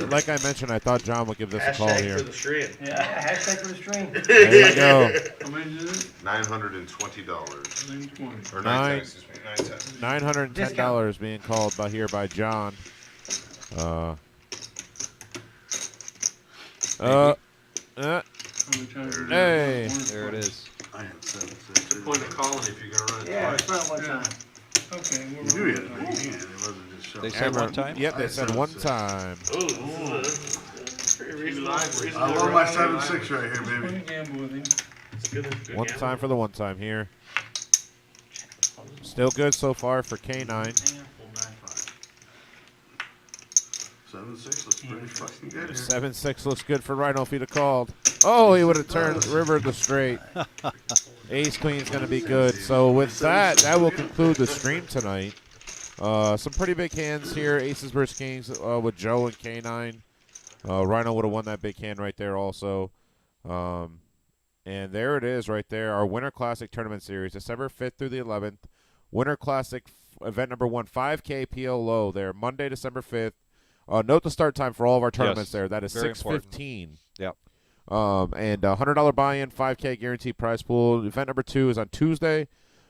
S1: like I mentioned, I thought John would give this a call
S4: Hashtag
S1: here.
S4: for the stream.
S6: Yeah, hashtag for the stream.
S1: There you go.
S5: How many did it?
S10: $920.
S5: 920.
S10: Or
S1: Nine.
S10: 910.
S1: $910 being called by John.
S5: How many times did
S1: Hey.
S5: it?
S2: There it is.
S3: I had 7, 6.
S10: What's the point of calling if you're going to run it
S6: Yeah,
S10: twice?
S6: it's not one
S5: Yeah.
S6: time.
S5: Okay,
S3: You
S5: we're
S3: knew you had a big hand, it wasn't just showing.
S2: They said one time?
S1: Yep, they said one time.
S4: Ooh, this is a pretty reasonable.
S3: I love my 7-6 right here,
S5: We're
S3: baby.
S5: gonna gamble with him.
S4: It's good.
S1: One time for the one time here. Still good so far for K9.
S3: 7-6 looks pretty fucking good here.
S1: 7-6 looks good for Rhino if he'd have called. Oh, he would have turned River to straight. Ace Queen's going to be good. So with that will conclude the stream tonight. Some pretty big hands here. Aces versus Kings with Joe and K9. Rhino would have won that big hand right there also. And there it is right there. Our Winter Classic Tournament Series, December 5th through the 11th. Winter Classic event number 1, 5K PL low there, Monday, December 5th. Note the start time for all of our tournaments there. That is 6:15.
S2: Yep.
S1: And $100 buy-in, 5K guaranteed prize pool. Event number 2 is on Tuesday.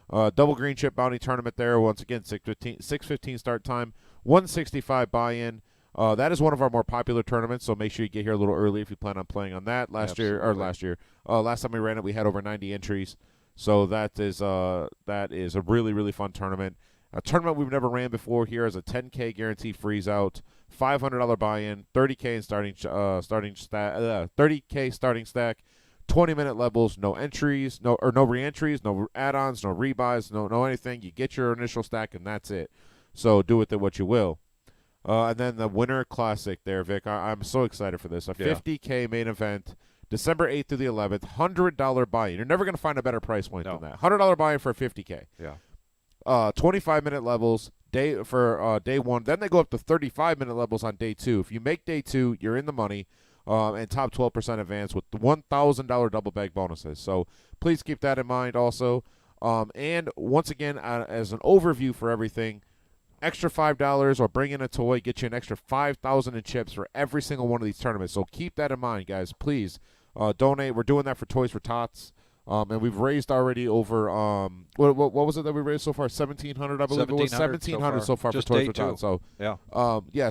S1: Double green chip bounty tournament there. Once again, 6:15 start time, 165 buy-in. That is one of our more popular tournaments, so make sure you get here a little early if you plan on playing on that. Last time we ran it, we had over 90 entries. So that is a really, really fun tournament. A tournament we've never ran before here is a 10K guaranteed freeze out, $500 buy-in, 30K in starting 30K starting stack, 20-minute levels, no entries, no re-entries, no add-ons, no rebuys, no anything. You get your initial stack and that's it. So do with it what you will. And then the Winter Classic there, Vic. I'm so excited for this. A 50K main event, December 8th through the 11th, $100 buy-in. You're never going to find a better price point than that. $100 buy-in for a 50K.
S2: Yeah.
S1: 25-minute levels day 1. Then they go up to 35-minute levels on day 2. If you make day 2, you're in the money. And top 12% advance with the $1,000 double bag bonuses. So please keep that in mind also. And once again, as an overview for everything, extra $5 or bring in a toy, get you an extra 5,000 in chips for every single one of these tournaments. So keep that in mind, guys. Please donate. We're doing that for Toys for Tots. And we've raised already over what was it that we raised so far? 1,700, I believe it was. 1,700 so far for Toys for Tots. So
S2: yeah,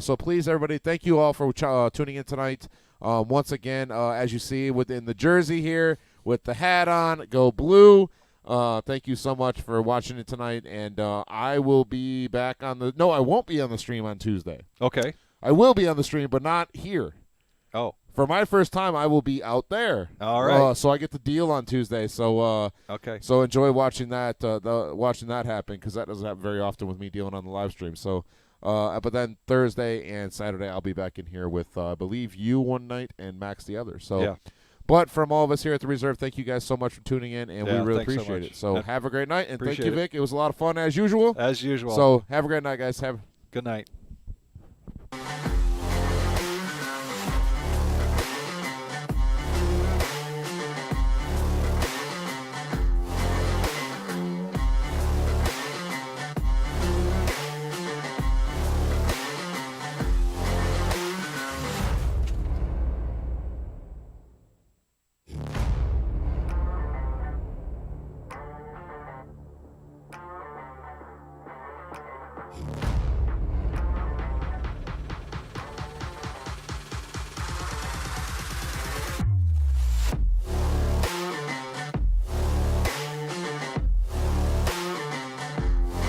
S1: so please, everybody, thank you all for tuning in tonight. Once again, as you see within the jersey here with the hat on, go blue. Thank you so much for watching it tonight, and I will be back on the. No, I won't be on the stream on Tuesday.
S2: Okay.
S1: I will be on the stream, but not here.
S2: Oh.
S1: For my first time, I will be out there.
S2: All right.
S1: So I get the deal on Tuesday. So
S2: okay.
S1: So enjoy watching that. Watching that happen because that doesn't happen very often with me dealing on the live stream. So. But then Thursday and Saturday, I'll be back in here with, I believe, you one night and Max the other. So,
S2: yeah.
S1: But from all of us here at the Reserve, thank you guys so much for tuning in, and we really appreciate it. So have a great night, and thank you, Vic. It was a lot of fun as usual.
S2: As usual.
S1: So have a great night, guys.
S2: Good night.